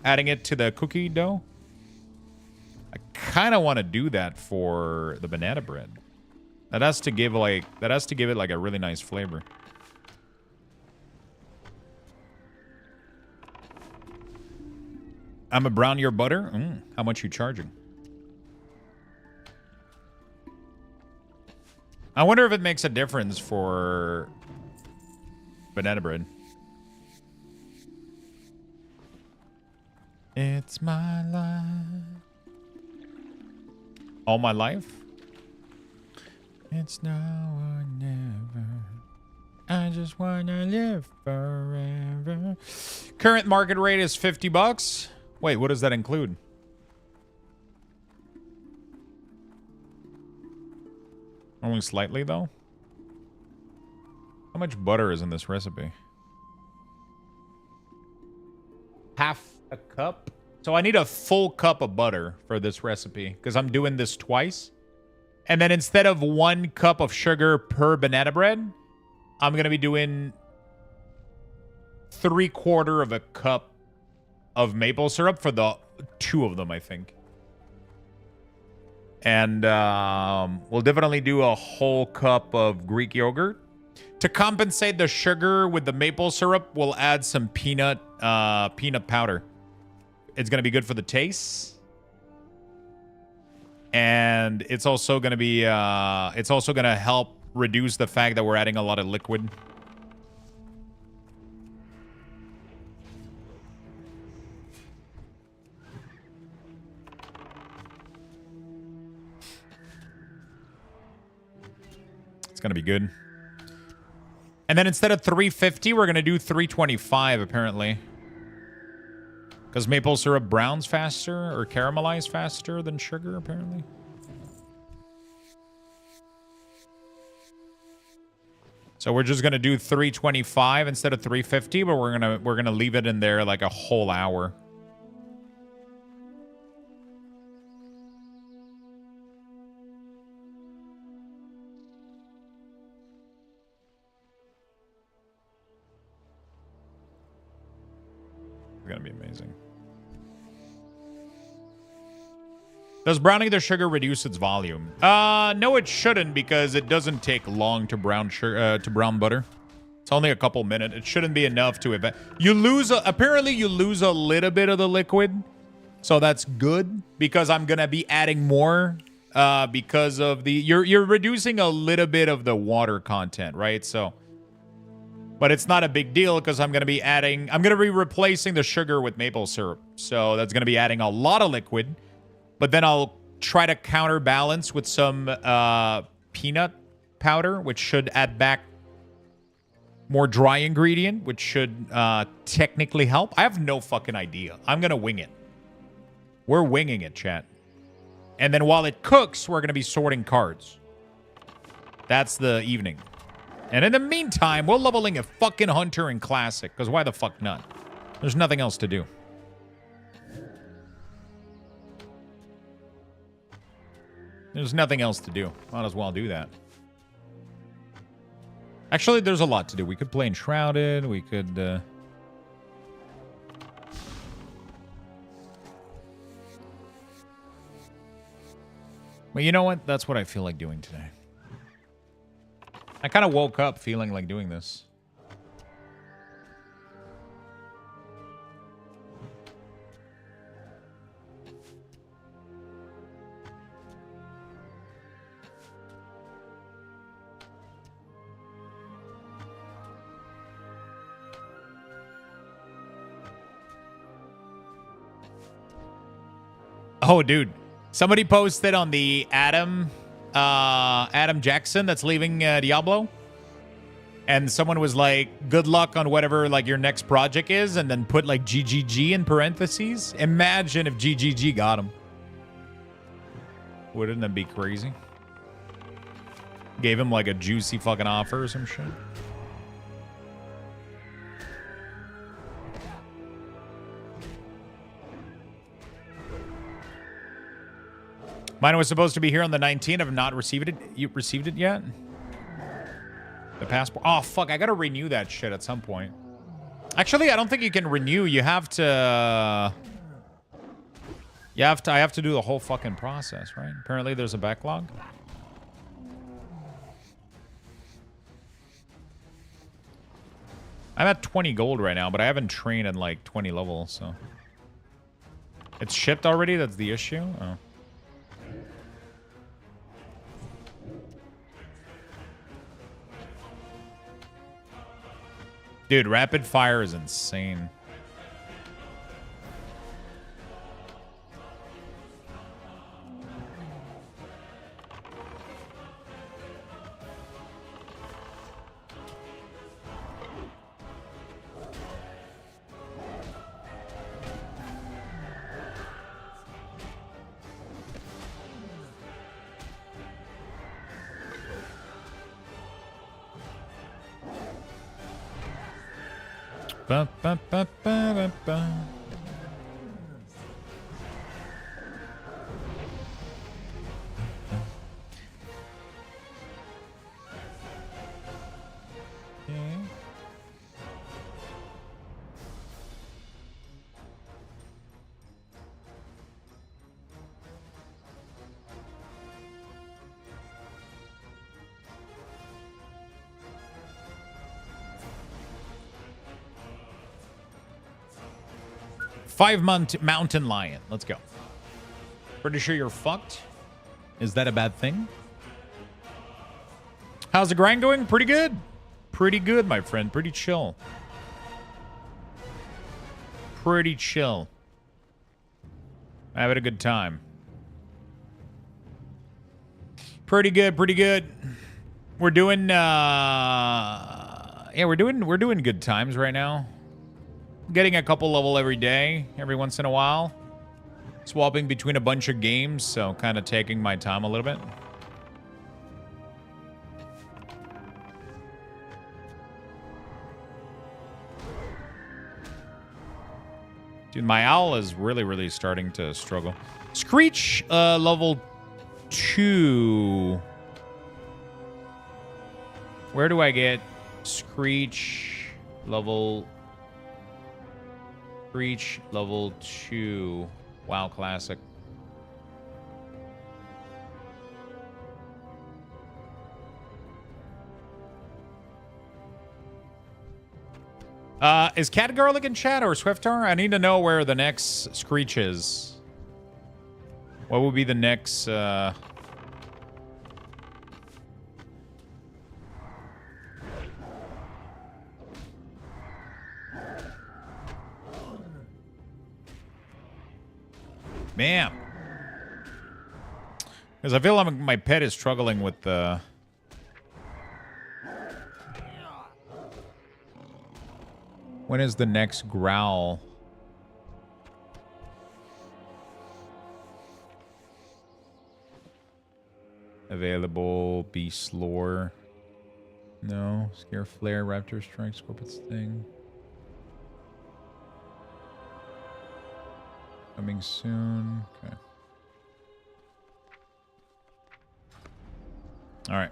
adding it to the cookie dough. I kind of want to do that for the banana bread. That has to give it like a really nice flavor. I'm a brown your butter. How much you charging? I wonder if it makes a difference for banana bread. It's my life. All my life? It's now or never. I just wanna live forever. Current market rate is $50. Wait, what does that include? Only slightly, though? How much butter is in this recipe? Half a cup? So I need a full cup of butter for this recipe, because I'm doing this twice. And then instead of 1 cup of sugar per banana bread, I'm going to be doing 3/4 of a cup of maple syrup for the 2 of them, I think. And we'll definitely do a whole cup of Greek yogurt. To compensate the sugar with the maple syrup, we'll add some peanut powder. It's going to be good for the taste. And it's also going to be it's also going to help reduce the fact that we're adding a lot of liquid. It's going to be good. And then instead of 350, we're going to do 325 apparently. Because maple syrup browns faster or caramelizes faster than sugar, apparently. So we're just gonna do 325 instead of 350, but we're gonna leave it in there like a whole hour. It's gonna be amazing. Does browning the sugar reduce its volume? No, it shouldn't, because it doesn't take long to brown sugar, to brown butter. It's only a couple minutes. It shouldn't be enough to event. You lose, apparently you lose a little bit of the liquid. So that's good because I'm going to be adding more because of the, you're reducing a little bit of the water content, right? So, but it's not a big deal because I'm going to be adding, I'm going to be replacing the sugar with maple syrup. So that's going to be adding a lot of liquid, but then I'll try to counterbalance with some peanut powder, which should add back more dry ingredient, which should technically help. I have no fucking idea. I'm going to wing it. We're winging it, chat. And then while it cooks, we're going to be sorting cards. That's the evening. And in the meantime, we're leveling a fucking hunter in classic, because why the fuck not? There's nothing else to do. There's nothing else to do. Might as well do that. Actually, there's a lot to do. We could play Enshrouded. We could... Well, you know what? That's what I feel like doing today. I kind of woke up feeling like doing this. Oh, dude. Somebody posted on the Adam Jackson that's leaving Diablo. And someone was like, good luck on whatever like your next project is, and then put like GGG in parentheses. Imagine if GGG got him. Wouldn't that be crazy? Gave him like a juicy fucking offer or some shit. Mine was supposed to be here on the 19th. I've not received it. You received it yet? The passport. Oh, fuck. I got to renew that shit at some point. Actually, I don't think you can renew. You have to... I have to do the whole fucking process, right? Apparently, there's a backlog. I'm at 20 gold right now, but I haven't trained at like 20 levels, so... It's shipped already? That's the issue? Oh. Dude, rapid fire is insane. Ba, ba, ba, ba, ba, ba. Okay. Mountain lion. Let's go. Pretty sure you're fucked. Is that a bad thing? How's the grind going? Pretty good. Pretty good, my friend. Pretty chill. Pretty chill. Having a good time. Pretty good. Pretty good. We're doing yeah, we're doing good times right now. Getting a couple level every day, every once in a while. Swapping between a bunch of games, so kind of taking my time a little bit. Dude, my owl is really starting to struggle. Screech, level 2. Where do I get Screech level... Screech level 2. WoW Classic. Is Cat Garlic in chat or Swiftar? I need to know where the next Screech is. What would be the next, Man. Because I feel like my pet is struggling with the... When is the next growl? Available. Beast lore. No. Scare flare. Raptor strike. Scorpion sting. Coming soon. Okay. All right.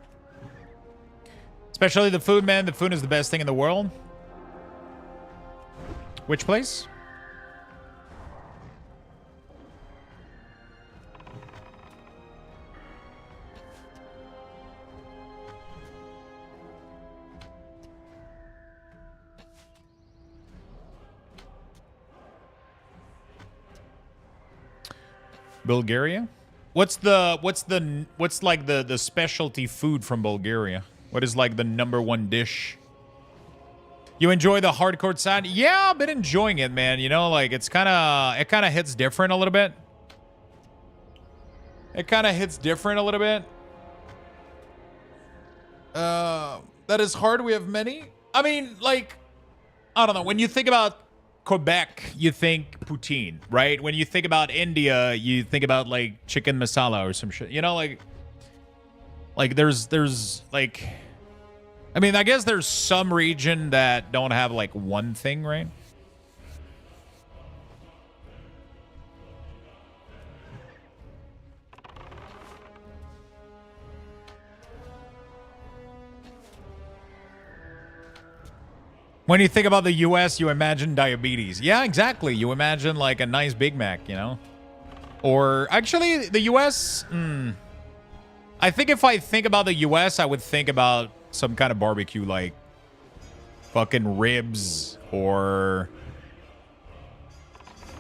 Especially the food, man. The food is the best thing in the world. Which place? Bulgaria? What's like the specialty food from Bulgaria? What is like the #1 dish? You enjoy the hardcore side? Yeah, I've been enjoying it, man. You know, like it kind of hits different a little bit. It kind of hits different a little bit. That is hard. We have many. I mean, like, I don't know. When you think about Quebec, you think poutine, right? When you think about India, you think about like chicken masala or some shit. You know, like there's like, I mean, I guess there's some region that don't have like one thing, right? When you think about the U.S., you imagine diabetes. Yeah, exactly. You imagine like a nice Big Mac, you know? Or actually, the U.S., I think if I think about the U.S., I would think about some kind of barbecue like fucking ribs or...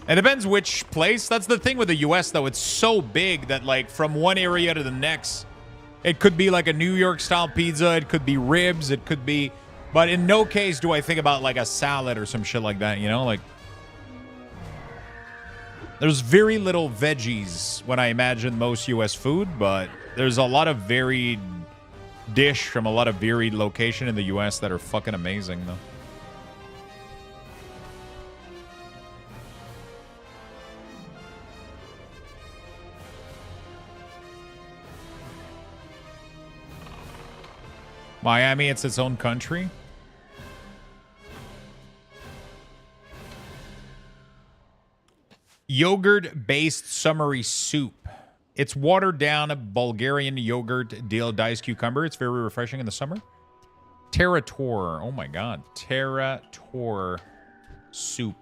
It depends which place. That's the thing with the U.S., though. It's so big that like from one area to the next, it could be like a New York-style pizza. It could be ribs. It could be... But in no case do I think about like a salad or some shit like that, you know? Like, there's very little veggies when I imagine most U.S. food, but there's a lot of varied dish from a lot of varied location in the U.S. that are fucking amazing, though. Miami, it's its own country. Yogurt-based summery soup. It's watered-down Bulgarian yogurt, dill, diced cucumber. It's very refreshing in the summer. Terator. Oh my god. Terator soup.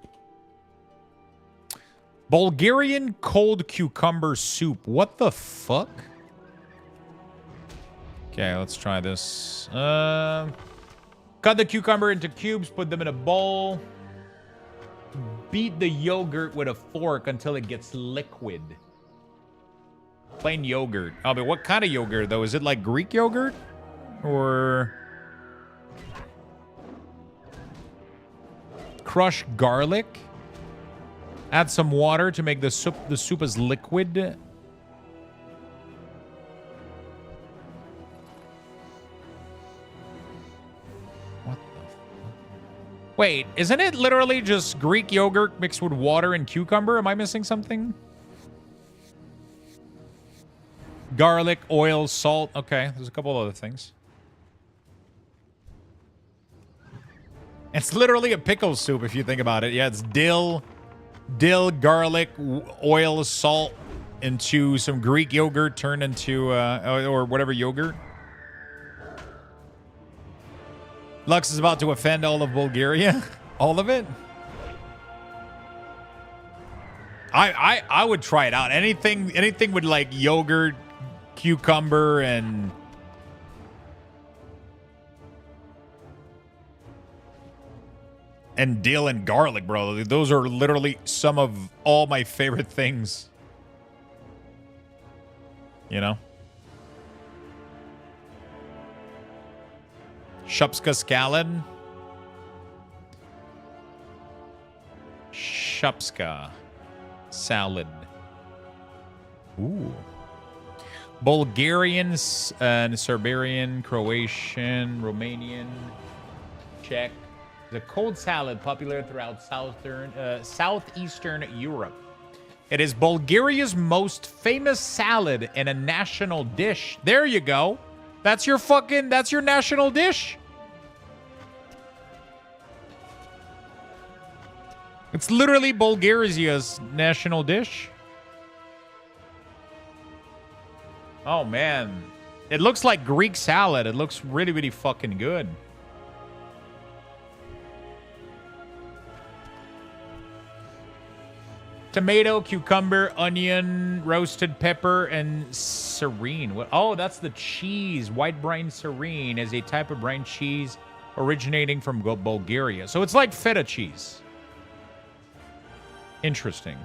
Bulgarian cold cucumber soup. What the fuck? Okay, let's try this. Cut the cucumber into cubes, put them in a bowl. Beat the yogurt with a fork until it gets liquid. Plain yogurt. Oh, but what kind of yogurt, though? Is it like Greek yogurt? Or... Crush garlic. Add some water to make the soup as liquid. Wait, isn't it literally just Greek yogurt mixed with water and cucumber? Am I missing something? Garlic, oil, salt. Okay, there's a couple other things. It's literally a pickle soup if you think about it. Yeah, it's dill, garlic, oil, salt into some Greek yogurt turned into, or whatever yogurt. Lux is about to offend all of Bulgaria. All of it? I would try it out. Anything with like yogurt, cucumber, and... and dill and garlic, bro. Those are literally some of all my favorite things. You know? Shupska scallon. Shupska salad. Ooh. Bulgarian, Serbian, Croatian, Romanian, Czech. The cold salad popular throughout southeastern Europe. It is Bulgaria's most famous salad and a national dish. There you go. That's your national dish. It's literally Bulgaria's national dish. Oh, man. It looks like Greek salad. It looks really, really fucking good. Tomato, cucumber, onion, roasted pepper, and serene. Oh, that's the cheese. White brine serene is a type of brine cheese originating from Bulgaria. So it's like feta cheese. Interesting.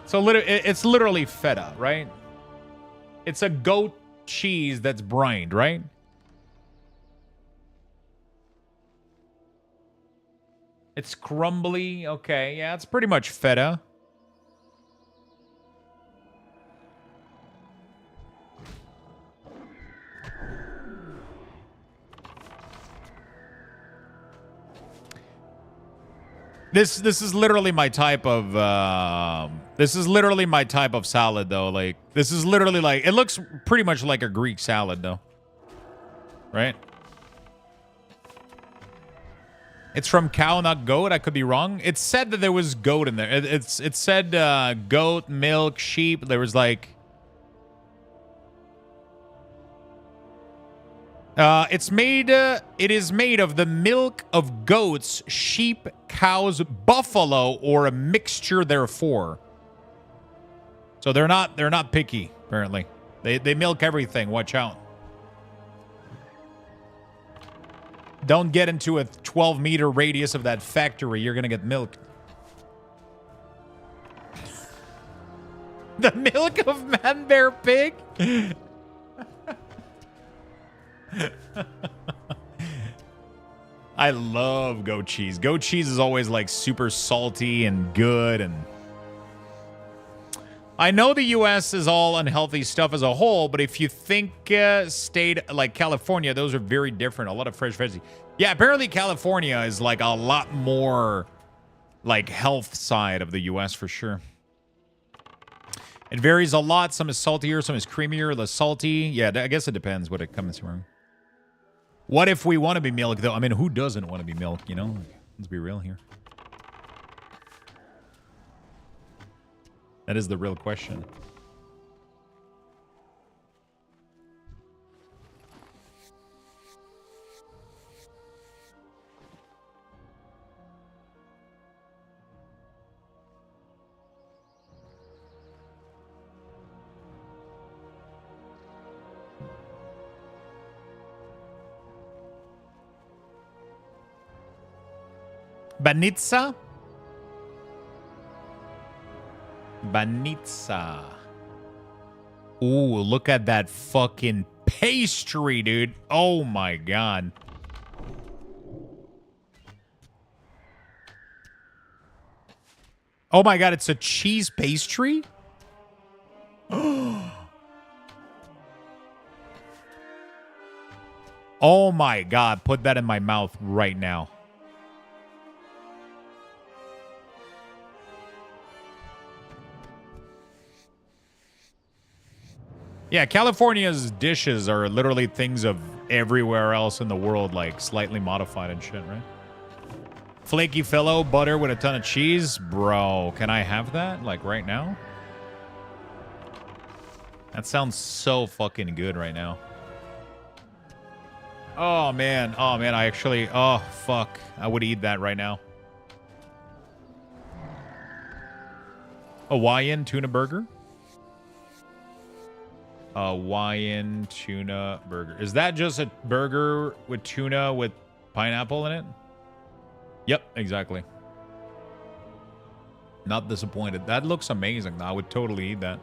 So it's literally feta, right? It's a goat cheese that's brined, right? It's crumbly. Okay, yeah, it's pretty much feta. This is literally my type of salad though. Like this is literally like it looks pretty much like a Greek salad though. Right? It's from cow, not goat. I could be wrong. It said that there was goat in there. It said goat, milk, sheep. There was like it is made of the milk of goats, sheep, cows, buffalo, or a mixture therefore. So they're not picky, apparently. They milk everything. Watch out. Don't get into a 12-meter radius of that factory. You're gonna get milked. The milk of man, bear, pig? I love goat cheese. Goat cheese is always like super salty and good, and I know the US is all unhealthy stuff as a whole, but if you think state like California, those are very different. A lot of fresh veggies. Yeah, apparently California is like a lot more like health side of the US for sure. It varies a lot. Some is saltier, some is creamier, less salty. Yeah, I guess it depends what it comes from. What if we want to be milk, though? I mean, who doesn't want to be milk, you know? Let's be real here. That is the real question. Banitsa? Banitsa. Ooh, look at that fucking pastry, dude. Oh my god. Oh my god, it's a cheese pastry? Oh my god, put that in my mouth right now. Yeah, California's dishes are literally things of everywhere else in the world, like slightly modified and shit, right? Flaky fellow, butter with a ton of cheese. Bro, can I have that? Like right now? That sounds so fucking good right now. Oh man, I actually, oh fuck. I would eat that right now. Hawaiian tuna burger. Hawaiian tuna burger. Is that just a burger with tuna with pineapple in it? Yep, exactly. Not disappointed. That looks amazing. I would totally eat that.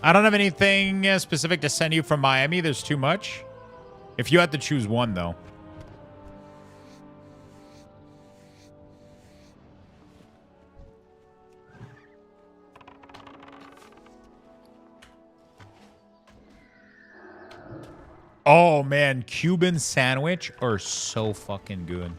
I don't have anything specific to send you from Miami. There's too much. If you had to choose one, though. Oh, man. Cuban sandwich are so fucking good.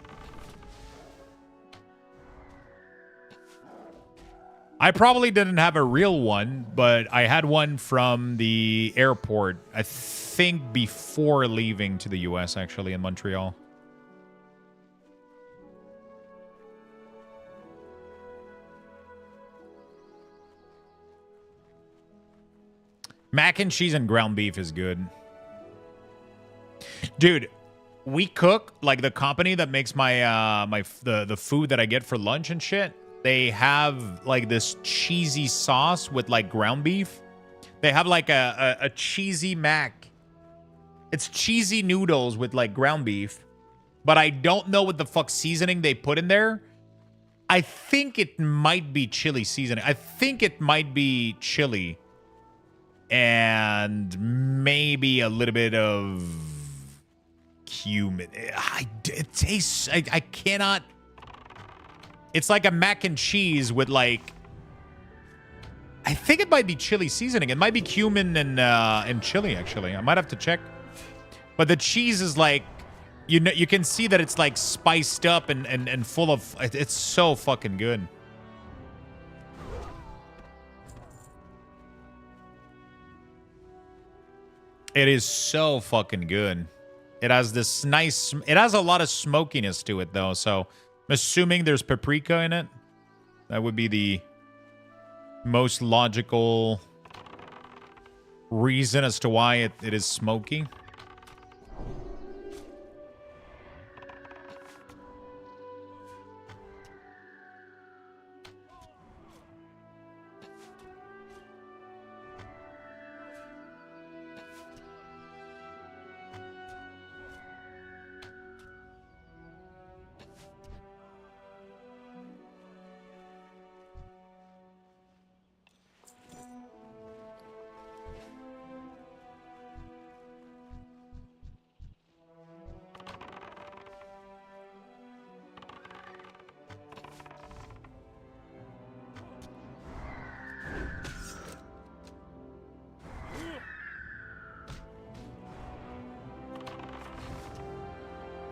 I probably didn't have a real one, but I had one from the airport, I think before leaving to the US, actually, in Montreal. Mac and cheese and ground beef is good. Dude, we cook, like the company that makes my the food that I get for lunch and shit. They have like this cheesy sauce with like ground beef. They have like a cheesy mac. It's cheesy noodles with like ground beef. But I don't know what the fuck seasoning they put in there. I think it might be chili seasoning. I think it might be chili. And maybe a little bit of cumin. It tastes... I cannot... It's like a mac and cheese with like... I think it might be chili seasoning. It might be cumin and chili, actually. I might have to check. But the cheese is like... You know, you can see that it's like spiced up and full of... It's so fucking good. It is so fucking good. It has this nice... It has a lot of smokiness to it, though, so... I'm assuming there's paprika in it. That would be the most logical reason as to why it is smoky.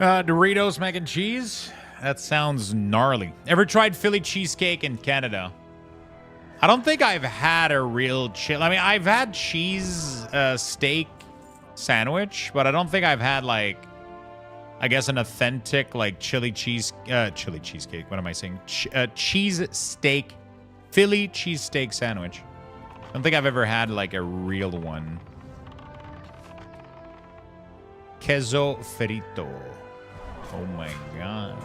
Doritos mac and cheese? That sounds gnarly. Ever tried Philly cheesecake in Canada? I don't think I've had a real I mean, I've had cheese steak sandwich, but I don't think I've had, like, I guess an authentic, like, chili cheesecake. What am I saying? Cheese steak, Philly cheesesteak sandwich. I don't think I've ever had, like, a real one. Queso frito. Oh my god.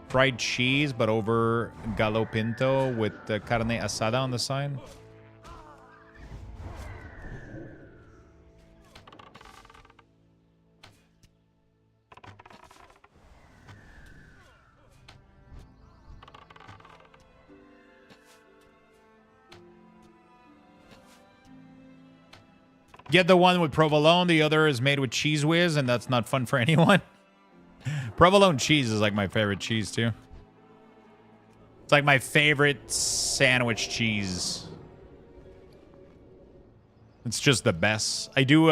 Fried cheese, but over gallo pinto with the carne asada on the side. Get the one with provolone. The other is made with cheese whiz, and that's not fun for anyone. Provolone cheese is like my favorite cheese, too. It's like my favorite sandwich cheese. It's just the best. I do,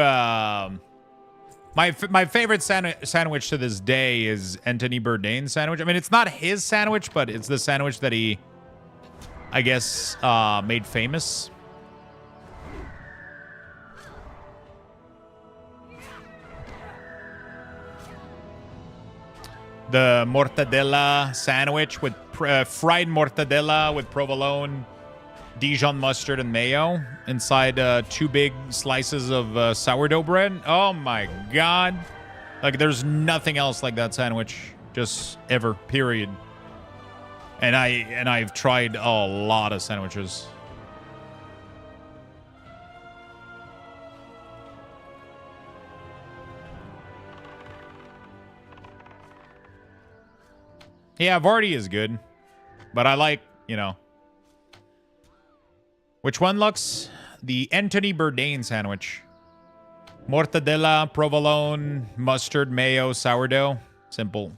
my favorite sandwich to this day is Anthony Bourdain's sandwich. I mean, it's not his sandwich, but it's the sandwich that he, I guess, made famous. The mortadella sandwich with fried mortadella with provolone, Dijon mustard, and mayo inside 2 big slices of sourdough bread. Oh my god. Like, there's nothing else like that sandwich. Just ever, period. And I've tried a lot of sandwiches. Yeah, Vardy is good. But I like, you know. Which one, Lux? The Anthony Bourdain sandwich. Mortadella, provolone, mustard, mayo, sourdough. Simple.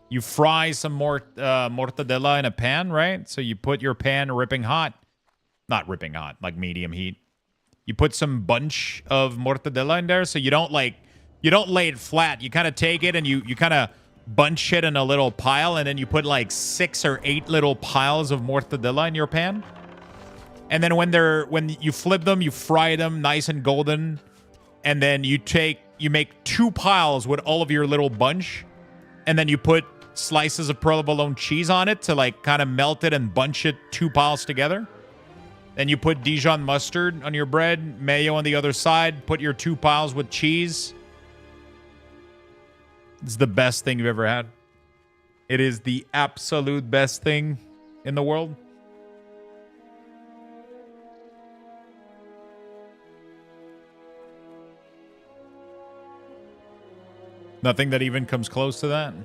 You fry some more mortadella in a pan, right? So you put your pan ripping hot. Not ripping hot, like medium heat. You put some bunch of mortadella in there, so you don't lay it flat. You kind of take it and you kind of bunch it in a little pile, and then you put like 6 or 8 little piles of mortadella in your pan. And then when you flip them, you fry them nice and golden, and then you make 2 piles with all of your little bunch, and then you put slices of provolone cheese on it to like kind of melt it and bunch it 2 piles together. Then you put Dijon mustard on your bread, mayo on the other side, put your 2 piles with cheese. It's the best thing you've ever had. It is the absolute best thing in the world. Nothing that even comes close to that.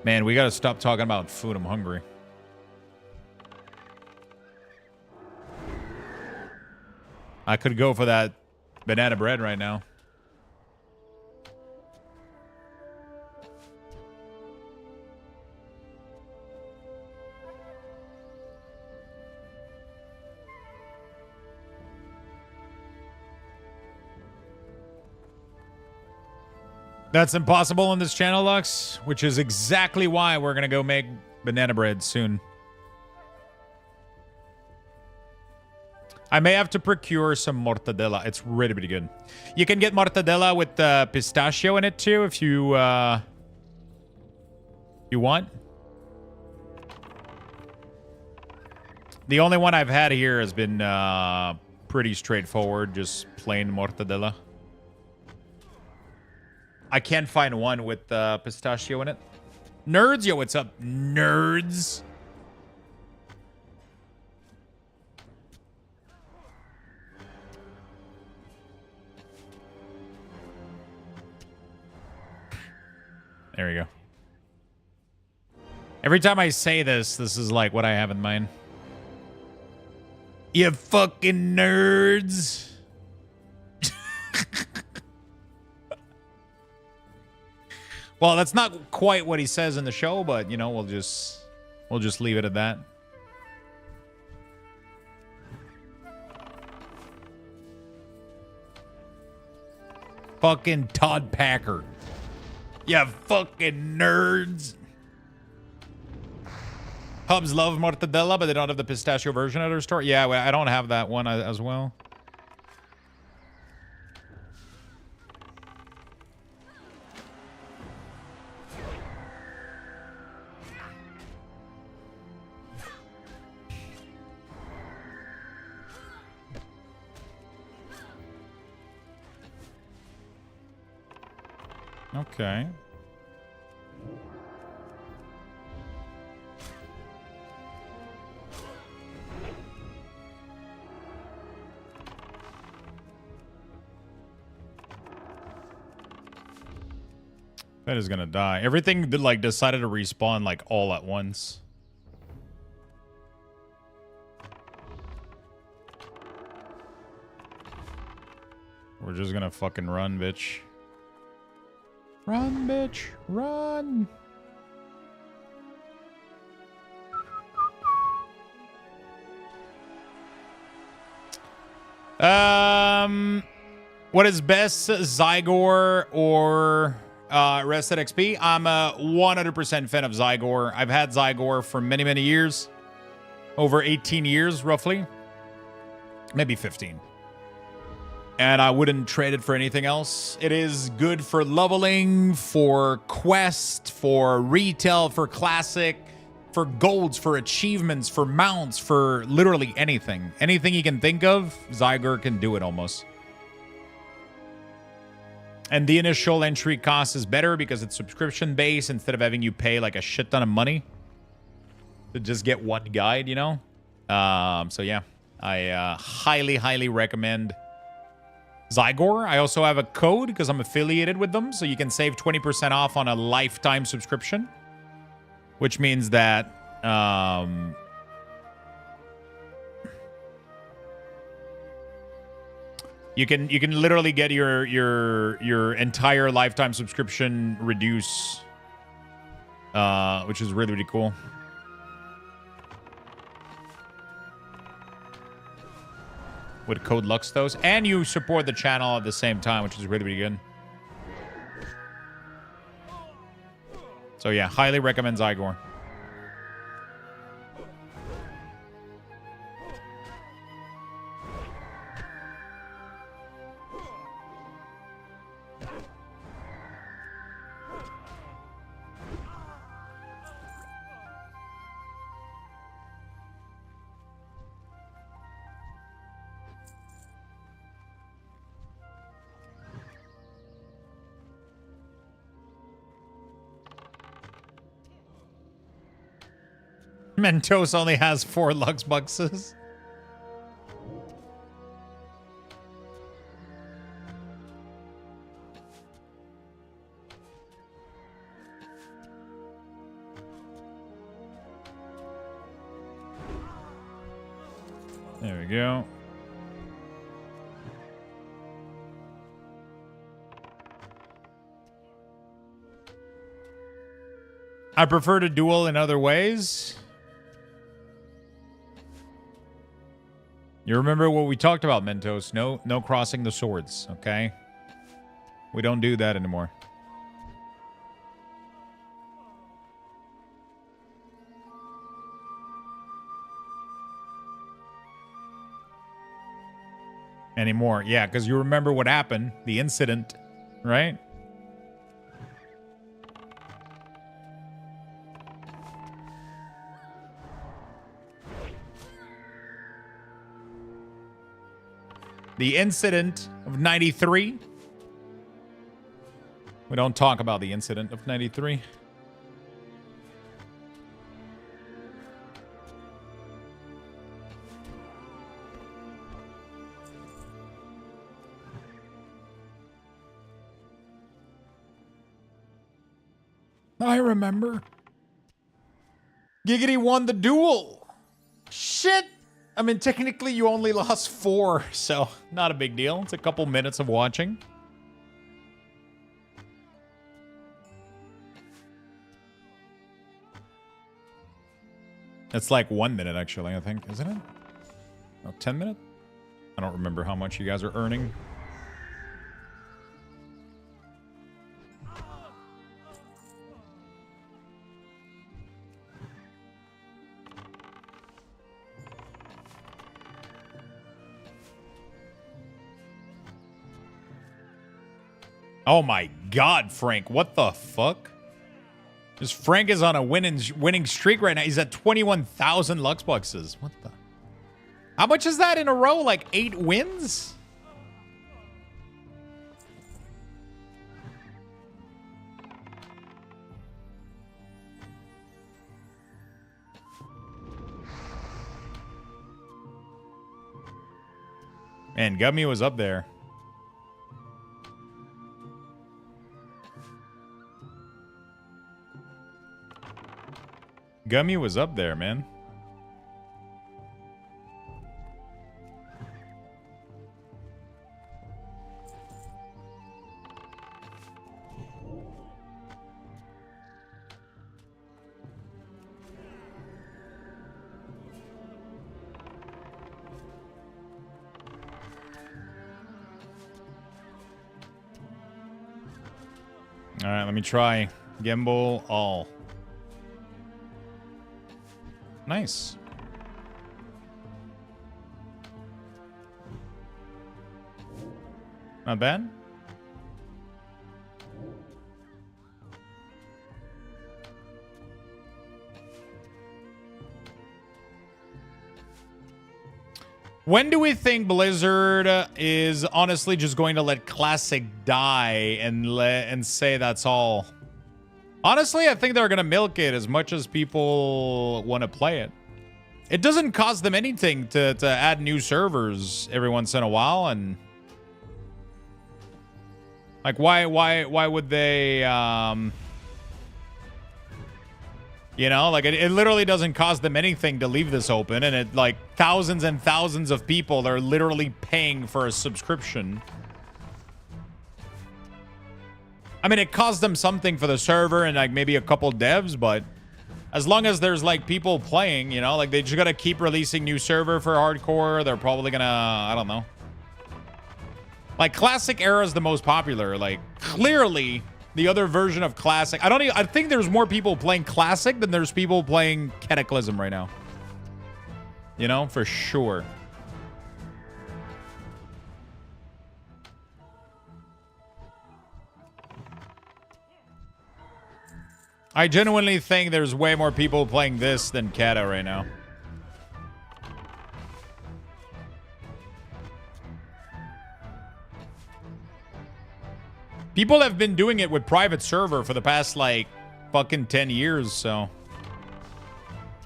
Man, we gotta stop talking about food. I'm hungry. I could go for that banana bread right now. That's impossible on this channel, Lux, which is exactly why we're gonna go make banana bread soon. I may have to procure some mortadella. It's really, really good. You can get mortadella with pistachio in it too, if you want. The only one I've had here has been pretty straightforward, just plain mortadella. I can't find one with pistachio in it. Nerds, yo, what's up, nerds? There we go. Every time I say this is like what I have in mind. You fucking nerds. Well, that's not quite what he says in the show, but you know, we'll just leave it at that. Fucking Todd Packer. You fucking nerds. Hubs love mortadella, but they don't have the pistachio version at their store. Yeah, I don't have that one as well. Okay. That is gonna die. Everything like decided to respawn like all at once. We're just gonna fucking run, bitch. Run, bitch, run. What is best, Zygor or Rested XP. I'm a 100% fan of Zygor. I've had Zygor for many, many years. Over 18 years, roughly. Maybe 15. And I wouldn't trade it for anything else. It is good for leveling, for quest, for retail, for classic, for golds, for achievements, for mounts, for literally anything. Anything you can think of, Zygor can do it almost. And the initial entry cost is better because it's subscription-based instead of having you pay like a shit ton of money to just get one guide, you know? So yeah, I highly, highly recommend Zygor. I also have a code because I'm affiliated with them, so you can save 20% off on a lifetime subscription, which means that you can literally get your entire lifetime subscription reduce, which is really, really cool. With code Luxthos, and you support the channel at the same time, which is really, really good. So yeah, highly recommend Zygor. Mentos only has 4 Lux boxes. There we go. I prefer to duel in other ways. You remember what we talked about, Mentos? No crossing the swords, okay? We don't do that anymore. Anymore. Yeah, because you remember what happened, the incident, right? The incident of 93. We don't talk about the incident of 93. I remember. Giggity won the duel. Shit. I mean, technically you only lost 4, so not a big deal. It's a couple minutes of watching. It's like 1 minute, actually, I think. Isn't it? Oh, 10 minutes? I don't remember how much you guys are earning. Oh my God, Frank. What the fuck? This Frank is on a winning streak right now. He's at 21,000 Lux boxes. What the? How much is that in a row? Like 8 wins? Man, Gummy was up there. Gummy was up there, man. All right, let me try. Gimbal all. Nice. Not bad. When do we think Blizzard is honestly just going to let Classic die and say that's all? Honestly, I think they're going to milk it as much as people want to play it. It doesn't cost them anything to add new servers every once in a while, and like why would they you know, like it literally doesn't cost them anything to leave this open, and it like thousands and thousands of people are literally paying for a subscription. I mean, it costs them something for the server and like maybe a couple devs, but as long as there's like people playing, you know, like they just gotta keep releasing new server for hardcore. They're probably gonna, I don't know. Like Classic era is the most popular. Like clearly the other version of Classic. I think there's more people playing Classic than there's people playing Cataclysm right now. You know, for sure. I genuinely think there's way more people playing this than Kata right now. People have been doing it with private server for the past, like, fucking 10 years, so...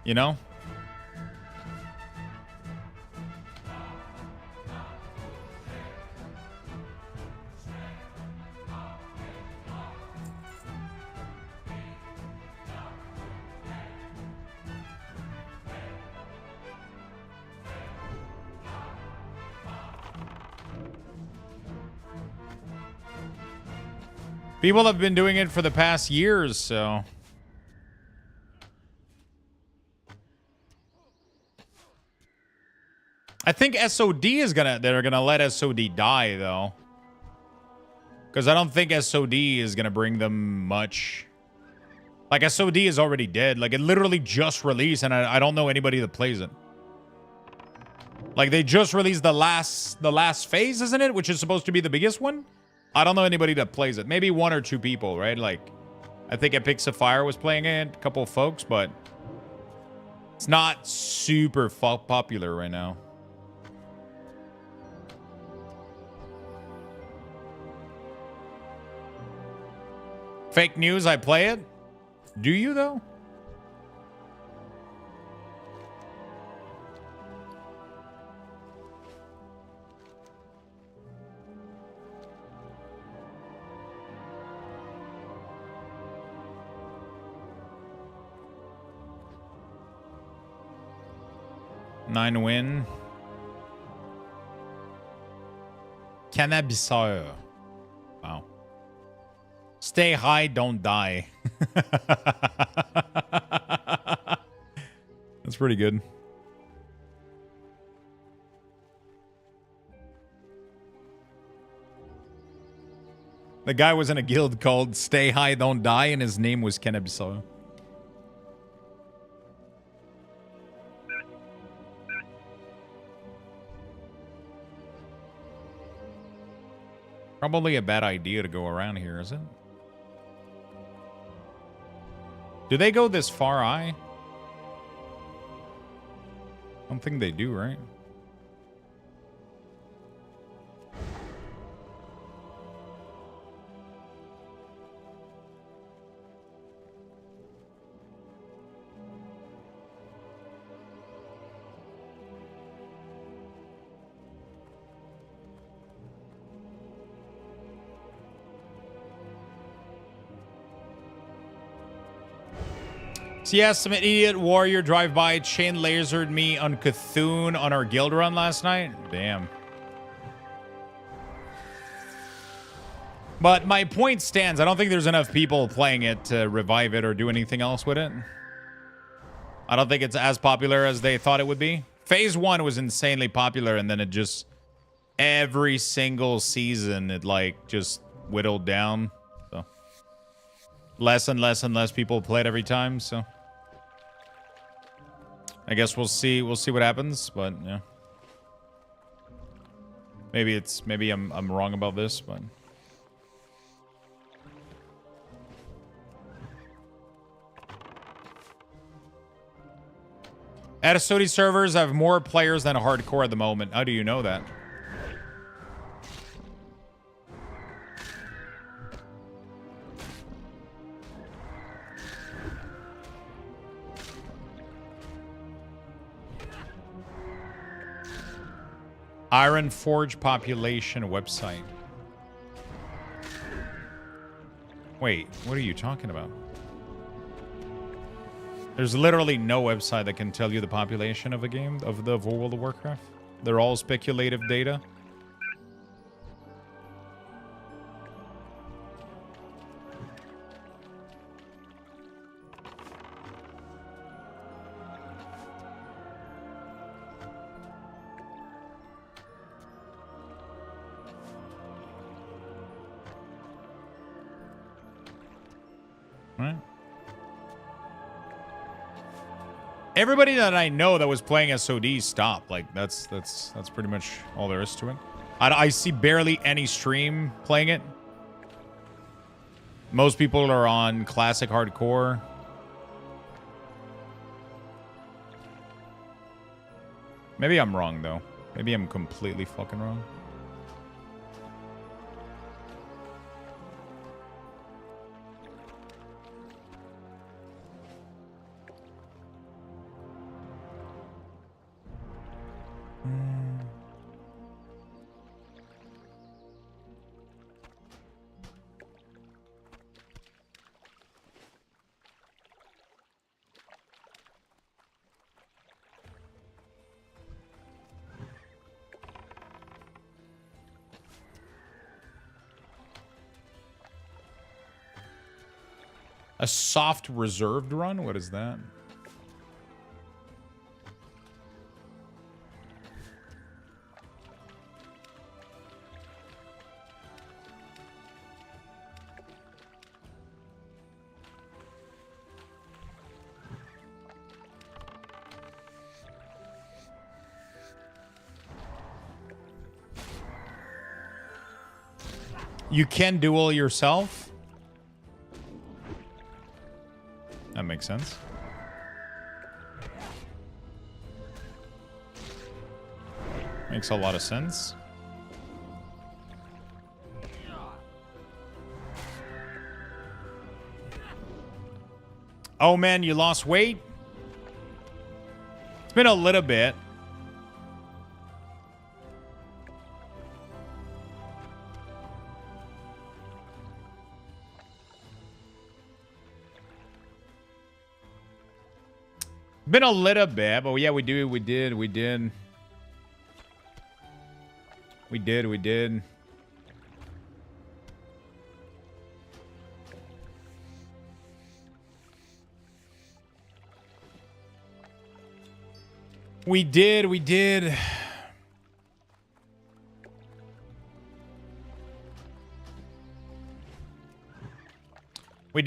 You know? People have been doing it for the past years, so... I think SOD is they're gonna let SOD die, though. Because I don't think SOD is gonna bring them much. Like, SOD is already dead. Like, it literally just released, and I don't know anybody that plays it. Like, they just released the last phase, isn't it? Which is supposed to be the biggest one? I don't know anybody that plays it. Maybe one or two people, right? Like, I think Epic Sapphire was playing it, a couple of folks, but it's not super popular right now. Fake news, I play it? Do you, though? Nine win. Cannabiseur. Wow. Stay high, don't die. That's pretty good. The guy was in a guild called Stay High, Don't Die, and his name was Cannabiseur. Probably a bad idea to go around here, is it? Do they go this far, I don't think they do, right? So yeah, some idiot warrior drive-by chain lasered me on Cthulhu on our guild run last night. Damn. But my point stands. I don't think there's enough people playing it to revive it or do anything else with it. I don't think it's as popular as they thought it would be. Phase 1 was insanely popular, and then it just... every single season, it, like, just whittled down. So... less and less and less people play it every time, so I guess we'll see what happens, but yeah. Maybe I'm wrong about this, but at Sony servers, I have more players than hardcore at the moment. How do you know that? Iron Forge population website. Wait, what are you talking about? There's literally no website that can tell you the population of a game, of World of Warcraft. They're all speculative data. Right. Everybody that I know that was playing SOD stopped. Like that's pretty much all there is to it. I see barely any stream playing it. Most people are on classic hardcore. Maybe I'm wrong though. Maybe I'm completely fucking wrong. A soft reserved run? What is that? You can duel yourself? That makes sense. Makes a lot of sense. Oh man, you lost weight? It's been a little bit. Been a little bit, but yeah, we did. We did. We did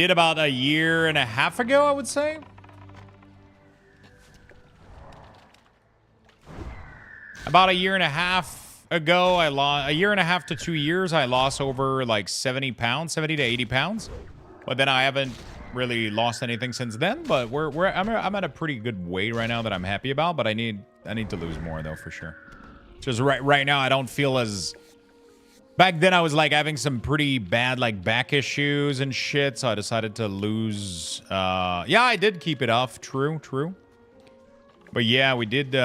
about a year and a half ago, I would say. About a year and a half ago, I lost a year and a half to 2 years. I lost over like 70 pounds, 70 to 80 pounds. But then I haven't really lost anything since then. But I'm at a pretty good weight right now that I'm happy about. But I need to lose more though, for sure. Just right now, I don't feel as. Back then, I was like having some pretty bad like back issues and shit. So I decided to lose. Yeah, I did keep it off. True. But yeah, we did.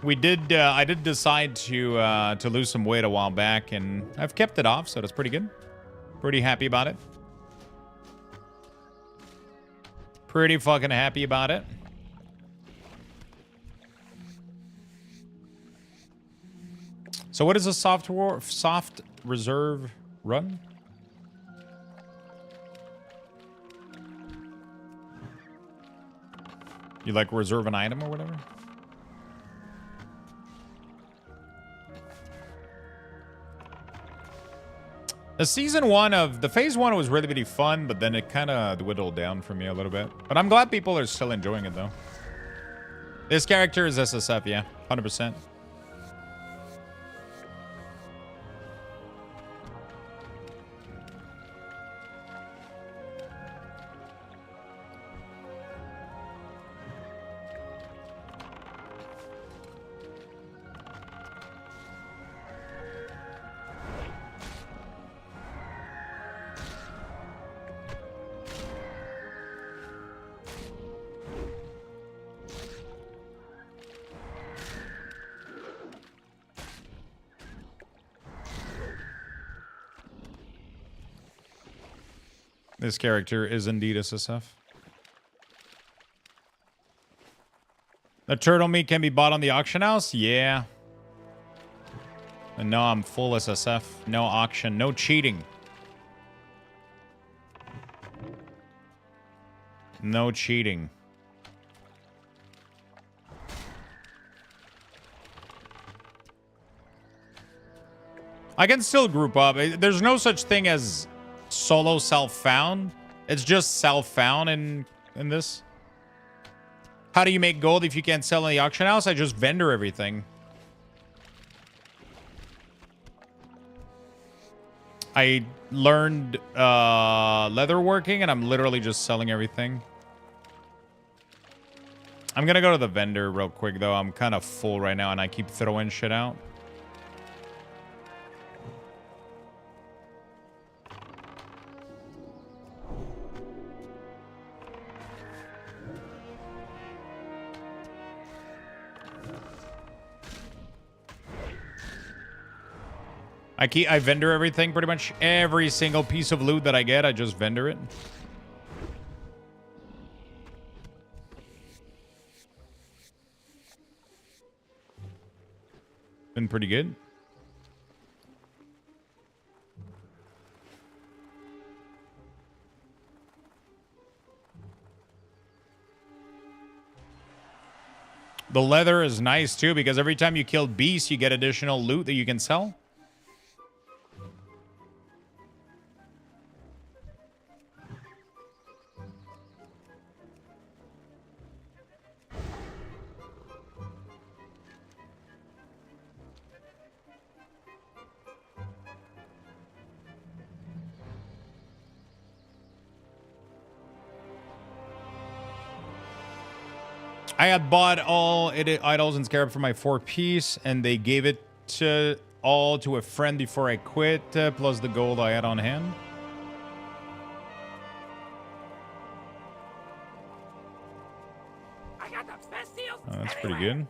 I did decide to lose some weight a while back, and I've kept it off, so that's pretty good. Pretty happy about it. Pretty fucking happy about it. So what is a soft reserve run? You like reserve an item or whatever? The season 1 of the phase 1 was really, really fun, but then it kind of dwindled down for me a little bit. But I'm glad people are still enjoying it, though. This character is SSF, yeah. 100%. This character is indeed SSF. The turtle meat can be bought on the auction house? Yeah. And no, I'm full SSF. No auction. No cheating. No cheating. I can still group up. There's no such thing as solo self-found. It's just self-found in this. How do you make gold if you can't sell in the auction house? I just vendor everything. I learned leatherworking and I'm literally just selling everything. I'm gonna go to the vendor real quick though. I'm kind of full right now and I keep throwing shit out. I vendor everything, pretty much every single piece of loot that I get, I just vendor it. Been pretty good. The leather is nice too, because every time you kill beasts, you get additional loot that you can sell. I had bought all idols and scarab for my 4-piece, and they gave it all to a friend before I quit, plus the gold I had on hand. I got the best deals. Oh, that's pretty good.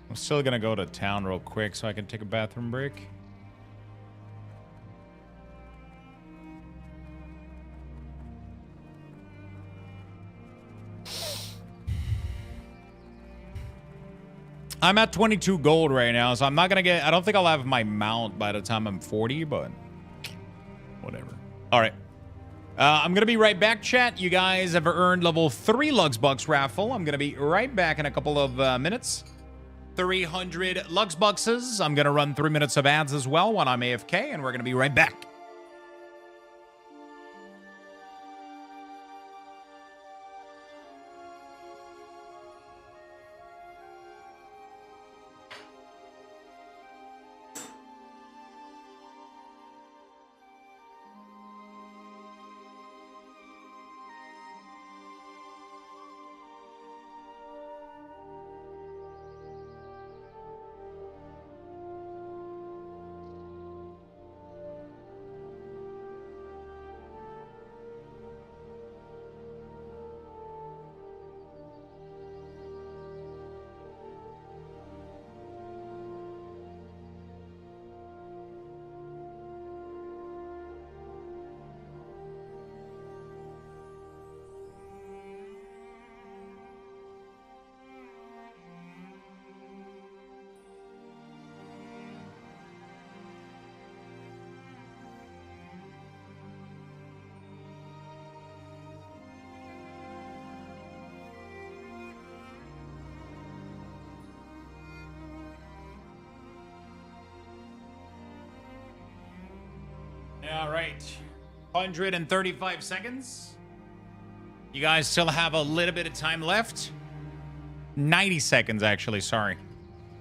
I'm still gonna go to town real quick so I can take a bathroom break. I'm at 22 gold right now, so I'm not gonna get... I don't think I'll have my mount by the time I'm 40, but... whatever. Alright. I'm gonna be right back, chat. You guys have earned level 3 Luxbox raffle. I'm gonna be right back in a couple of minutes. 300 Luxboxes. I'm gonna run 3 minutes of ads as well when I'm AFK, and we're gonna be right back. All right. 135 seconds. You guys still have a little bit of time left. 90 seconds, actually. Sorry.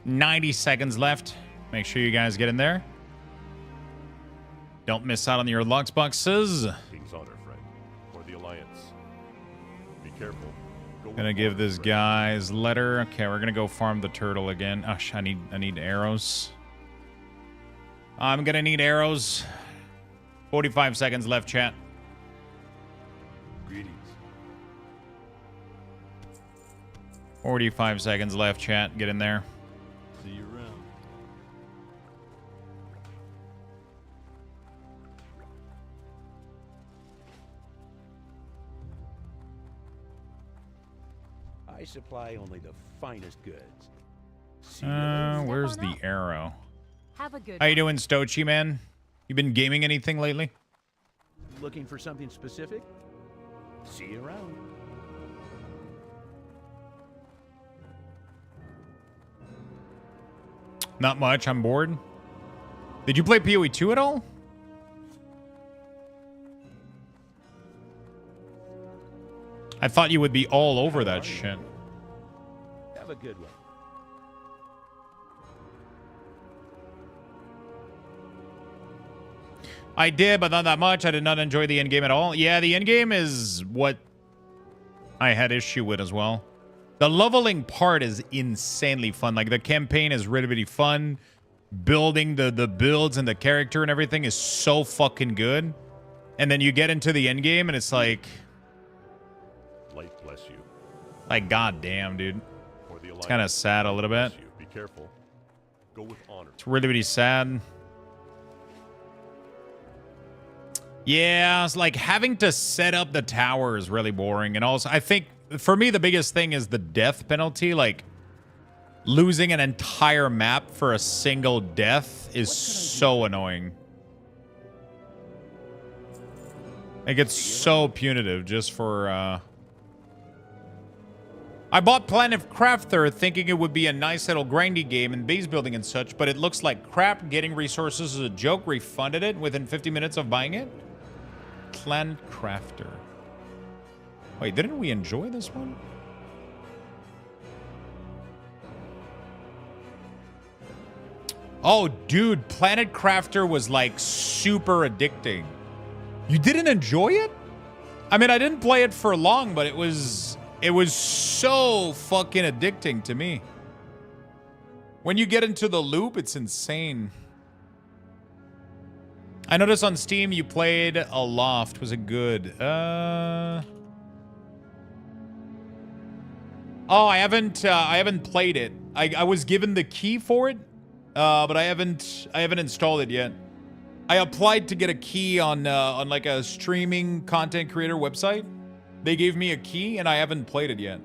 90 seconds left. Make sure you guys get in there. Don't miss out on your Lux boxes. King's honor, friend. For the Alliance. Be careful. Gonna give this guy's letter. Okay, we're gonna go farm the turtle again. Oh, I need arrows. I'm gonna need arrows. 45 seconds left, chat. Greetings. 45 seconds left, chat. Get in there. See you around. I supply only the finest goods. Where's the arrow? Have a good How you one. doing, Stochi, man? You been gaming anything lately? Looking for something specific? See you around. Not much. I'm bored. Did you play PoE 2 at all? I thought you would be all over that shit. Have a good one. I did, but not that much. I did not enjoy the end game at all. Yeah, the end game is what I had issue with as well. The leveling part is insanely fun. Like, the campaign is really, really fun. Building the builds and the character and everything is so fucking good. And then you get into the end game and it's like... Light bless you. Like, goddamn, dude. For the It's kind of sad a little bit. Be careful. Go with honor. It's really, really sad. Yeah, it's like having to set up the tower is really boring. And also, I think, for me, the biggest thing is the death penalty. Like, losing an entire map for a single death is so annoying. It gets so punitive just for... I bought Planet Crafter thinking it would be a nice little grindy game and base building and such, but it looks like crap. Getting resources is a joke. Refunded it within 50 minutes of buying it. Planet Crafter. Wait, didn't we enjoy this one? Oh, dude, Planet Crafter was like super addicting. You didn't enjoy it? I mean, I didn't play it for long, but it was so fucking addicting to me. When you get into the loop, it's insane. I noticed on Steam you played Aloft. Was it good? Oh, I haven't played it. I was given the key for it, but I haven't installed it yet. I applied to get a key on like a streaming content creator website. They gave me a key and I haven't played it yet.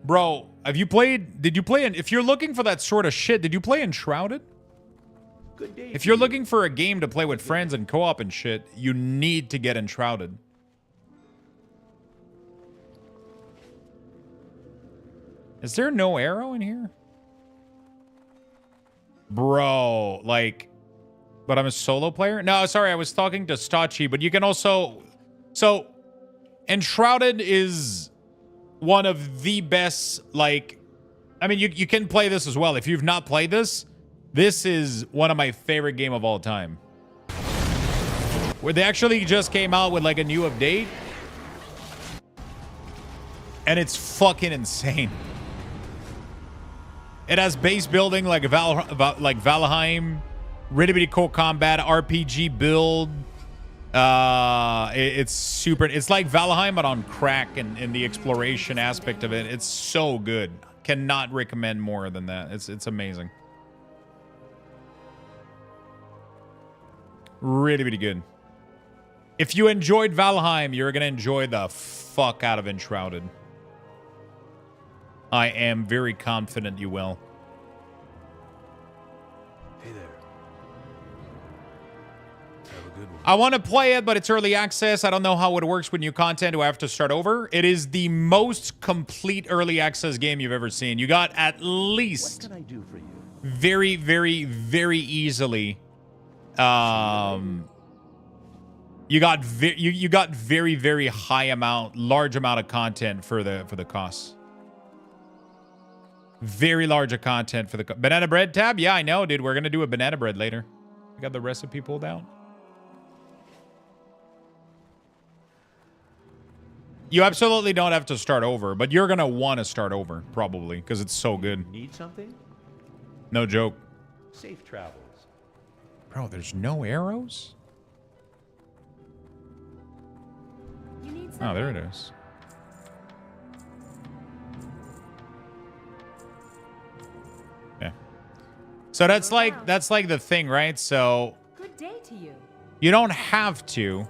Bro, have you played? Did you play? If you're looking for that sort of shit, did you play Enshrouded? Good day. If you're looking for a game to play with friends and co-op and shit, you need to get Enshrouded. Is there no arrow in here? Bro, like, but I'm a solo player? No, sorry, I was talking to Stachi, but you can also... So, Enshrouded is one of the best, like... I mean, you can play this as well. If you've not played this, this is one of my favorite game of all time. Where they actually just came out with, like, a new update. And it's fucking insane. It has base building like Valheim, really, really cool combat, RPG build. It's super. It's like Valheim, but on crack and in the exploration aspect of it. It's so good. Cannot recommend more than that. It's amazing. Really, really good. If you enjoyed Valheim, you're gonna enjoy the fuck out of Enshrouded. I am very confident you will. Hey there. Have a good one. I want to play it, but it's early access. I don't know how it works with new content. Do I have to start over? It is the most complete early access game you've ever seen. You got at least What can I do for you? very, very, very easily You got you got very, very large amount of content for the cost. Very large of content for the banana bread tab. Yeah, I know, dude. We're gonna do a banana bread later. I got the recipe pulled out. You absolutely don't have to start over, but you're gonna want to start over probably because it's so good. Need something? No joke. Safe travels. Bro, there's no arrows? You need something? Oh, there it is. Yeah. So that's like the thing, right? So Good day to you. you don't have to,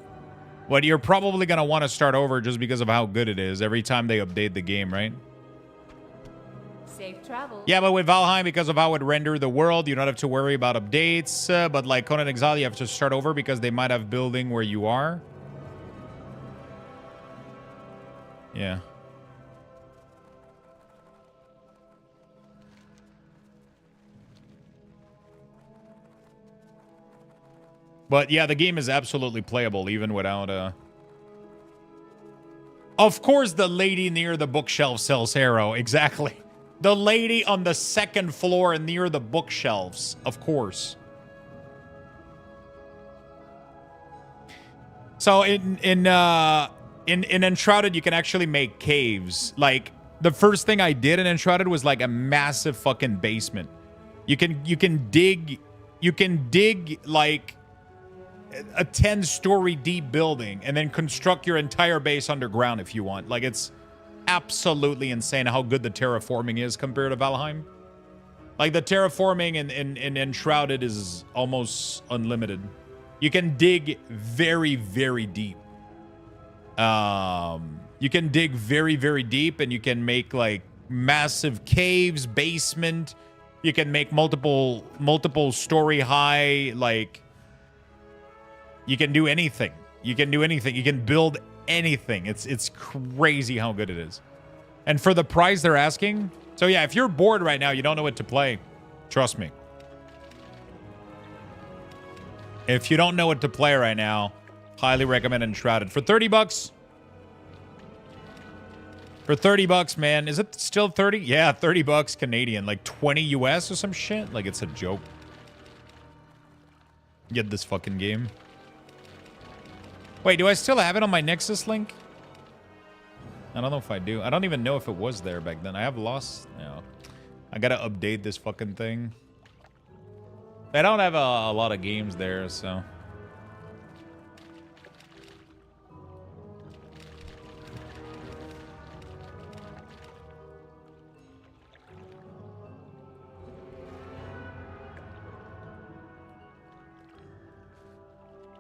but you're probably gonna want to start over just because of how good it is every time they update the game, right? Safe travel. Yeah, but with Valheim, because of how it rendered the world, you don't have to worry about updates. But like Conan Exile, you have to start over because they might have building where you are. Yeah. But yeah, the game is absolutely playable even without Of course the lady near the bookshelf sells arrow. Exactly. The lady on the second floor near the bookshelves. Of course. So in Enshrouded, you can actually make caves. Like, the first thing I did in Enshrouded was like a massive fucking basement. You can dig like a 10-story deep building and then construct your entire base underground if you want. Like, it's absolutely insane how good the terraforming is compared to Valheim. Like, the terraforming in Enshrouded is almost unlimited. You can dig very, very deep. You can dig very, very deep, and you can make like massive caves, basement. You can make multiple story high, like, you can do anything. You can do anything. You can build anything. It's crazy how good it is. And for the price they're asking, so yeah, if you're bored right now, you don't know what to play, trust me. If you don't know what to play right now, highly recommend Enshrouded. For 30 bucks. For 30 bucks, man. Is it still 30? Yeah, 30 bucks Canadian. Like 20 US or some shit. Like, it's a joke. Get this fucking game. Wait, do I still have it on my Nexus link? I don't know if I do. I don't even know if it was there back then. I have lost... No. I gotta update this fucking thing. I don't have a lot of games there, so...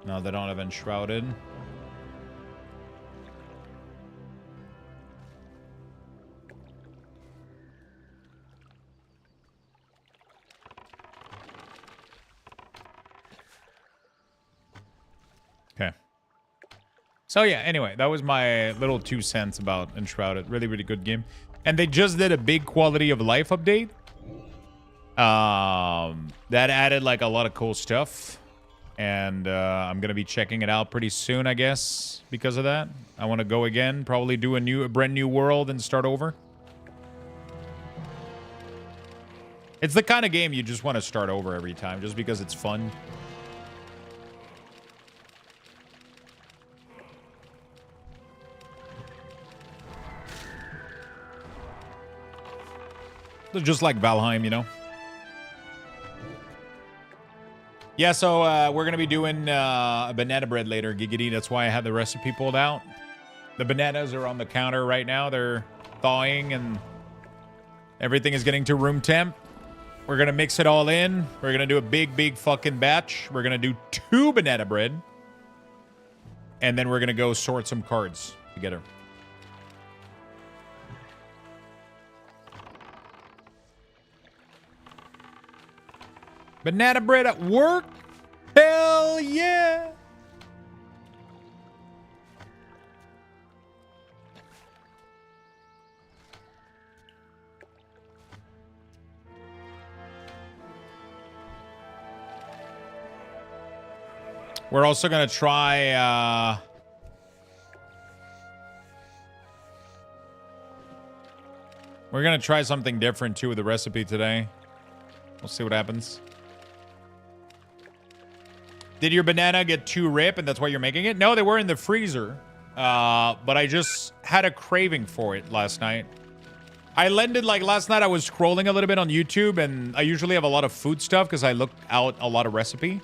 No, they don't have Enshrouded. Okay. So yeah, anyway, that was my little 2 cents about Enshrouded. Really, really good game. And they just did a big quality of life update. That added like a lot of cool stuff. And I'm going to be checking it out pretty soon, I guess, because of that. I want to go again, probably do a brand new world and start over. It's the kind of game you just want to start over every time, just because it's fun. Just like Valheim, you know? Yeah, so we're going to be doing a banana bread later, Giggity. That's why I had the recipe pulled out. The bananas are on the counter right now. They're thawing and everything is getting to room temp. We're going to mix it all in. We're going to do a big, big fucking batch. We're going to do 2 banana bread. And then we're going to go sort some cards together. Banana bread at work? Hell yeah! We're also gonna try we're gonna try something different too with the recipe today. We'll see what happens. Did your banana get too rip and that's why you're making it? No, they were in the freezer. But I just had a craving for it last night. I landed, like, last night I was scrolling a little bit on YouTube, and I usually have a lot of food stuff because I look out a lot of recipe.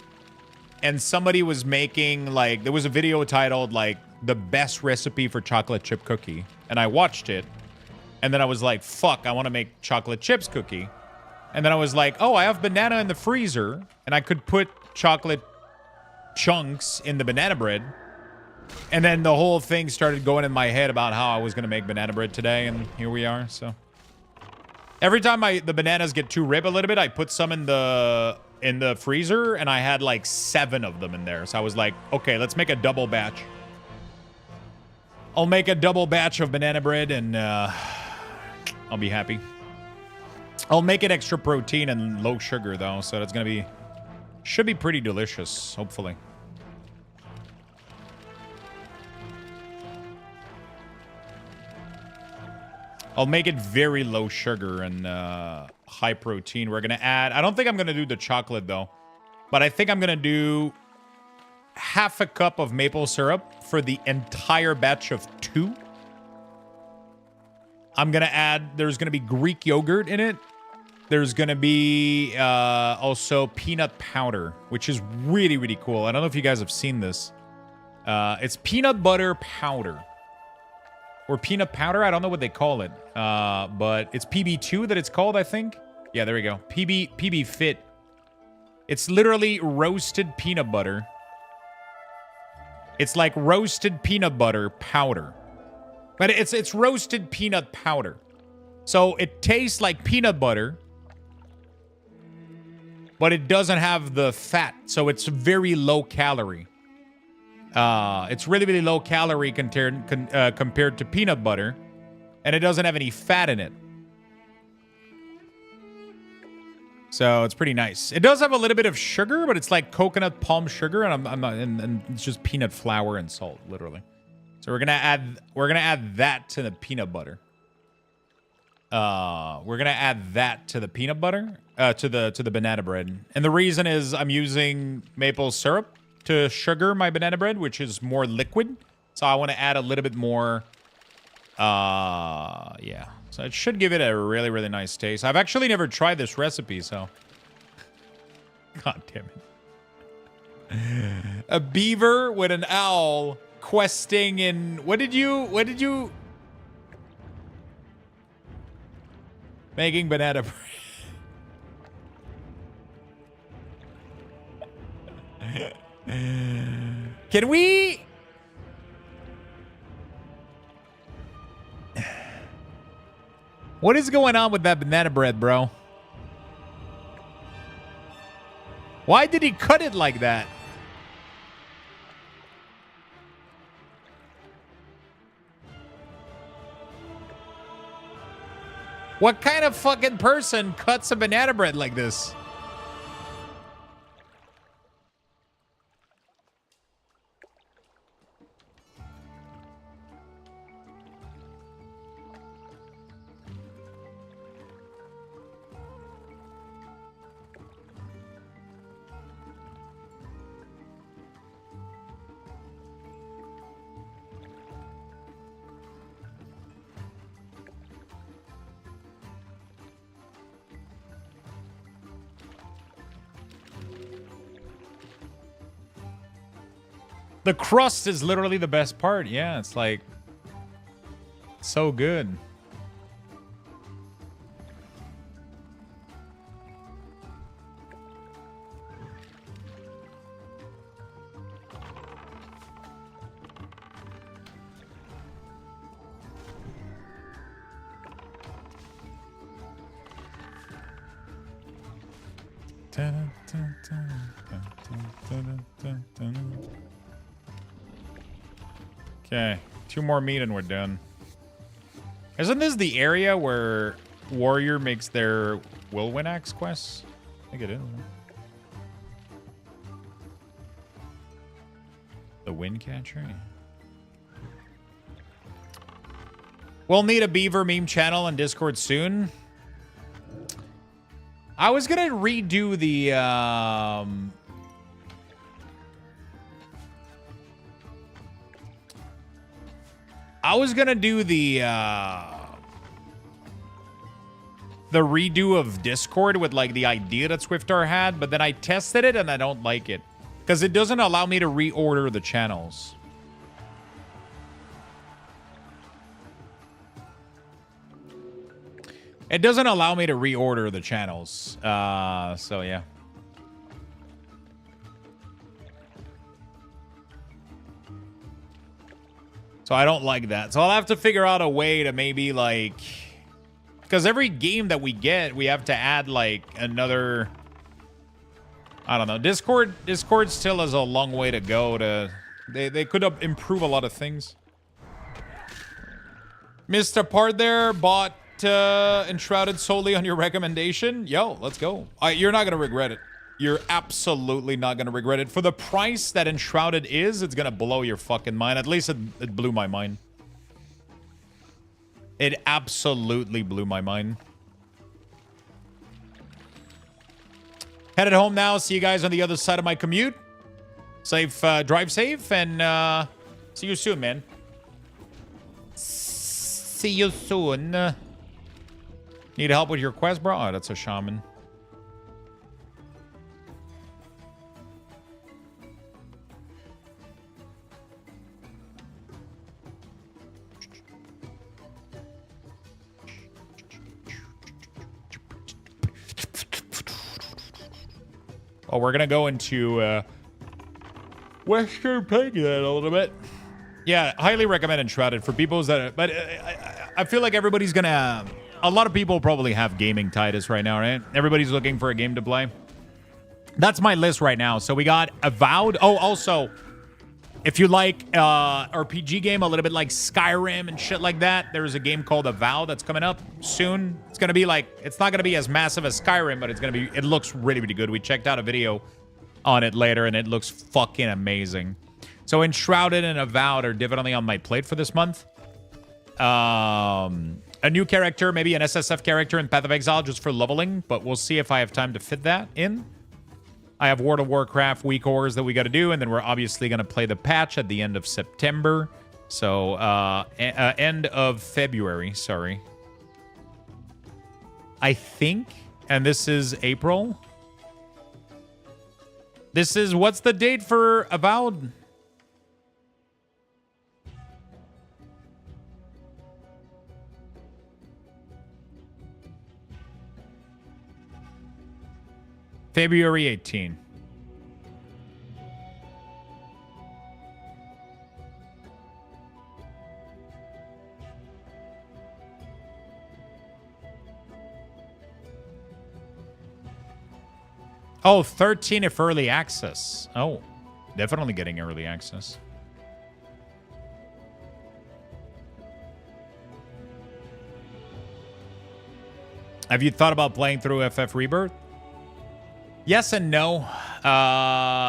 And somebody was making, like, there was a video titled, like, the best recipe for chocolate chip cookie. And I watched it. And then I was like, fuck, I want to make chocolate chips cookie. And then I was like, oh, I have banana in the freezer. And I could put chocolate chunks in the banana bread. And then the whole thing started going in my head about how I was going to make banana bread today. And here we are, so. Every time the bananas get too rib a little bit, I put some in the freezer. And I had like 7 of them in there. So I was like, okay, let's make a double batch. I'll make a double batch of banana bread and I'll be happy. I'll make it extra protein and low sugar, though. So that's going to be... should be pretty delicious, hopefully. I'll make it very low sugar and high protein. We're going to add... I don't think I'm going to do the chocolate, though. But I think I'm going to do half a cup of maple syrup for the entire batch of 2. I'm going to add... there's going to be Greek yogurt in it. There's going to be also peanut powder, which is really, really cool. I don't know if you guys have seen this. It's peanut butter powder. Or peanut powder. I don't know what they call it. But it's PB2 that it's called, I think. Yeah, there we go. PB Fit. It's literally roasted peanut butter. It's like roasted peanut butter powder. But it's roasted peanut powder. So it tastes like peanut butter. But it doesn't have the fat. So it's very low calorie. It's really, really low calorie compared to peanut butter. And it doesn't have any fat in it. So it's pretty nice. It does have a little bit of sugar, but it's like coconut palm sugar, and and it's just peanut flour and salt, literally. So we're gonna add that to the peanut butter. We're gonna add that to the peanut butter, to the banana bread. And the reason is I'm using maple syrup to sugar my banana bread, which is more liquid. So I want to add a little bit more. Yeah. So it should give it a really, really nice taste. I've actually never tried this recipe, so. God damn it. A beaver with an owl questing in... What did you... Making banana bread. Can we... What is going on with that banana bread, bro? Why did he cut it like that? What kind of fucking person cuts a banana bread like this? The crust is literally the best part. Yeah, it's like so good. Okay, 2 more meat and we're done. Isn't this the area where Warrior makes their Whirlwind Axe quests? I think it is. wind catcher. We'll need a beaver meme channel on Discord soon. I was gonna redo the I was gonna do the redo of Discord with like the idea that Swiftar had, but then I tested it and I don't like it because it doesn't allow me to reorder the channels. It doesn't allow me to reorder the channels. So yeah. So I don't like that. So I'll have to figure out a way to maybe like, because every game that we get, we have to add like another, I don't know. Discord still has a long way to go to, they could improve a lot of things. Mr. Part there bought Enshrouded solely on your recommendation. Yo, let's go. You're not going to regret it. You're absolutely not going to regret it. For the price that Enshrouded is, it's going to blow your fucking mind. At least it blew my mind. It absolutely blew my mind. Headed home now. See you guys on the other side of my commute. Safe, drive safe, and see you soon, man. See you soon. Need help with your quest, bro? Oh, that's a shaman. Oh, we're gonna go into Western Pagan a little bit. Yeah, highly recommend Enshrouded for people that. But I feel like everybody's gonna. A lot of people probably have gaming Titus right now, right? Everybody's looking for a game to play. That's my list right now. So we got Avowed. Oh, also, if you like RPG game, a little bit like Skyrim and shit like that, there's a game called Avowed that's coming up soon. It's gonna be like, it's not gonna be as massive as Skyrim, but it's gonna be. It looks really, really good. We checked out a video on it later, and it looks fucking amazing. So Enshrouded and Avowed are definitely on my plate for this month. A new character, maybe an SSF character in Path of Exile just for leveling, but we'll see if I have time to fit that in. I have World of Warcraft week ores that we got to do, and then we're obviously going to play the patch at the end of September. So, end of February, sorry. I think, and this is April. This is, what's the date for Avowed? February 18. Oh, 13 if early access. Oh, definitely getting early access. Have you thought about playing through FF Rebirth? Yes and no.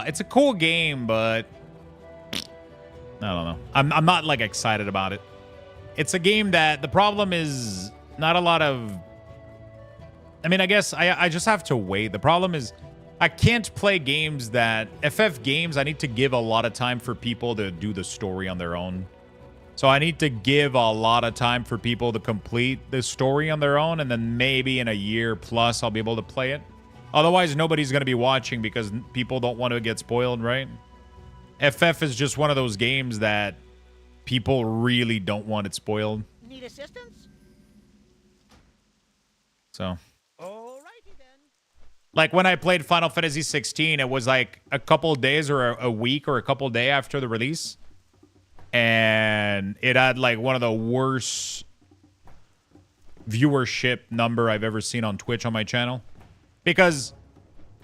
It's a cool game, but I don't know. I'm not like excited about it. It's a game that the problem is not a lot of. I mean, I guess I just have to wait. The problem is I can't play games that FF games. I need to give a lot of time for people to do the story on their own. So I need to give a lot of time for people to complete the story on their own, and then maybe in a year plus I'll be able to play it. Otherwise, nobody's going to be watching because people don't want to get spoiled, right? FF is just one of those games that people really don't want it spoiled. Need assistance? So. Alrighty then. Like when I played Final Fantasy 16, it was like a couple days or a week or a couple days after the release. And it had like one of the worst viewership number I've ever seen on Twitch on my channel. Because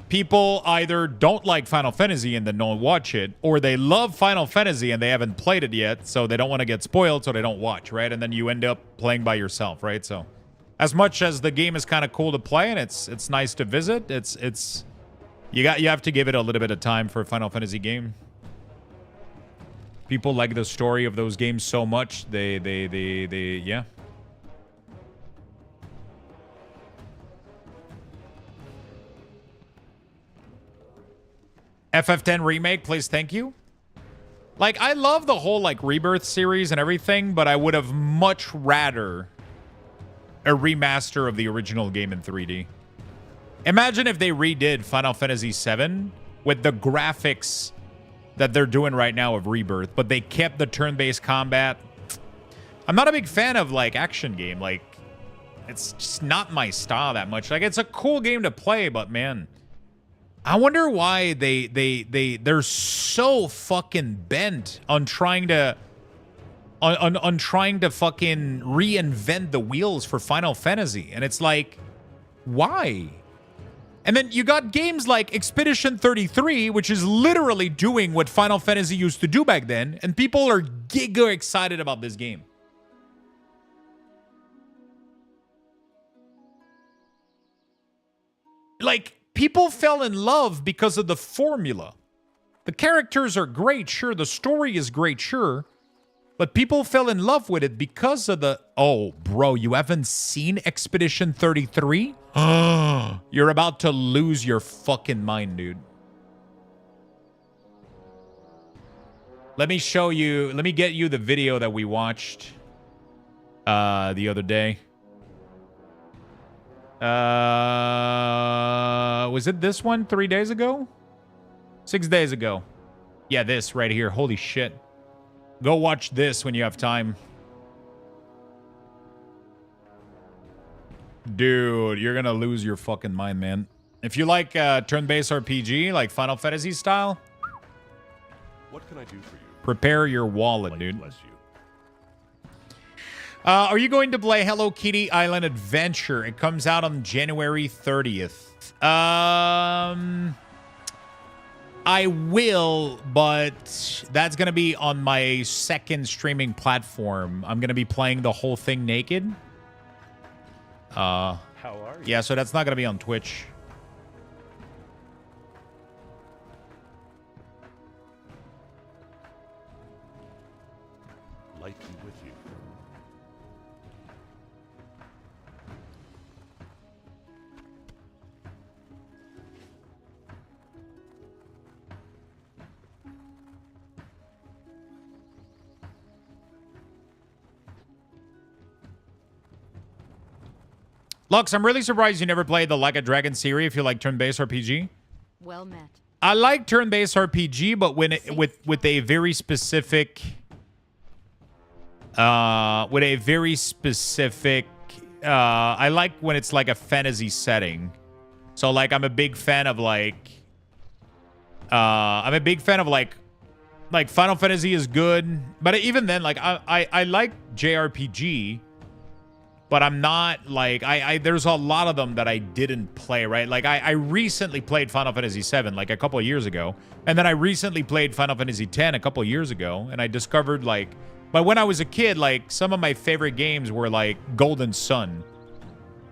people either don't like Final Fantasy and then don't watch it, or they love Final Fantasy and they haven't played it yet, so they don't want to get spoiled, so they don't watch, right? And then you end up playing by yourself, right? So as much as the game is kind of cool to play and it's nice to visit, you have to give it a little bit of time for a Final Fantasy game. People like the story of those games so much, yeah. FF10 remake, please, thank you. Like, I love the whole, like, Rebirth series and everything, but I would have much rather a remaster of the original game in 3D. Imagine if they redid Final Fantasy VII with the graphics that they're doing right now of Rebirth, but they kept the turn-based combat. I'm not a big fan of, like, action game. Like, it's just not my style that much. Like, it's a cool game to play, but, man, I wonder why they're so fucking bent on trying to on trying to fucking reinvent the wheels for Final Fantasy. And it's like, why? And then you got games like Expedition 33, which is literally doing what Final Fantasy used to do back then, and people are giga excited about this game. Like, people fell in love because of the formula. The characters are great, sure. The story is great, sure. But people fell in love with it because of the... Oh, bro, you haven't seen Expedition 33? You're about to lose your fucking mind, dude. Let me show you... Let me get you the video that we watched the other day. Was it this one 3 days ago? 6 days ago. Yeah, this right here. Holy shit. Go watch this when you have time. Dude, you're gonna lose your fucking mind, man. If you like turn-based RPG, like Final Fantasy style, What can I do for you? prepare your wallet, dude. Bless you. Are you going to play Hello Kitty Island Adventure? It comes out on January 30th. I will, but that's going to be on my second streaming platform. I'm going to be playing the whole thing naked. How are you? Yeah, so that's not going to be on Twitch. Light be with you. Lux, I'm really surprised you never played the Like a Dragon series if you like turn-based RPG. Well met. I like turn-based RPG, but when it, with a very specific I like when it's like a fantasy setting. So like I'm a big fan of like Final Fantasy is good, but even then, like I like JRPG, but I'm not like there's a lot of them that I didn't play, right? Like I recently played Final Fantasy VII like a couple of years ago, and then I recently played Final Fantasy X a couple of years ago, and I discovered like, but when I was a kid, like some of my favorite games were like Golden Sun.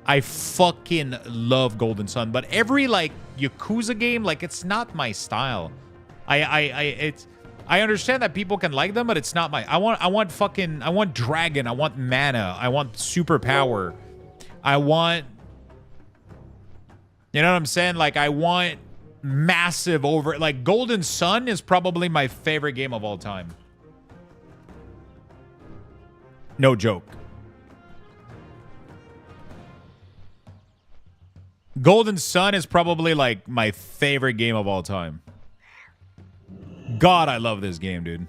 I fucking love Golden Sun, but every like Yakuza game, like it's not my style. I understand that people can like them, but it's not my... I want dragon. I want mana. I want superpower. I want... You know what I'm saying? Like, I want massive over... Like, Golden Sun is probably my favorite game of all time. No joke. Golden Sun is probably, like, my favorite game of all time. God, I love this game, dude.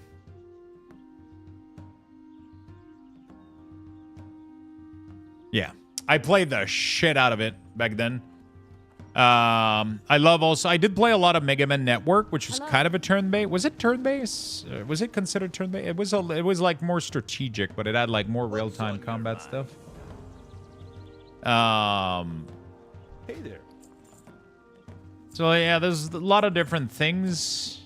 Yeah. I played the shit out of it back then. I love also... I did play a lot of Mega Man Network, which was kind of a turn-based... Was it turn-based? Was it considered turn-based? It was like more strategic, but it had like more real-time combat stuff. Hey there. So yeah, there's a lot of different things.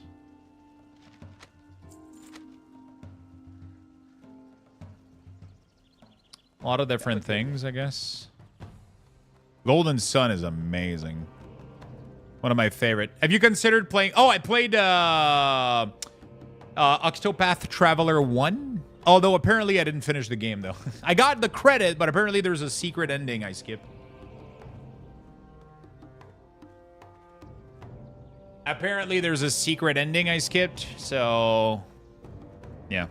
A lot of different things, I guess. Golden Sun is amazing. One of my favorite. Have you considered playing... Oh, I played... Octopath Traveler 1. Although apparently I didn't finish the game, though. I got the credit, but apparently there's a secret ending I skipped. Apparently there's a secret ending I skipped, so... yeah.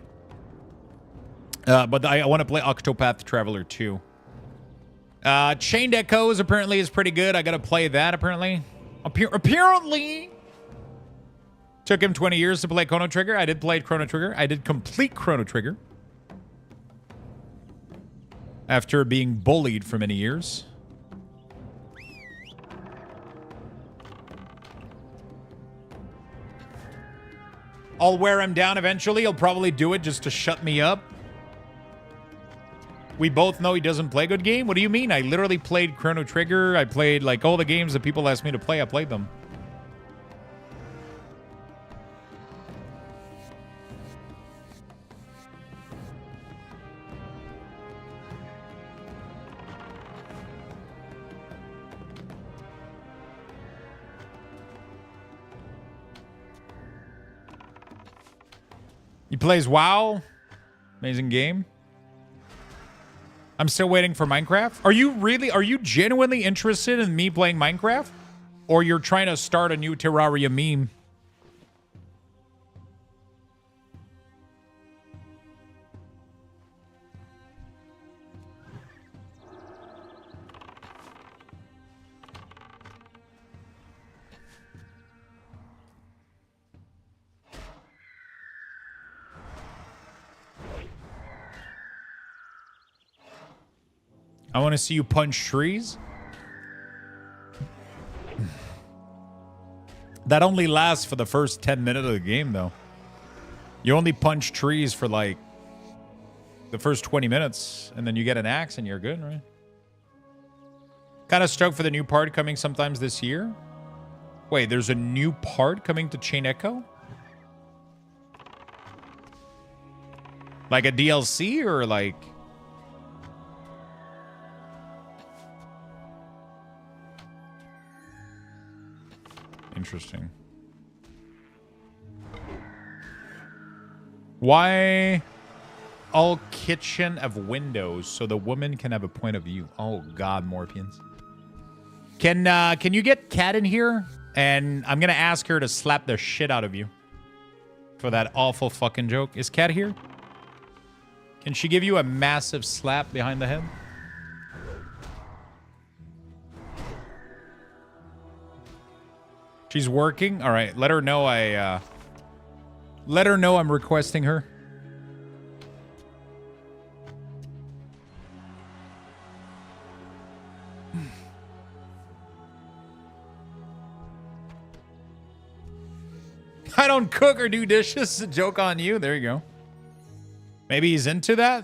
But I want to play Octopath Traveler 2. Chained Echoes apparently is pretty good. I got to play that, apparently. Apparently... Took him 20 years to play Chrono Trigger. I did play Chrono Trigger. I did complete Chrono Trigger. After being bullied for many years. I'll wear him down eventually. He'll probably do it just to shut me up. We both know he doesn't play good game. What do you mean? I literally played Chrono Trigger. I played like all the games that people asked me to play. I played them. He plays WoW. Amazing game. I'm still waiting for Minecraft. Are you genuinely interested in me playing Minecraft? Or you're trying to start a new Terraria meme? I want to see you punch trees. That only lasts for the first 10 minutes of the game, though. You only punch trees for, like, the first 20 minutes, and then you get an axe and you're good, right? Kind of stoked for the new part coming sometimes this year. Wait, there's a new part coming to Chain Echo? Like a DLC or like... Interesting. Why all kitchen of windows so the woman can have a point of view? Oh God, Morpians. Can you get Kat in here? And I'm gonna ask her to slap the shit out of you for that awful fucking joke. Is Kat here? Can she give you a massive slap behind the head? She's working? All right, let her know I'm requesting her. I don't cook or do dishes. It's a joke on you. There you go. Maybe he's into that.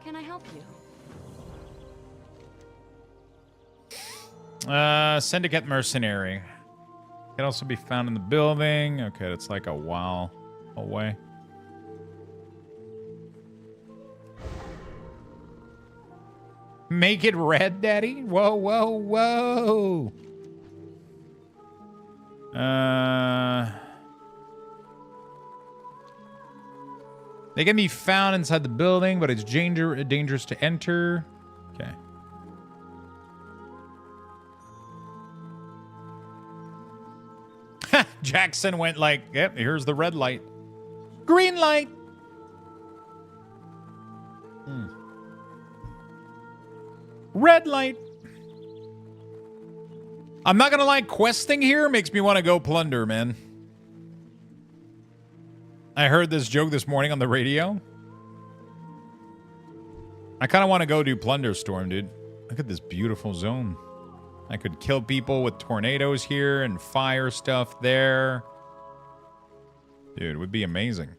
Can I help you? Syndicate Mercenary. Can also be found in the building. Okay, that's like a while away. Make it red, Daddy? Whoa, whoa, whoa. They can be found inside the building, but it's dangerous to enter. Okay. Jackson went like, yep, here's the red light. Green light. Red light. I'm not gonna lie, questing here makes me want to go plunder, man. I heard this joke this morning on the radio. I kind of want to go do Plunder Storm, dude. Look at this beautiful zone. I could kill people with tornadoes here and fire stuff there. Dude, it would be amazing.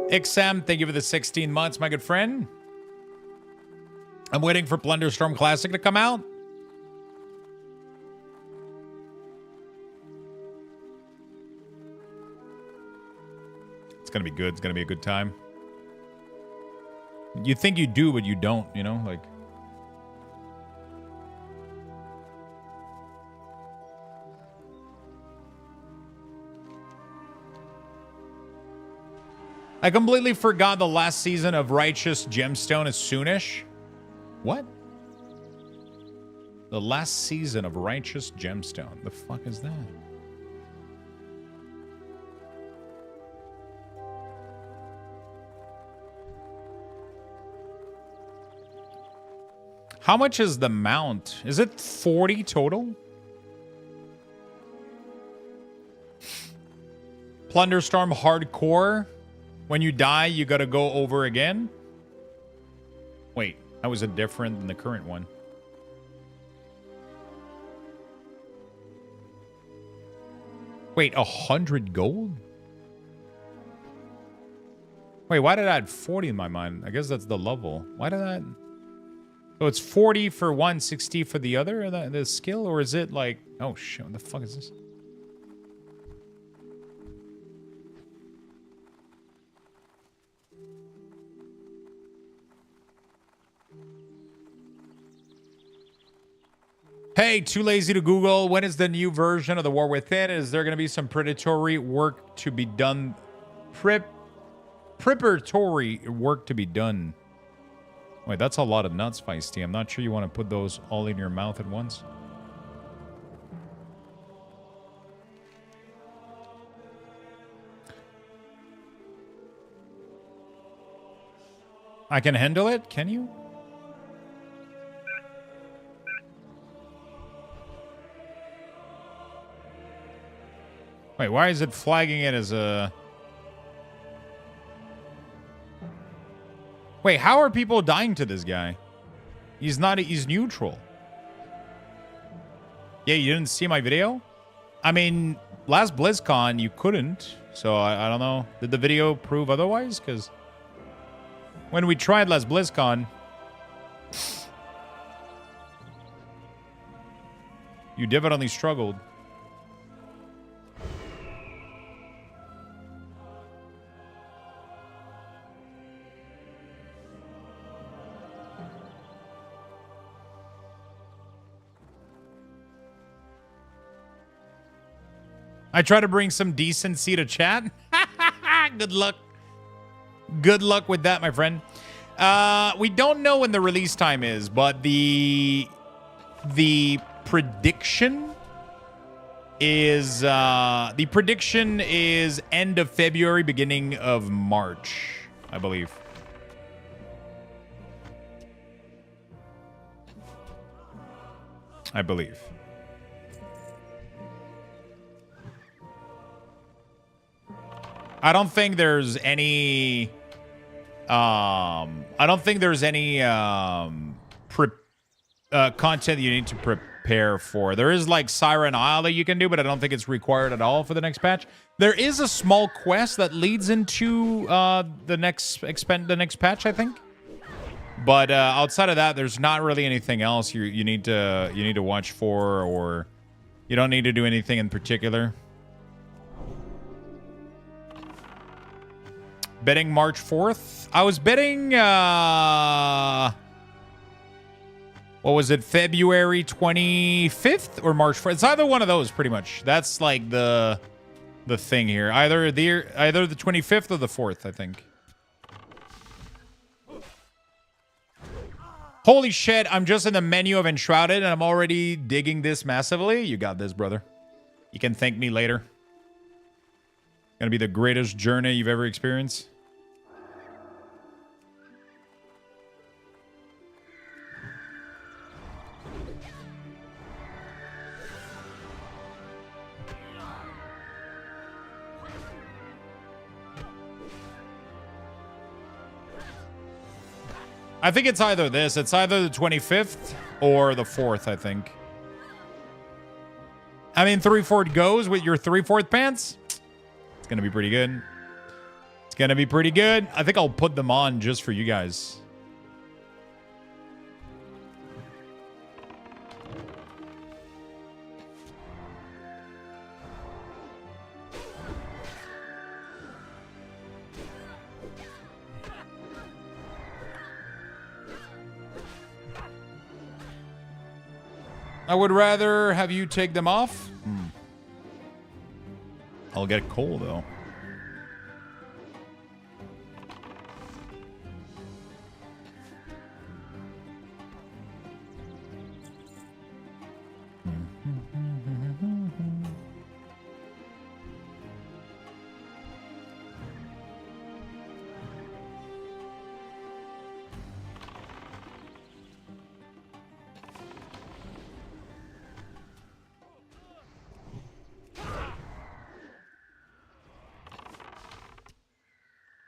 Ixam, thank you for the 16 months, my good friend. I'm waiting for Plunderstorm Classic to come out. It's gonna be good. It's gonna be a good time. You think you do, but you don't, you know? Like... I completely forgot the last season of Righteous Gemstone is soonish. What? The last season of Righteous Gemstone. The fuck is that? How much is the mount? Is it 40 total? Plunderstorm Hardcore. When you die, you gotta go over again? Wait, how is it different than the current one? Wait, 100 gold? Wait, why did I add 40 in my mind? I guess that's the level. Why did I... So it's 40 for one, 60 for the other, the skill? Or is it like... Oh, shit, what the fuck is this? Hey, too lazy to Google. When is the new version of the War Within? Is there going to be some predatory work to be done? Preparatory work to be done. Wait, that's a lot of nuts, Feisty. I'm not sure you want to put those all in your mouth at once. I can handle it? Can you? Wait, why is it flagging it as a... Wait, how are people dying to this guy? He's not... He's neutral. Yeah, you didn't see my video? I mean, last BlizzCon, you couldn't. So, I don't know. Did the video prove otherwise? Because when we tried last BlizzCon... You definitely struggled. I try to bring some decency to chat. Good luck. Good luck with that, my friend. We don't know when the release time is, but the prediction is end of February, beginning of March, I believe. I believe. I don't think there's any content that you need to prepare for. There is like Siren Isle that you can do, but I don't think it's required at all for the next patch. There is a small quest that leads into the next patch, I think. But outside of that, there's not really anything else you need to watch for, or you don't need to do anything in particular. Betting March 4th. I was betting, what was it, February 25th or March 4th? It's either one of those, pretty much. That's like the thing here. Either the 25th or the 4th, I think. Holy shit, I'm just in the menu of Enshrouded and I'm already digging this massively. You got this, brother. You can thank me later. Gonna be the greatest journey you've ever experienced. I think it's either this. It's either the 25th or the 4th, I think. I mean, 3/4 goes with your 3/4 pants. It's going to be pretty good. It's gonna be pretty good. I think I'll put them on just for you guys. I would rather have you take them off. I'll get coal though.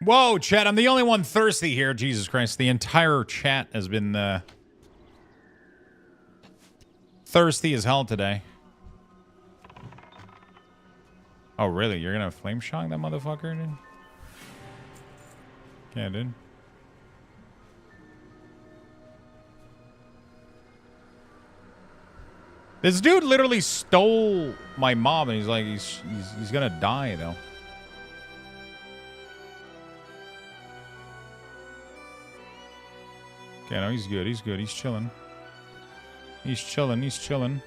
Whoa, chat, I'm the only one thirsty here. Jesus Christ, the entire chat has been thirsty as hell today. Oh, really? You're gonna flame shock that motherfucker, dude? Yeah, dude. This dude literally stole my mom, and he's like, he's gonna die, though. Okay, no, he's good. He's good. He's chilling. He's chilling. He's chilling.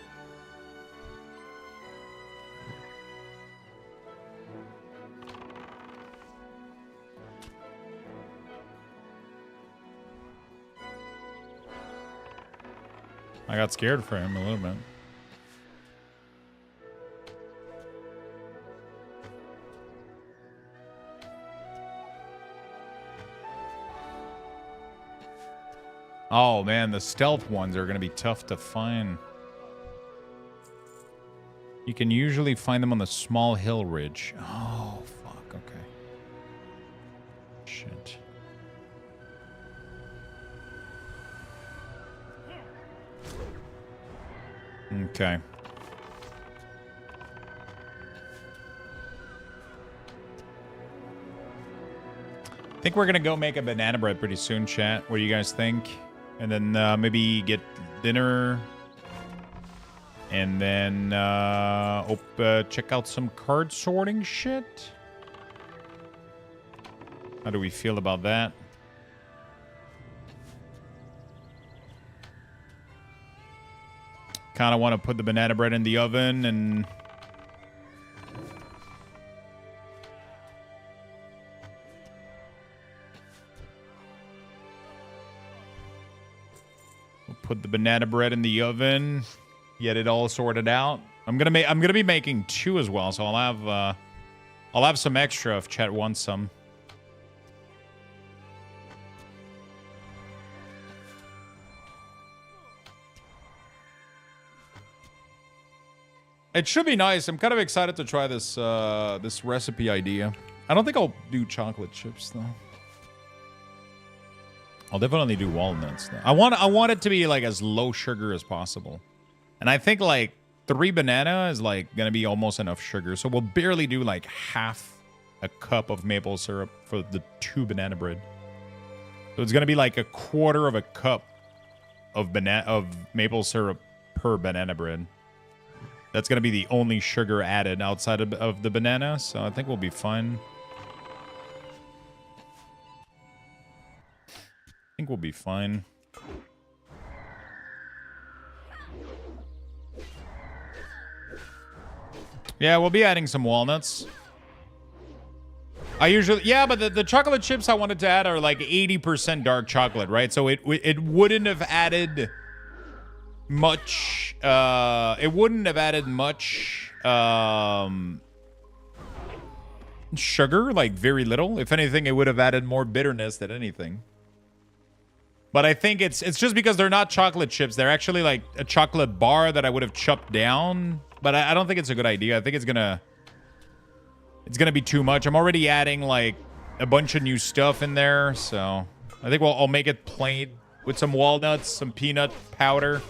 I got scared for him a little bit. Oh man, the stealth ones are going to be tough to find. You can usually find them on the small hill ridge. Oh, fuck, okay. Shit. Okay. I think we're going to go make a banana bread pretty soon, chat. What do you guys think? And then maybe get dinner. And then check out some card sorting shit. How do we feel about that? Kind of want to put the banana bread in the oven and... Put the banana bread in the oven, get it all sorted out. I'm gonna be making 2 as well, so I'll have some extra if chat wants some. It should be nice. I'm kind of excited to try this this recipe idea. I don't think I'll do chocolate chips though. I'll definitely do walnuts though. I want it to be like as low sugar as possible. And I think like 3 banana is like gonna be almost enough sugar. So we'll barely do like half a cup of maple syrup for the 2 banana bread. So it's gonna be like a quarter of a cup of maple syrup per banana bread. That's gonna be the only sugar added outside of the banana. So I think we'll be fine. I think we'll be fine. Yeah, we'll be adding some walnuts. I usually... Yeah, but the chocolate chips I wanted to add are like 80% dark chocolate, right? So it wouldn't have added much... it wouldn't have added much... sugar, like very little. If anything, it would have added more bitterness than anything. But I think it's just because they're not chocolate chips. They're actually like a chocolate bar that I would have chopped down. But I don't think it's a good idea. I think it's gonna be too much. I'm already adding like a bunch of new stuff in there. So I think I'll make it plain with some walnuts, some peanut powder.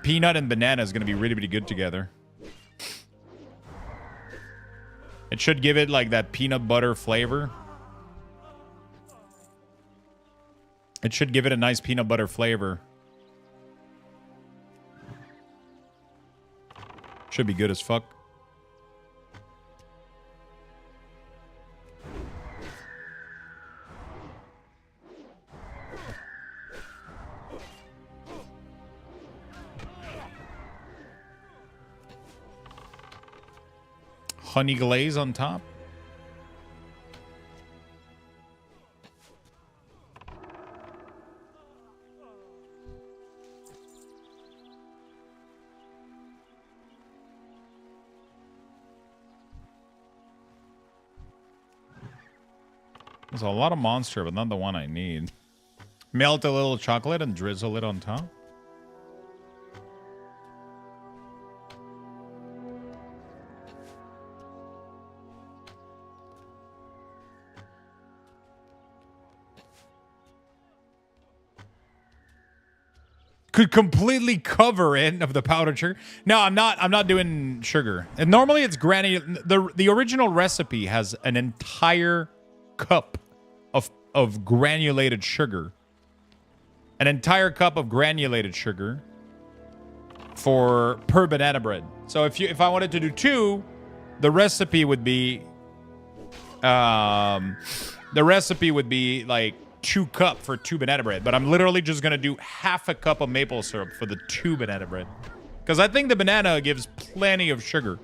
Peanut and banana is gonna be really, really good together. It should give it like that peanut butter flavor. It should give it a nice peanut butter flavor. Should be good as fuck. Honey glaze on top. There's a lot of monster, but not the one I need. Melt a little chocolate and drizzle it on top. Could completely cover it of the powdered sugar. No, I'm not doing sugar. And normally it's the original recipe has an entire cup of granulated sugar. An entire cup of granulated sugar per banana bread. So if I wanted to do 2, the recipe would be like 2 cup for 2 banana bread, but I'm literally just gonna do half a cup of maple syrup for the 2 banana bread, because I think the banana gives plenty of sugar.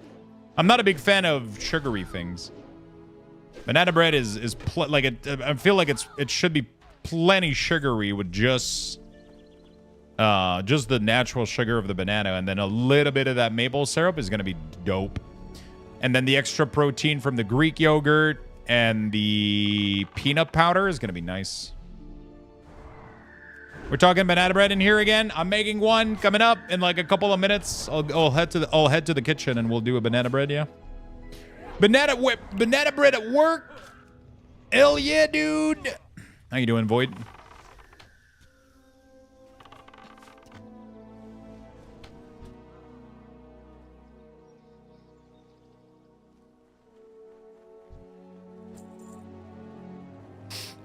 I'm not a big fan of sugary things. Banana bread is like it. I feel like it should be plenty sugary with just the natural sugar of the banana, and then a little bit of that maple syrup is gonna be dope. And then the extra protein from the Greek yogurt and the peanut powder is going to be nice. We're talking banana bread in here again. I'm making one coming up in like a couple of minutes. I'll head to the kitchen and we'll do a banana bread, yeah. Banana bread at work. Hell yeah, dude. How you doing, Void?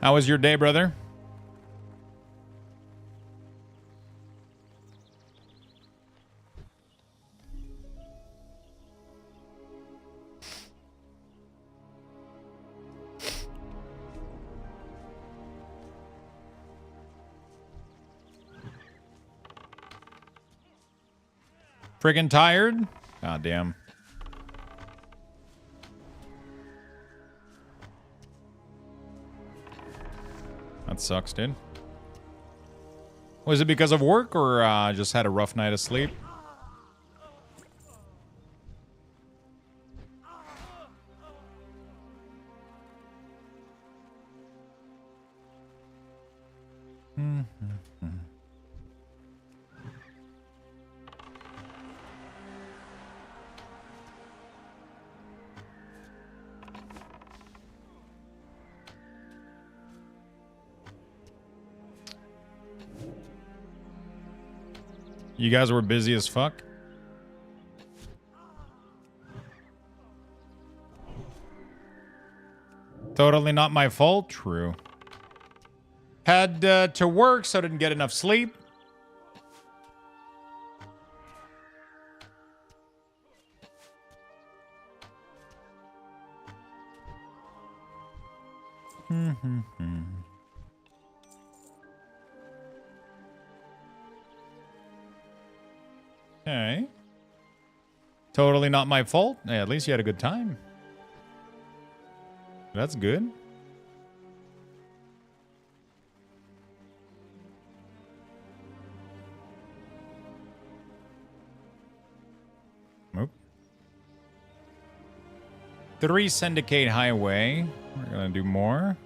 How was your day, brother? Friggin' tired? God damn. That sucks, dude. Was it because of work or just had a rough night of sleep? You guys were busy as fuck? Totally not my fault. True. Had to work, so didn't get enough sleep. Okay. Totally not my fault. Hey, at least you had a good time. That's good. Nope. 3 Syndicate Highway. We're gonna do more.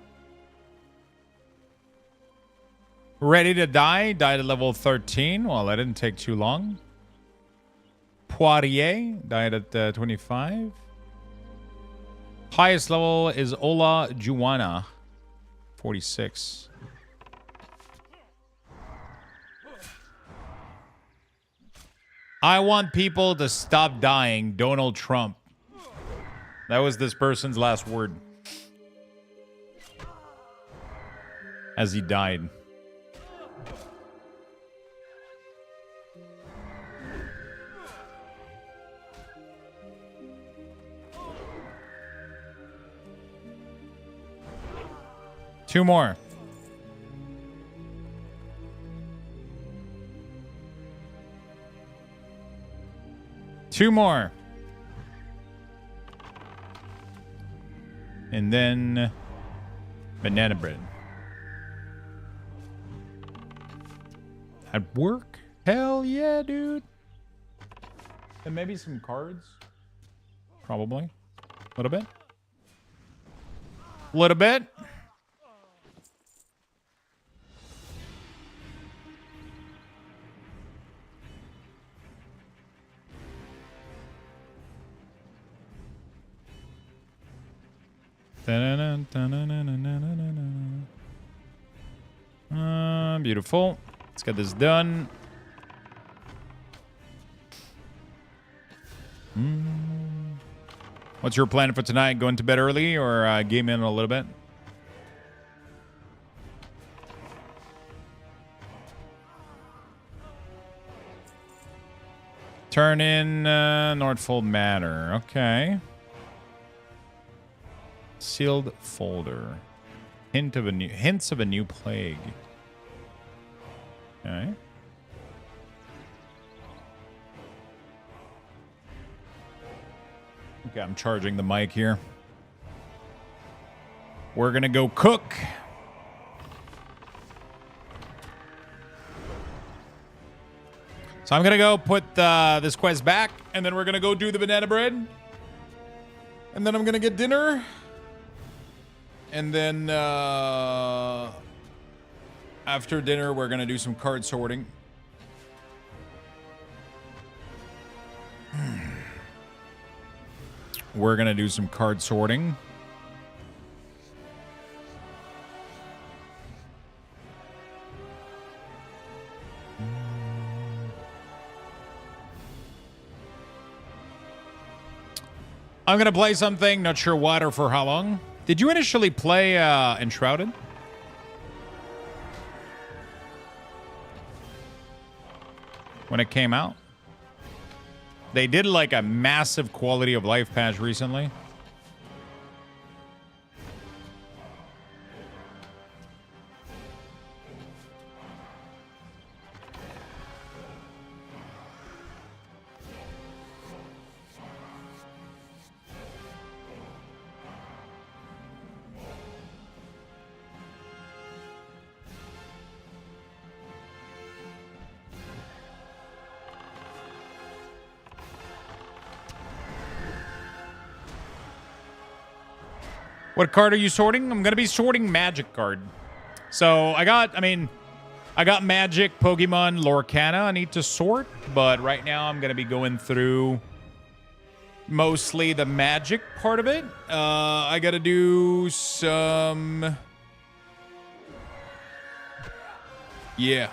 Ready to die. Died at level 13. Well, that didn't take too long. Poirier died at 25. Highest level is Ola Juana, 46. I want people to stop dying. Donald Trump. That was this person's last word as he died. 2 more. Two more. And then banana bread. At work? Hell yeah, dude. And maybe some cards. Probably. A little bit. A little bit. Beautiful. Let's get this done. What's your plan for tonight? Going to bed early or game in a little bit? Turn in Northfold Manor. Okay. Sealed folder. Hints of a new plague. Okay. Okay, I'm charging the mic here. We're gonna go cook. So I'm gonna go put this quest back, and then we're gonna go do the banana bread. And then I'm gonna get dinner. And then after dinner, we're going to do some card sorting. We're going to do some card sorting. I'm going to play something, not sure what or for how long. Did you initially play Enshrouded? When it came out? They did like a massive quality of life patch recently. What card are you sorting? I'm going to be sorting Magic card. So I got Magic, Pokemon, Lorcana I need to sort. But right now I'm going to be going through mostly the Magic part of it. I got to do some... Yeah.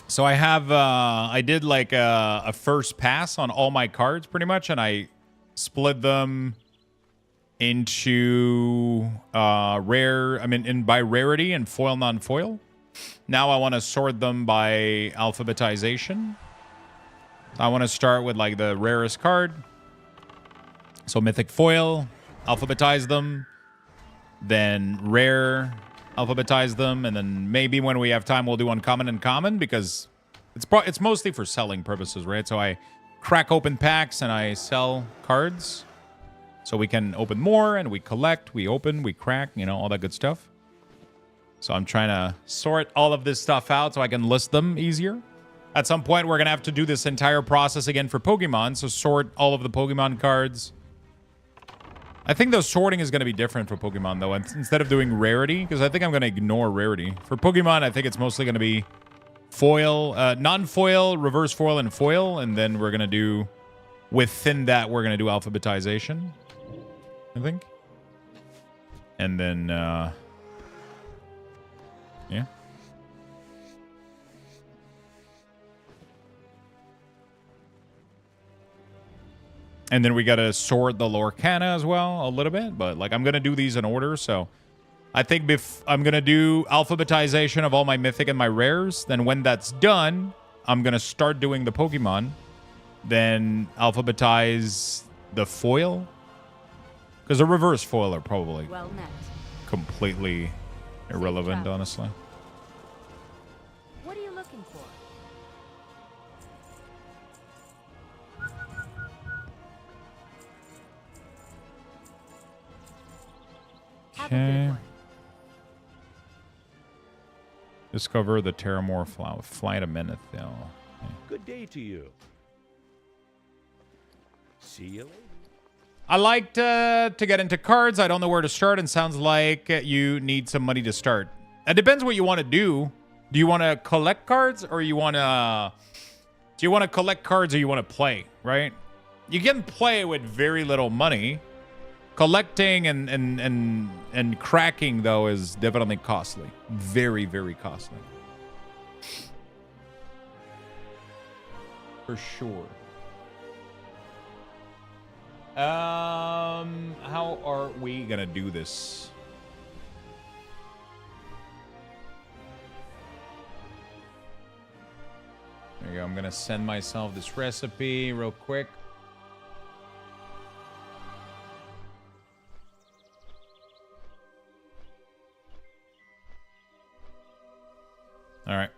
So I have, I did like a first pass on all my cards pretty much, and I split them into by rarity and foil, non-foil. Now I want to sort them by alphabetization. I want to start with like the rarest card. So mythic foil, alphabetize them, then rare, alphabetize them, and then maybe when we have time we'll do uncommon and common because it's mostly for selling purposes, right? So I crack open packs and I sell cards so we can open more and we collect, we open, we crack, you know, all that good stuff. So I'm trying to sort all of this stuff out so I can list them easier. At some point we're gonna have to do this entire process again for Pokemon, so sort all of the Pokemon cards. I think the sorting is going to be different for Pokemon, though. Instead of doing rarity, because I think I'm going to ignore rarity. For Pokemon, I think it's mostly going to be foil, non-foil, reverse foil, and foil. And then we're going to do, within that, we're going to do alphabetization, I think. And then, yeah. And then we got to sort the Lorcana as well a little bit. But, like, I'm going to do these in order. So I think I'm going to do alphabetization of all my mythic and my rares. Then when that's done, I'm going to start doing the Pokemon. then alphabetize the foil. Because a reverse foil are probably Well met. completely irrelevant, travel. honestly. What are you looking for? Have a good Okay. one. Discover the Terramore flower. Fly to Menethil. Good day to you. See you later. I like to get into cards. I don't know where to start, and sounds like you need some money to start. It depends what you want to do. Do you want to collect cards, or you want to? Do you want to collect cards, or you want to play? Right? You can play with very little money. Collecting and cracking though is definitely costly. Very, very costly. For sure. How are we gonna do this? There you go. I'm gonna send myself this recipe real quick. All right.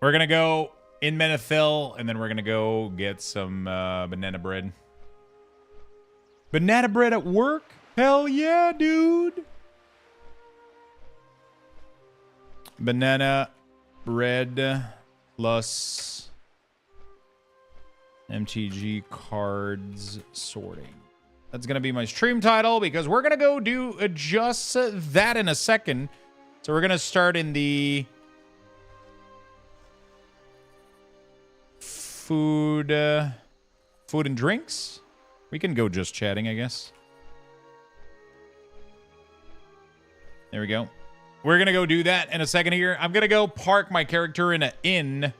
We're gonna go in Menethil, and then we're gonna go get some banana bread. Banana bread at work? Hell yeah, dude. Banana bread plus MTG cards sorting. That's going to be my stream title because we're going to go do just that in a second. So we're going to start in the food and drinks. We can go just chatting, I guess. There we go. We're going to go do that in a second here. I'm going to go park my character in an inn.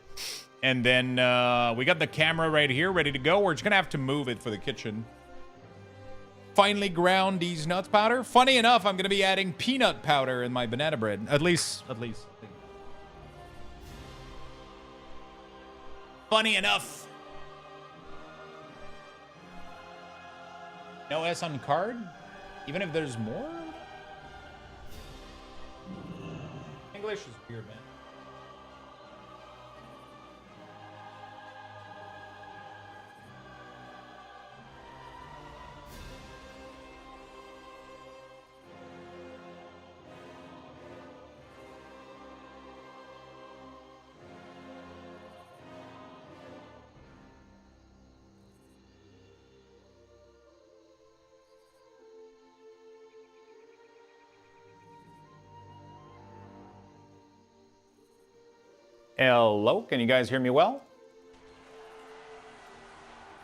And then we got the camera right here ready to go. We're just going to have to move it for the kitchen. Finely ground these nuts powder. Funny enough, I'm going to be adding peanut powder in my banana bread. At least. Funny enough. No S on card? Even if there's more? English is weird, man. Hello, can you guys hear me well?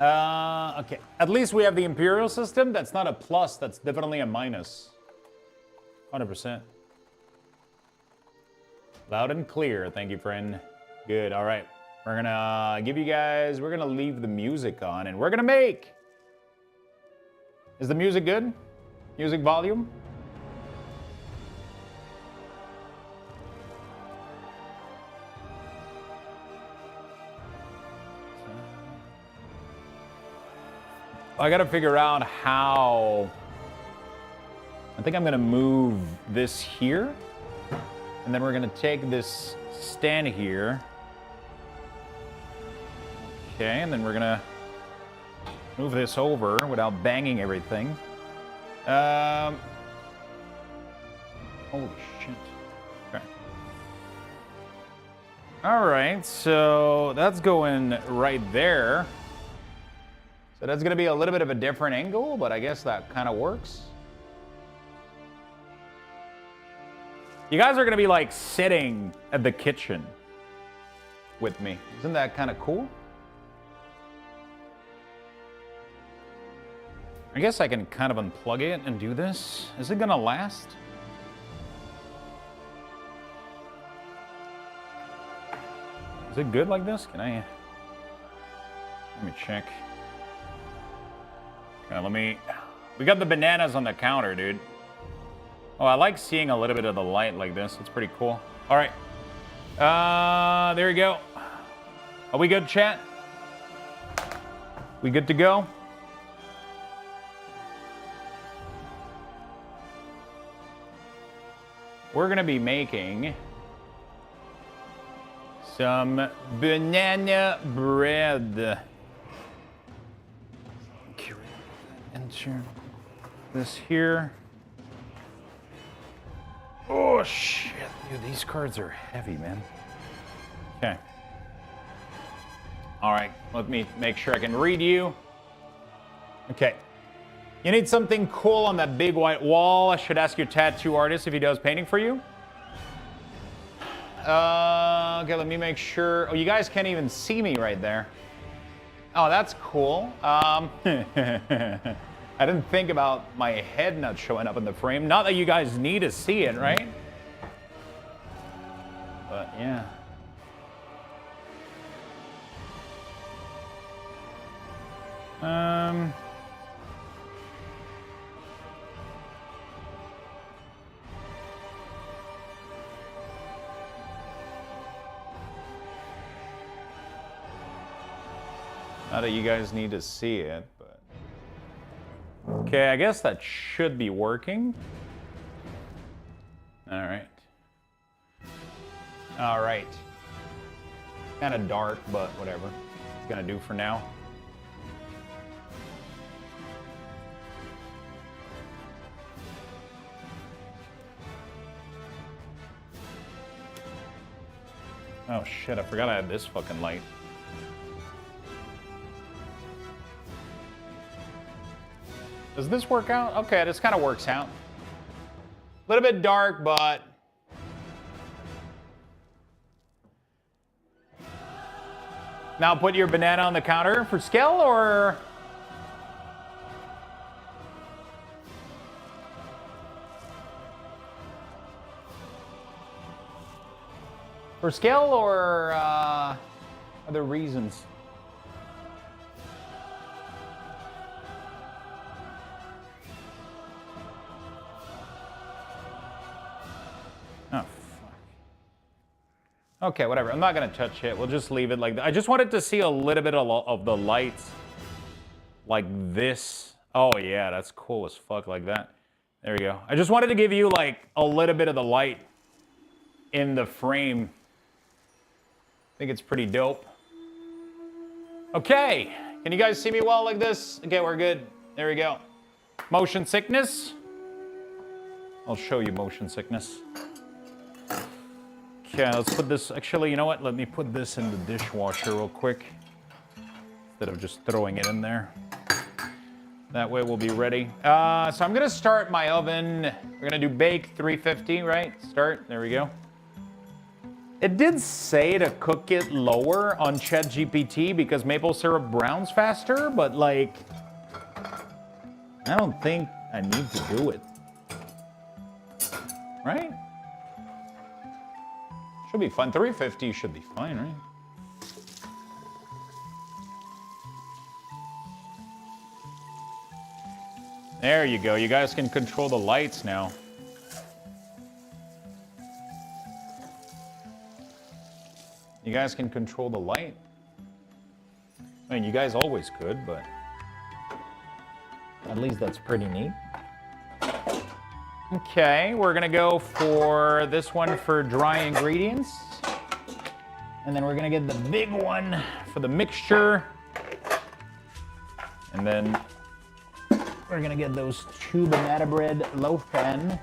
Okay. At least we have the Imperial system. That's not a plus, that's definitely a minus. 100%. Loud and clear, thank you, friend. Good, all right. We're gonna give you guys, we're gonna leave the music on and we're gonna make. Is the music good? Music volume? I gotta figure out how. I think I'm gonna move this here. And then we're gonna take this stand here. Okay, and then we're gonna move this over without banging everything. Holy shit. Okay. All right, so that's going right there. So that's going to be a little bit of a different angle, but I guess that kind of works. You guys are going to be like sitting at the kitchen with me. Isn't that kind of cool? I guess I can kind of unplug it and do this. Is it going to last? Is it good like this? Can I... Let me check. Okay, we got the bananas on the counter, dude. Oh, I like seeing a little bit of the light like this. It's pretty cool. All right. There we go. Are we good, chat? We good to go? We're gonna be making some banana bread. Enter this here. Oh shit, dude, these cards are heavy, man. Okay. All right, let me make sure I can read you. Okay. You need something cool on that big white wall. I should ask your tattoo artist if he does painting for you. Okay, let me make sure. Oh, you guys can't even see me right there. Oh, that's cool. I didn't think about my head not showing up in the frame. Not that you guys need to see it, right? But yeah. Not that you guys need to see it, but... Okay, I guess that should be working. All right. All right. Kind of dark, but whatever. It's gonna do for now. Oh shit, I forgot I had this fucking light. Does this work out? Okay, this kind of works out. A little bit dark, but... Now put your banana on the counter for scale, or... For scale, or other reasons? Oh, fuck. Okay, whatever. I'm not going to touch it. We'll just leave it like that. I just wanted to see a little bit of the lights like this. Oh, yeah, that's cool as fuck like that. There we go. I just wanted to give you like a little bit of the light in the frame. I think it's pretty dope. Okay. Can you guys see me well like this? Okay, we're good. There we go. Motion sickness. I'll show you motion sickness. Okay, let's put this, actually, you know what? Let me put this in the dishwasher real quick instead of just throwing it in there. That way we'll be ready. So I'm gonna start my oven. We're gonna do bake 350, right? Start, there we go. It did say to cook it lower on ChatGPT because maple syrup browns faster, but like, I don't think I need to do it. Right? Should be fun. 350 should be fine, right? There you go. You guys can control the lights now. You guys can control the light. I mean, you guys always could, but at least that's pretty neat. Okay, we're gonna go for this one for dry ingredients. And then we're gonna get the big one for the mixture. And then we're gonna get those 2 banana bread loaf pan.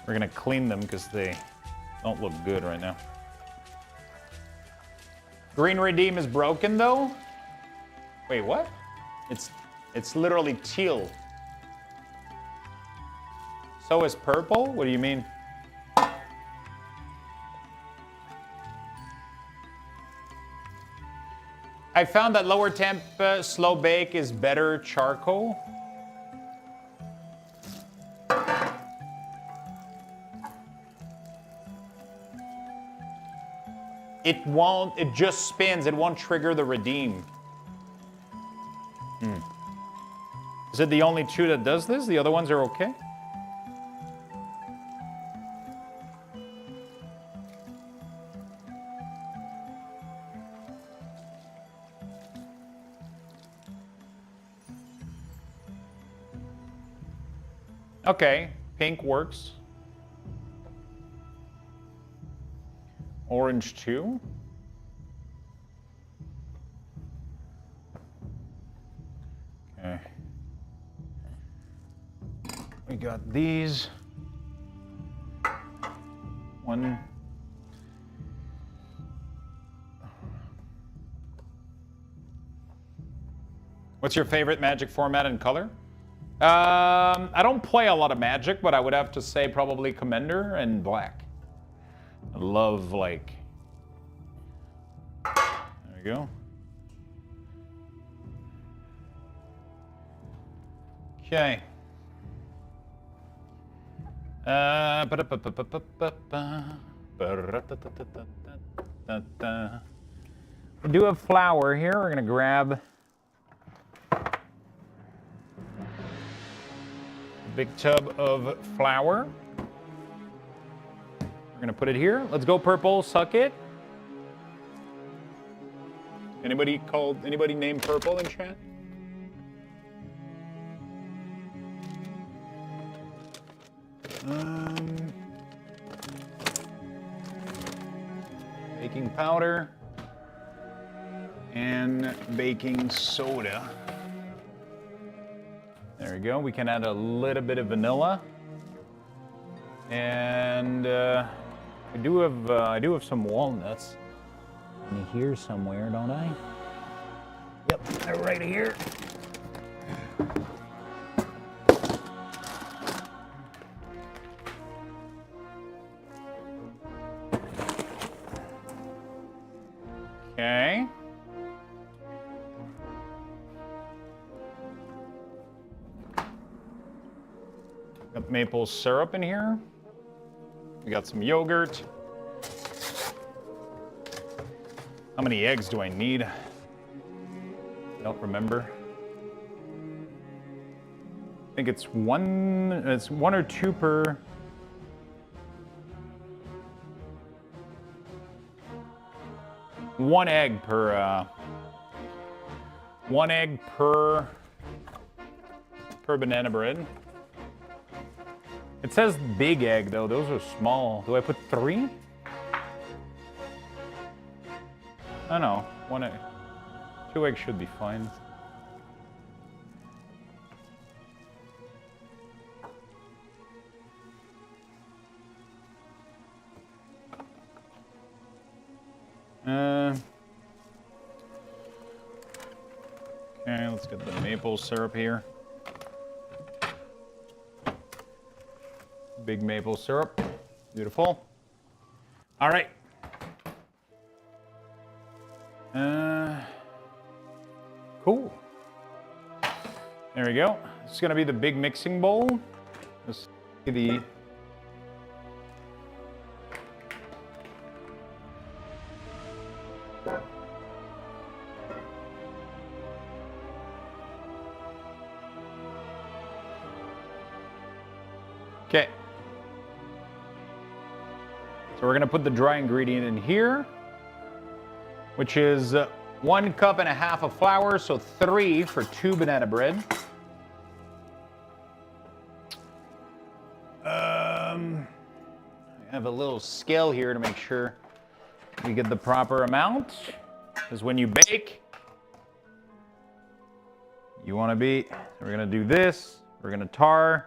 We're gonna clean them because they don't look good right now. Green redeem is broken though? Wait, what? It's literally teal. So is purple? What do you mean? I found that lower temp slow bake is better charcoal. It won't, it just spins. It won't trigger the redeem. Is it the only 2 that does this? The other ones are okay? Okay, pink works. Orange too. Okay. We got these. One. What's your favorite Magic format and color? I don't play a lot of Magic, but I would have to say probably Commander and Black. I love, like... There we go. Okay. We do have flour here. We're gonna grab a big tub of flour. We're gonna put it here. Let's go purple, suck it. Anybody named Purple in chat? Baking powder and baking soda. There we go. We can add a little bit of vanilla, and I do have some walnuts in here somewhere, don't I? Yep, they're right here. Okay. Got maple syrup in here. We got some yogurt. How many eggs do I need? I don't remember. I think it's one or two per. One egg per banana bread. It says big egg though, those are small. Do I put 3? I don't know, 1 egg. 2 eggs should be fine. Okay, let's get the maple syrup here. Big maple syrup. Beautiful. All right. Cool. There we go. This is going to be the big mixing bowl. Let's see the... Okay. So we're gonna put the dry ingredient in here, which is 1.5 cups of flour, so 3 for 2 banana bread. I have a little scale here to make sure we get the proper amount, because when you bake, you want to be, we're gonna do this, we're gonna tar.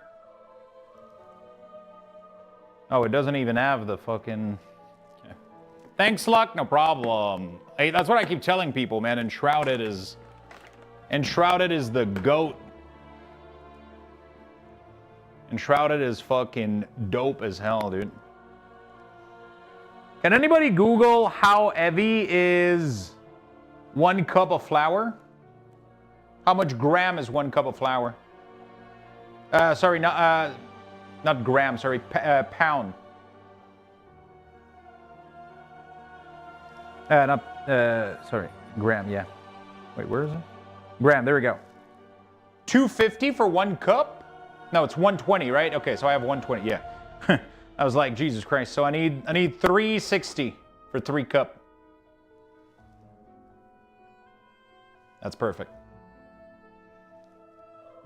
Oh, it doesn't even have the fucking... Okay. Thanks, Luck. No problem. Hey, that's what I keep telling people, man. Enshrouded is the GOAT. Enshrouded is fucking dope as hell, dude. Can anybody Google how heavy is 1 cup of flour? How much gram is 1 cup of flour? Sorry, not gram, sorry, pound. Sorry, gram, yeah. Wait, where is it? Gram, there we go. 250 for 1 cup? No, it's 120, right? Okay, so I have 120, yeah. I was like, Jesus Christ, so I need 360 for 3 cup. That's perfect.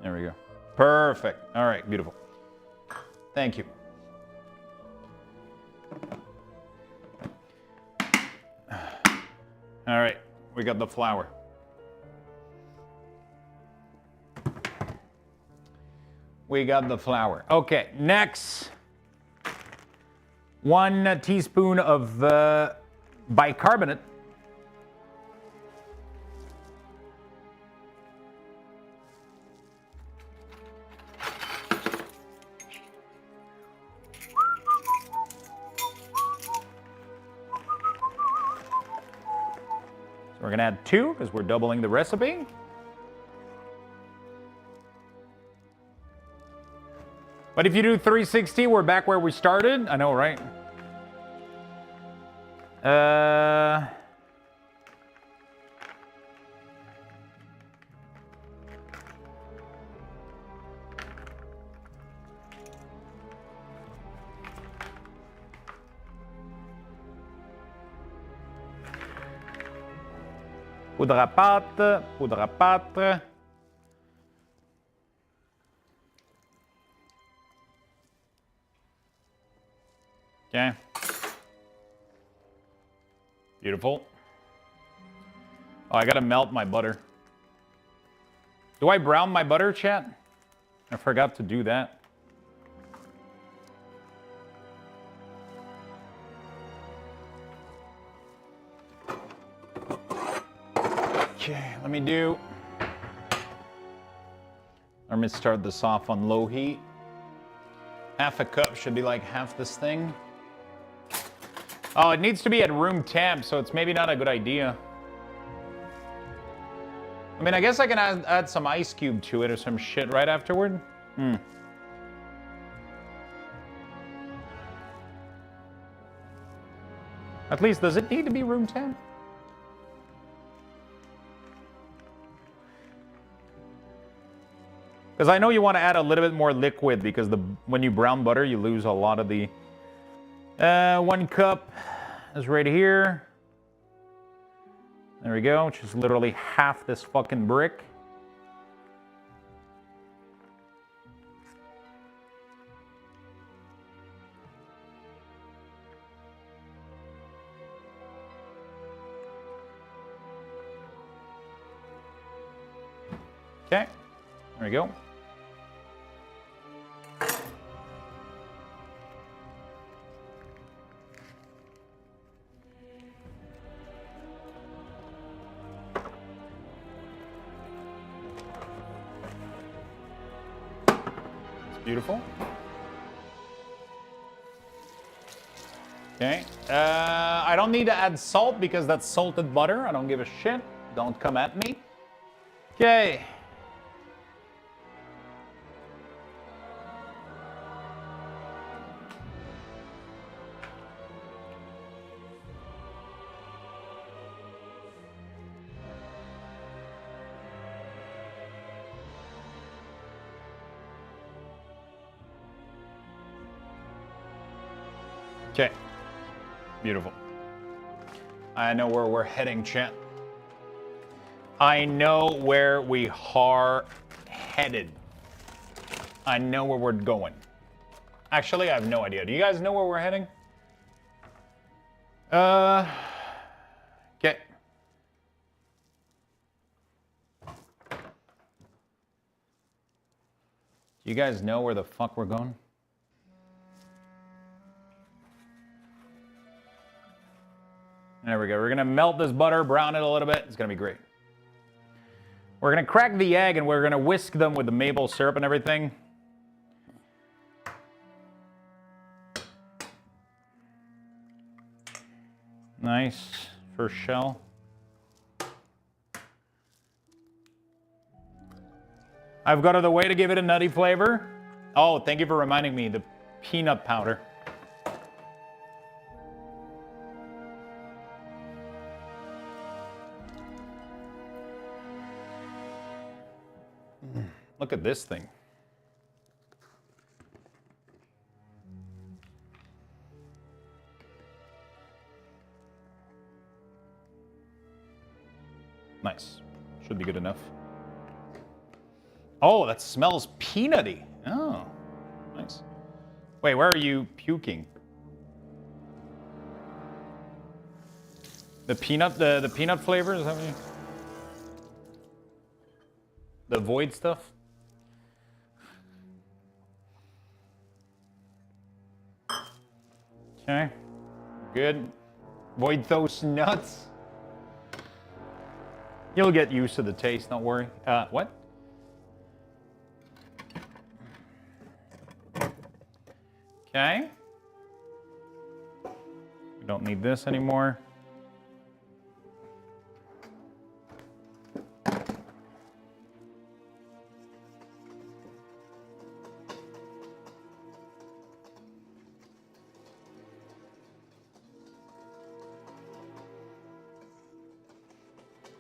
There we go. Perfect. All right, beautiful. Thank you. All right, we got the flour. We got the flour. Okay, next. 1 teaspoon of bicarbonate. We're gonna add 2 because we're doubling the recipe. But if you do 360, we're back where we started. I know, right? Poudre à pâte, poudre à pâte. Okay. Beautiful. Oh, I gotta melt my butter. Do I brown my butter, chat? I forgot to do that. Okay, let me start this off on low heat. Half a cup should be like half this thing. Oh, it needs to be at room temp, so it's maybe not a good idea. I mean, I guess I can add some ice cube to it or some shit right afterward. At least, does it need to be room temp? Because I know you want to add a little bit more liquid because when you brown butter, you lose a lot of the... 1 cup is right here. There we go, which is literally half this fucking brick. Okay, there we go. Beautiful. Okay. I don't need to add salt because that's salted butter. I don't give a shit. Don't come at me. Okay. Okay. Beautiful. I know where we're heading, chat. I know where we are headed. I know where we're going. Actually, I have no idea. Do you guys know where we're heading? Okay. You guys know where the fuck we're going? There we go. We're gonna melt this butter, brown it a little bit. It's gonna be great. We're gonna crack the egg and we're gonna whisk them with the maple syrup and everything. Nice. First shell. I've got other way to give it a nutty flavor. Oh, thank you for reminding me. The peanut powder. Look at this thing. Nice. Should be good enough. Oh, that smells peanutty. Oh, nice. Wait, where are you puking? The peanut, the peanut flavor, is that what you... The void stuff? Okay. Good. Void those nuts. You'll get used to the taste, don't worry. What? Okay. We don't need this anymore.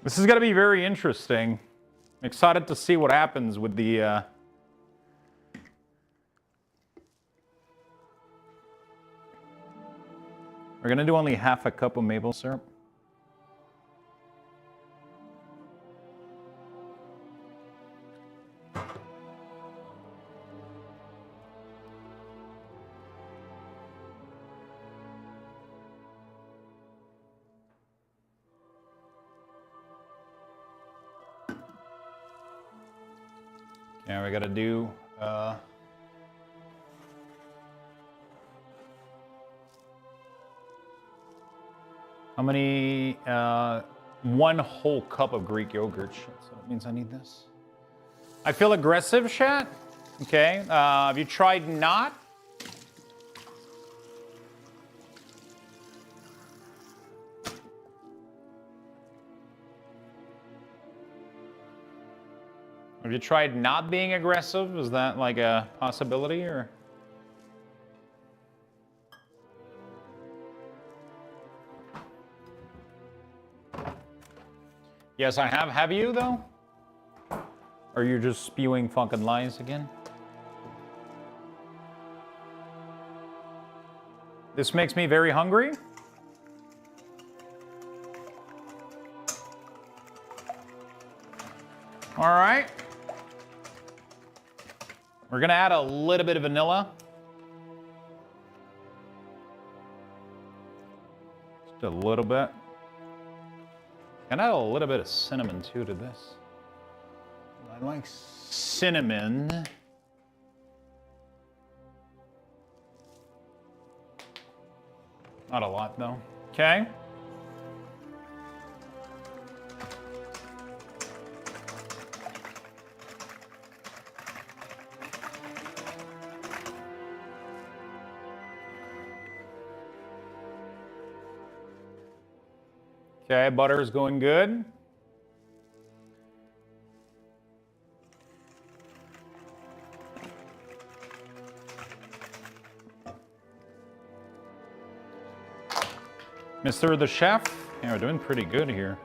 This is going to be very interesting. I'm excited to see what happens with the... We're going to do only half a cup of maple syrup. Yeah, we gotta do, how many, 1 whole cup of Greek yogurt. Shit, so that means I need this. I feel aggressive, chat. Okay, have you tried not? Have you tried not being aggressive? Is that like a possibility, or? Yes, I have. Have you, though? Or are you just spewing fucking lies again? This makes me very hungry. All right. We're gonna add a little bit of vanilla. Just a little bit. And add a little bit of cinnamon too to this. I like cinnamon. Not a lot though. Okay. Okay, butter is going good. Mr. the Chef, yeah, we're doing pretty good here.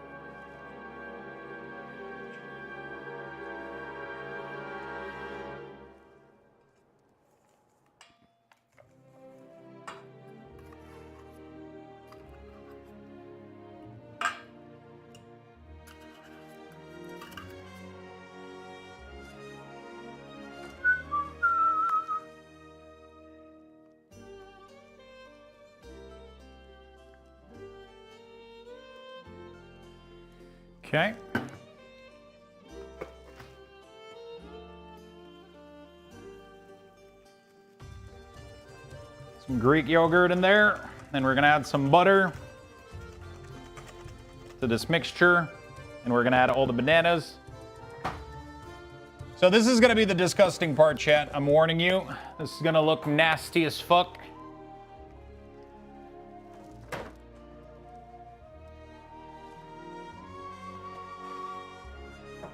Okay. Some Greek yogurt in there. Then we're gonna add some butter to this mixture. And we're gonna add all the bananas. So this is gonna be the disgusting part, chat. I'm warning you. This is gonna look nasty as fuck.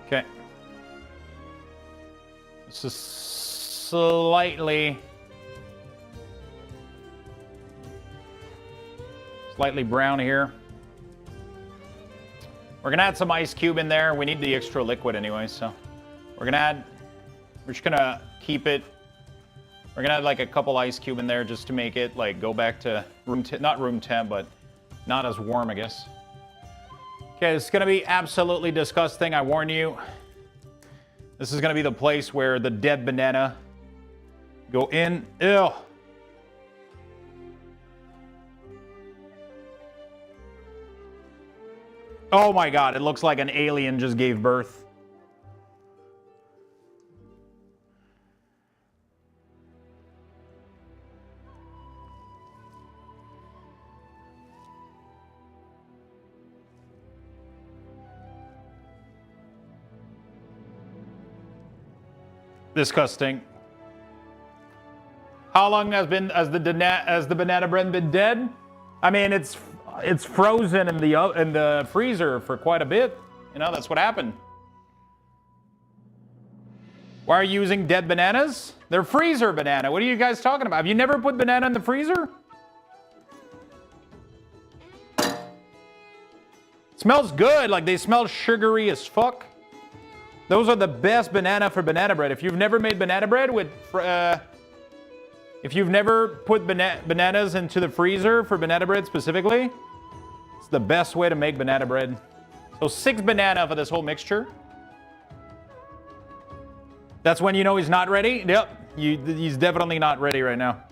Okay. This is slightly brown here. We're gonna add some ice cube in there. We need the extra liquid anyway, so we're just gonna keep it. We're gonna add like a couple ice cube in there just to make it like go back to not room temp, but not as warm, I guess. Okay, it's gonna be absolutely disgusting, I warn you. This is gonna be the place where the dead banana go in. Ew. Oh my god, it looks like an alien just gave birth. Disgusting. How long has the banana bread been dead? I mean, it's frozen in the freezer for quite a bit. You know, that's what happened. Why are you using dead bananas? They're freezer banana. What are you guys talking about? Have you never put banana in the freezer? Smells good. Like, they smell sugary as fuck. Those are the best banana for banana bread. If you've never made banana bread with, if you've never put bananas into the freezer for banana bread specifically, it's the best way to make banana bread. So 6 banana for this whole mixture. That's when you know he's not ready? Yep, he's definitely not ready right now.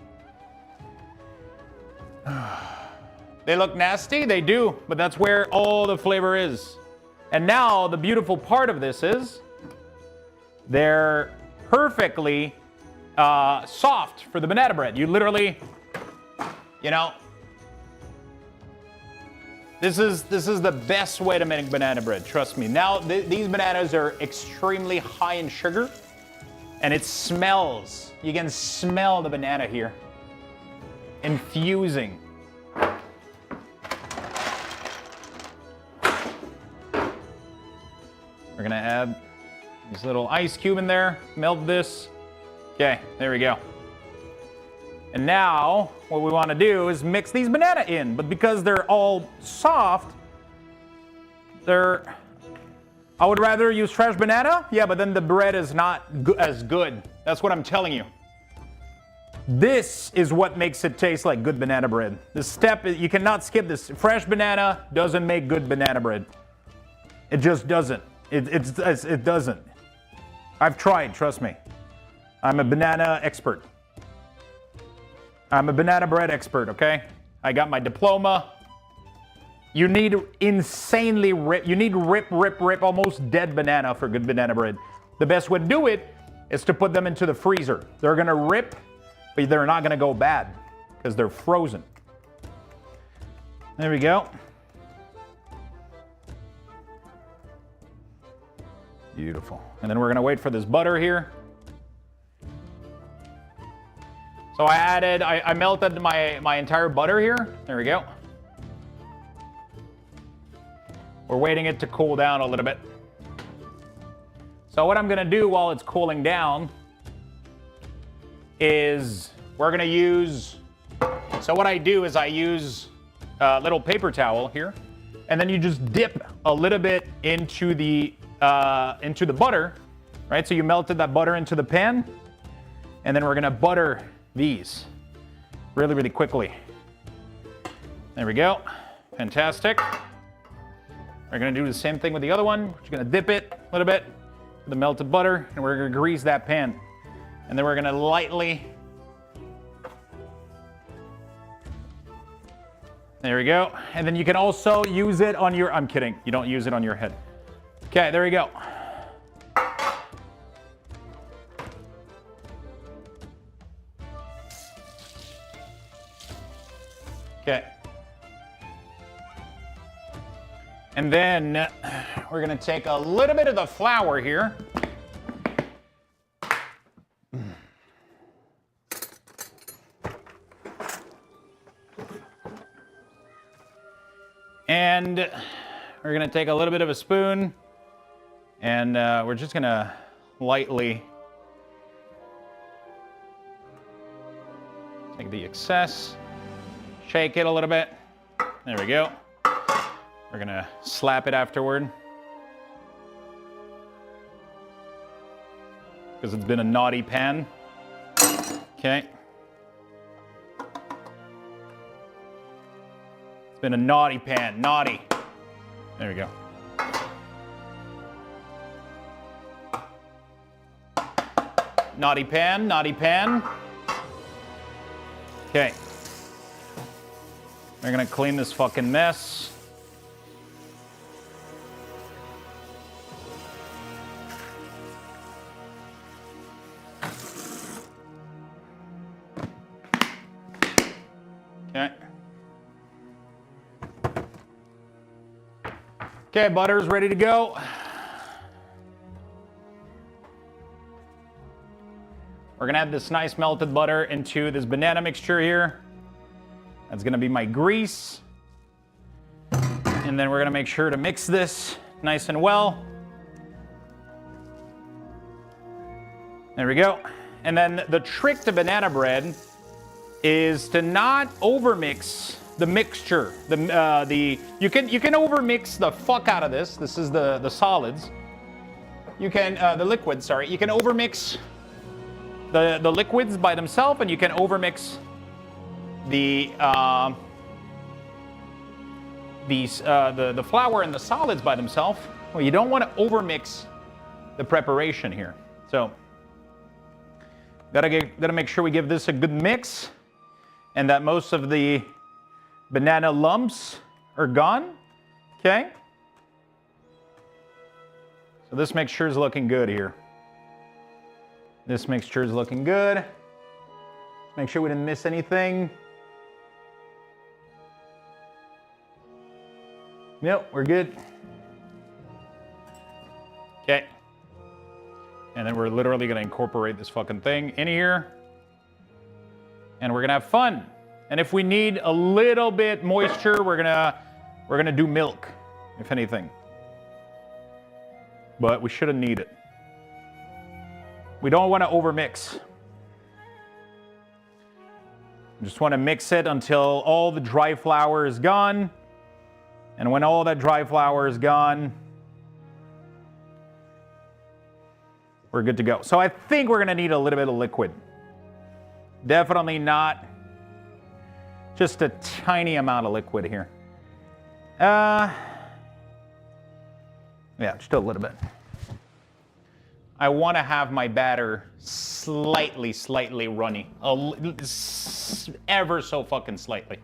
They look nasty? They do, but that's where all the flavor is. And now the beautiful part of this is they're perfectly soft for the banana bread. You literally, you know, this is the best way to make banana bread. Trust me. Now these bananas are extremely high in sugar, and it smells. You can smell the banana here, infusing. We're gonna add this little ice cube in there, melt this. Okay, there we go. And now, what we wanna do is mix these banana in, but because they're all soft, I would rather use fresh banana, yeah, but then the bread is not as good. That's what I'm telling you. This is what makes it taste like good banana bread. This step, you cannot skip this. Fresh banana doesn't make good banana bread. It just doesn't. It doesn't. I've tried, trust me. I'm a banana expert. I'm a banana bread expert, okay? I got my diploma. You need insanely rip, almost dead banana for good banana bread. The best way to do it is to put them into the freezer. They're gonna rip, but they're not gonna go bad because they're frozen. There we go. Beautiful. And then we're gonna wait for this butter here. So I melted my entire butter here. There we go. We're waiting it to cool down a little bit. So what I'm gonna do while it's cooling down is we're gonna use, so what I do is I use a little paper towel here, and then you just dip a little bit into the butter, right? So you melted that butter into the pan, and then we're gonna butter these really, really quickly. There we go. Fantastic. We're gonna do the same thing with the other one. We're just gonna dip it a little bit with the melted butter, and we're gonna grease that pan. And then we're gonna lightly, there we go. And then you can also use it on your, I'm kidding, you don't use it on your head. Okay, there we go. Okay. And then we're gonna take a little bit of the flour here. And we're gonna take a little bit of a spoon, and we're just gonna lightly take the excess, shake it a little bit. There we go. We're gonna slap it afterward, because it's been a naughty pan. Okay. It's been a naughty pan, naughty. There we go. Naughty pan, naughty pan. Okay. We're gonna clean this fucking mess. Okay, butter's ready to go. We're gonna add this nice melted butter into this banana mixture here. That's gonna be my grease. And then we're gonna make sure to mix this nice and well. There we go. And then the trick to banana bread is to not overmix the mixture. You can overmix the fuck out of this. This is the solids. You can the liquids. Sorry, you can overmix the liquids by themselves, and you can overmix the flour and the solids by themselves. Well, you don't want to overmix the preparation here. So gotta make sure we give this a good mix, and that most of the banana lumps are gone. Okay. So this mixture is looking good here. This mixture is looking good. Make sure we didn't miss anything. Nope, we're good. Okay. And then we're literally gonna incorporate this fucking thing in here. And we're gonna have fun. And if we need a little bit moisture, we're gonna do milk, if anything. But we shouldn't need it. We don't want to overmix. Just want to mix it until all the dry flour is gone. And when all that dry flour is gone, we're good to go. So I think we're going to need a little bit of liquid. Definitely not just a tiny amount of liquid here. Yeah, just a little bit. I want to have my batter slightly runny. Ever so fucking slightly.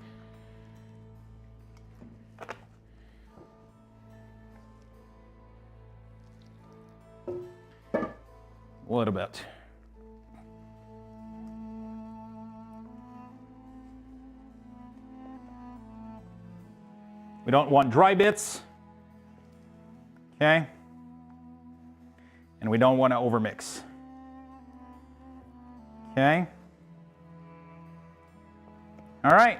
A little bit. We don't want dry bits. Okay? And we don't want to overmix. Okay? All right.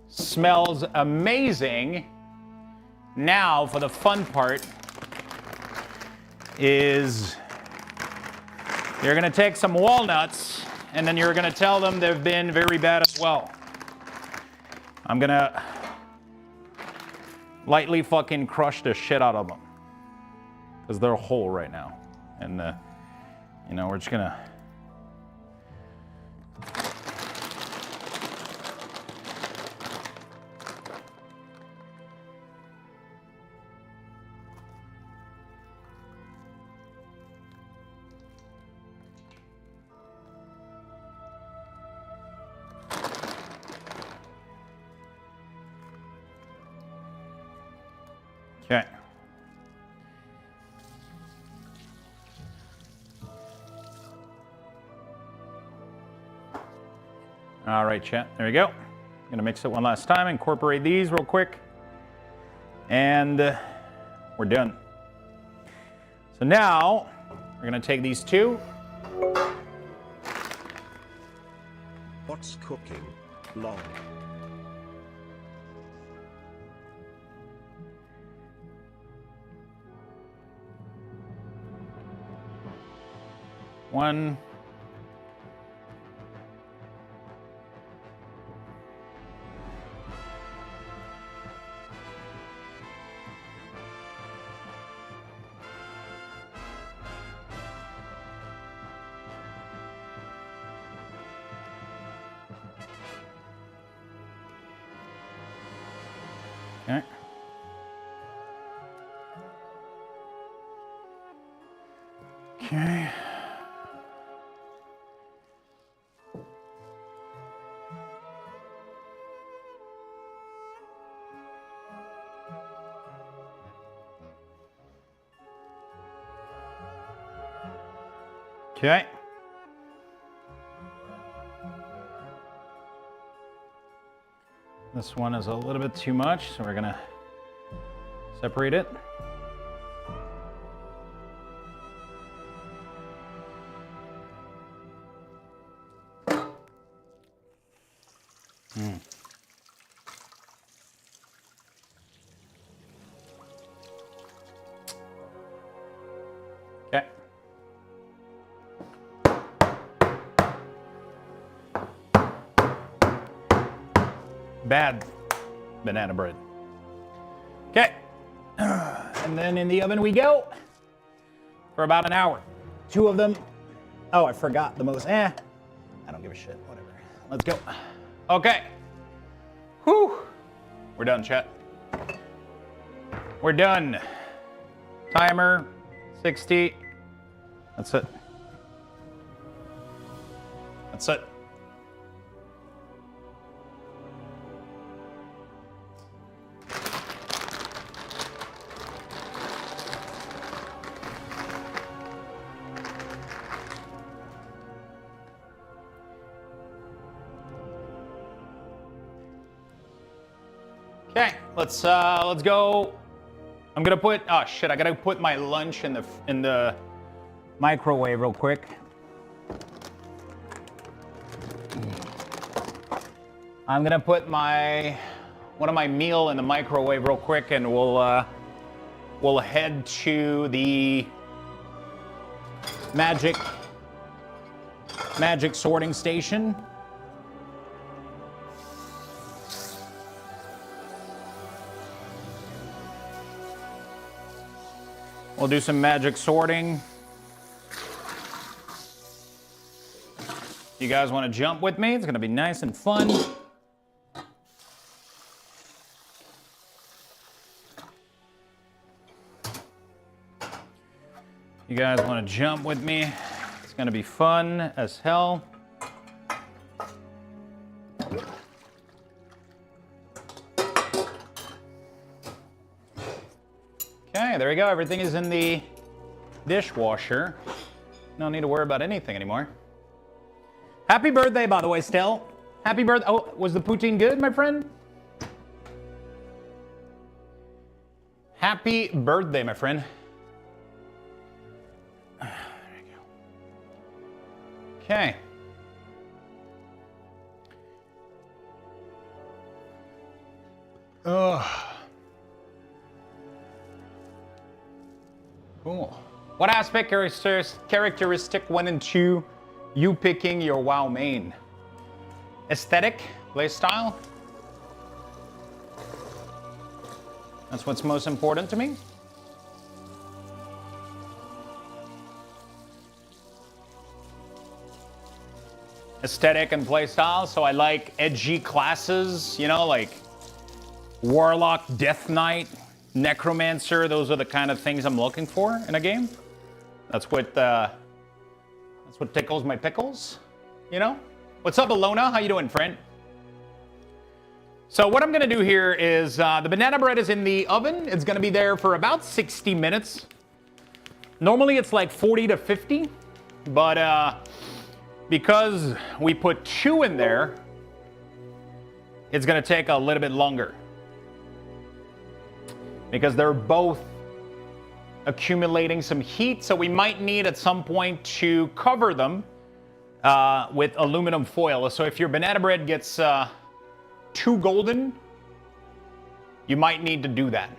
Smells amazing. Now for the fun part is you're going to take some walnuts and then you're going to tell them they've been very bad as well. I'm going to lightly fucking crush the shit out of them because they're whole right now. And, you know, we're just going to... Okay. All right, chat. There we go. I'm gonna mix it one last time. Incorporate these real quick, and we're done. So now we're gonna take these two. What's cooking? Long. One. Okay. Okay. Okay. This one is a little bit too much, so we're gonna separate it. Okay. Bad banana bread. Okay. And then in the oven we go for about an hour. 2 of them. Oh, I forgot the most. I don't give a shit. Whatever. Let's go. Okay. Whew. We're done, chat. We're done. Timer 60. That's it. That's it. Okay, let's go. I'm gonna put, oh shit, I gotta put my lunch in the microwave real quick. I'm gonna put one of my meal in the microwave real quick, and we'll head to the magic sorting station. We'll do some magic sorting. You guys want to jump with me? It's going to be nice and fun. You guys want to jump with me? It's going to be fun as hell. Okay, there we go. Everything is in the dishwasher. No need to worry about anything anymore. Happy birthday, by the way, Stell. Happy birthday. Oh, was the poutine good, my friend? Happy birthday, my friend. There you go. Okay. Ugh. Cool. What aspect characteristic went into you picking your WoW main? Aesthetic? Playstyle? That's what's most important to me. Aesthetic and playstyle, so I like edgy classes, you know, like Warlock, Death Knight, Necromancer. Those are the kind of things I'm looking for in a game. That's what tickles my pickles, you know? What's up, Alona? How you doing, friend? So what I'm gonna do here is the banana bread is in the oven. It's gonna be there for about 60 minutes. Normally it's like 40 to 50, but because we put 2 in there, it's gonna take a little bit longer. Because they're both accumulating some heat, so we might need at some point to cover them with aluminum foil. So if your banana bread gets too golden, you might need to do that.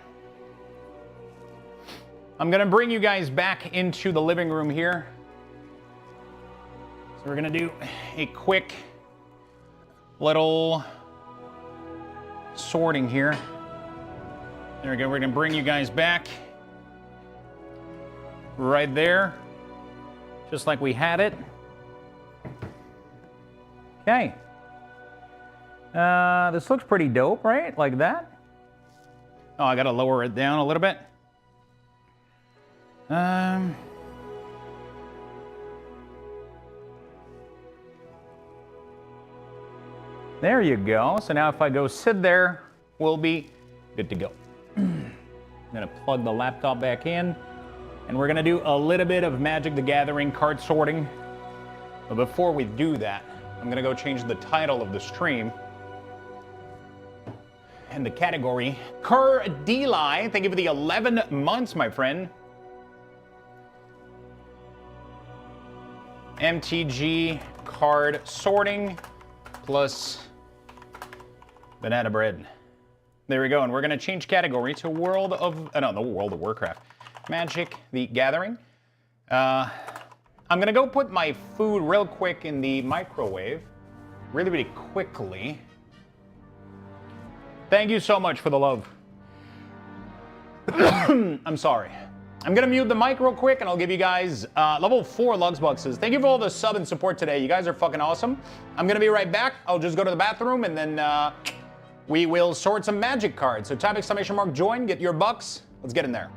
I'm gonna bring you guys back into the living room here. So we're gonna do a quick little sorting here. There we go, we're gonna bring you guys back right there, just like we had it. Okay. This looks pretty dope, right? Like that. Oh, I gotta lower it down a little bit. There you go. So now if I go sit there, we'll be good to go. I'm gonna plug the laptop back in, and we're gonna do a little bit of Magic the Gathering card sorting. But before we do that, I'm gonna go change the title of the stream. in the category. Cardeli, thank you for the 11 months, my friend. MTG card sorting plus banana bread. There we go, and we're gonna change category to World of Warcraft. Magic the Gathering. I'm gonna go put my food real quick in the microwave. Really quickly. Thank you so much for the love. I'm sorry. I'm gonna mute the mic real quick and I'll give you guys level 4 Luxboxes. Thank you for all the sub and support today. You guys are fucking awesome. I'm gonna be right back. I'll just go to the bathroom and then we will sort some magic cards. So type !join, get your bucks. Let's get in there.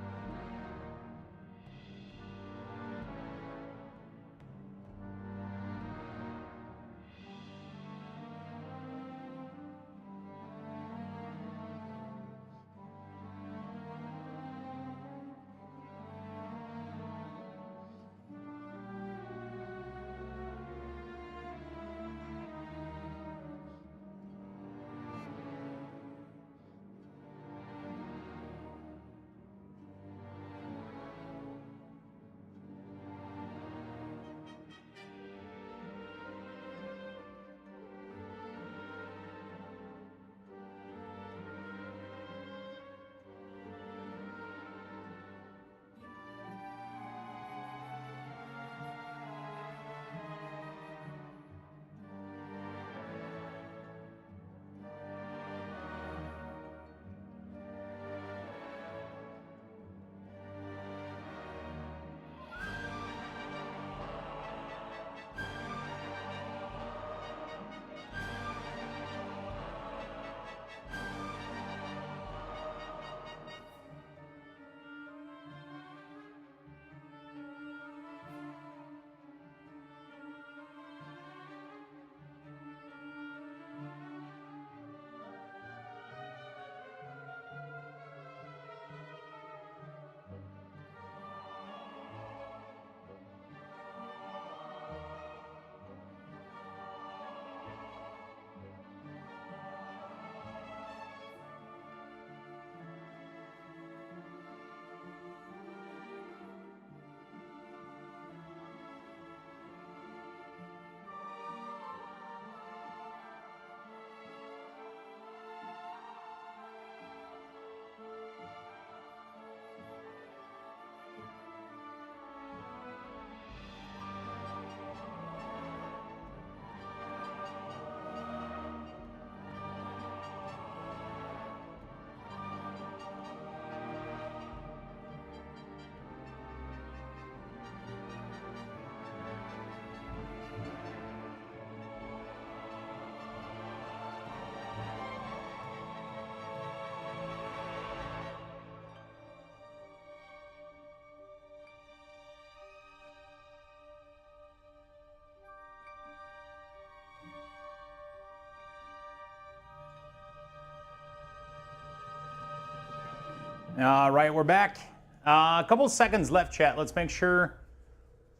All right, we're back. A couple seconds left, chat. Let's make sure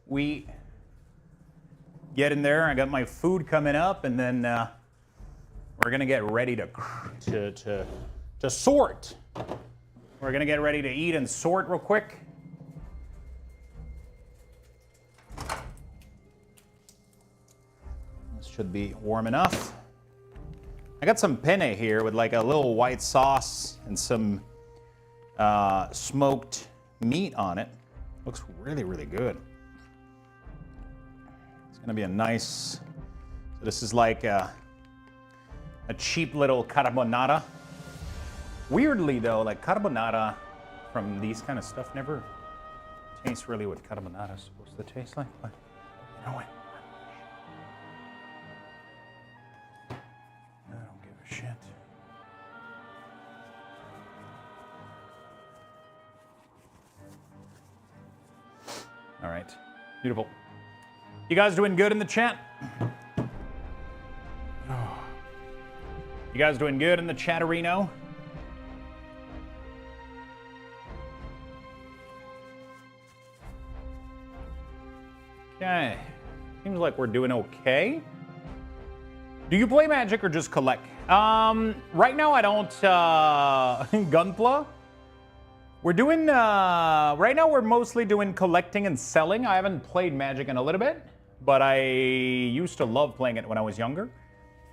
we get in there. I got my food coming up, and then we're gonna get ready to sort. We're gonna get ready to eat and sort real quick. This should be warm enough. I got some penne here with like a little white sauce and some smoked meat on it. Looks really good. It's gonna be a nice, so this is like a cheap little carbonara. Weirdly though, like carbonara from these kind of stuff never tastes really what carbonara is supposed to taste like, but you know what? I don't give a shit. All right, beautiful. You guys doing good in the chat? You guys doing good in the chatterino? Okay, seems like we're doing okay. Do you play Magic or just collect? Right now I don't Gunpla. We're doing right now we're mostly doing collecting and selling. I haven't played Magic in a little bit, but I used to love playing it when I was younger.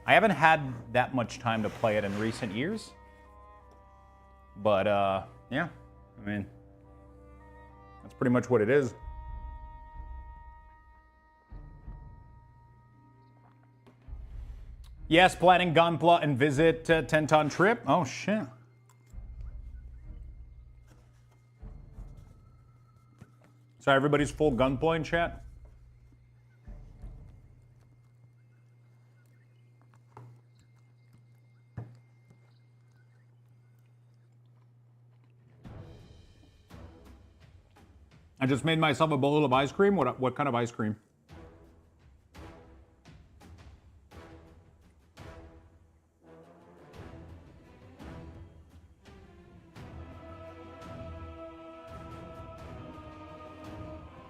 I haven't had that much time to play it in recent years. But yeah, I mean, that's pretty much what it is. Yes, planning Gunpla and visit 10-ton trip. Oh, shit. So everybody's full Gunpla in chat? I just made myself a bowl of ice cream. What kind of ice cream?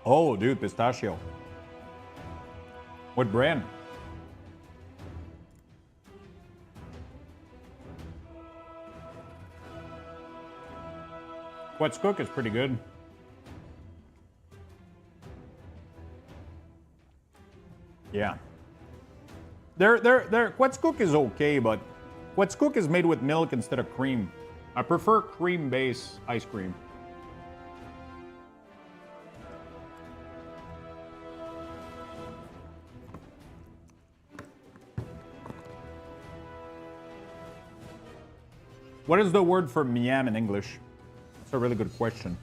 Oh, dude, pistachio. What brand? Quetzcook is pretty good. Yeah. Quetzcook is okay, but Quetzcook is made with milk instead of cream. I prefer cream-based ice cream. What is the word for miam in English? That's a really good question.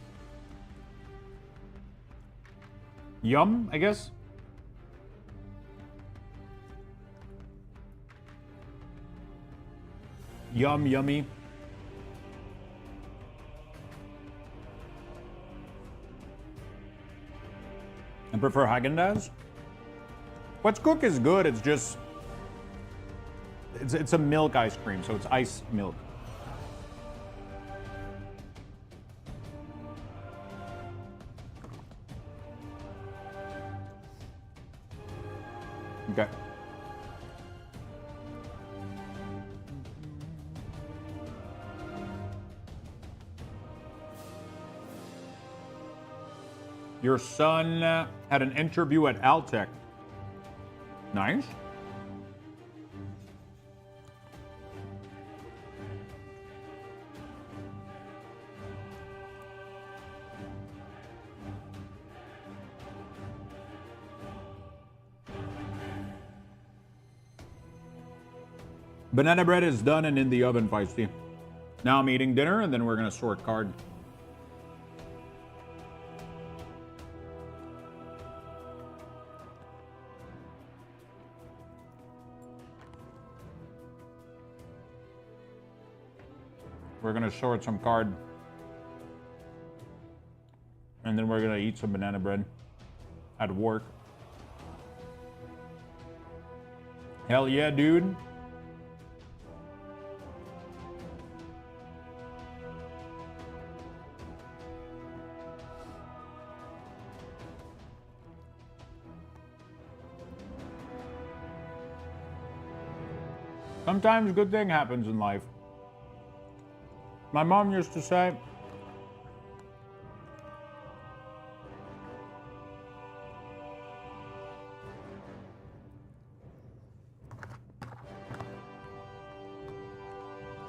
Yum, I guess? Yum, yummy. I prefer Haagen-Dazs. Quetzcook is good, it's just... It's a milk ice cream, so it's ice milk. Okay. Your son had an interview at Altec. Nice. Banana bread is done and in the oven, Feisty. Now I'm eating dinner and then we're gonna sort card. We're gonna sort some card. And then we're gonna eat some banana bread at work. Hell yeah, dude. Sometimes good thing happens in life. My mom used to say,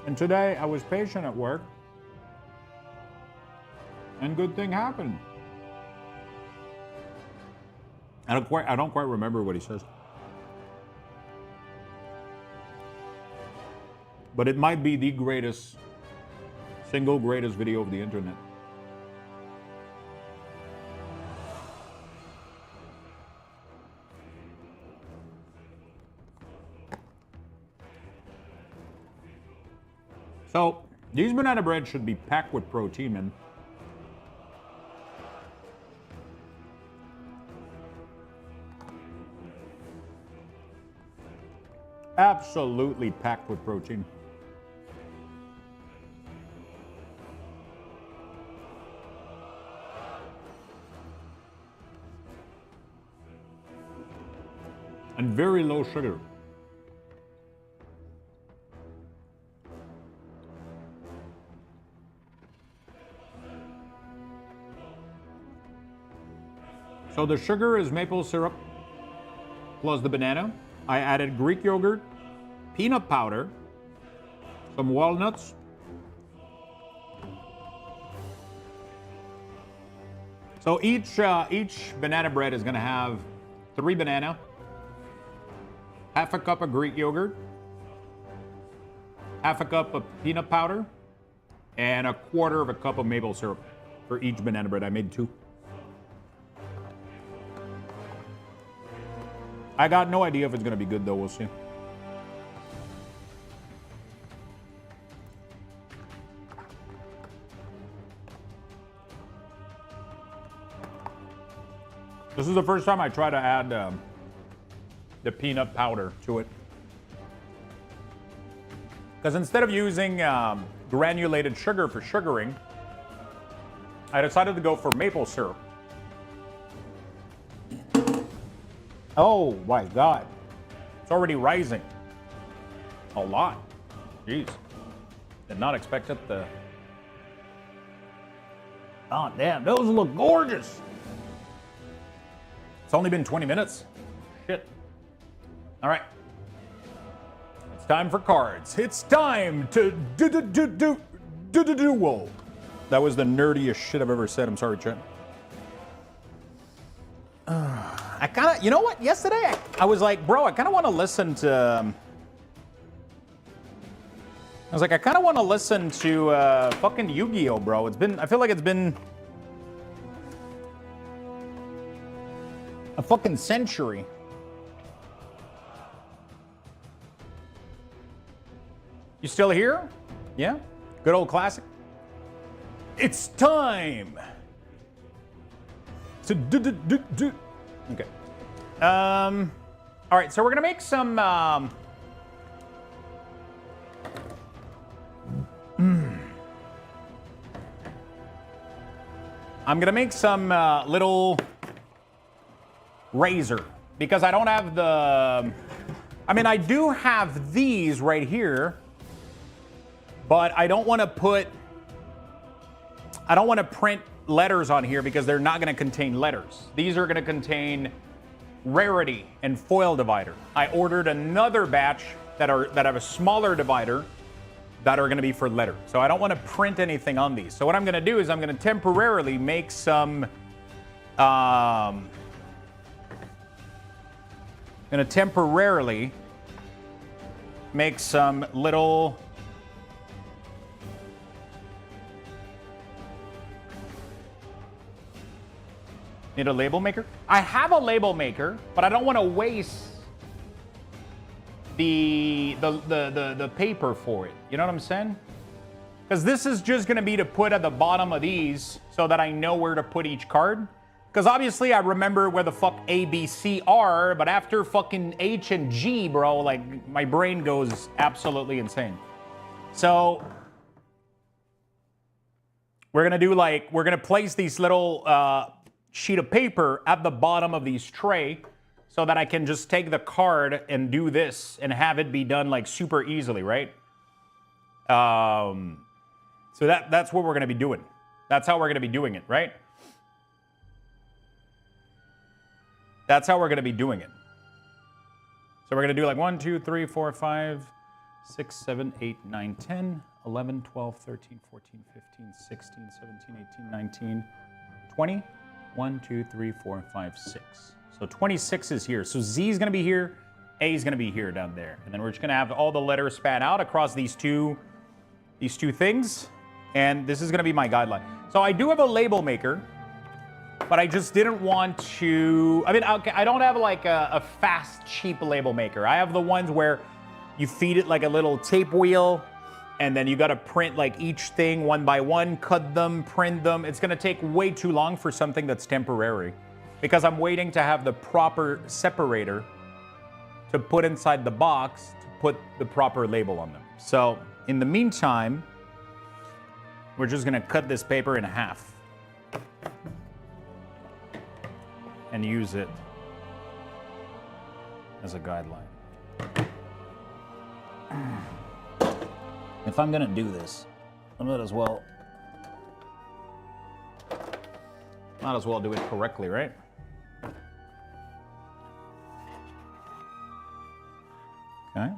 and today I was patient at work, and good thing happened. I don't quite remember what he says. But it might be the greatest, single greatest video of the internet. So, these banana bread should be packed with protein, man. Absolutely packed with protein. And very low sugar. So the sugar is maple syrup plus the banana. I added Greek yogurt, peanut powder, some walnuts, so each banana bread is gonna have 3 banana, half a cup of Greek yogurt, half a cup of peanut powder, and a quarter of a cup of maple syrup for each banana bread. I made 2. I got no idea if it's gonna be good though, we'll see. This is the first time I try to add the peanut powder to it. Because instead of using granulated sugar for sugaring, I decided to go for maple syrup. Oh my God. It's already rising. A lot. Jeez. Did not expect it to... Oh damn, those look gorgeous. It's only been 20 minutes. Shit. All right. It's time for cards. It's time to duel. That was the nerdiest shit I've ever said. I'm sorry, Chet. I kind of, you know what? Yesterday, I was like, bro, I kind of want to listen to... I was like, I kind of want to listen to fucking Yu-Gi-Oh, bro. It's been, I feel like it's been a fucking century. You still here? Yeah? Good old classic. It's time to do. Okay. All right, so we're gonna make some I'm gonna make some little razor because I don't have the... I mean, I do have these right here, but I don't want to put... I don't want to print letters on here because they're not going to contain letters. These are going to contain rarity and foil divider. I ordered another batch that have a smaller divider that are going to be for letter. So I don't want to print anything on these. So what I'm going to do is I'm going to temporarily make some little... Need a label maker? I have a label maker, but I don't want to waste the paper for it. You know what I'm saying? Because this is just going to be to put at the bottom of these so that I know where to put each card. Because obviously I remember where the fuck A, B, C are, but after fucking H and G, bro, like my brain goes absolutely insane. So we're going to do like, we're going to place these little sheet of paper at the bottom of these tray so that I can just take the card and do this and have it be done like super easily, right? So that's what we're going to be doing. That's how we're going to be doing it, right? That's how we're going to be doing it. So we're going to do like 1, 2, 3, 4, 5, 6, 7, 8, 9, 10, 11, 12, 13, 14, 15, 16, 17, 18, 19, 20. 1, 2, 3, 4, 5, 6. So 26 is here. So Z is going to be here. A is going to be here down there. And then we're just going to have all the letters span out across these two things. And this is going to be my guideline. So I do have a label maker, but I just didn't want to... I mean, okay, I don't have like a fast, cheap label maker. I have the ones where you feed it like a little tape wheel, and then you got to print like each thing one by one, cut them, print them. It's going to take way too long for something that's temporary because I'm waiting to have the proper separator to put inside the box to put the proper label on them. So in the meantime, we're just going to cut this paper in half and use it as a guideline. If I'm gonna do this, I might as well do it correctly, right? Okay.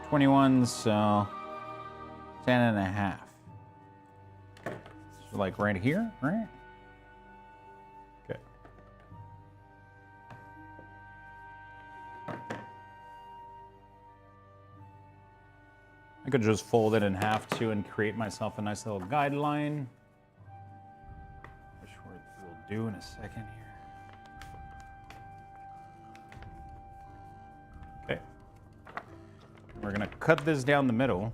$21, so 10.5. So like right here, right? Okay. I could just fold it in half too and create myself a nice little guideline. Which we'll do in a second here. Okay. We're gonna cut this down the middle.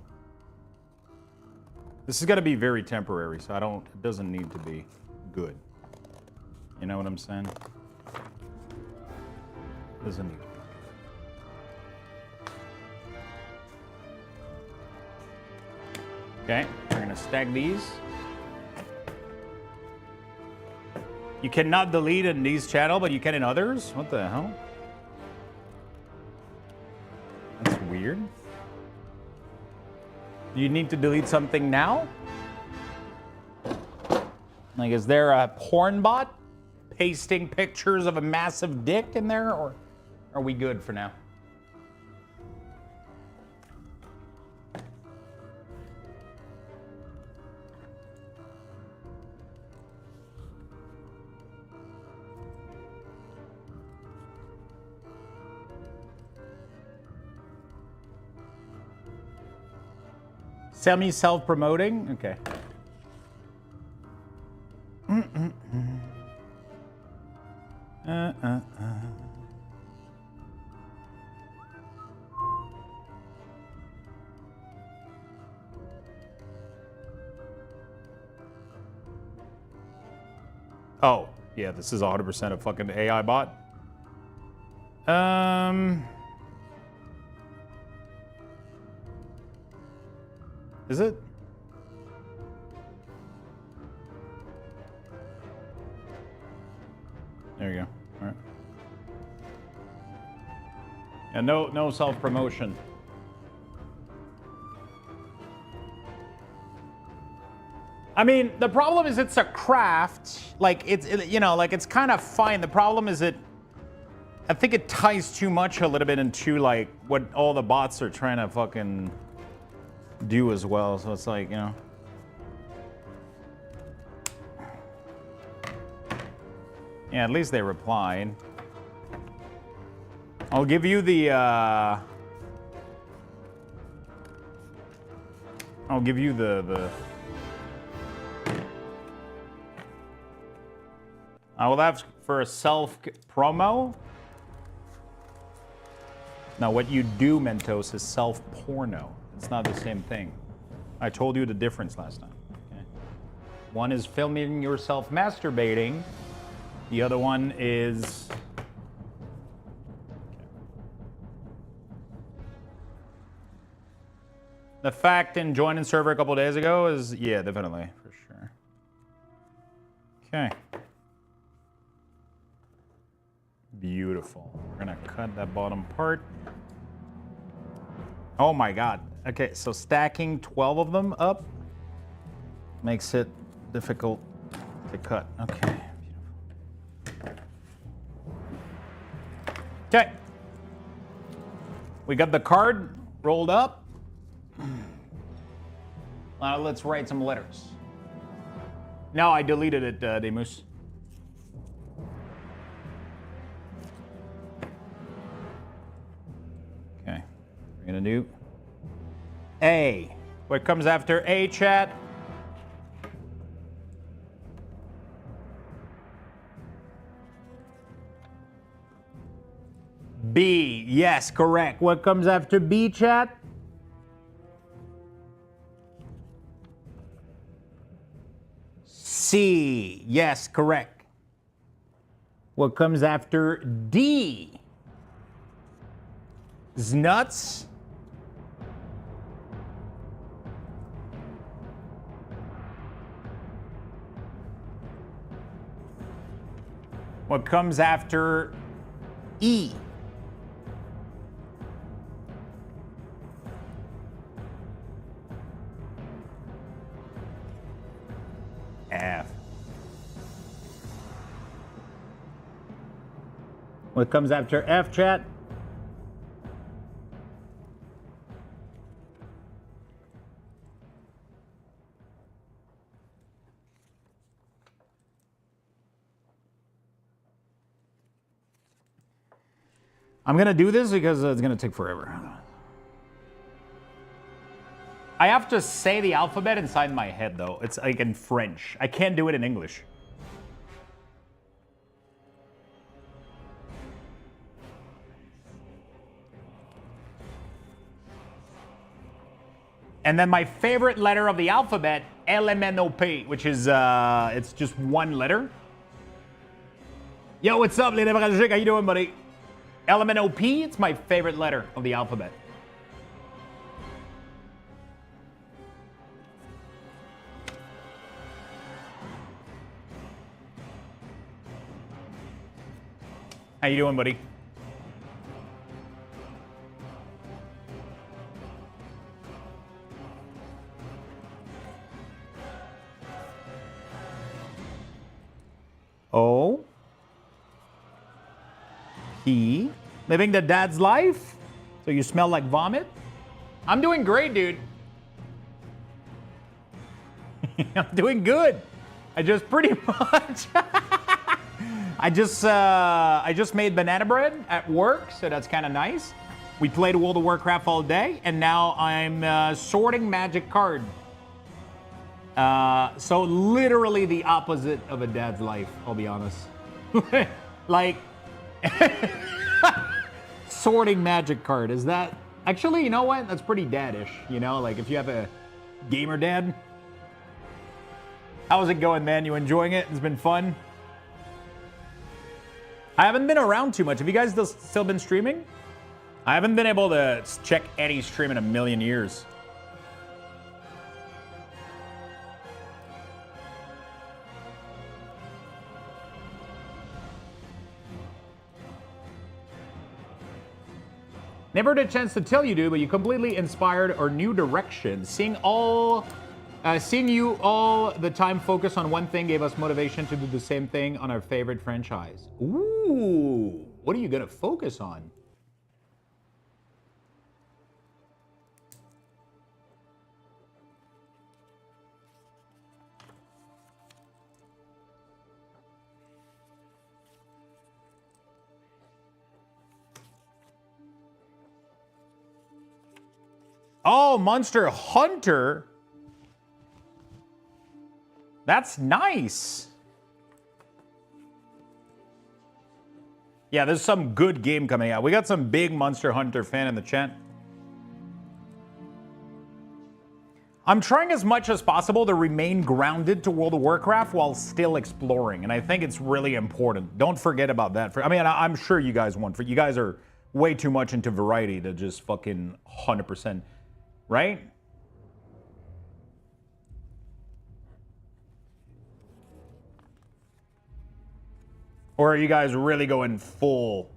This is gonna be very temporary, so it doesn't need to be good. You know what I'm saying? Doesn't need to be. Okay, we're gonna stack these. You cannot delete in these channel, but you can in others? What the hell? That's weird. Do you need to delete something now? Like, is there a porn bot pasting pictures of a massive dick in there, or are we good for now? Semi-self-promoting? Okay. Oh, yeah, this is 100% a fucking AI bot. Is it? There you go. All right. And no self-promotion. I mean, the problem is it's a craft. Like it's kind of fine. The problem is I think it ties too much a little bit into like what all the bots are trying to fucking do as well. So it's like, yeah, at least they replied. I'll give you the I will have for a self promo. Now what you do, Mentos, is self porno. It's not the same thing. I told you the difference last time. Okay. One is filming yourself masturbating. The other one is... Okay. The fact in joining server a couple days ago is... Yeah, definitely, for sure. Okay. Beautiful. We're gonna cut that bottom part. Oh my god. Okay, so stacking 12 of them up makes it difficult to cut. Okay. Okay. We got the card rolled up. Now let's write some letters. No, I deleted it, Demus. Okay. We're gonna do A. What comes after A, chat? B. Yes, correct. What comes after B, chat? C. Yes, correct. What comes after D? Nuts? What comes after E? F. What comes after F, chat? I'm gonna do this because it's gonna take forever. I have to say the alphabet inside my head though. It's like in French. I can't do it in English. And then my favorite letter of the alphabet, LMNOP, which is it's just one letter. Yo, what's up, Lady Brajik? How you doing, buddy? LMNOP, it's my favorite letter of the alphabet. How you doing, buddy? O P, living the dad's life. So you smell like vomit? I'm doing great, dude. I'm doing good. I just pretty much. I just made banana bread at work, so that's kind of nice. We played World of Warcraft all day, and now I'm sorting magic card. So literally the opposite of a dad's life, I'll be honest. Like, sorting magic card, is that... Actually, you know what? That's pretty dadish, you know? Like, if you have a gamer dad. How's it going, man? You enjoying it? It's been fun? I haven't been around too much. Have you guys still been streaming? I haven't been able to check any stream in a million years. Never had a chance to tell you, dude, but you completely inspired our new direction. Seeing you all the time focus on one thing gave us motivation to do the same thing on our favorite franchise. Ooh, what are you gonna focus on? Oh, Monster Hunter. That's nice. Yeah, there's some good game coming out. We got some big Monster Hunter fan in the chat. I'm trying as much as possible to remain grounded to World of Warcraft while still exploring, and I think it's really important. Don't forget about that. I mean, I'm sure you guys want. You guys are way too much into variety to just fucking 100%. Right? Or are you guys really going full?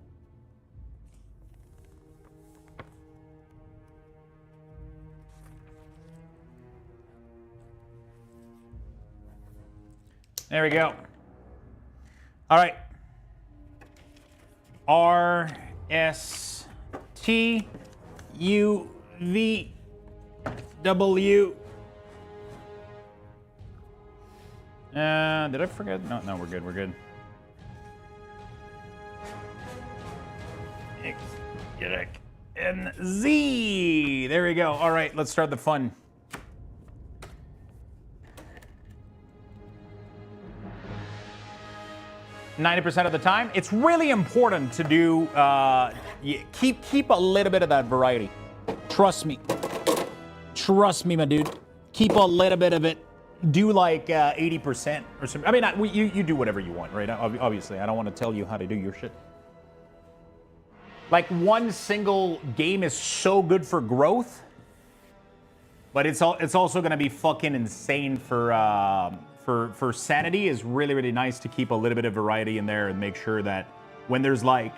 There we go. All right. RSTUVW. Did I forget? No, we're good. We're good. X, Y, and Z. There we go. All right, let's start the fun. "90% of the time, it's really important to do keep a little bit of that variety. Trust me, my dude. Keep a little bit of it. Do like 80% or something. I mean, you do whatever you want, right? Obviously, I don't want to tell you how to do your shit. Like, one single game is so good for growth, but it's also going to be fucking insane for sanity. Is really, really nice to keep a little bit of variety in there and make sure that when there's like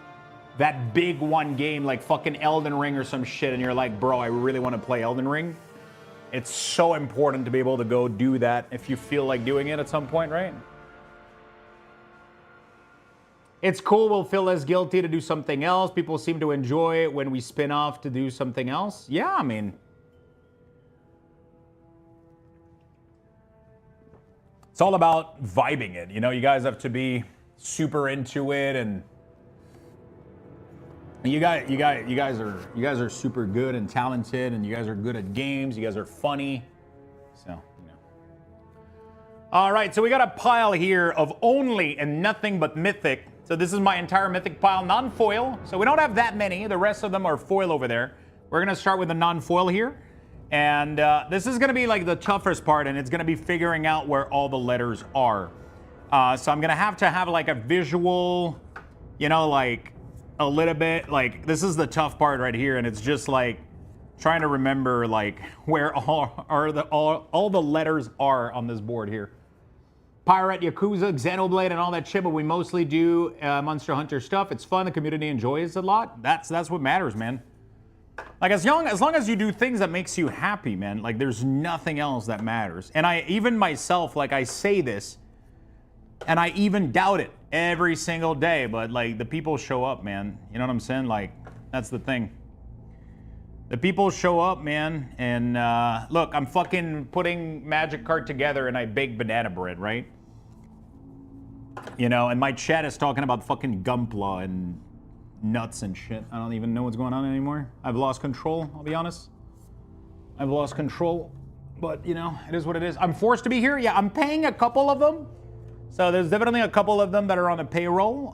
that big one game like fucking Elden Ring or some shit and you're like, bro, I really want to play Elden Ring. It's so important to be able to go do that if you feel like doing it at some point, right? It's cool. We'll feel less guilty to do something else. People seem to enjoy it when we spin off to do something else. Yeah, I mean, it's all about vibing it. You know, you guys have to be super into it, and you guys are super good and talented, and you guys are good at games. You guys are funny. So, you know. All right, so we got a pile here of only and nothing but mythic. So this is my entire mythic pile, non-foil. So we don't have that many. The rest of them are foil over there. We're gonna start with the non-foil here. And this is gonna be like the toughest part, and it's gonna be figuring out where all the letters are. So I'm gonna have to have like a visual, you know, like a little bit, like this is the tough part right here, and it's just like trying to remember like where all the letters are on this board here. Pirate, Yakuza, Xenoblade, and all that shit, but we mostly do Monster Hunter stuff. It's fun. The community enjoys it a lot. That's what matters, man. Like as long as you do things that makes you happy, man. Like there's nothing else that matters. And I even myself, like I say this, and I even doubt it every single day. But like the people show up, man. You know what I'm saying? Like that's the thing. The people show up, man. And look, I'm fucking putting Magic Card together, and I bake banana bread, right? You know, and my chat is talking about fucking Gunpla and nuts and shit. I don't even know what's going on anymore. I've lost control, I'll be honest. I've lost control, but you know, it is what it is. I'm forced to be here. Yeah, I'm paying a couple of them. So there's definitely a couple of them that are on the payroll.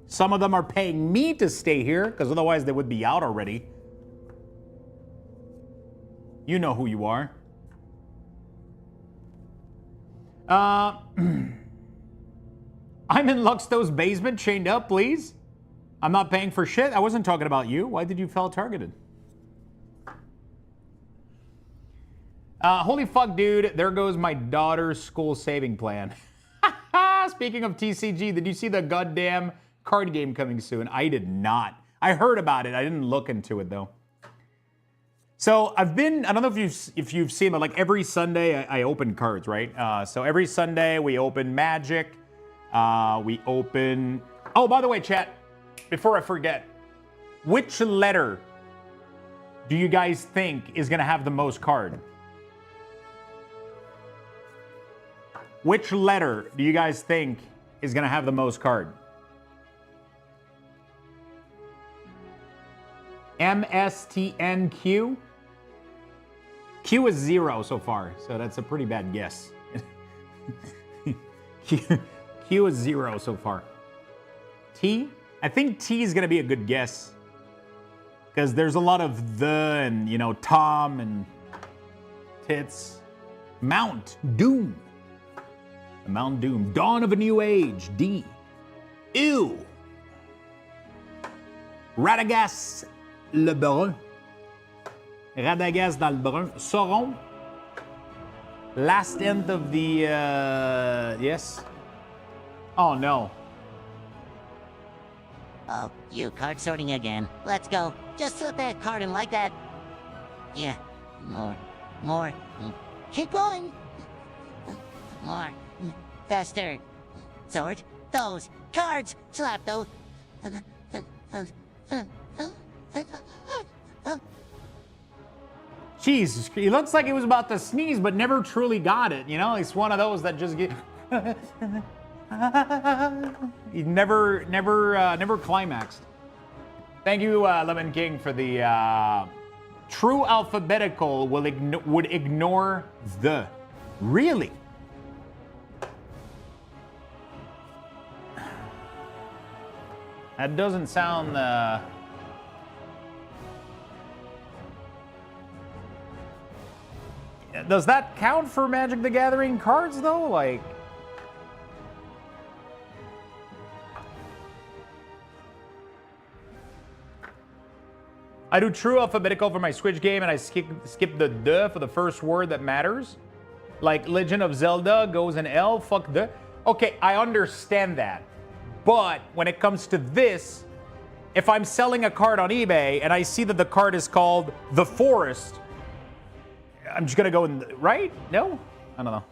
Some of them are paying me to stay here, because otherwise they would be out already. You know who you are. I'm in Luxthos basement, chained up, please. I'm not paying for shit. I wasn't talking about you. Why did you feel targeted? Holy fuck, dude. There goes my daughter's school saving plan. Speaking of TCG, did you see the goddamn card game coming soon? I did not. I heard about it. I didn't look into it, though. So I've been, I don't know if you've seen, but like every Sunday I open cards, right? So every Sunday we open Magic. We open... Oh, by the way, chat, before I forget, which letter do you guys think is going to have the most card? Which letter do you guys think is going to have the most card? MSTNQ? Q is 0 so far, so that's a pretty bad guess. Q is 0 so far. T? I think T is going to be a good guess. Because there's a lot of the and, you know, Tom and tits. Mount Doom. Mount Doom. Dawn of a New Age. D. Ew. Radagast le Brun. Radagast dans le Brun. Sauron. Last end of the... yes. Oh, no. Oh, you card sorting again. Let's go. Just slip that card in like that. Yeah. More. Keep going. More. Faster. Sort those cards. Slap those. Jesus, he looks like he was about to sneeze, but never truly got it. You know, he's one of those that just get... he never climaxed. Thank you, Lemon King, for the true alphabetical would ignore the. Really? That doesn't sound. Does that count for Magic the Gathering cards though? Like. I do true alphabetical for my Switch game, and I skip the "the" for the first word that matters. Like Legend of Zelda goes in L, fuck the. Okay, I understand that. But when it comes to this, if I'm selling a card on eBay and I see that the card is called The Forest, I'm just gonna go in, right? No? I don't know.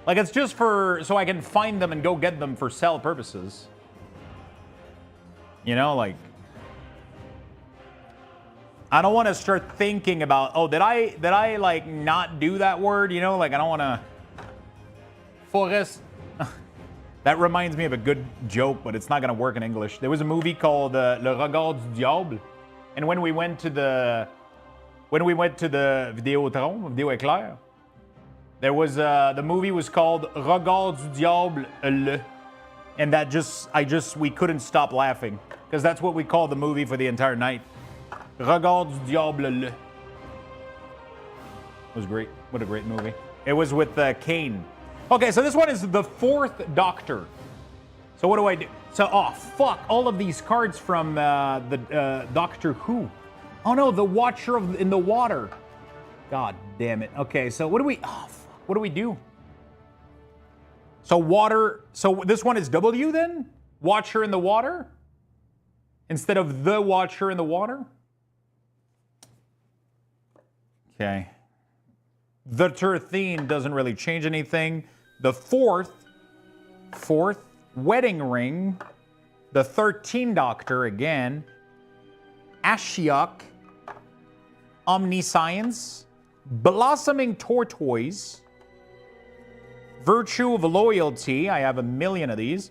Like, it's just for, so I can find them and go get them for sell purposes. You know, like, I don't want to start thinking about, oh, did I like not do that word? You know, like, I don't want to. Forest. That reminds me of a good joke, but it's not going to work in English. There was a movie called Le Regard du Diable, and when we went to the Vidéotron, Vidéo Éclair, there was the movie was called Regard du Diable Le, and that we couldn't stop laughing because that's what we called the movie for the entire night. Regard du Diable Le. It was great. What a great movie. It was with Kane. Okay, so this one is the 4th Doctor. So what do I do? So, oh, fuck. All of these cards from the Doctor Who. Oh, no, the Watcher in the Water. God damn it. Okay, so what do we... Oh, fuck. What do we do? So water... So this one is W then? Watcher in the Water? Instead of the Watcher in the Water? Okay. The 13 doesn't really change anything. The 4th Wedding Ring. The 13 Doctor again. Ashiok. Omniscience. Blossoming Tortoise. Virtue of Loyalty. I have a million of these.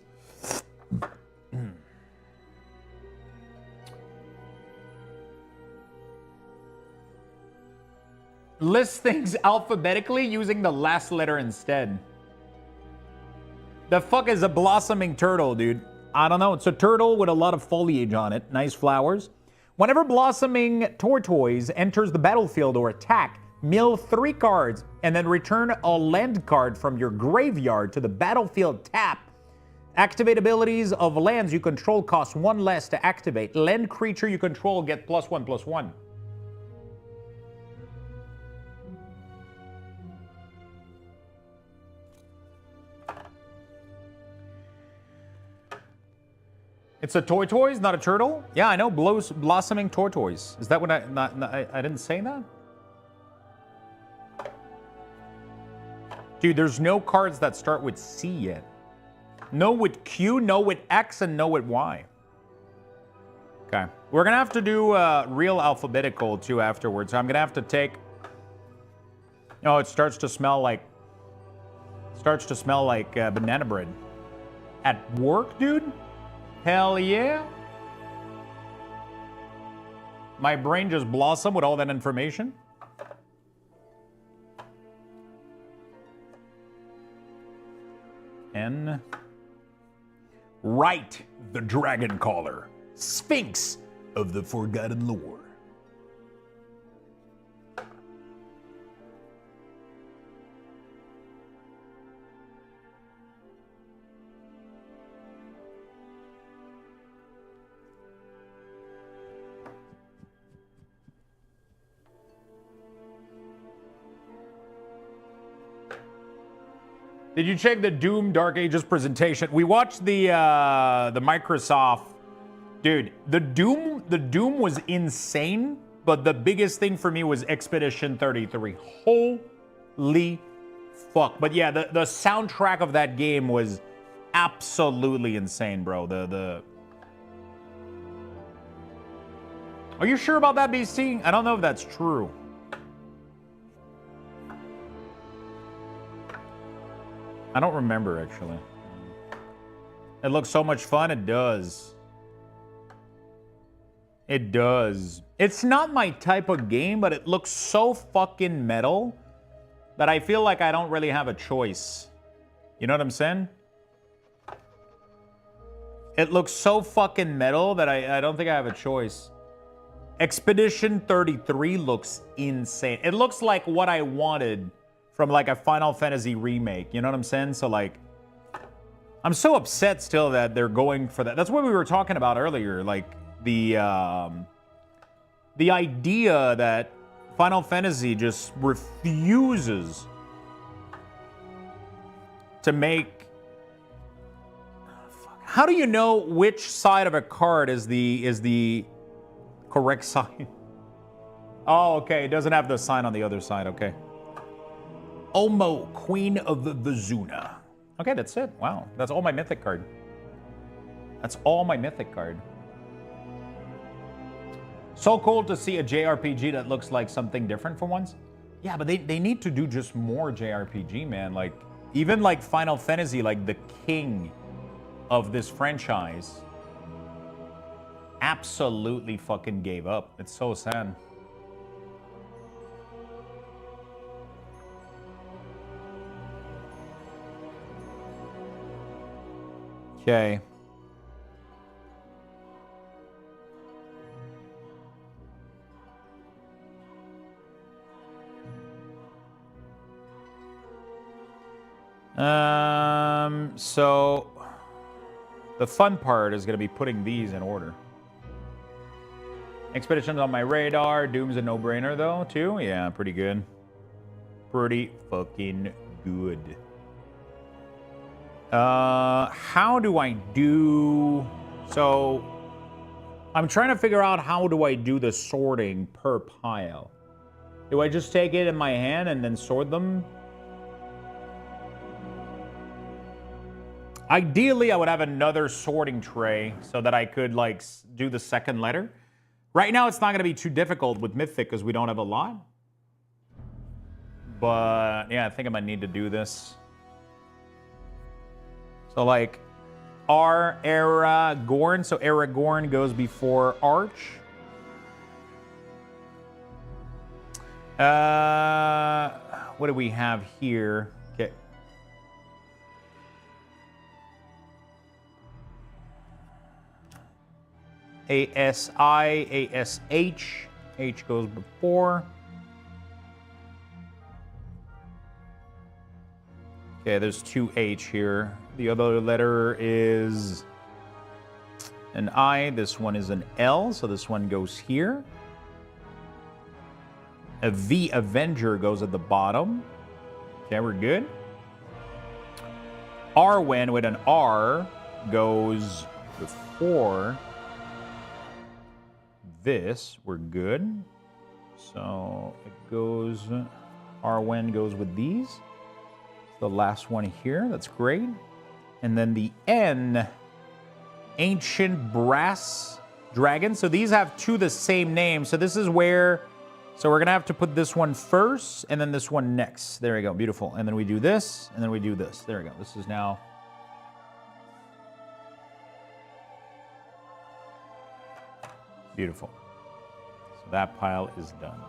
List things alphabetically using the last letter instead. The fuck is a blossoming turtle, dude? I don't know. It's a turtle with a lot of foliage on it. Nice flowers. Whenever blossoming tortoise enters the battlefield or attack, mill 3 cards and then return a land card from your graveyard to the battlefield tap. Activate abilities of lands you control cost 1 less to activate. Land creature you control get +1/+1. It's a tortoise, not a turtle? Yeah, I know. Blossoming tortoise. Is that what I didn't say that? Dude, there's no cards that start with C yet. No with Q, no with X, and no with Y. Okay. We're going to have to do real alphabetical, too, afterwards. So I'm going to have to take... Oh, it starts to smell like... banana bread. At work, dude? Hell yeah. My brain just blossomed with all that information. N. Right, the Dragon Caller. Sphinx of the Forgotten Lore. Did you check the Doom Dark Ages presentation? We watched the Microsoft. Dude, the Doom was insane, but the biggest thing for me was Expedition 33. Holy fuck. But yeah, the soundtrack of that game was absolutely insane, bro. Are you sure about that, BC? I don't know if that's true. I don't remember, actually. It looks so much fun. It does. It does. It's not my type of game, but it looks so fucking metal that I feel like I don't really have a choice. You know what I'm saying? It looks so fucking metal that I don't think I have a choice. Expedition 33 looks insane. It looks like what I wanted from like a Final Fantasy remake. You know what I'm saying? So like, I'm so upset still that they're going for that. That's what we were talking about earlier. Like the idea that Final Fantasy just refuses to make... How do you know which side of a card is the correct side? Oh, okay. It doesn't have the sign on the other side. Okay. Omo, Queen of the Vizuna. Okay, that's it. Wow, that's all my mythic card. That's all my mythic card. So cool to see a JRPG that looks like something different for once. Yeah, but they need to do just more JRPG, man. Like, even like Final Fantasy, like the king of this franchise, absolutely fucking gave up. It's so sad. Okay. So the fun part is going to be putting these in order. Expedition's on my radar. Doom's a no-brainer though, too. Yeah, pretty good. Pretty fucking good. How do I do... So I'm trying to figure out how do I do the sorting per pile. Do I just take it in my hand and then sort them? Ideally, I would have another sorting tray so that I could like do the second letter. Right now, it's not going to be too difficult with Mythic because we don't have a lot. But yeah, I think I might need to do this. So like Aragorn. So Aragorn goes before Arch. What do we have here? Okay. ASI, ASH. H goes before. Okay, there's two H here. The other letter is an I. This one is an L, so this one goes here. A V, Avenger, goes at the bottom. Okay, we're good. Arwen with an R goes before this. We're good. So it goes, Arwen goes with these. The last one here, that's great. And then the N, Ancient Brass Dragon. So these have two the same name. So this is where, so we're gonna have to put this one first and then this one next. There we go, beautiful. And then we do this, and then we do this. There we go, this is now. Beautiful. So that pile is done.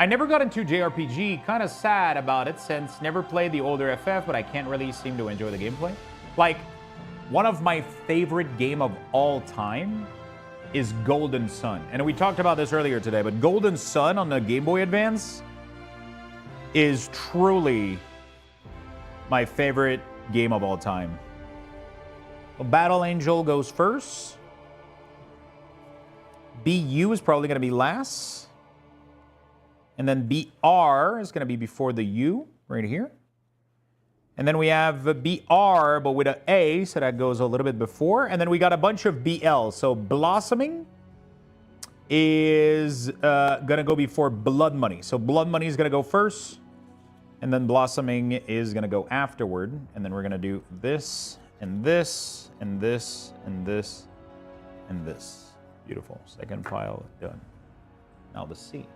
I never got into JRPG, kind of sad about it since never played the older FF, but I can't really seem to enjoy the gameplay. Like, one of my favorite game of all time is Golden Sun. And we talked about this earlier today, but Golden Sun on the Game Boy Advance is truly my favorite game of all time. Battle Angel goes first. BU is probably going to be last. And then BR is going to be before the U, right here. And then we have BR, but with an A, so that goes a little bit before. And then we got a bunch of BL. So Blossoming is going to go before Blood Money. So Blood Money is going to go first. And then Blossoming is going to go afterward. And then we're going to do this, and this, and this, and this, and this. Beautiful. Second pile done. Now the C.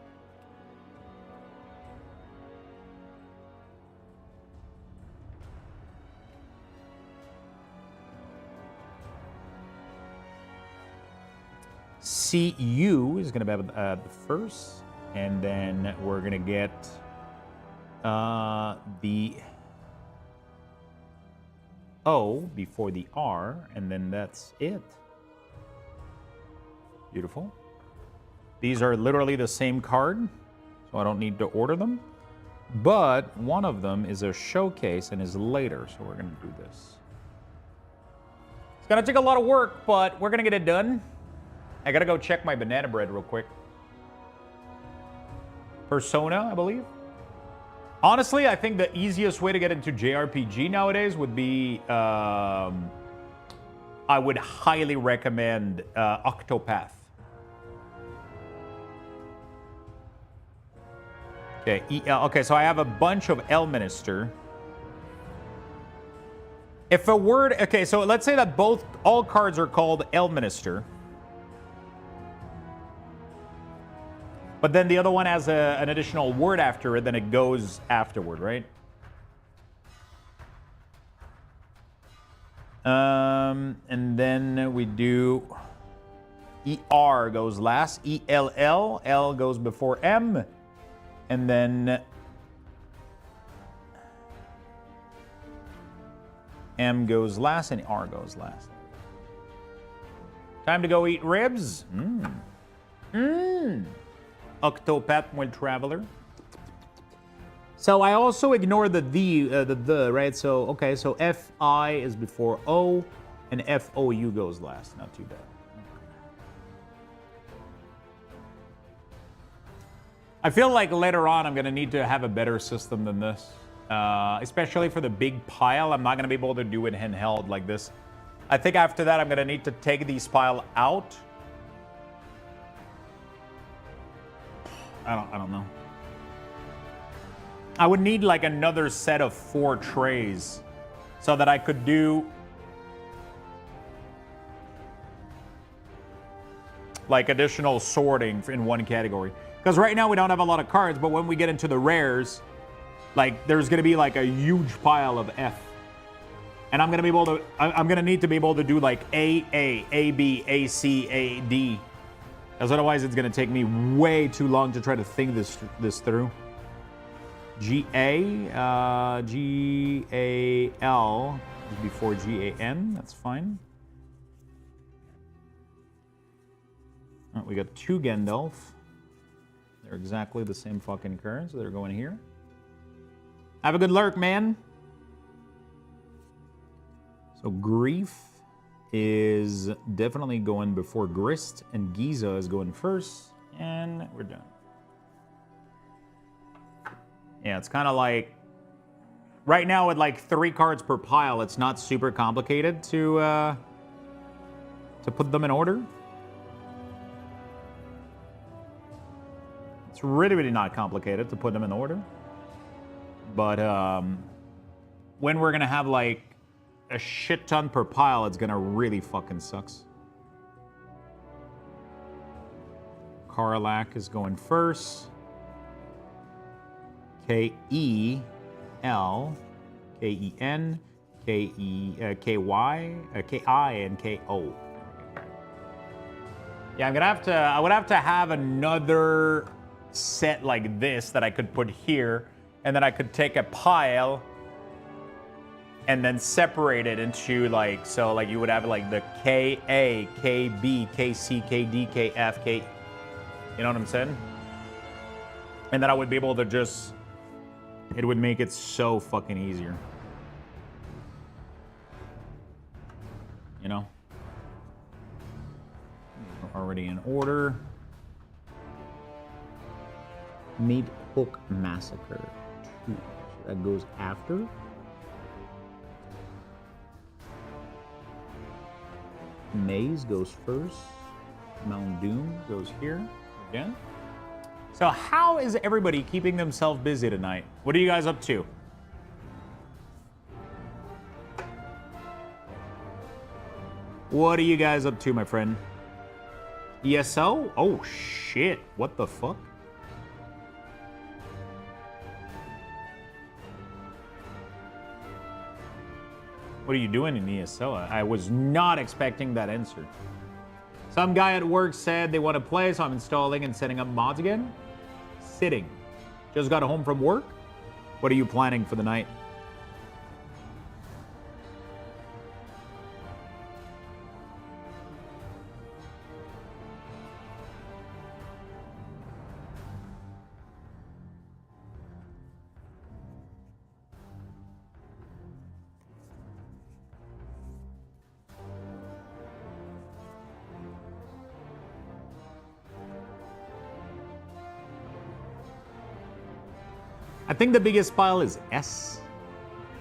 CU is going to be the first, and then we're going to get the O before the R, and then that's it. Beautiful. These are literally the same card, so I don't need to order them. But one of them is a showcase and is later, so we're going to do this. It's going to take a lot of work, but we're going to get it done. I gotta go check my banana bread real quick. Persona, I believe. Honestly, I think the easiest way to get into JRPG nowadays would be, I would highly recommend Octopath. Okay, EL. Okay, so I have a bunch of Elminster. If a word, okay, so let's say that all cards are called Elminster. But then the other one has an additional word after it, then it goes afterward, right? And then we do ER goes last, ELL, L goes before M, and then M goes last and R goes last. Time to go eat ribs. Octopath Will Traveler. So I also ignore the right? So, okay, so FI is before O, and FOU goes last. Not too bad. I feel like later on I'm going to need to have a better system than this. Especially for the big pile. I'm not going to be able to do it handheld like this. I think after that I'm going to need to take these pile out. I don't know. I would need like another set of 4 trays so that I could do like additional sorting in one category. Because right now we don't have a lot of cards, but when we get into the rares, like there's gonna be like a huge pile of F. And I'm gonna need to be able to do like A, B, A, C, A, D. Because otherwise it's gonna take me way too long to try to think this through. G-A, G-A-L is before G-A-N, that's fine. All right, we got 2 Gandalf. They're exactly the same fucking cards, so they're going here. Have a good lurk, man. So Grief is definitely going before Grist, and Giza is going first, and we're done. Yeah, it's kind of like right now with like 3 cards per pile, it's not super complicated to put them in order. It's really not complicated to put them in order. But when we're gonna have like a shit ton per pile, it's gonna really fucking sucks. Karlak is going first. K-E-L, K-E-N, K-Y, K-I, and K-O. Yeah, I would have to have another set like this that I could put here, and then I could take a pile and then separate it into like, so like you would have like the K-A, K-B, K-C, K-D, K-F, K, you know what I'm saying? And then I would be able to just, it would make it so fucking easier. You know? We're already in order. Meat Hook Massacre 2. That goes after. Maze goes first. Mount Doom goes here again. So how is everybody keeping themselves busy tonight? What are you guys up to? What are you guys up to, my friend? ESO? Oh shit, what the fuck? What are you doing in ESO? I was not expecting that answer. Some guy at work said they want to play, so I'm installing and setting up mods again. Sitting. Just got home from work? What are you planning for the night? I think the biggest pile is S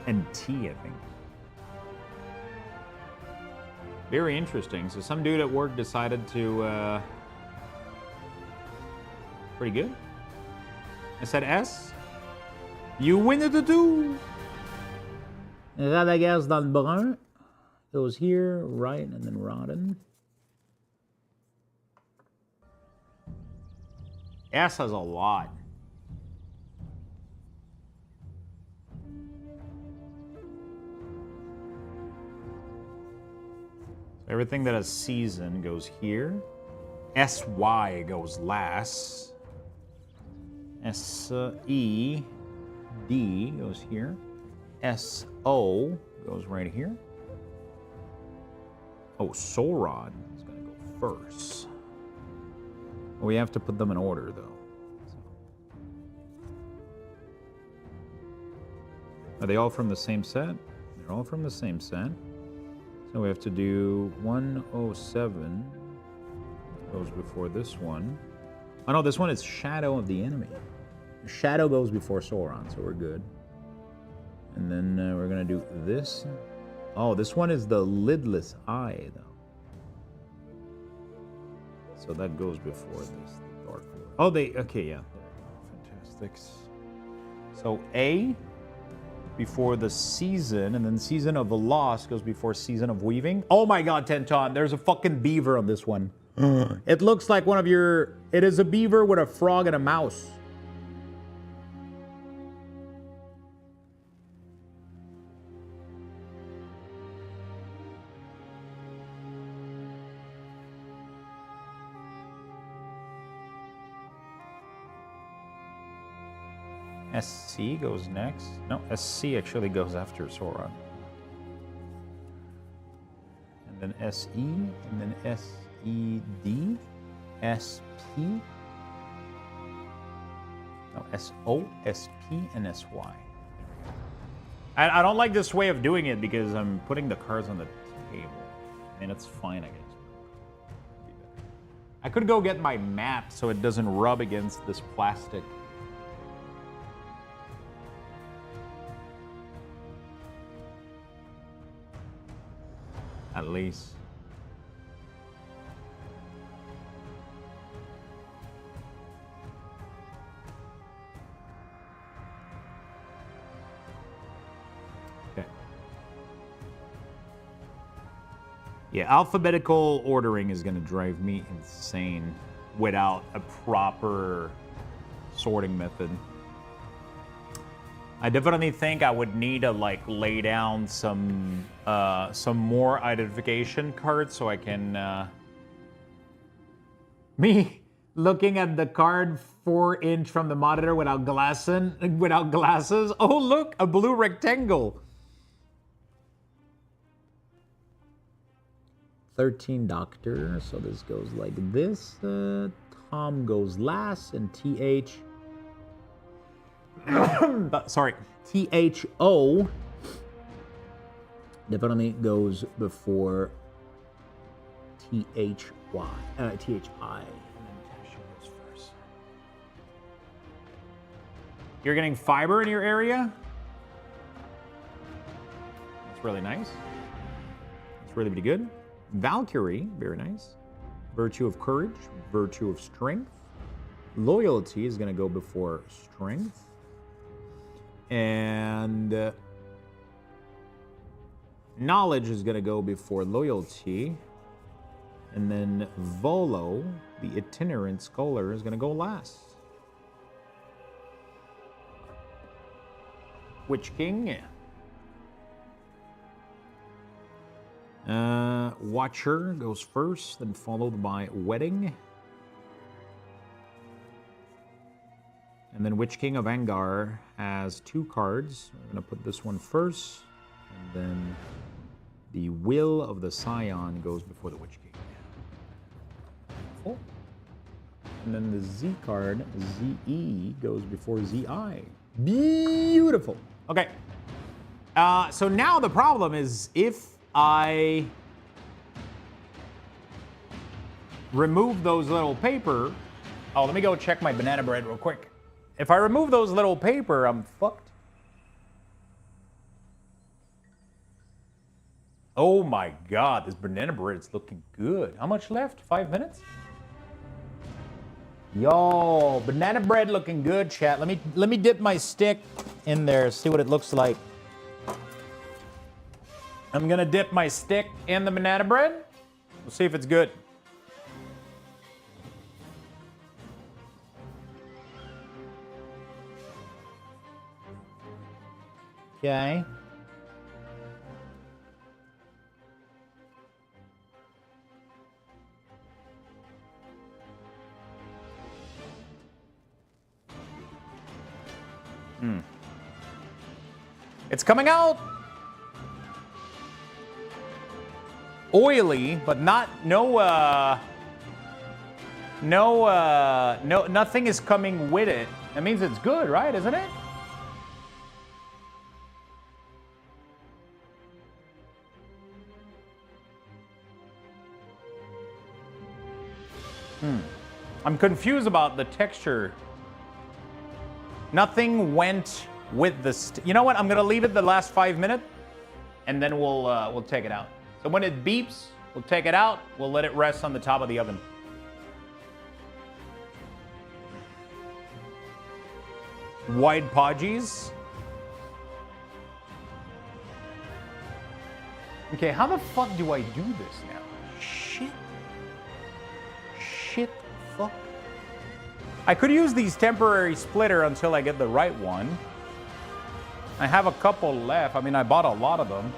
and T, I think. Very interesting. So some dude at work decided to... pretty good. I said S. You win it too. Radagast dans le brun. Goes here, right, and then rotten. S has a lot. Everything that has season goes here. SY goes last. SE D goes here. SO goes right here. Oh, Soul Rod is going to go first. We have to put them in order, though. Are they all from the same set? They're all from the same set. So we have to do 107. Goes before this one. Oh no, this one is Shadow of the Enemy. Shadow goes before Sauron, so we're good. And then we're going to do this. Oh, this one is the Lidless Eye, though. So that goes before this. The Dark Lord. Oh, they... Okay, yeah. Fantastic. So A before the Season, and then Season of the Lost goes before Season of Weaving. Oh my god, Tenton, there's a fucking beaver on this one. It looks like one of your... It is a beaver with a frog and a mouse. SC goes next. No, SC actually goes after Sauron. And then SE, and then SED, SP, no, SO, SP, and SY. I don't like this way of doing it because I'm putting the cards on the table. I mean, it's fine, I guess. I could go get my mat so it doesn't rub against this plastic. At least. Okay. Yeah, alphabetical ordering is going to drive me insane without a proper sorting method. I definitely think I would need to like lay down some more identification cards so I can me looking at the card 4-inch from the monitor without glasses. Oh look, a blue rectangle. 13 Doctor, so this goes like this. Tom goes last, and TH. Sorry, THO definitely goes before THY, THI, and then Tasha goes first. You're getting fiber in your area? That's really nice. That's really, really good. Valkyrie, very nice. Virtue of Courage, Virtue of Strength. Loyalty is going to go before Strength. And Knowledge is going to go before Loyalty. And then Volo, the Itinerant Scholar, is going to go last. Witch King. Watcher goes first, then followed by Wedding. And then Witch King of Angar has 2 cards. I'm going to put this one first. And then the Will of the Scion goes before the Witch King. Cool. And then the Z card, ZE, goes before ZI. Beautiful. Okay. So now the problem is if I remove those little paper... Oh, let me go check my banana bread real quick. If I remove those little paper, I'm fucked. Oh my god, this banana bread is looking good. How much left? 5 minutes? Yo, banana bread looking good, chat. Let me dip my stick in there, see what it looks like. I'm gonna dip my stick in the banana bread. We'll see if it's good. Okay. It's coming out oily, but nothing is coming with it. That means it's good, right? Isn't it? I'm confused about the texture. Nothing went with the you know what? I'm gonna leave it the last 5 minutes, and then we'll take it out. So when it beeps, we'll take it out. We'll let it rest on the top of the oven. Wide podgies. Okay, how the fuck do I do this now? Shit, fuck. I could use these temporary splitter until I get the right one. I have a couple left. I mean, I bought a lot of them.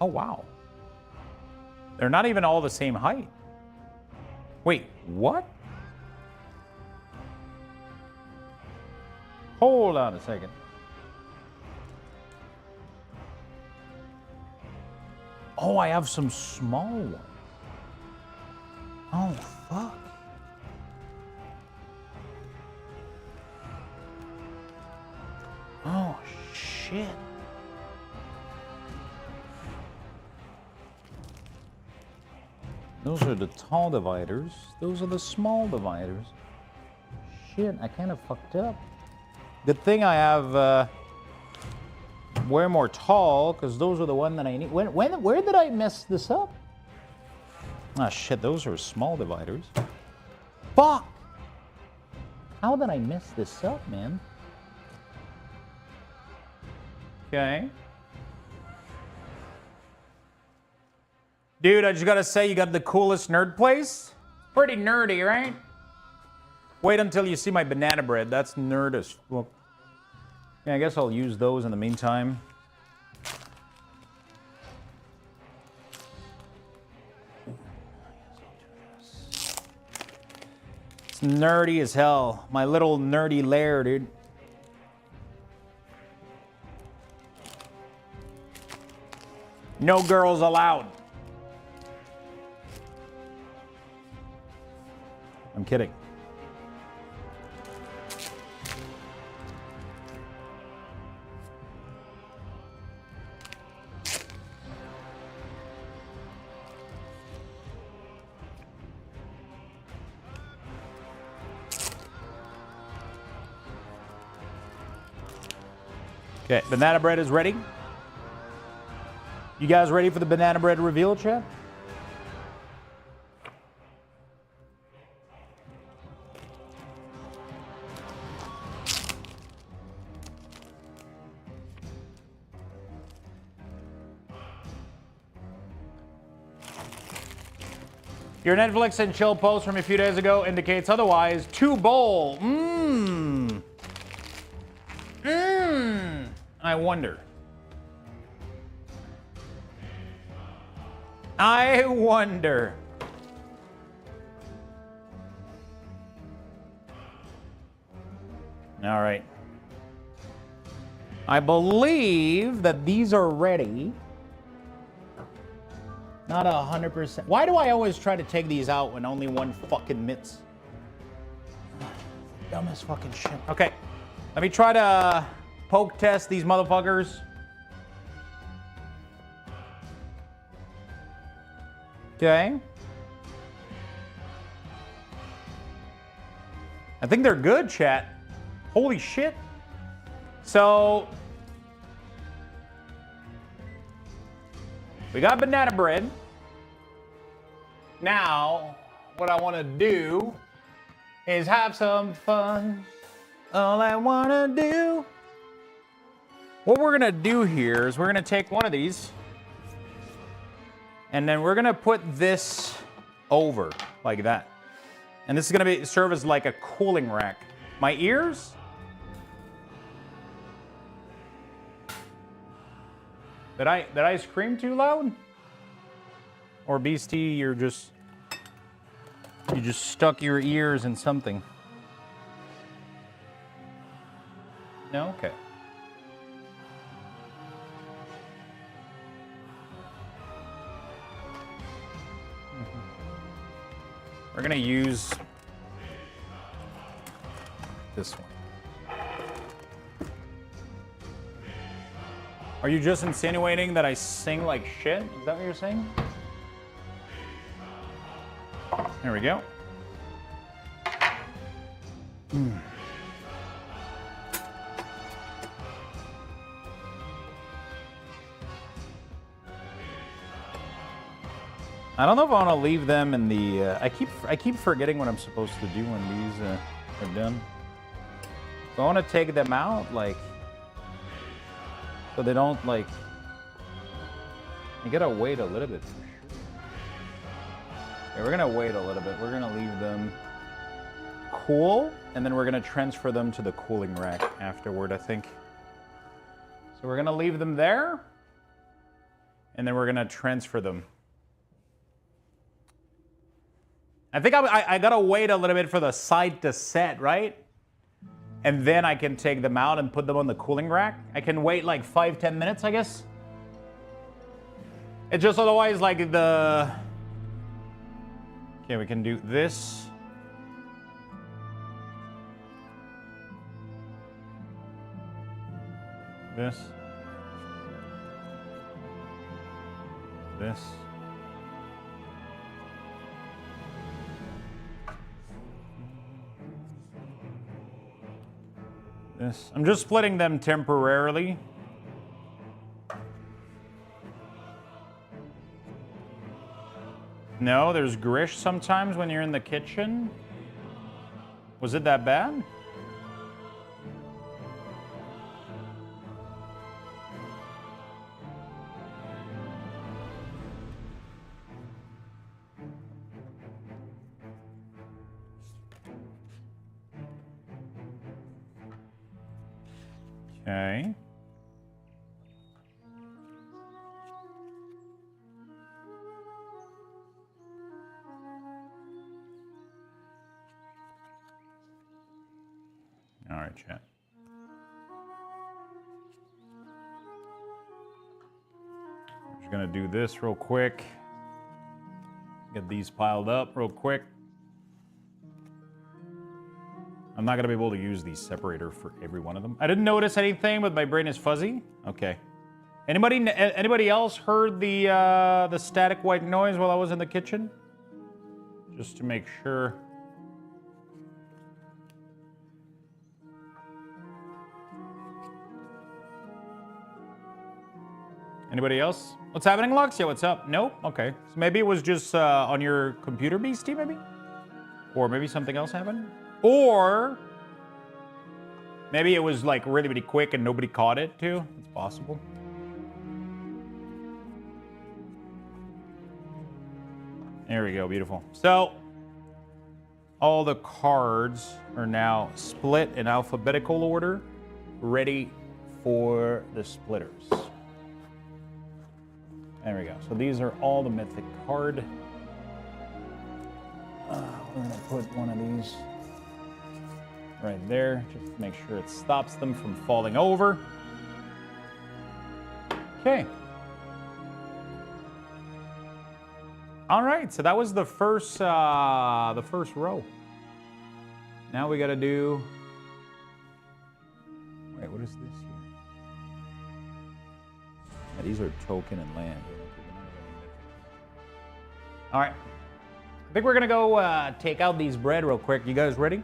Oh, wow. They're not even all the same height. Wait, what? Hold on a second. Oh, I have some small ones. Oh, fuck. Oh, shit. Those are the tall dividers. Those are the small dividers. Shit, I kind of fucked up. Good thing I have way more tall, because those are the one that I need. Where did I mess this up? Ah, shit, those are small dividers. Fuck! How did I mess this up, man? Okay. Dude, I just gotta say, you got the coolest nerd place. Pretty nerdy, right? Wait until you see my banana bread. That's nerd as fuck. Yeah, I guess I'll use those in the meantime. It's nerdy as hell. My little nerdy lair, dude. No girls allowed. I'm kidding. Okay, banana bread is ready. You guys ready for the banana bread reveal, chat? Your Netflix and chill post from a few days ago indicates otherwise. 2 bowl. I wonder. I wonder. All right. I believe that these are ready. Not 100%. Why do I always try to take these out when only one fucking mitts? Dumbest fucking shit. Okay. Let me try to poke test these motherfuckers. Okay. I think they're good, chat. Holy shit. So, we got banana bread. Now, what I want to do is have some fun. All I want to do. What we're going to do here is we're going to take one of these. And then we're going to put this over like that. And this is going to serve as like a cooling rack. My ears? Did I scream too loud? Or Beastie, you just stuck your ears in something. No? Okay. We're gonna use this one. Are you just insinuating that I sing like shit? Is that what you're saying? There we go. I don't know if I want to leave them in the. I keep forgetting what I'm supposed to do when these are done. So I want to take them out, like, so they don't like. You gotta wait a little bit. For sure. Yeah, we're gonna wait a little bit. We're gonna leave them cool, and then we're gonna transfer them to the cooling rack afterward, I think. So we're gonna leave them there, and then we're gonna transfer them. I think I gotta wait a little bit for the side to set, right? And then I can take them out and put them on the cooling rack. I can wait like 5-10 minutes, I guess. It's just otherwise like the... Okay, we can do this. This. This. This. I'm just splitting them temporarily. No, there's grish sometimes when you're in the kitchen. Was it that bad? Okay. All right, chat. I'm just gonna do this real quick. Get these piled up real quick. I'm not gonna be able to use the separator for every one of them. I didn't notice anything, but my brain is fuzzy. Okay. Anybody else heard the static white noise while I was in the kitchen? Just to make sure. Anybody else? What's happening, Lux? Yeah, what's up? Nope. Okay. So maybe it was just on your computer, Beastie, maybe? Or maybe something else happened? Or maybe it was like really, really quick and nobody caught it too. It's possible. There we go, beautiful. So all the cards are now split in alphabetical order, ready for the splitters. There we go. So these are all the mythic card. We're gonna put one of these right there, just to make sure it stops them from falling over. Okay. All right, so that was the first row. Now we gotta do. Wait, what is this here? These are token and land. All right. I think we're gonna go take out these bread real quick. You guys ready?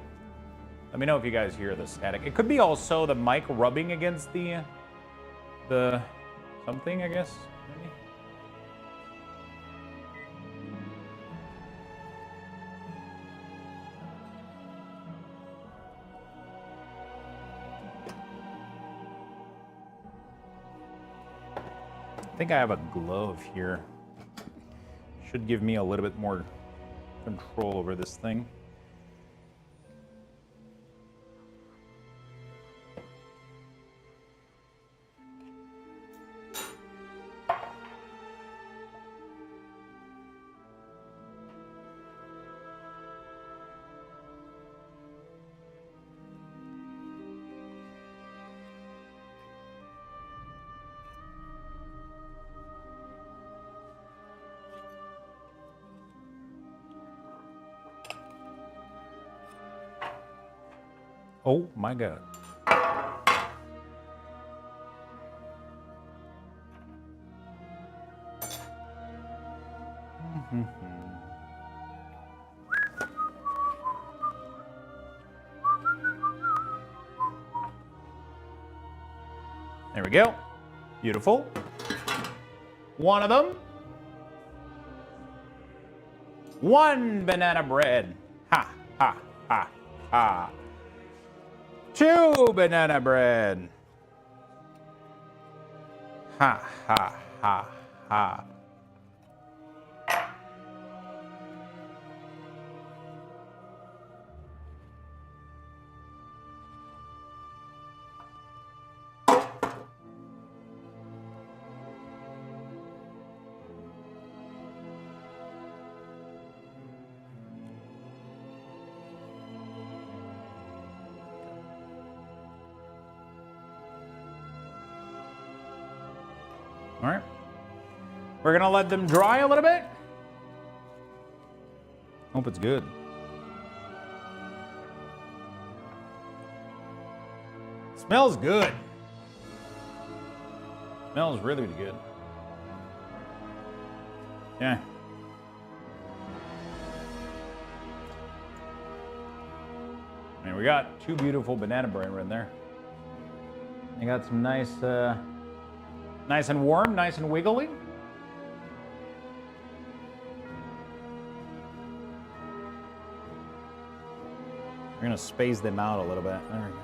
Let me know if you guys hear the static. It could be also the mic rubbing against the something, I guess. Maybe. I think I have a glove here. Should give me a little bit more control over this thing. Oh my God. There we go. Beautiful. One of them. One banana bread. Ha, ha, ha, ha. 2 banana bread. Ha, ha, ha, ha. All right. We're going to let them dry a little bit. Hope it's good. Smells good. Smells really good. Yeah. And we got 2 beautiful banana bread right there. I got some nice nice and warm, nice and wiggly. We're gonna space them out a little bit. There we go.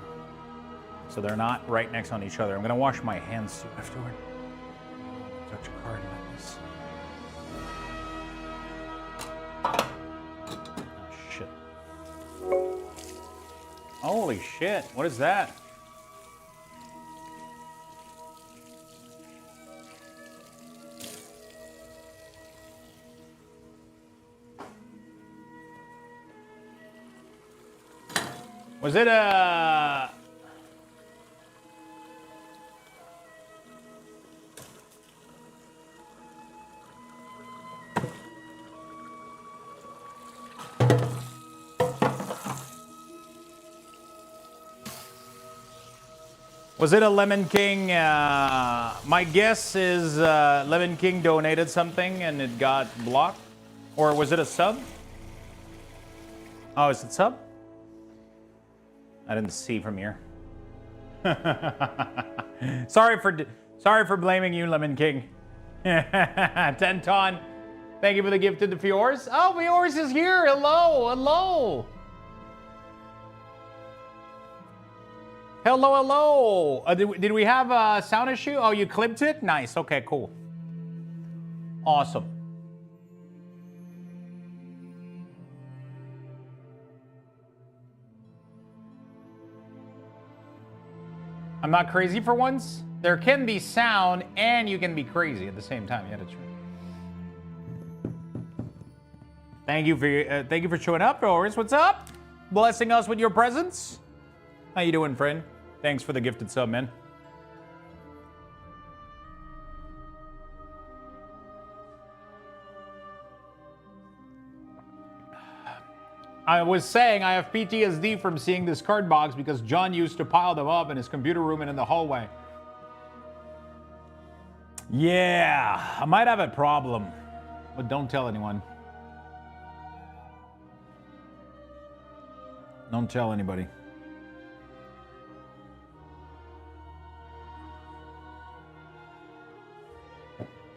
So they're not right next on each other. I'm gonna wash my hands too afterward. Touch a card like this. Oh shit. Holy shit, what is that? Was it a... Was it a Lemon King? My guess is Lemon King donated something and it got blocked. Or was it a sub? Oh, is it sub? I didn't see from here. Sorry for blaming you, Lemon King. Tenton, thank you for the gift to the Fiors. Oh, Fiors is here. Hello, hello. Hello, hello. Did we have a sound issue? Oh, you clipped it? Nice. Okay, cool. Awesome. I'm not crazy for once. There can be sound and you can be crazy at the same time. Yeah, that's right. Thank you for showing up, Doris. What's up? Blessing us with your presence. How you doing, friend? Thanks for the gifted sub, man. I was saying I have PTSD from seeing this card box because John used to pile them up in his computer room and in the hallway. Yeah, I might have a problem, but don't tell anyone. Don't tell anybody.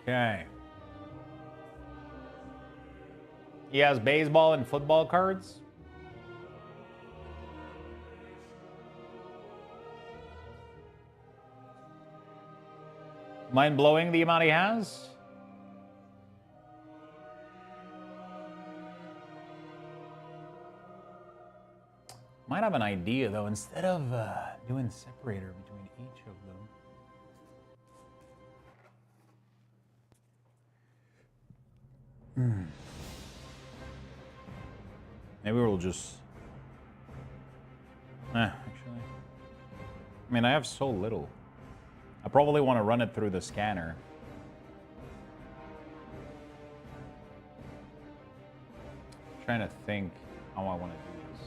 Okay. He has baseball and football cards. Mind blowing the amount he has? Might have an idea though, instead of doing separator between each of them. Maybe we'll just... actually. I mean, I have so little. I probably want to run it through the scanner. I'm trying to think how I want to do this.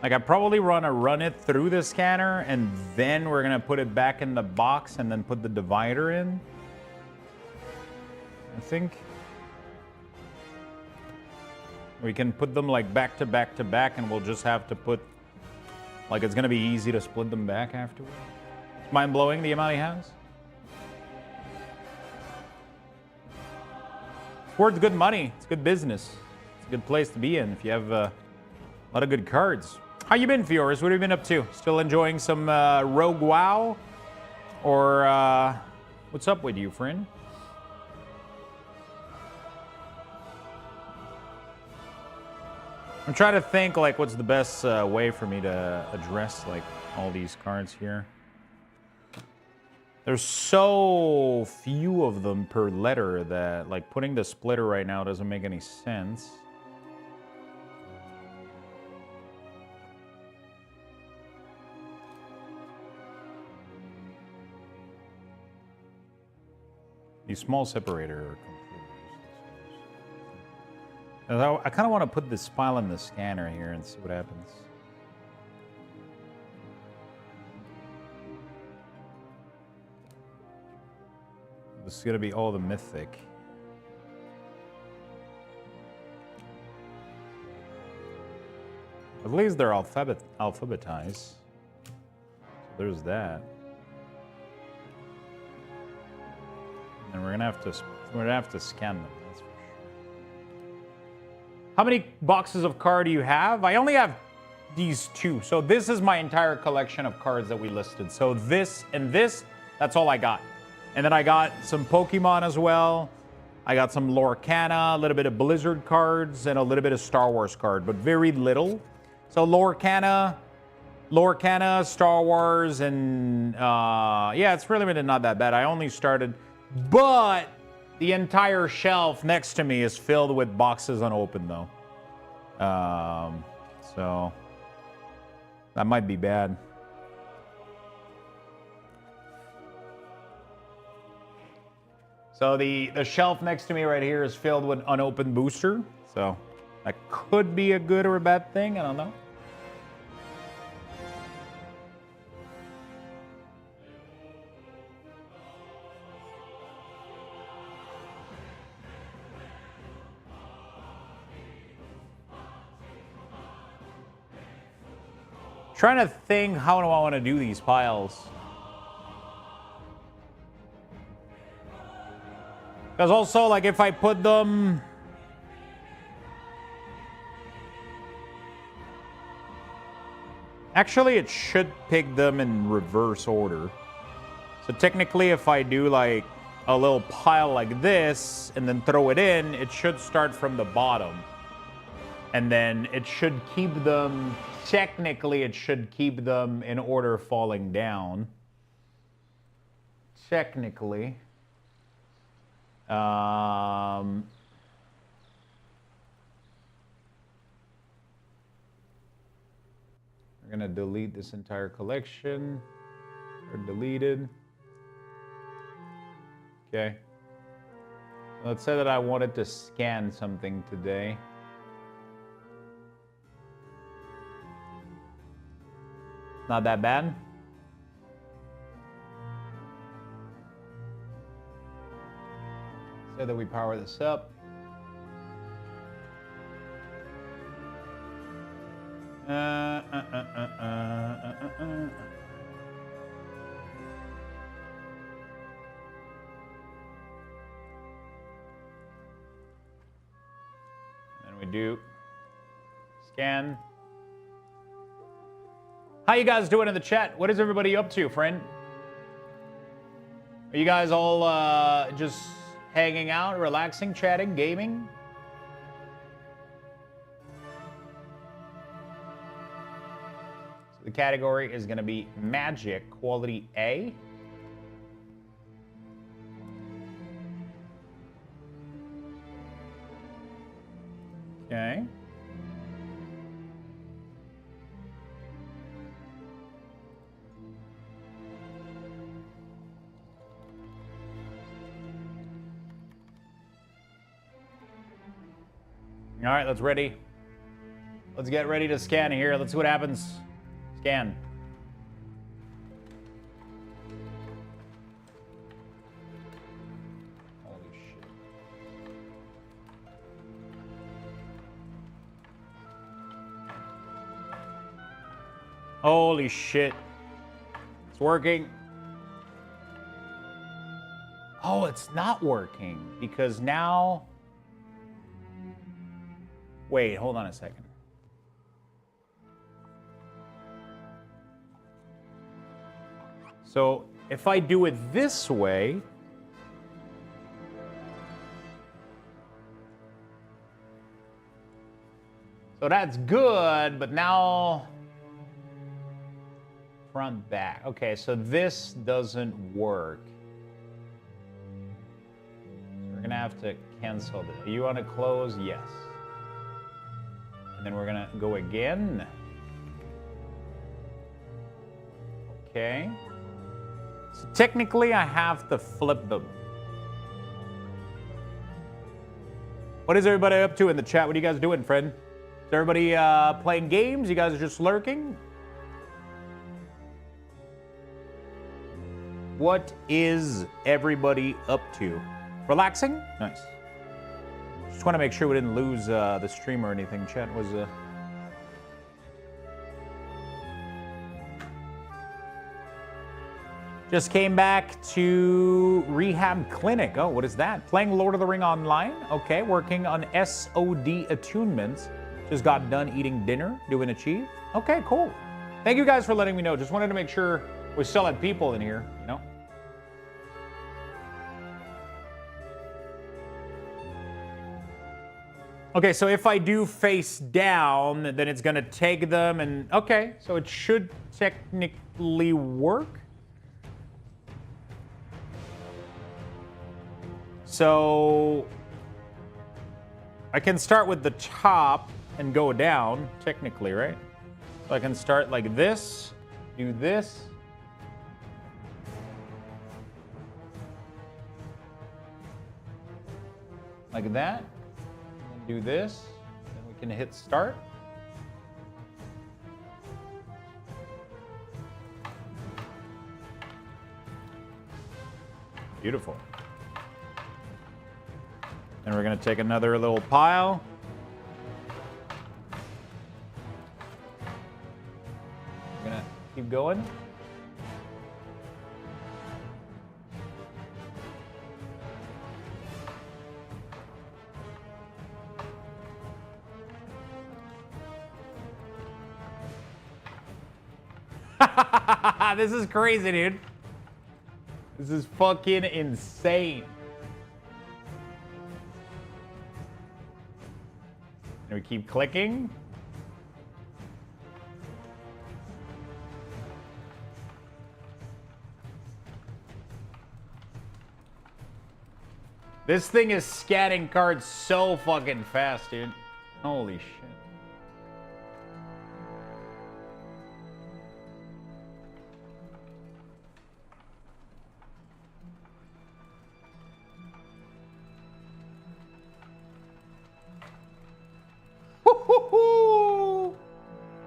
Like, I probably want to run it through the scanner, and then we're going to put it back in the box and then put the divider in. I think we can put them like back to back to back, and we'll just have to put, like, it's gonna be easy to split them back afterward. It's mind-blowing the amount he has. It's worth good money. It's good business. It's a good place to be in if you have a lot of good cards. How you been, Fioris? What have you been up to? Still enjoying some Rogue WoW? Or what's up with you, friend? I'm trying to think, like, what's the best way for me to address, like, all these cards here. There's so few of them per letter that, like, putting the splitter right now doesn't make any sense. These small separator are I kind of want to put this file in the scanner here and see what happens. This is going to be all the mythic. At least they're alphabetized. So there's that. And we're gonna have to scan them. That's for sure. How many boxes of card do you have? I only have these two. So this is my entire collection of cards that we listed. So this and this, that's all I got. And then I got some Pokemon as well. I got some Lorcana, a little bit of Blizzard cards, and a little bit of Star Wars card, but very little. So Lorcana, Star Wars, and yeah, it's really not that bad. I only started, but the entire shelf next to me is filled with boxes unopened though. So that might be bad. So the shelf next to me right here is filled with unopened booster. So that could be a good or a bad thing. I don't know. Trying to think, how do I want to do these piles? Because also, like, if I put them... Actually, it should pick them in reverse order. So technically, if I do, like, a little pile like this, and then throw it in, it should start from the bottom. And then it should keep them... Technically, it should keep them in order falling down. Technically. We're gonna delete this entire collection. Or deleted. Okay. Let's say that I wanted to scan something today. Not that bad. So that we power this up. Then we do scan. How you guys doing in the chat? What is everybody up to, friend? Are you guys all just hanging out, relaxing, chatting, gaming? So the category is going to be Magic, quality A. Okay. All right, let's ready. Let's get ready to scan here. Let's see what happens. Scan. Holy shit. Holy shit. It's working. Oh, it's not working because now... Wait, hold on a second. So if I do it this way, so that's good, but now front back. Okay, so this doesn't work. We're gonna have to cancel this. You want to close? Yes. And then we're gonna go again. Okay. So technically I have to flip them. What is everybody up to in the chat? What are you guys doing, friend? Is everybody playing games? You guys are just lurking? What is everybody up to? Relaxing? Nice. Just want to make sure we didn't lose the stream or anything. Chat was... Just came back to Rehab Clinic. Oh, what is that? Playing Lord of the Ring online? Okay, working on SOD attunements. Just got done eating dinner, doing Achieve. Okay, cool. Thank you guys for letting me know. Just wanted to make sure we still had people in here, you know? Okay, so if I do face down, then it's gonna take them and... Okay, so it should technically work. So I can start with the top and go down, technically, right? So I can start like this, do this. Like that. And do this. Then we can hit start. Beautiful. And we're going to take another little pile. We're going to keep going. This is crazy, dude. This is fucking insane. And we keep clicking. This thing is scanning cards so fucking fast, dude. Holy shit.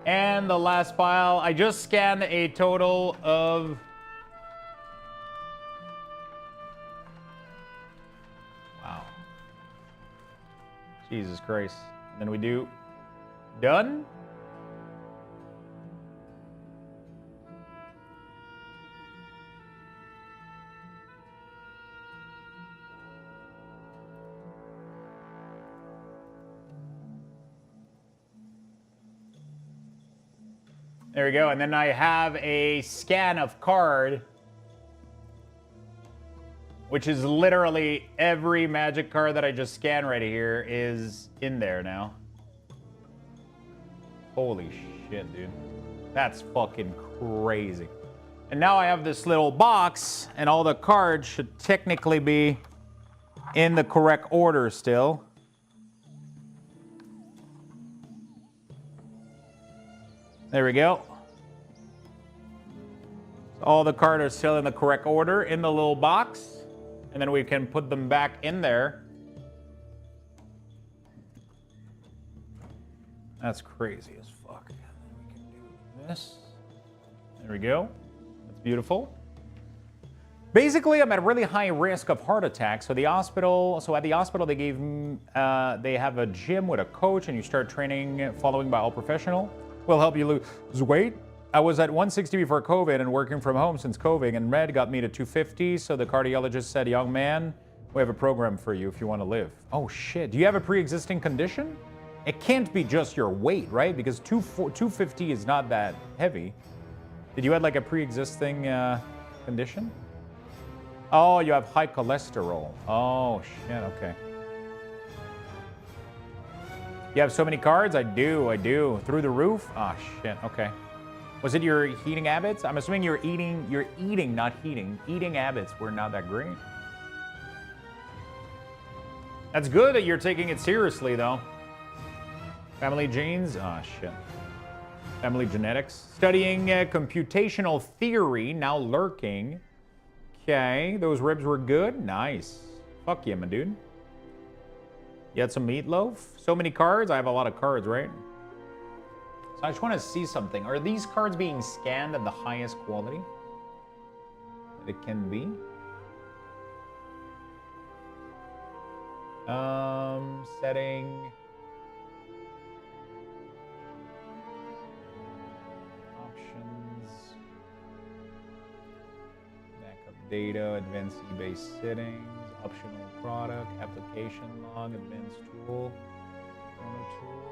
And scan the last file. I just scanned a total of... Wow. Jesus Christ. And then we do... Done? There we go. And then I have a scan of card, which is literally every magic card that I just scanned right here is in there now. Holy shit, dude. That's fucking crazy. And now I have this little box, and all the cards should technically be in the correct order still. There we go. So all the cards are still in the correct order in the little box. And then we can put them back in there. That's crazy as fuck. And then we can do this. There we go. That's beautiful. Basically, I'm at really high risk of heart attack. So at the hospital, they have a gym with a coach, and you start training following by all professional. Will help you lose weight. I was at 160 before COVID and working from home since COVID, and Red got me to 250. So the cardiologist said, young man, we have a program for you if you want to live. Oh shit, do you have a pre-existing condition? It can't be just your weight, right? Because 250 is not that heavy. Did you have like a pre-existing condition? Oh, you have high cholesterol. Oh shit, okay. You have so many cards? I do. Through the roof? Ah, shit, okay. Was it your eating habits? I'm assuming you're eating, not heating. Eating habits were not that great. That's good that you're taking it seriously, though. Family genes? Ah, shit. Family genetics. Studying computational theory, now lurking. Okay, those ribs were good. Nice. Fuck yeah, my dude. You had some meatloaf? So many cards? I have a lot of cards, right? So I just want to see something. Are these cards being scanned at the highest quality that it can be? Setting. Options. Backup data, advanced based settings. Optional product, application log, advanced tool, chrono tool.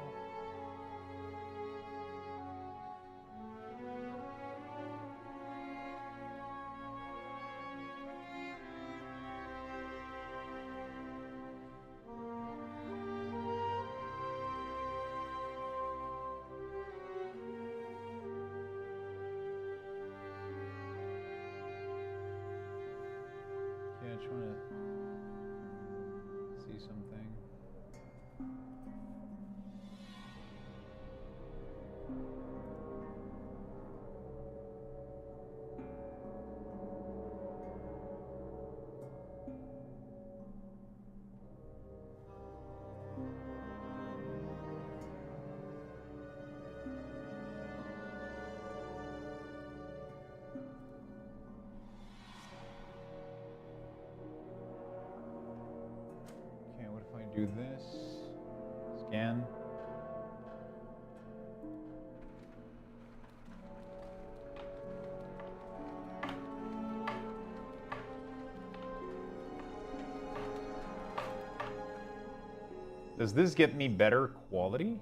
Yeah, I just want to see something. Okay, what if I do this? Scan. Does this get me better quality?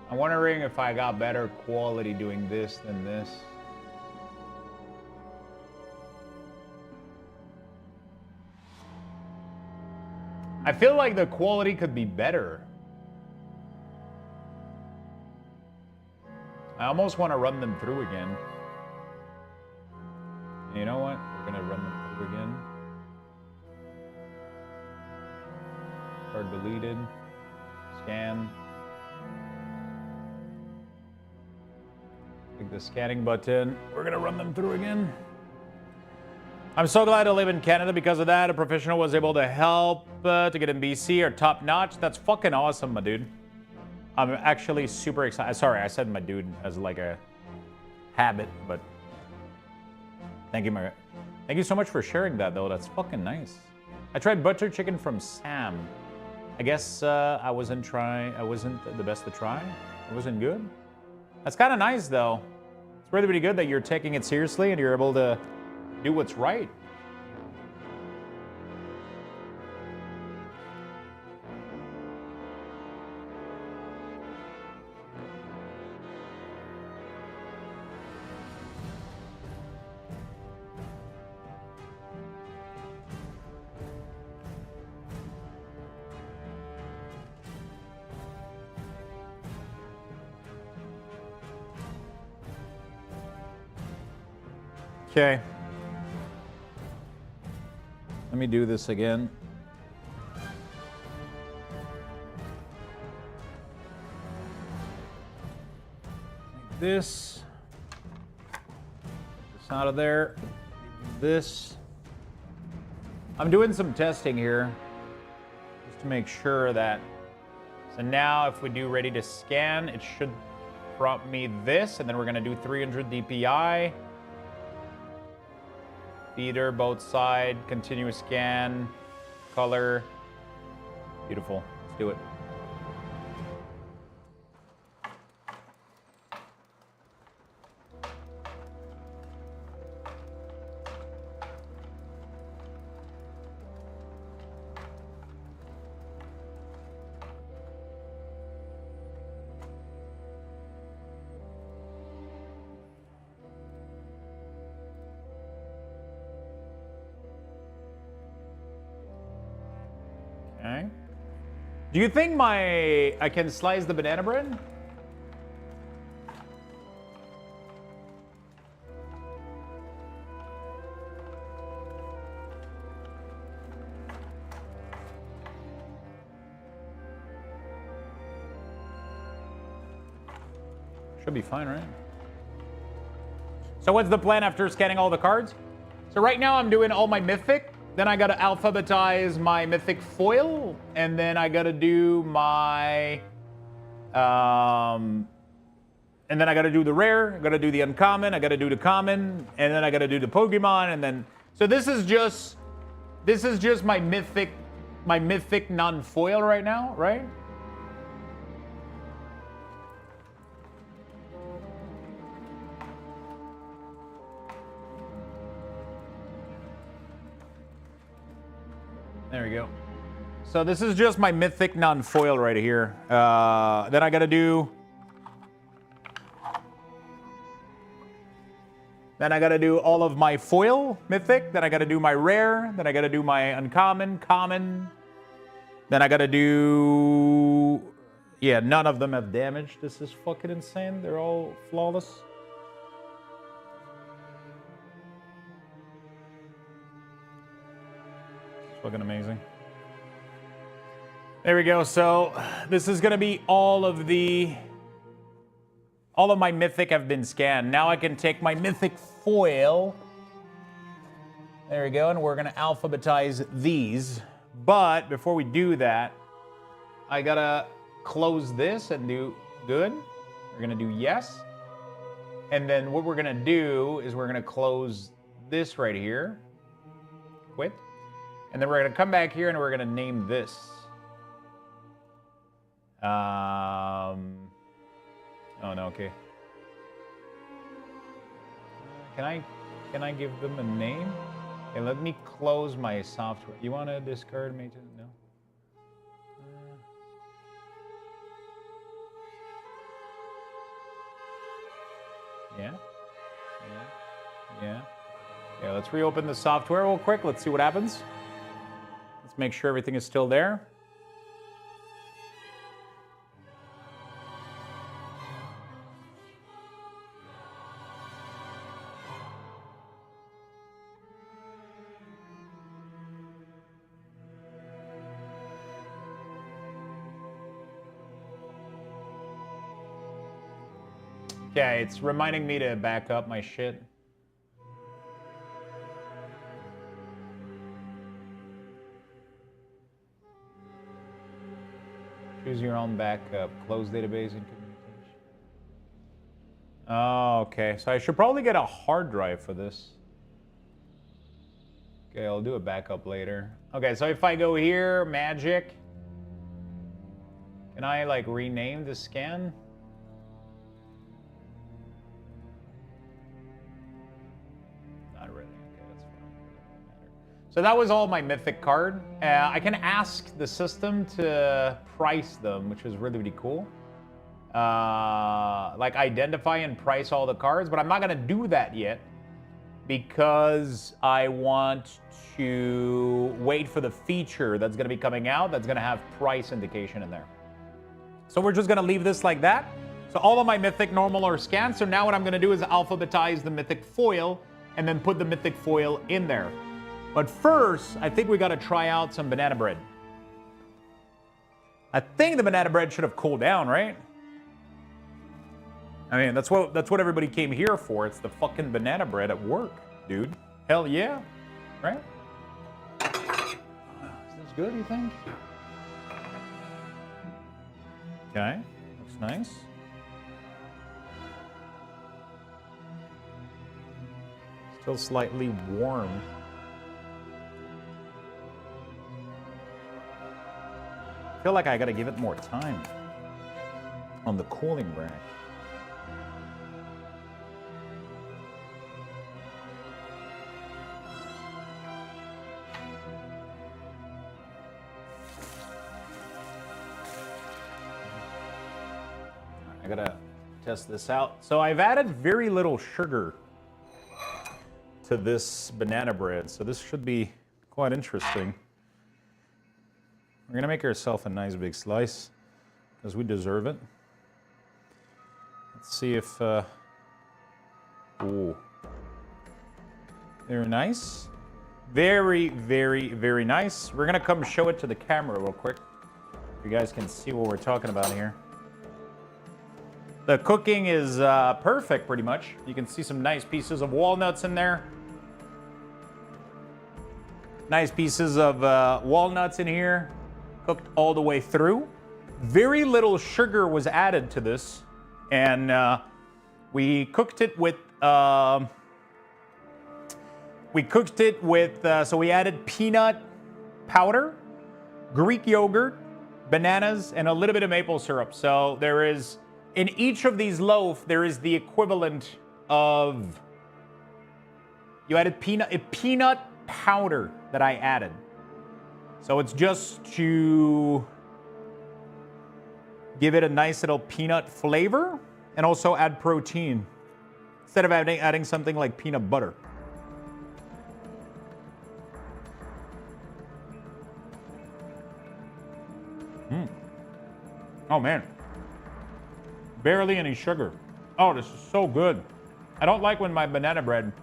I'm wondering if I got better quality doing this than this. I feel like the quality could be better. I almost want to run them through again. You know what? We're gonna run them through again. Card deleted. Scan. Click the scanning button. We're gonna run them through again. I'm so glad to live in Canada because of that. A professional was able to help to get in BC or top notch. That's fucking awesome, my dude. I'm actually super excited. Sorry, I said my dude as like a habit, but thank you so much for sharing that though. That's fucking nice. I tried butter chicken from Sam. I guess I wasn't the best to try. It wasn't good. That's kind of nice though. It's really good that you're taking it seriously and you're able to do what's right. Okay. Let me do this again. Like this. This out of there. This. I'm doing some testing here just to make sure that. So now if we do ready to scan, it should prompt me this, and then we're going to do 300 DPI. Feeder, both side, continuous scan, color. Beautiful. Let's do it. Okay. Do you think I can slice the banana bread? Should be fine, right? So what's the plan after scanning all the cards? So right now I'm doing all my mythic. Then I gotta alphabetize my mythic foil, and then I gotta do my, and then I gotta do the rare, I gotta do the uncommon, I gotta do the common, and then I gotta do the Pokemon, and then, so this is just my mythic non-foil right now, right? There we go. So this is just my mythic non-foil right here. Then I gotta do... Then I gotta do all of my foil mythic. Then I gotta do my rare. Then I gotta do my uncommon, common. Then I gotta do... Yeah, none of them have damage. This is fucking insane. They're all flawless. Fucking amazing. There we go. So this is gonna be all of my mythic have been scanned. Now I can take my mythic foil. There we go, and we're gonna alphabetize these. But before we do that, I gotta close this and do good. We're gonna do yes. And then what we're gonna do is we're gonna close this right here. Quit. And then we're gonna come back here and we're gonna name this. Oh no, okay. Can I give them a name? Okay, let me close my software. You wanna discard me too? No? Yeah. Okay, let's reopen the software real quick. Let's see what happens. Let's make sure everything is still there. Okay, it's reminding me to back up my shit. Choose your own backup. Close database and communication. Oh, okay. So I should probably get a hard drive for this. Okay, I'll do a backup later. Okay, so if I go here, magic. Can I, like, rename the scan? Not really. Okay, that's fine. Doesn't matter. So that was all my mythic card. I can ask the system to price them, which is really, really cool. Like, identify and price all the cards, but I'm not going to do that yet because I want to wait for the feature that's going to be coming out that's going to have price indication in there. So we're just going to leave this like that. So all of my mythic normal are scanned. So now what I'm going to do is alphabetize the mythic foil and then put the mythic foil in there. But first, I think we got to try out some banana bread. I think the banana bread should have cooled down, right? I mean, that's what everybody came here for. It's the fucking banana bread at work, dude. Hell yeah, right? Is this good, you think? Okay, looks nice. Still slightly warm. I feel like I gotta give it more time on the cooling rack. I gotta test this out. So I've added very little sugar to this banana bread, so this should be quite interesting. We're gonna make ourselves a nice big slice because we deserve it. Let's see if, ooh, very nice. Very, very, very nice. We're gonna come show it to the camera real quick. You guys can see what we're talking about here. The cooking is perfect, pretty much. You can see some nice pieces of walnuts in there. Nice pieces of walnuts in here, cooked all the way through. Very little sugar was added to this, and we cooked it with. So we added peanut powder, Greek yogurt, bananas, and a little bit of maple syrup. So there is. In each of these loaves, there is the equivalent of, you added peanut powder that I added. So it's just to give it a nice little peanut flavor and also add protein instead of adding something like peanut butter. Oh man. Barely any sugar. Oh, this is so good. I don't like when my banana bread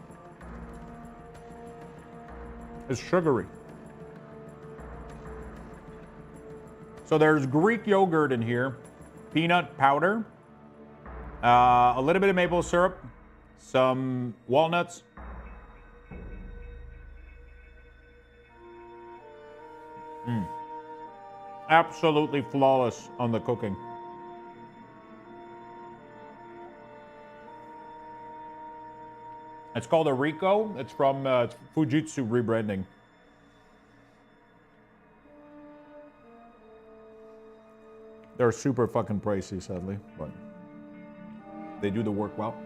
is sugary. So there's Greek yogurt in here, peanut powder, a little bit of maple syrup, some walnuts. Absolutely flawless on the cooking. It's called a Rico. It's from Fujitsu rebranding. They're super fucking pricey, sadly, but they do the work well.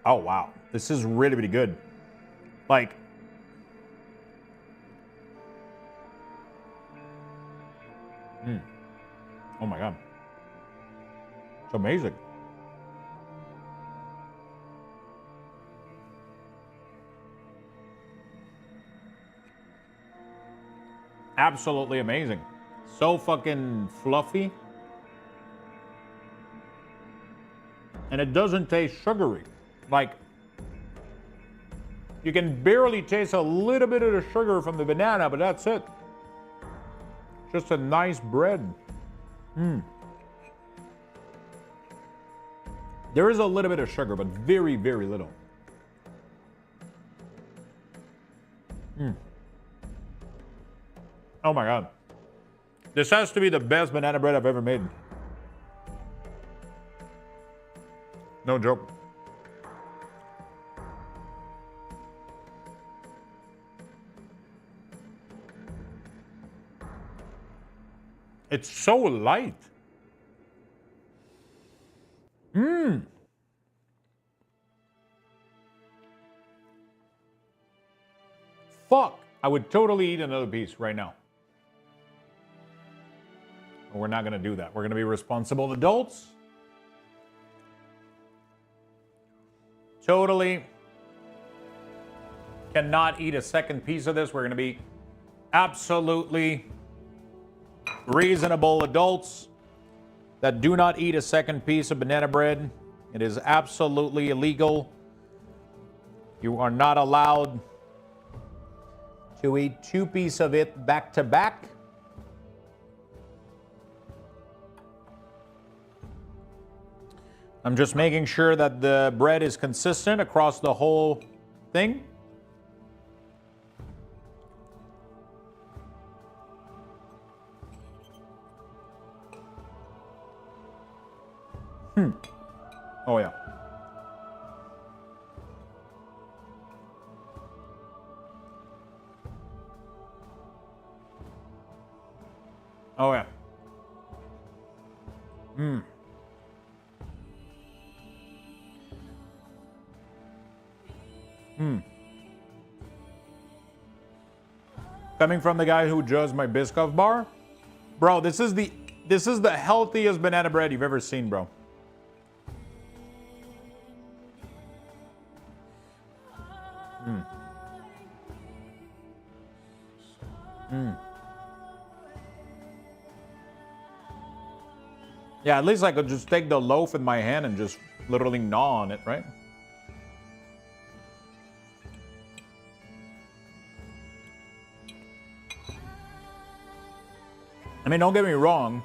Oh wow, this is really, really good. Like, oh my God. It's amazing. Absolutely amazing. So fucking fluffy. And it doesn't taste sugary. Like, You can barely taste a little bit of the sugar from the banana, but that's it. Just a nice bread. There is a little bit of sugar, but very, very little. Oh my God. This has to be the best banana bread I've ever made. No joke. It's so light. Fuck. I would totally eat another piece right now. But we're not going to do that. We're going to be responsible adults. Totally cannot eat a second piece of this. We're going to be absolutely reasonable adults that do not eat a second piece of banana bread. It is absolutely illegal. You are not allowed to eat 2 pieces of it back to back. I'm just making sure that the bread is consistent across the whole thing. Oh yeah. Oh yeah. Coming from the guy who judged my Biscoff bar, bro, this is the healthiest banana bread you've ever seen, bro. Yeah, at least I could just take the loaf in my hand and just literally gnaw on it, right? I mean, don't get me wrong.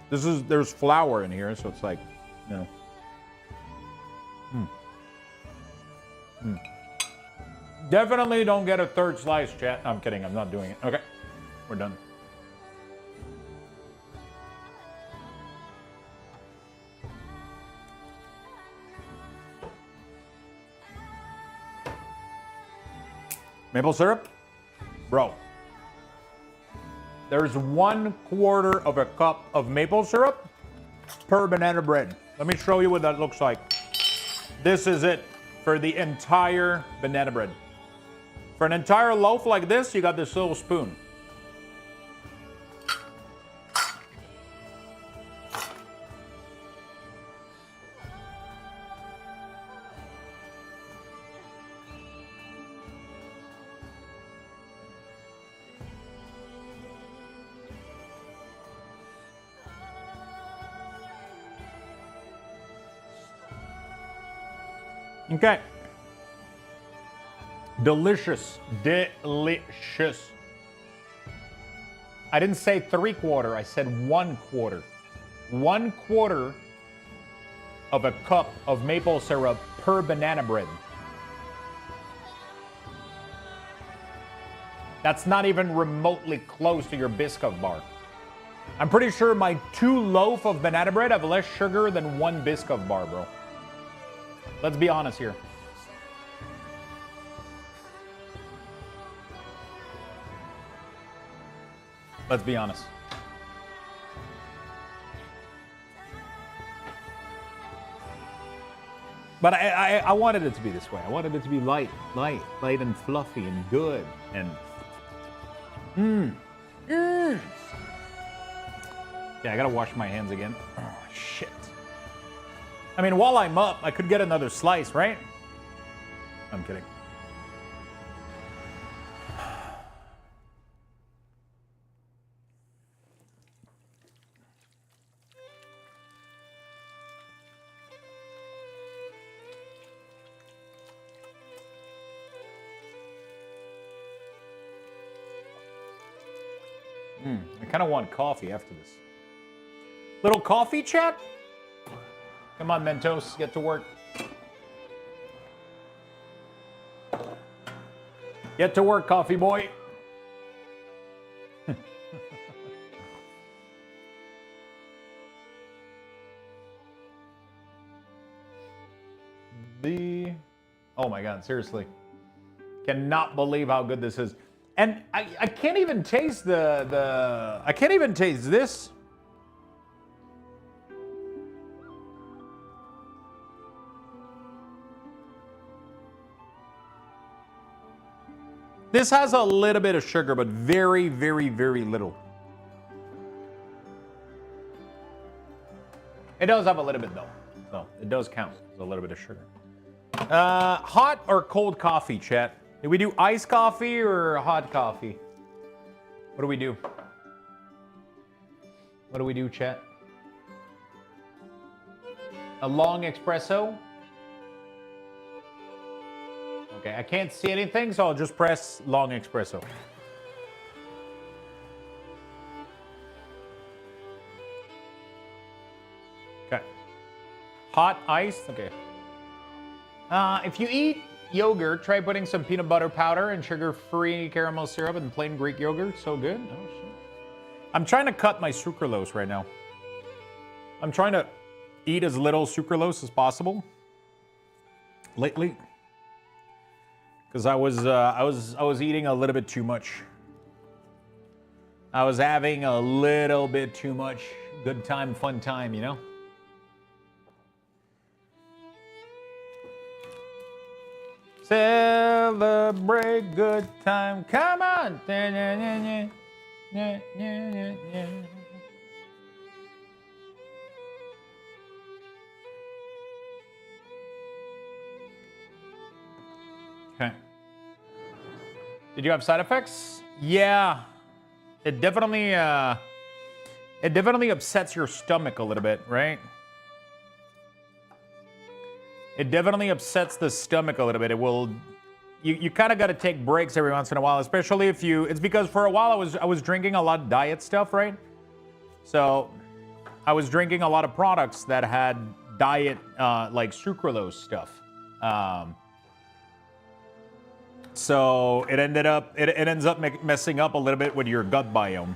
There's flour in here, so it's like, you know. Definitely don't get a third slice, chat. No, I'm kidding. I'm not doing it. Okay, we're done. Maple syrup? Bro. There's 1/4 of a cup of maple syrup per banana bread. Let me show you what that looks like. This is it for the entire banana bread. For an entire loaf like this, you got this little spoon. Okay. Delicious. Delicious. I didn't say 3/4, I said 1/4. 1/4 of a cup of maple syrup per banana bread. That's not even remotely close to your Biscoff bar. I'm pretty sure my 2 loaf of banana bread have less sugar than 1 Biscoff bar, bro. Let's be honest here. Let's be honest. But I wanted it to be this way. I wanted it to be light and fluffy and good and Yeah, I gotta wash my hands again. Oh shit. I mean, while I'm up, I could get another slice, right? I'm kidding. I kind of want coffee after this. Little coffee chat? Come on, Mentos, get to work. Get to work, coffee boy. Oh my god, seriously. Cannot believe how good this is. And I can't even taste I can't even taste this. This has a little bit of sugar, but very, very, very little. It does have a little bit though. So it does count. There's a little bit of sugar. Hot or cold coffee, chat? Do we do iced coffee or hot coffee? What do we do? What do we do, chat? A long espresso? Okay, I can't see anything, so I'll just press long espresso. Okay. Hot ice? Okay. If you eat yogurt, try putting some peanut butter powder and sugar-free caramel syrup and plain Greek yogurt. So good. Oh, shit. I'm trying to cut my sucralose right now. I'm trying to eat as little sucralose as possible lately, because I was eating a little bit too much. I was having a little bit too much good time, fun time, you know? Celebrate good time. Come on. Okay. Did you have side effects? Yeah. It definitely upsets your stomach a little bit, right? It definitely upsets the stomach a little bit. It will, you kind of got to take breaks every once in a while, especially if you, it's because for a while I was drinking a lot of diet stuff, right? So I was drinking a lot of products that had diet, like sucralose stuff. So it ends up messing up a little bit with your gut biome.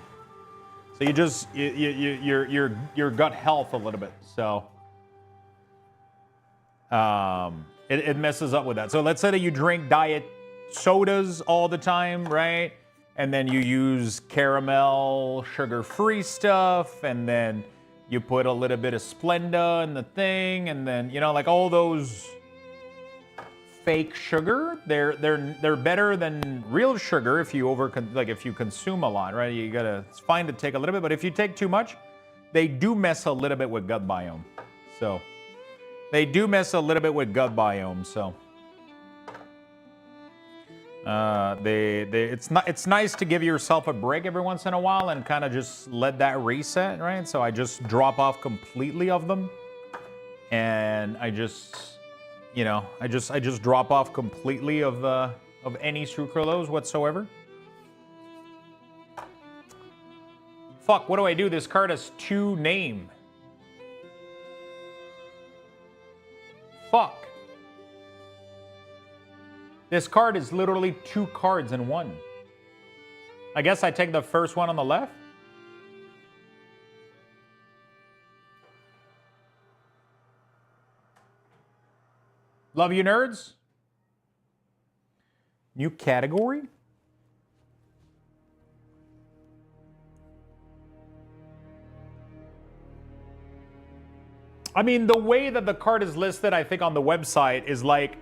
So you just, your gut health a little bit, so. It messes up with that. So let's say that you drink diet sodas all the time, right? And then you use caramel, sugar-free stuff, and then you put a little bit of Splenda in the thing, and then, you know, like all those fake sugar, they're better than real sugar if you if you consume a lot, right? It's fine to take a little bit, but if you take too much, they do mess a little bit with gut biome. So they do mess a little bit with gut biome, so it's nice to give yourself a break every once in a while and kind of just let that reset, right? So I just drop off completely of them, and I just drop off completely of any sucralose whatsoever. Fuck, what do I do? This card has 2 name. Fuck. This card is literally 2 cards in one. I guess I take the first one on the left. Love you, nerds. New category? I mean, the way that the card is listed, I think, on the website is like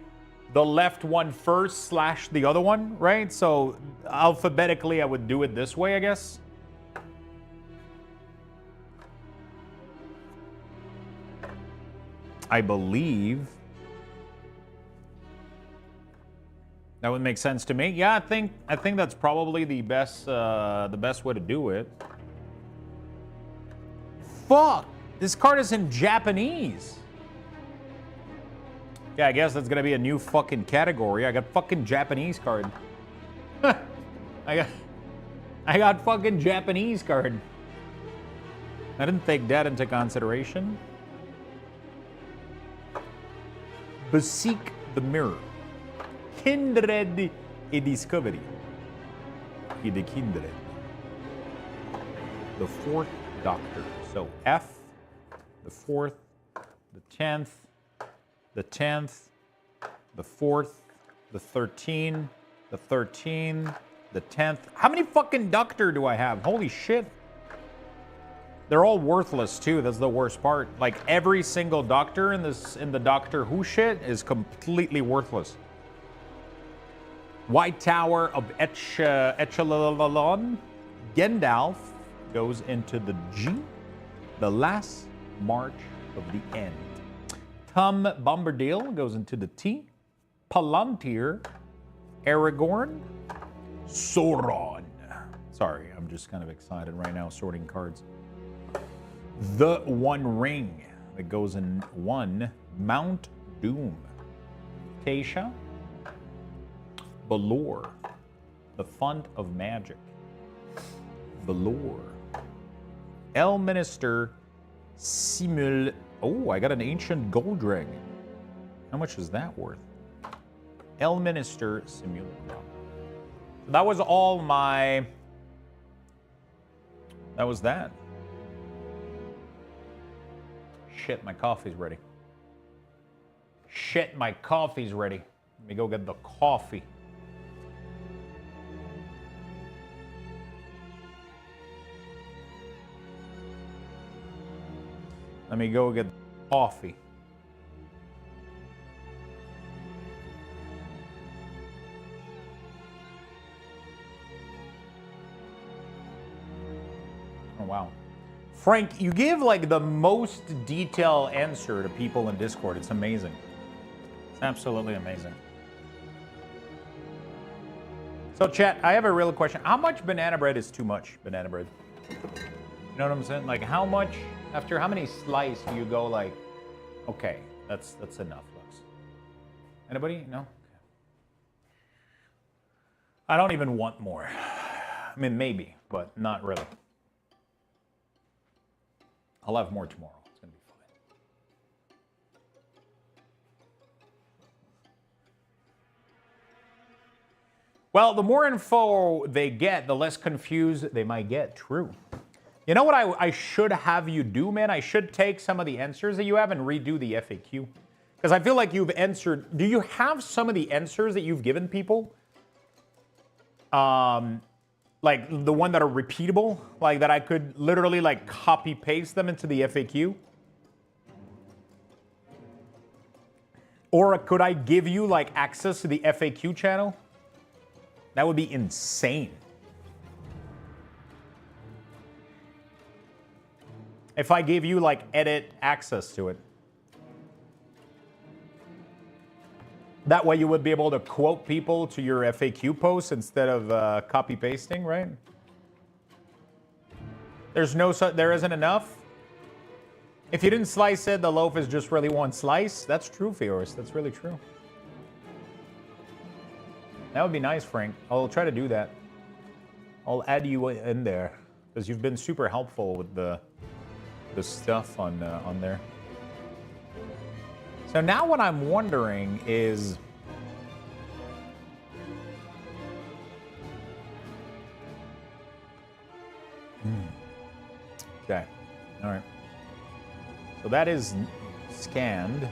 the left one first / the other one, right? So alphabetically, I would do it this way, I guess. I believe that would make sense to me. Yeah, I think that's probably the best way to do it. Fuck. This card is in Japanese. Yeah, I guess that's gonna be a new fucking category. I got fucking Japanese card. I I got fucking Japanese card. I didn't take that into consideration. Beseek the mirror. Kindred e discovery. E de kindred. The fourth doctor. So F, the fourth, the 10th, the 10th, the 4th, the 13, the 13, the 10th. How many fucking doctor do I have? Holy shit. They're all worthless too. That's the worst part. Like every single doctor in the Doctor Who shit is completely worthless. White Tower of Echelon. Gandalf goes into the G. The last march of the end. Tom Bombadil goes into the T. Palantir. Aragorn. Sauron. Sorry, I'm just kind of excited right now sorting cards. The One Ring that goes in 1. Mount Doom. Tasha. Balor. The Font of Magic. Balor. Elminster Simul. Oh, I got an Ancient Gold Dragon. How much is that worth? Elminster Simulacrum. That was all my... That was that. Shit, my coffee's ready. Shit, my coffee's ready. Let me go get the coffee. Let me go get the coffee. Oh, wow. Frank, you give like the most detailed answer to people in Discord. It's amazing. It's absolutely amazing. So chat, I have a real question. How much banana bread is too much banana bread? You know what I'm saying? Like how much, after how many slices do you go like, okay, that's enough, Lux. Anybody? No? Okay. I don't even want more. I mean, maybe, but not really. I'll have more tomorrow. It's going to be fine. Well, the more info they get, the less confused they might get. True. You know what I should have you do, man? I should take some of the answers that you have and redo the FAQ. Because I feel like you've answered... Do you have some of the answers that you've given people? Like the one that are repeatable, like that I could literally like copy paste them into the FAQ? Or could I give you like access to the FAQ channel? That would be insane. If I gave you like edit access to it. That way you would be able to quote people to your FAQ posts instead of copy pasting, right? There isn't enough. If you didn't slice it, the loaf is just really one slice. That's true, Fiorus. That's really true. That would be nice, Frank. I'll try to do that. I'll add you in there because you've been super helpful with the stuff on there. So now what I'm wondering is... Okay, all right. So that is scanned.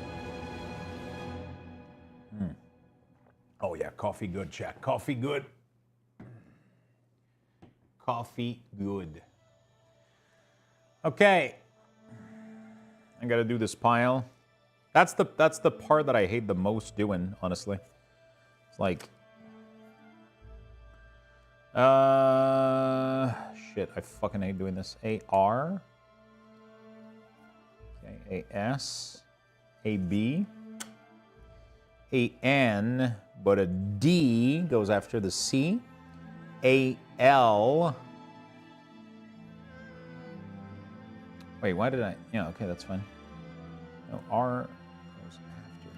Oh yeah, coffee good, chat. Coffee good. Coffee good. Okay. I gotta do this pile. That's the part that I hate the most doing, honestly. It's like, shit, I fucking hate doing this. A-R, okay, A-S, A-B, A-N, but a D goes after the C, A-L. Wait, why did I, yeah, okay, that's fine. No, R goes after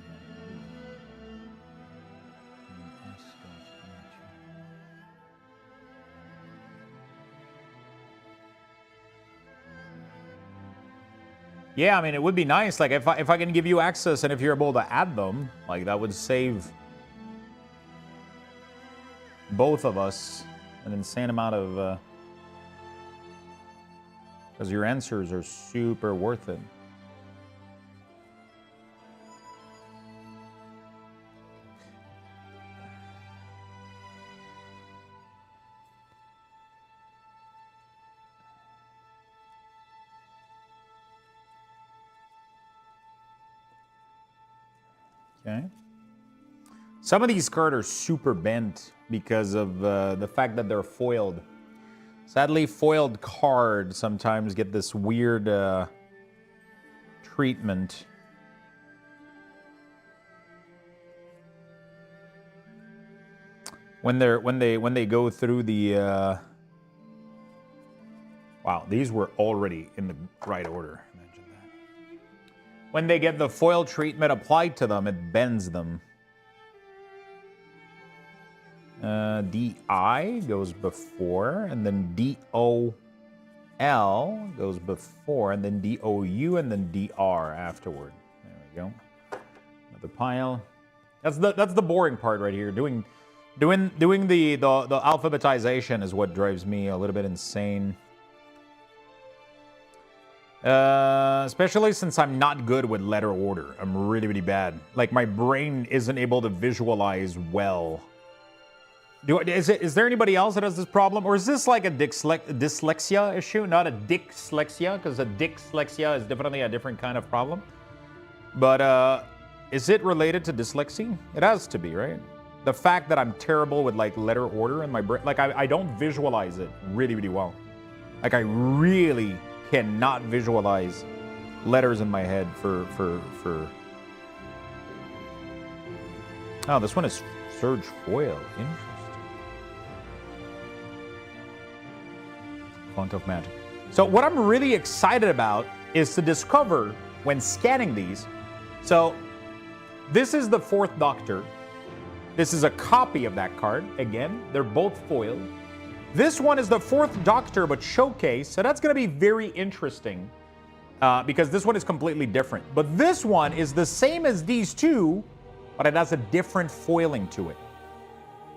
Yeah, I mean, it would be nice. Like, if I can give you access and if you're able to add them, like, that would save both of us an insane amount of... Because your answers are super worth it. Okay. Some of these cards are super bent because of the fact that they're foiled. Sadly, foiled cards sometimes get this weird treatment. When they go through the wow, these were already in the right order. Imagine that. When they get the foil treatment applied to them, it bends them. DI goes before, and then DOL goes before, and then DOU, and then DR afterward. There we go. Another pile. That's the boring part right here. Doing the alphabetization is what drives me a little bit insane. Especially since I'm not good with letter order. I'm really, really bad. Like, my brain isn't able to visualize well. Is there anybody else that has this problem? Or is this like a dyslexia issue? Not a dyslexia, because a dyslexia is definitely a different kind of problem. But is it related to dyslexia? It has to be, right? The fact that I'm terrible with like letter order in my brain, like I don't visualize it really, really well. Like I really cannot visualize letters in my head for... Oh, this one is Surge Foil. Interesting. Font of Magic. So what I'm really excited about is to discover when scanning these. So this is the 4th Doctor. This is a copy of that card. Again, they're both foiled. This one is the 4th Doctor, but showcase. So that's going to be very interesting because this one is completely different. But this one is the same as these two, but it has a different foiling to it.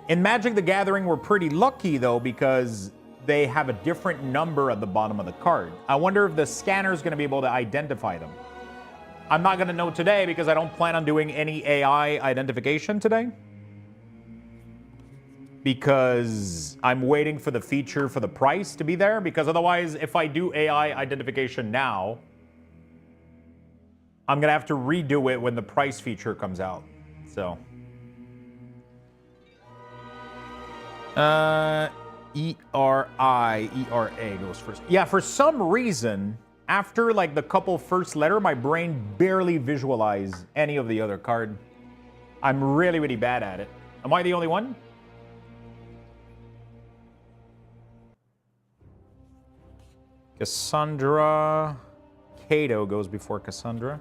In Magic the Gathering, we're pretty lucky, though, because they have a different number at the bottom of the card. I wonder if the scanner is going to be able to identify them. I'm not going to know today because I don't plan on doing any AI identification today. Because I'm waiting for the feature for the price to be there. Because otherwise, if I do AI identification now, I'm going to have to redo it when the price feature comes out. So... ERA goes first. Yeah, for some reason, after like the couple first letter, my brain barely visualized any of the other card. I'm really, really bad at it. Am I the only one? Cassandra. Kato goes before Cassandra.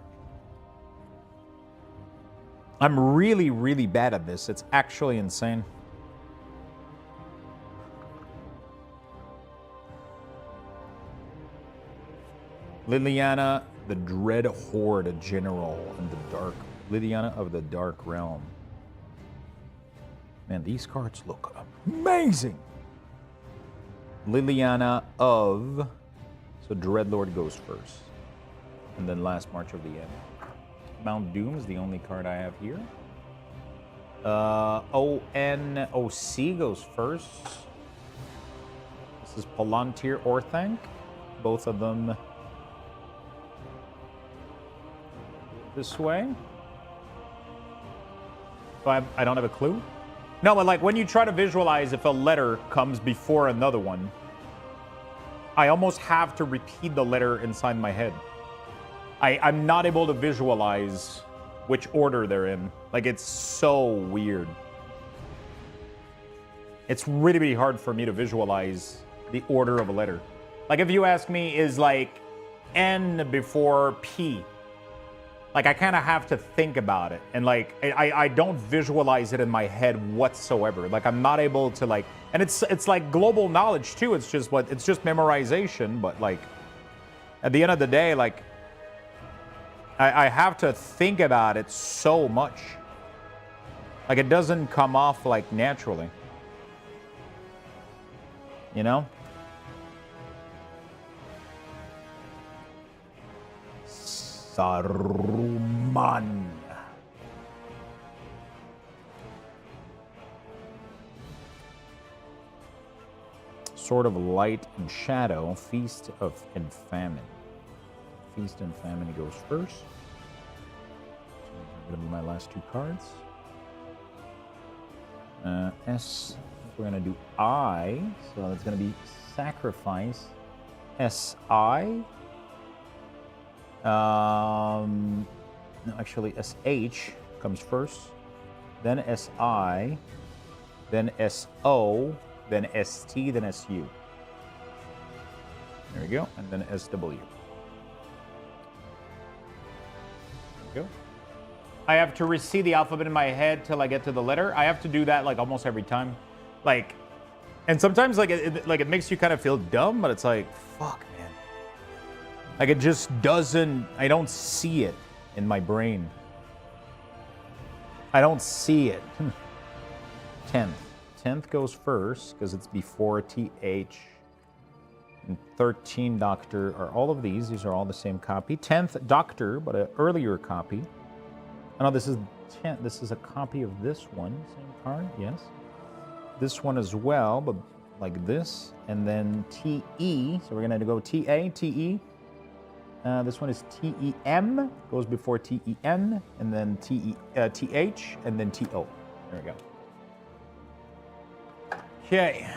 I'm really, really bad at this. It's actually insane. Liliana, the Dread Horde General in the Dark. Liliana of the Dark Realm. Man, these cards look amazing. Liliana of... So Dreadlord goes first. And then Last March of the End. Mount Doom is the only card I have here. ONOC goes first. This is Palantir Orthanc. Both of them... this way. So I don't have a clue. No, but like when you try to visualize if a letter comes before another one, I almost have to repeat the letter inside my head. I'm not able to visualize which order they're in. Like it's so weird. It's really, really hard for me to visualize the order of a letter. Like if you ask me, is like N before P? Like, I kind of have to think about it. And, like, I don't visualize it in my head whatsoever. Like, I'm not able to, like... And it's like, global knowledge, too. It's just memorization. But, like, at the end of the day, like... I have to think about it so much. Like, it doesn't come off, like, naturally. You know? Saruman. Sword of Light and Shadow, Feast of and Famine. Feast and Famine goes first. So these are going to be my last two cards. S, we're going to do I, so it's going to be Sacrifice. SI. No, actually, SH comes first. Then SI. Then SO. Then ST, then SU. There we go. And then SW. There we go. I have to receive the alphabet in my head till I get to the letter. I have to do that like almost every time. Like, and sometimes like it makes you kind of feel dumb, but it's like, fuck, man. Like it just doesn't, I don't see it in my brain. I don't see it. 10th. 10th goes first because it's before TH. And 13 Doctor are all of these. These are all the same copy. 10th Doctor, but an earlier copy. I know this is 10th. This is a copy of this one. Same card, yes. This one as well, but like this. And then TE. So we're going to go TA, TE. This one is TEM. Goes before TEN. And then TH. And then TO. There we go. Okay,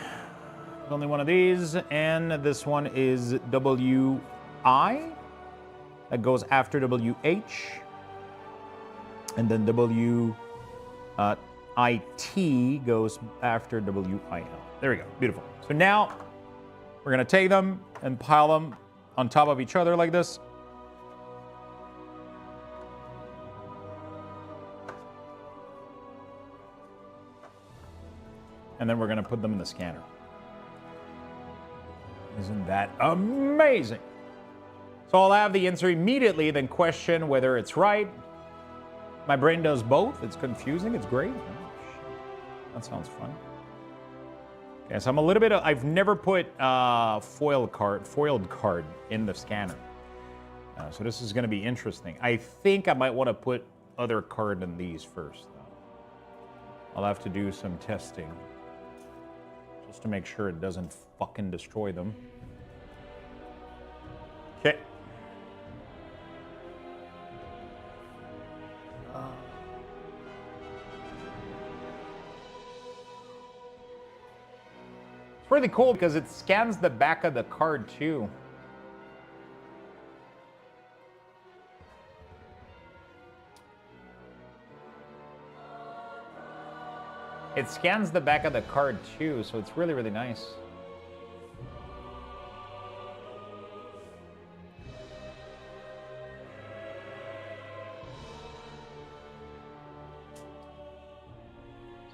there's only one of these, and this one is WI. That goes after WH, and then IT goes after WIL. There we go, beautiful. So now we're gonna take them and pile them on top of each other like this. And then we're going to put them in the scanner. Isn't that amazing? So I'll have the answer immediately, then question whether it's right. My brain does both. It's confusing. It's great. That sounds fun. Okay, so I'm a little bit... I've never put foiled card in the scanner. So this is going to be interesting. I think I might want to put other card in these first, though. I'll have to do some testing. Just to make sure it doesn't fucking destroy them. Okay. It's really cool because it scans the back of the card too. It scans the back of the card too, so it's really, really nice.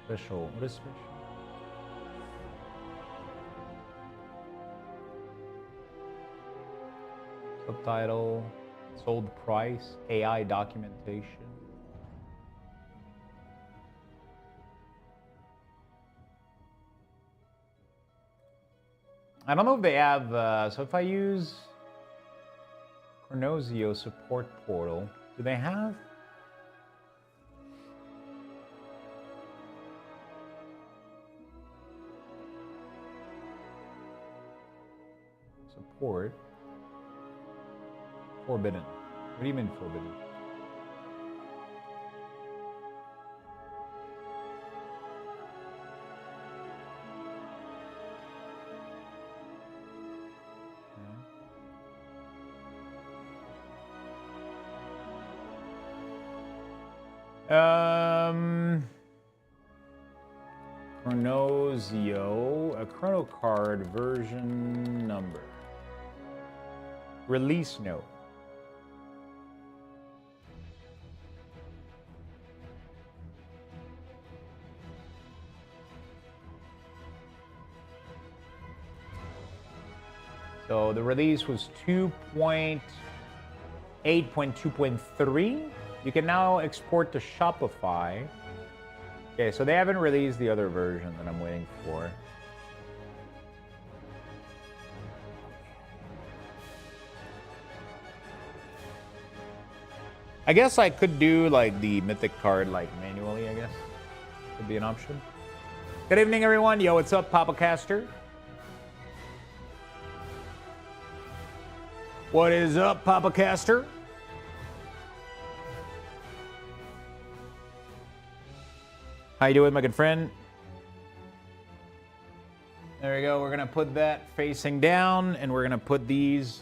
Special. What is special? Subtitle. Sold price. AI documentation. I don't know if they have, so if I use Chronosio support portal, do they have? Support. Forbidden. What do you mean forbidden? Chronosio, a chrono card version number. Release note. So the release was 2.0. 8.2.3. You can now export to Shopify. Okay, so they haven't released the other version that I'm waiting for. I guess I could do like the mythic card like manually, I guess. Could be an option. Good evening, everyone. Yo, what's up, Papa Caster? What is up, Papa Caster? How you doing, my good friend? There we go. We're gonna put that facing down, and we're gonna put these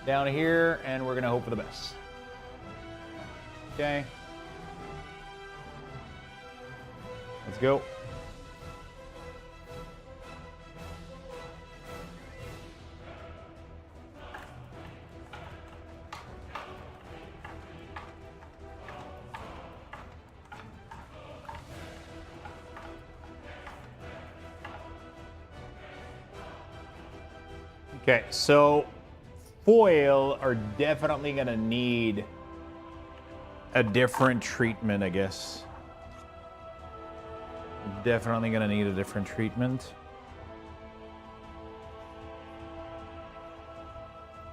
down here, and we're gonna hope for the best. Okay. Let's go. Okay, so foil are definitely gonna need a different treatment, I guess. Definitely gonna need a different treatment.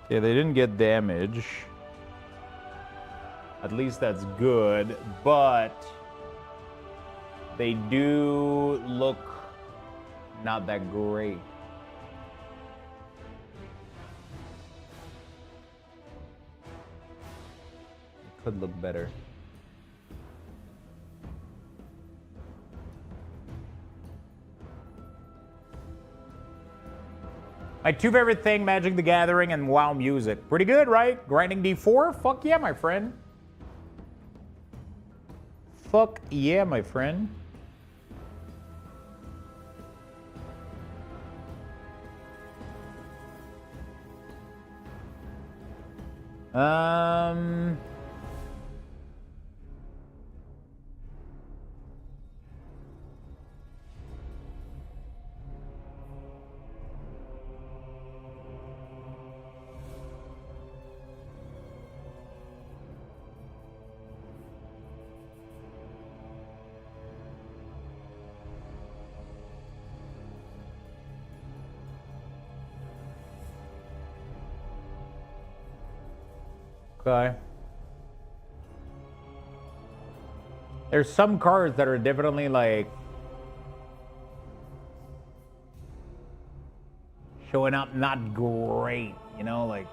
Yeah, they didn't get damage. At least that's good, but they do look not that great. Could look better. My two favorite thing, Magic the Gathering and WoW music. Pretty good, right? Grinding D4? Fuck yeah, my friend. Fuck yeah, my friend. Okay. There's some cards that are definitely like showing up not great, you know, like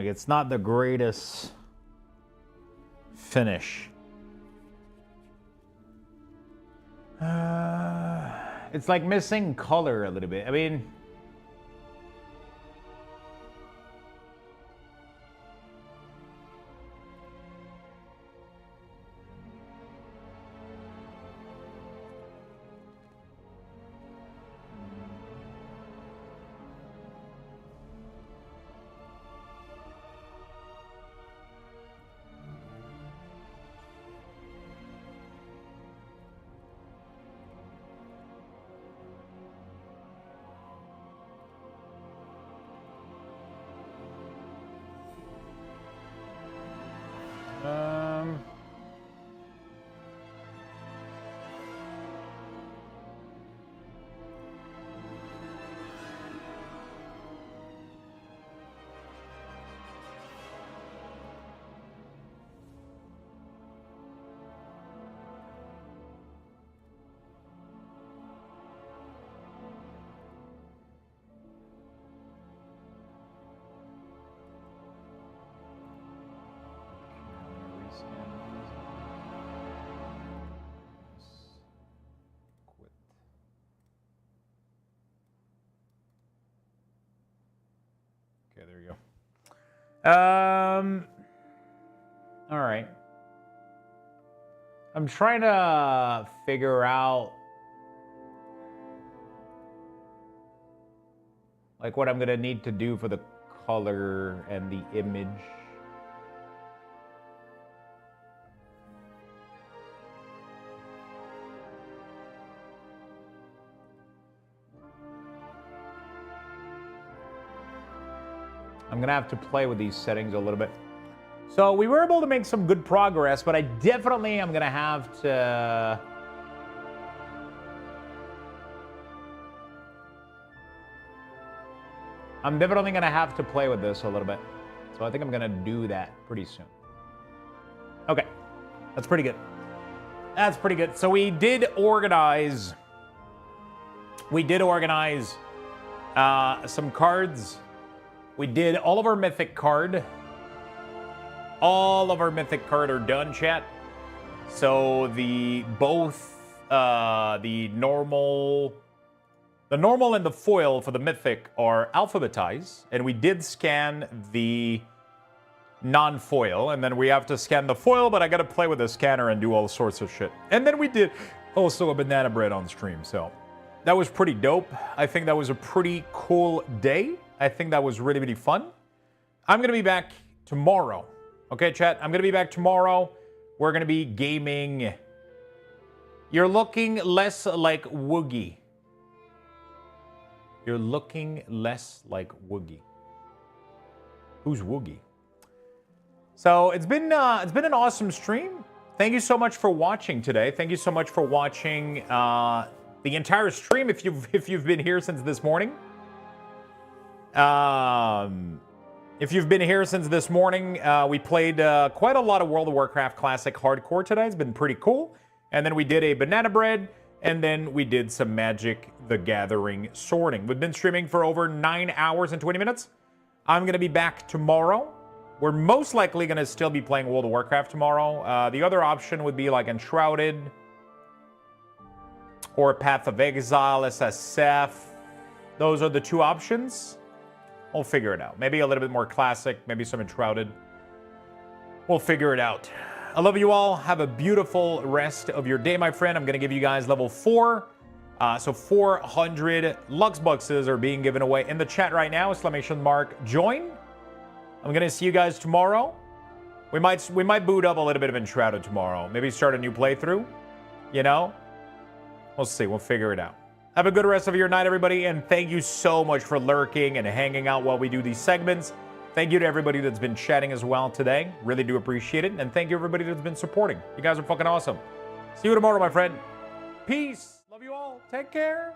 it's not the greatest finish. It's like missing color a little bit. I mean, okay, there you go. All right. I'm trying to figure out like what I'm gonna need to do for the color and the image. I'm gonna have to play with these settings a little bit. So we were able to make some good progress, but I definitely am gonna have to... I'm definitely gonna have to play with this a little bit. So I think I'm gonna do that pretty soon. Okay, that's pretty good. That's pretty good. So we did organize some cards. We did all of our mythic card. All of our mythic card are done, chat. So the normal and the foil for the mythic are alphabetized, and we did scan the non-foil, and then we have to scan the foil, but I gotta play with the scanner and do all sorts of shit. And then we did also a banana bread on stream, so that was pretty dope. I think that was a pretty cool day. I think that was really, really fun. I'm gonna be back tomorrow. Okay, chat, I'm gonna be back tomorrow. We're gonna be gaming. You're looking less like Woogie. You're looking less like Woogie. Who's Woogie? So it's been an awesome stream. Thank you so much for watching today. Thank you so much for watching the entire stream. If you've been here since this morning. If you've been here since this morning, we played quite a lot of World of Warcraft Classic Hardcore today. It's been pretty cool. And then we did a banana bread, and then we did some Magic the Gathering sorting. We've been streaming for over 9 hours and 20 minutes. I'm going to be back tomorrow. We're most likely going to still be playing World of Warcraft tomorrow. The other option would be like Enshrouded or Path of Exile, SSF. Those are the two options. We'll figure it out. Maybe a little bit more classic, maybe some Enshrouded. We'll figure it out. I love you all. Have a beautiful rest of your day, my friend. I'm going to give you guys level 4. So 400 Lux Boxes are being given away in the chat right now. Exclamation mark join. I'm going to see you guys tomorrow. We might boot up a little bit of Enshrouded tomorrow. Maybe start a new playthrough. You know? We'll see. We'll figure it out. Have a good rest of your night, everybody, and thank you so much for lurking and hanging out while we do these segments. Thank you to everybody that's been chatting as well today. Really do appreciate it. And thank you everybody that's been supporting. You guys are fucking awesome. See you tomorrow, my friend. Peace. Love you all. Take care.